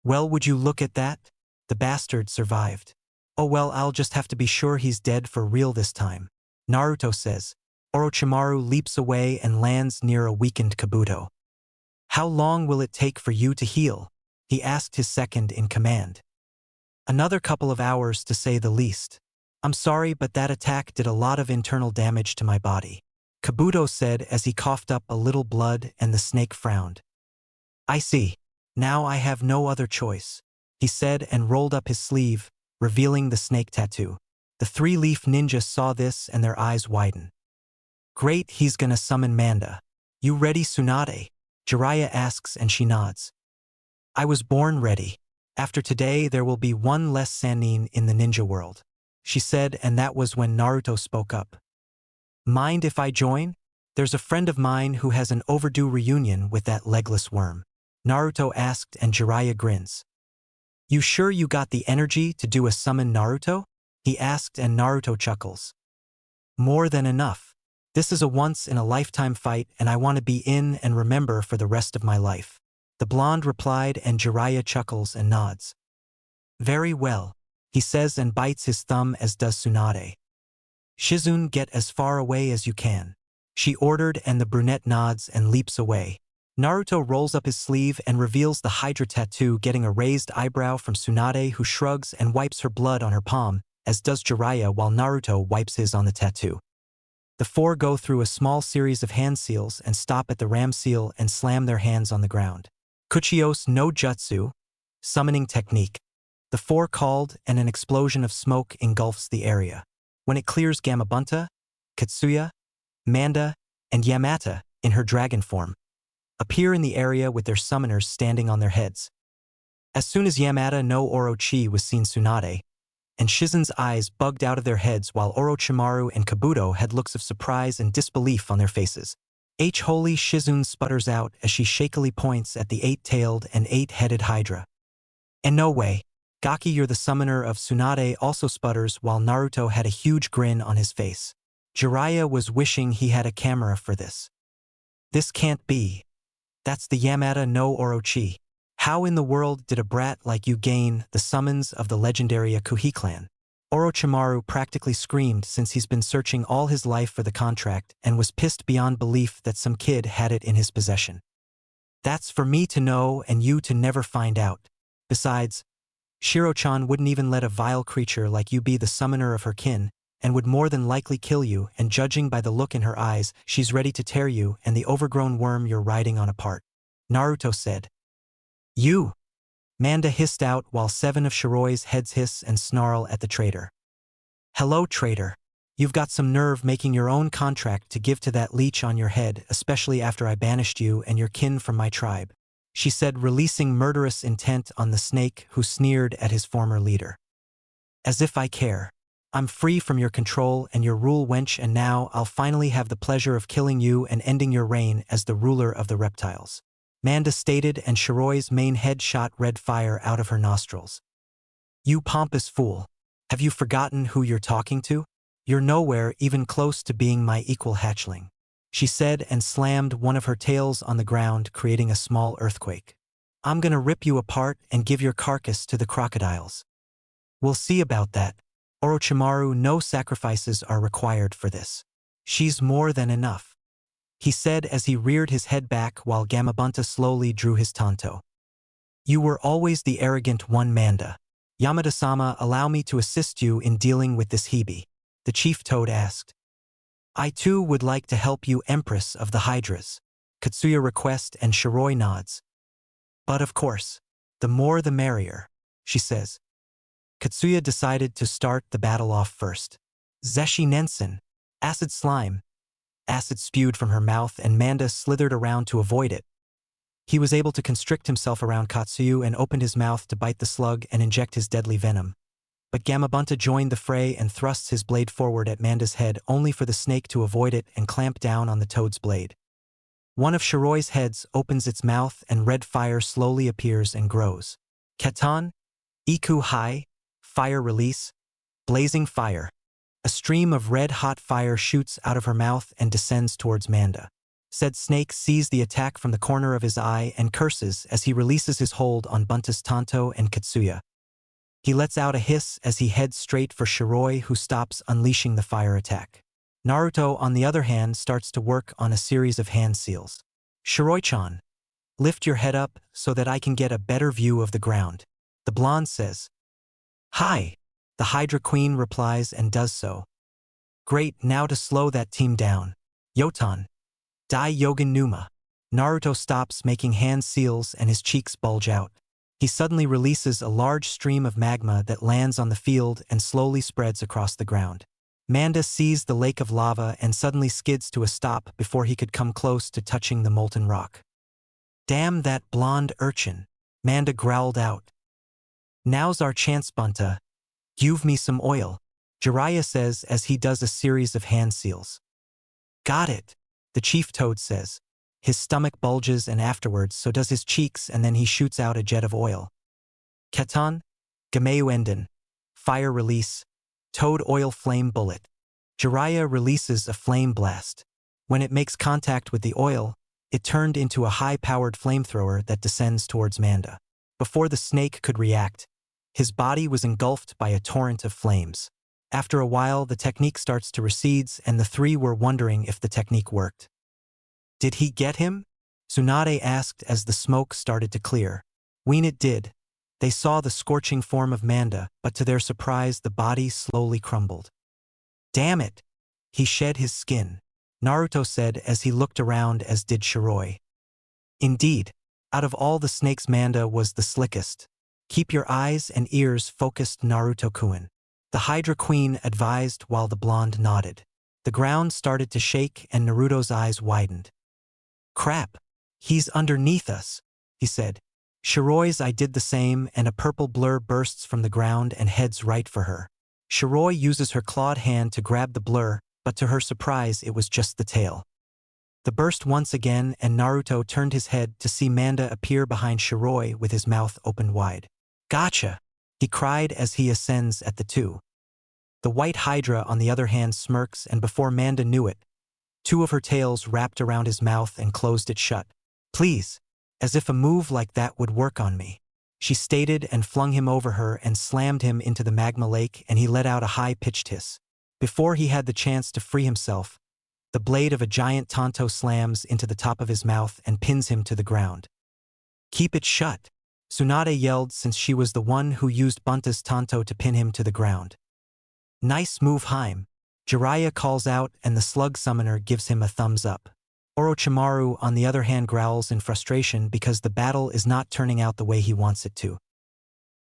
"Well, would you look at that? The bastard survived. Oh well, I'll just have to be sure he's dead for real this time," Naruto says. Orochimaru leaps away and lands near a weakened Kabuto. "How long will it take for you to heal?" he asked his second in command. "Another couple of hours to say the least. I'm sorry, but that attack did a lot of internal damage to my body," Kabuto said as he coughed up a little blood and the snake frowned. "I see. Now I have no other choice," he said and rolled up his sleeve, revealing the snake tattoo. The 3-leaf ninja saw this and their eyes widened. "Great, he's gonna summon Manda. You ready, Tsunade?" Jiraiya asks and she nods. "I was born ready. After today there will be one less Sannin in the ninja world," she said, and that was when Naruto spoke up. "Mind if I join? There's a friend of mine who has an overdue reunion with that legless worm," Naruto asked and Jiraiya grins. "You sure you got the energy to do a summon, Naruto?" he asked and Naruto chuckles. "More than enough. This is a once-in-a-lifetime fight and I want to be in and remember for the rest of my life. The blonde replied and Jiraiya chuckles and nods. Very well, he says and bites his thumb as does Tsunade. Shizune, get as far away as you can, she ordered and the brunette nods and leaps away. Naruto rolls up his sleeve and reveals the Hydra tattoo, getting a raised eyebrow from Tsunade, who shrugs and wipes her blood on her palm, as does Jiraiya while Naruto wipes his on the tattoo. The four go through a small series of hand seals and stop at the ram seal and slam their hands on the ground. Kuchios no Jutsu, summoning technique. The four called and an explosion of smoke engulfs the area. When it clears, Gamabunta, Katsuya, Manda, and Yamata, in her dragon form, appear in the area with their summoners standing on their heads. As soon as Yamata no Orochi was seen, Tsunade and Shizune's eyes bugged out of their heads, while Orochimaru and Kabuto had looks of surprise and disbelief on their faces. Holy, Shizune sputters out as she shakily points at the eight-tailed and eight-headed Hydra. And no way. Gaki, you're the summoner of Tsunade, also sputters while Naruto had a huge grin on his face. Jiraiya was wishing he had a camera for this. This can't be. That's the Yamata no Orochi. How in the world did a brat like you gain the summons of the legendary Akuhi clan? Orochimaru practically screamed, since he's been searching all his life for the contract and was pissed beyond belief that some kid had it in his possession. That's for me to know and you to never find out. Besides, Shiro-chan wouldn't even let a vile creature like you be the summoner of her kin, and would more than likely kill you, and judging by the look in her eyes, she's ready to tear you and the overgrown worm you're riding on apart. Naruto said. You! Manda hissed out while 7 of Shiroi's heads hiss and snarl at the traitor. Hello, traitor. You've got some nerve making your own contract to give to that leech on your head, especially after I banished you and your kin from my tribe, she said, releasing murderous intent on the snake who sneered at his former leader. As if I care. I'm free from your control and your rule, wench, and now I'll finally have the pleasure of killing you and ending your reign as the ruler of the reptiles. Manda stated, and Shiroi's main head shot red fire out of her nostrils. You pompous fool. Have you forgotten who you're talking to? You're nowhere even close to being my equal, hatchling, she said and slammed one of her tails on the ground, creating a small earthquake. I'm gonna rip you apart and give your carcass to the crocodiles. We'll see about that. Orochimaru, no sacrifices are required for this. She's more than enough, he said as he reared his head back while Gamabunta slowly drew his tanto. You were always the arrogant one, Manda. Yamada-sama, allow me to assist you in dealing with this Hebe, the chief toad asked. I too would like to help you, Empress of the Hydras, Katsuya requests, and Shiroi nods. But of course, the more the merrier, she says. Katsuya decided to start the battle off first. Zeshi Nensen, acid slime. Acid spewed from her mouth and Manda slithered around to avoid it. He was able to constrict himself around Katsuyu and opened his mouth to bite the slug and inject his deadly venom. But Gamabunta joined the fray and thrusts his blade forward at Manda's head, only for the snake to avoid it and clamp down on the toad's blade. One of Shiroi's heads opens its mouth and red fire slowly appears and grows. Katan, Iku Hai, fire release, blazing fire. A stream of red-hot fire shoots out of her mouth and descends towards Manda. Said snake sees the attack from the corner of his eye and curses as he releases his hold on Bunta's Tanto and Katsuya. He lets out a hiss as he heads straight for Shiroi, who stops, unleashing the fire attack. Naruto, on the other hand, starts to work on a series of hand seals. Shiroi-chan, lift your head up so that I can get a better view of the ground, the blonde says. Hi, the Hydra Queen replies and does so. Great, now to slow that team down. Yotan, Dai Yogan Numa. Naruto stops making hand seals and his cheeks bulge out. He suddenly releases a large stream of magma that lands on the field and slowly spreads across the ground. Manda sees the lake of lava and suddenly skids to a stop before he could come close to touching the molten rock. Damn that blonde urchin, Manda growled out. Now's our chance, Bunta. Give me some oil, Jiraiya says as he does a series of hand seals. Got it, the chief toad says. His stomach bulges and afterwards so does his cheeks, and then he shoots out a jet of oil. Katan, Gameu Enden, fire release, toad oil flame bullet. Jiraiya releases a flame blast. When it makes contact with the oil, it turned into a high-powered flamethrower that descends towards Manda. Before the snake could react, his body was engulfed by a torrent of flames. After a while, the technique starts to recede, and the three were wondering if the technique worked. "Did he get him?" Tsunade asked as the smoke started to clear. When it did, they saw the scorching form of Manda, but to their surprise the body slowly crumbled. "Damn it! He shed his skin," Naruto said as he looked around, as did Shiroi. Indeed, out of all the snakes Manda was the slickest. "Keep your eyes and ears focused, Naruto-kun," the Hydra Queen advised while the blonde nodded. The ground started to shake and Naruto's eyes widened. "Crap! He's underneath us," he said. Shiroi's eye did the same, and a purple blur bursts from the ground and heads right for her. Shiroi uses her clawed hand to grab the blur, but to her surprise it was just the tail. The burst once again, and Naruto turned his head to see Manda appear behind Shiroi with his mouth open wide. "Gotcha!" he cried as he ascends at the two. The white Hydra on the other hand smirks, and before Manda knew it, two of her tails wrapped around his mouth and closed it shut. "Please, as if a move like that would work on me," she stated, and flung him over her and slammed him into the magma lake, and he let out a high-pitched hiss. Before he had the chance to free himself, the blade of a giant Tonto slams into the top of his mouth and pins him to the ground. "Keep it shut," Tsunade yelled, since she was the one who used Bunta's Tonto to pin him to the ground. "Nice move, Haim," Jiraiya calls out, and the slug summoner gives him a thumbs up. Orochimaru on the other hand growls in frustration because the battle is not turning out the way he wants it to.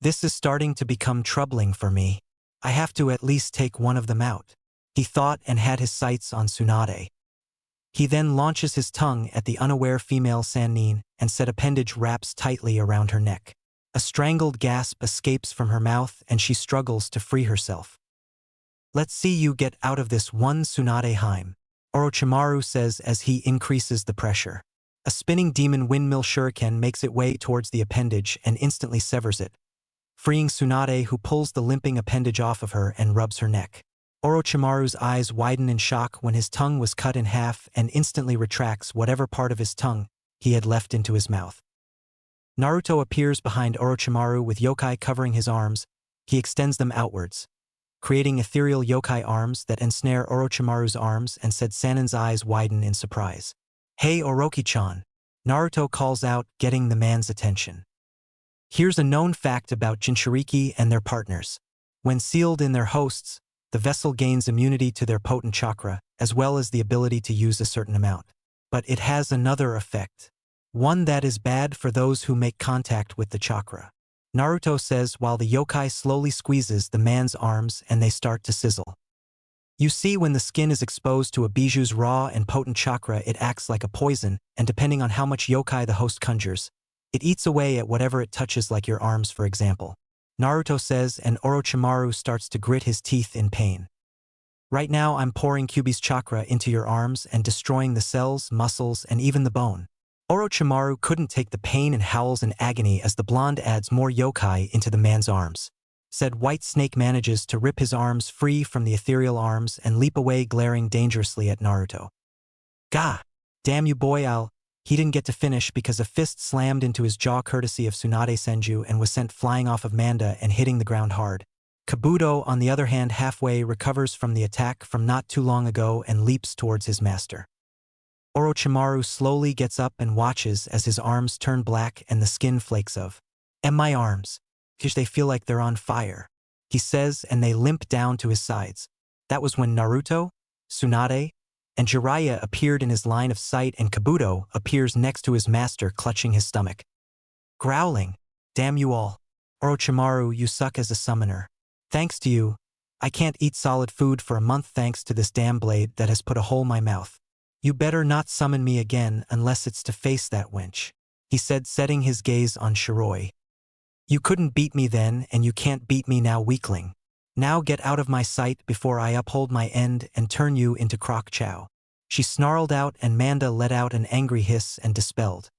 "This is starting to become troubling for me. I have to at least take one of them out," he thought, and had his sights on Tsunade. He then launches his tongue at the unaware female Sannin, and said appendage wraps tightly around her neck. A strangled gasp escapes from her mouth and she struggles to free herself. "Let's see you get out of this one, Tsunade Haim," Orochimaru says as he increases the pressure. A spinning demon windmill shuriken makes its way towards the appendage and instantly severs it, freeing Tsunade, who pulls the limping appendage off of her and rubs her neck. Orochimaru's eyes widen in shock when his tongue was cut in half and instantly retracts whatever part of his tongue he had left into his mouth. Naruto appears behind Orochimaru with yokai covering his arms. He extends them outwards, creating ethereal yokai arms that ensnare Orochimaru's arms, and said Sannin's eyes widen in surprise. "Hey Oroki-chan," Naruto calls out, getting the man's attention. Here's a known fact about Jinchuriki and their partners. When sealed in their hosts, the vessel gains immunity to their potent chakra, as well as the ability to use a certain amount. But it has another effect. One that is bad for those who make contact with the chakra. Naruto says while the yokai slowly squeezes the man's arms and they start to sizzle. You see, when the skin is exposed to a bijuu's raw and potent chakra, it acts like a poison, and depending on how much yokai the host conjures, it eats away at whatever it touches, like your arms for example. Naruto says, and Orochimaru starts to grit his teeth in pain. "Right now I'm pouring Kyuubi's chakra into your arms and destroying the cells, muscles, and even the bone." Orochimaru couldn't take the pain and howls in agony as the blonde adds more yokai into the man's arms. Said White Snake manages to rip his arms free from the ethereal arms and leap away, glaring dangerously at Naruto. "Gah! Damn you boy, He didn't get to finish because a fist slammed into his jaw courtesy of Tsunade Senju and was sent flying off of Manda and hitting the ground hard. Kabuto, on the other hand, halfway recovers from the attack from not too long ago and leaps towards his master. Orochimaru slowly gets up and watches as his arms turn black and the skin flakes of. "And my arms. They feel like they're on fire," he says, and they limp down to his sides. That was when Naruto, Tsunade, and Jiraiya appeared in his line of sight, and Kabuto appears next to his master, clutching his stomach. Growling, "Damn you all. Orochimaru, you suck as a summoner. Thanks to you, I can't eat solid food for a month thanks to this damn blade that has put a hole in my mouth. You better not summon me again unless it's to face that wench," he said, setting his gaze on Shiroi. "You couldn't beat me then, and you can't beat me now, weakling. Now get out of my sight before I uphold my end and turn you into croc chow." She snarled out, and Manda let out an angry hiss and dispelled.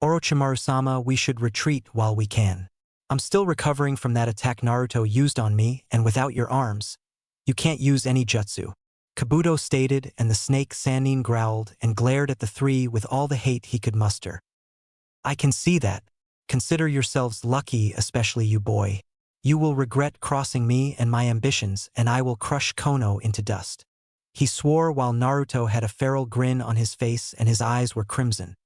"Orochimaru-sama, we should retreat while we can. I'm still recovering from that attack Naruto used on me, and without your arms, you can't use any jutsu." Kabuto stated, and the snake Sannin growled and glared at the three with all the hate he could muster. I can see that. Consider yourselves lucky, especially you boy. You will regret crossing me and my ambitions, and I will crush Kono into dust. He swore while Naruto had a feral grin on his face and his eyes were crimson.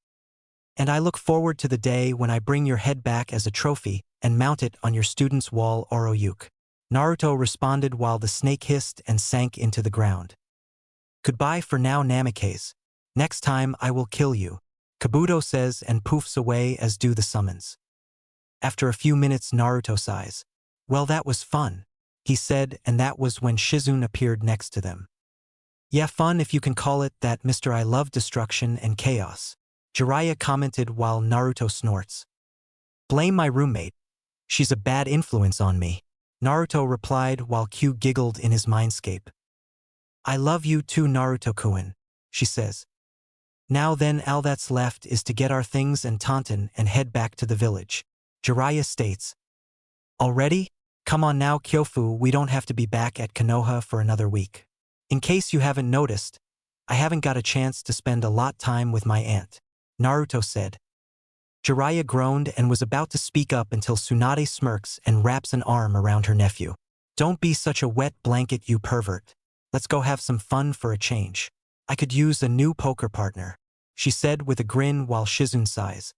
And I look forward to the day when I bring your head back as a trophy and mount it on your student's wall, Oroyuke. Naruto responded while the snake hissed and sank into the ground. Goodbye for now, Namikaze. Next time I will kill you, Kabuto says and poofs away, as do the summons. After a few minutes, Naruto sighs. Well, that was fun, he said, and that was when Shizune appeared next to them. Yeah, fun if you can call it that, Mr. I love destruction and chaos, Jiraiya commented while Naruto snorts. Blame my roommate. She's a bad influence on me, Naruto replied while Q giggled in his mindscape. I love you too, Naruto-kun, she says. Now then, all that's left is to get our things and Tauntaun and head back to the village, Jiraiya states. Already? Come on now, Kyofu, we don't have to be back at Konoha for another week. In case you haven't noticed, I haven't got a chance to spend a lot time with my aunt, Naruto said. Jiraiya groaned and was about to speak up until Tsunade smirks and wraps an arm around her nephew. Don't be such a wet blanket, you pervert. Let's go have some fun for a change. I could use a new poker partner, she said with a grin while Shizune sighs.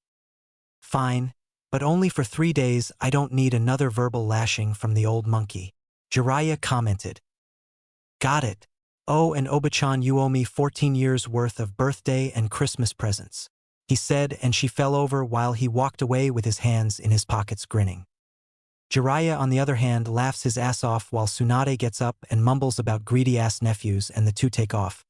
Fine, but only for 3 days. I don't need another verbal lashing from the old monkey, Jiraiya commented. Got it. Oh, and Oba-chan, you owe me 14 years worth of birthday and Christmas presents, he said, and she fell over while he walked away with his hands in his pockets grinning. Jiraiya, on the other hand, laughs his ass off while Tsunade gets up and mumbles about greedy-ass nephews, and the two take off.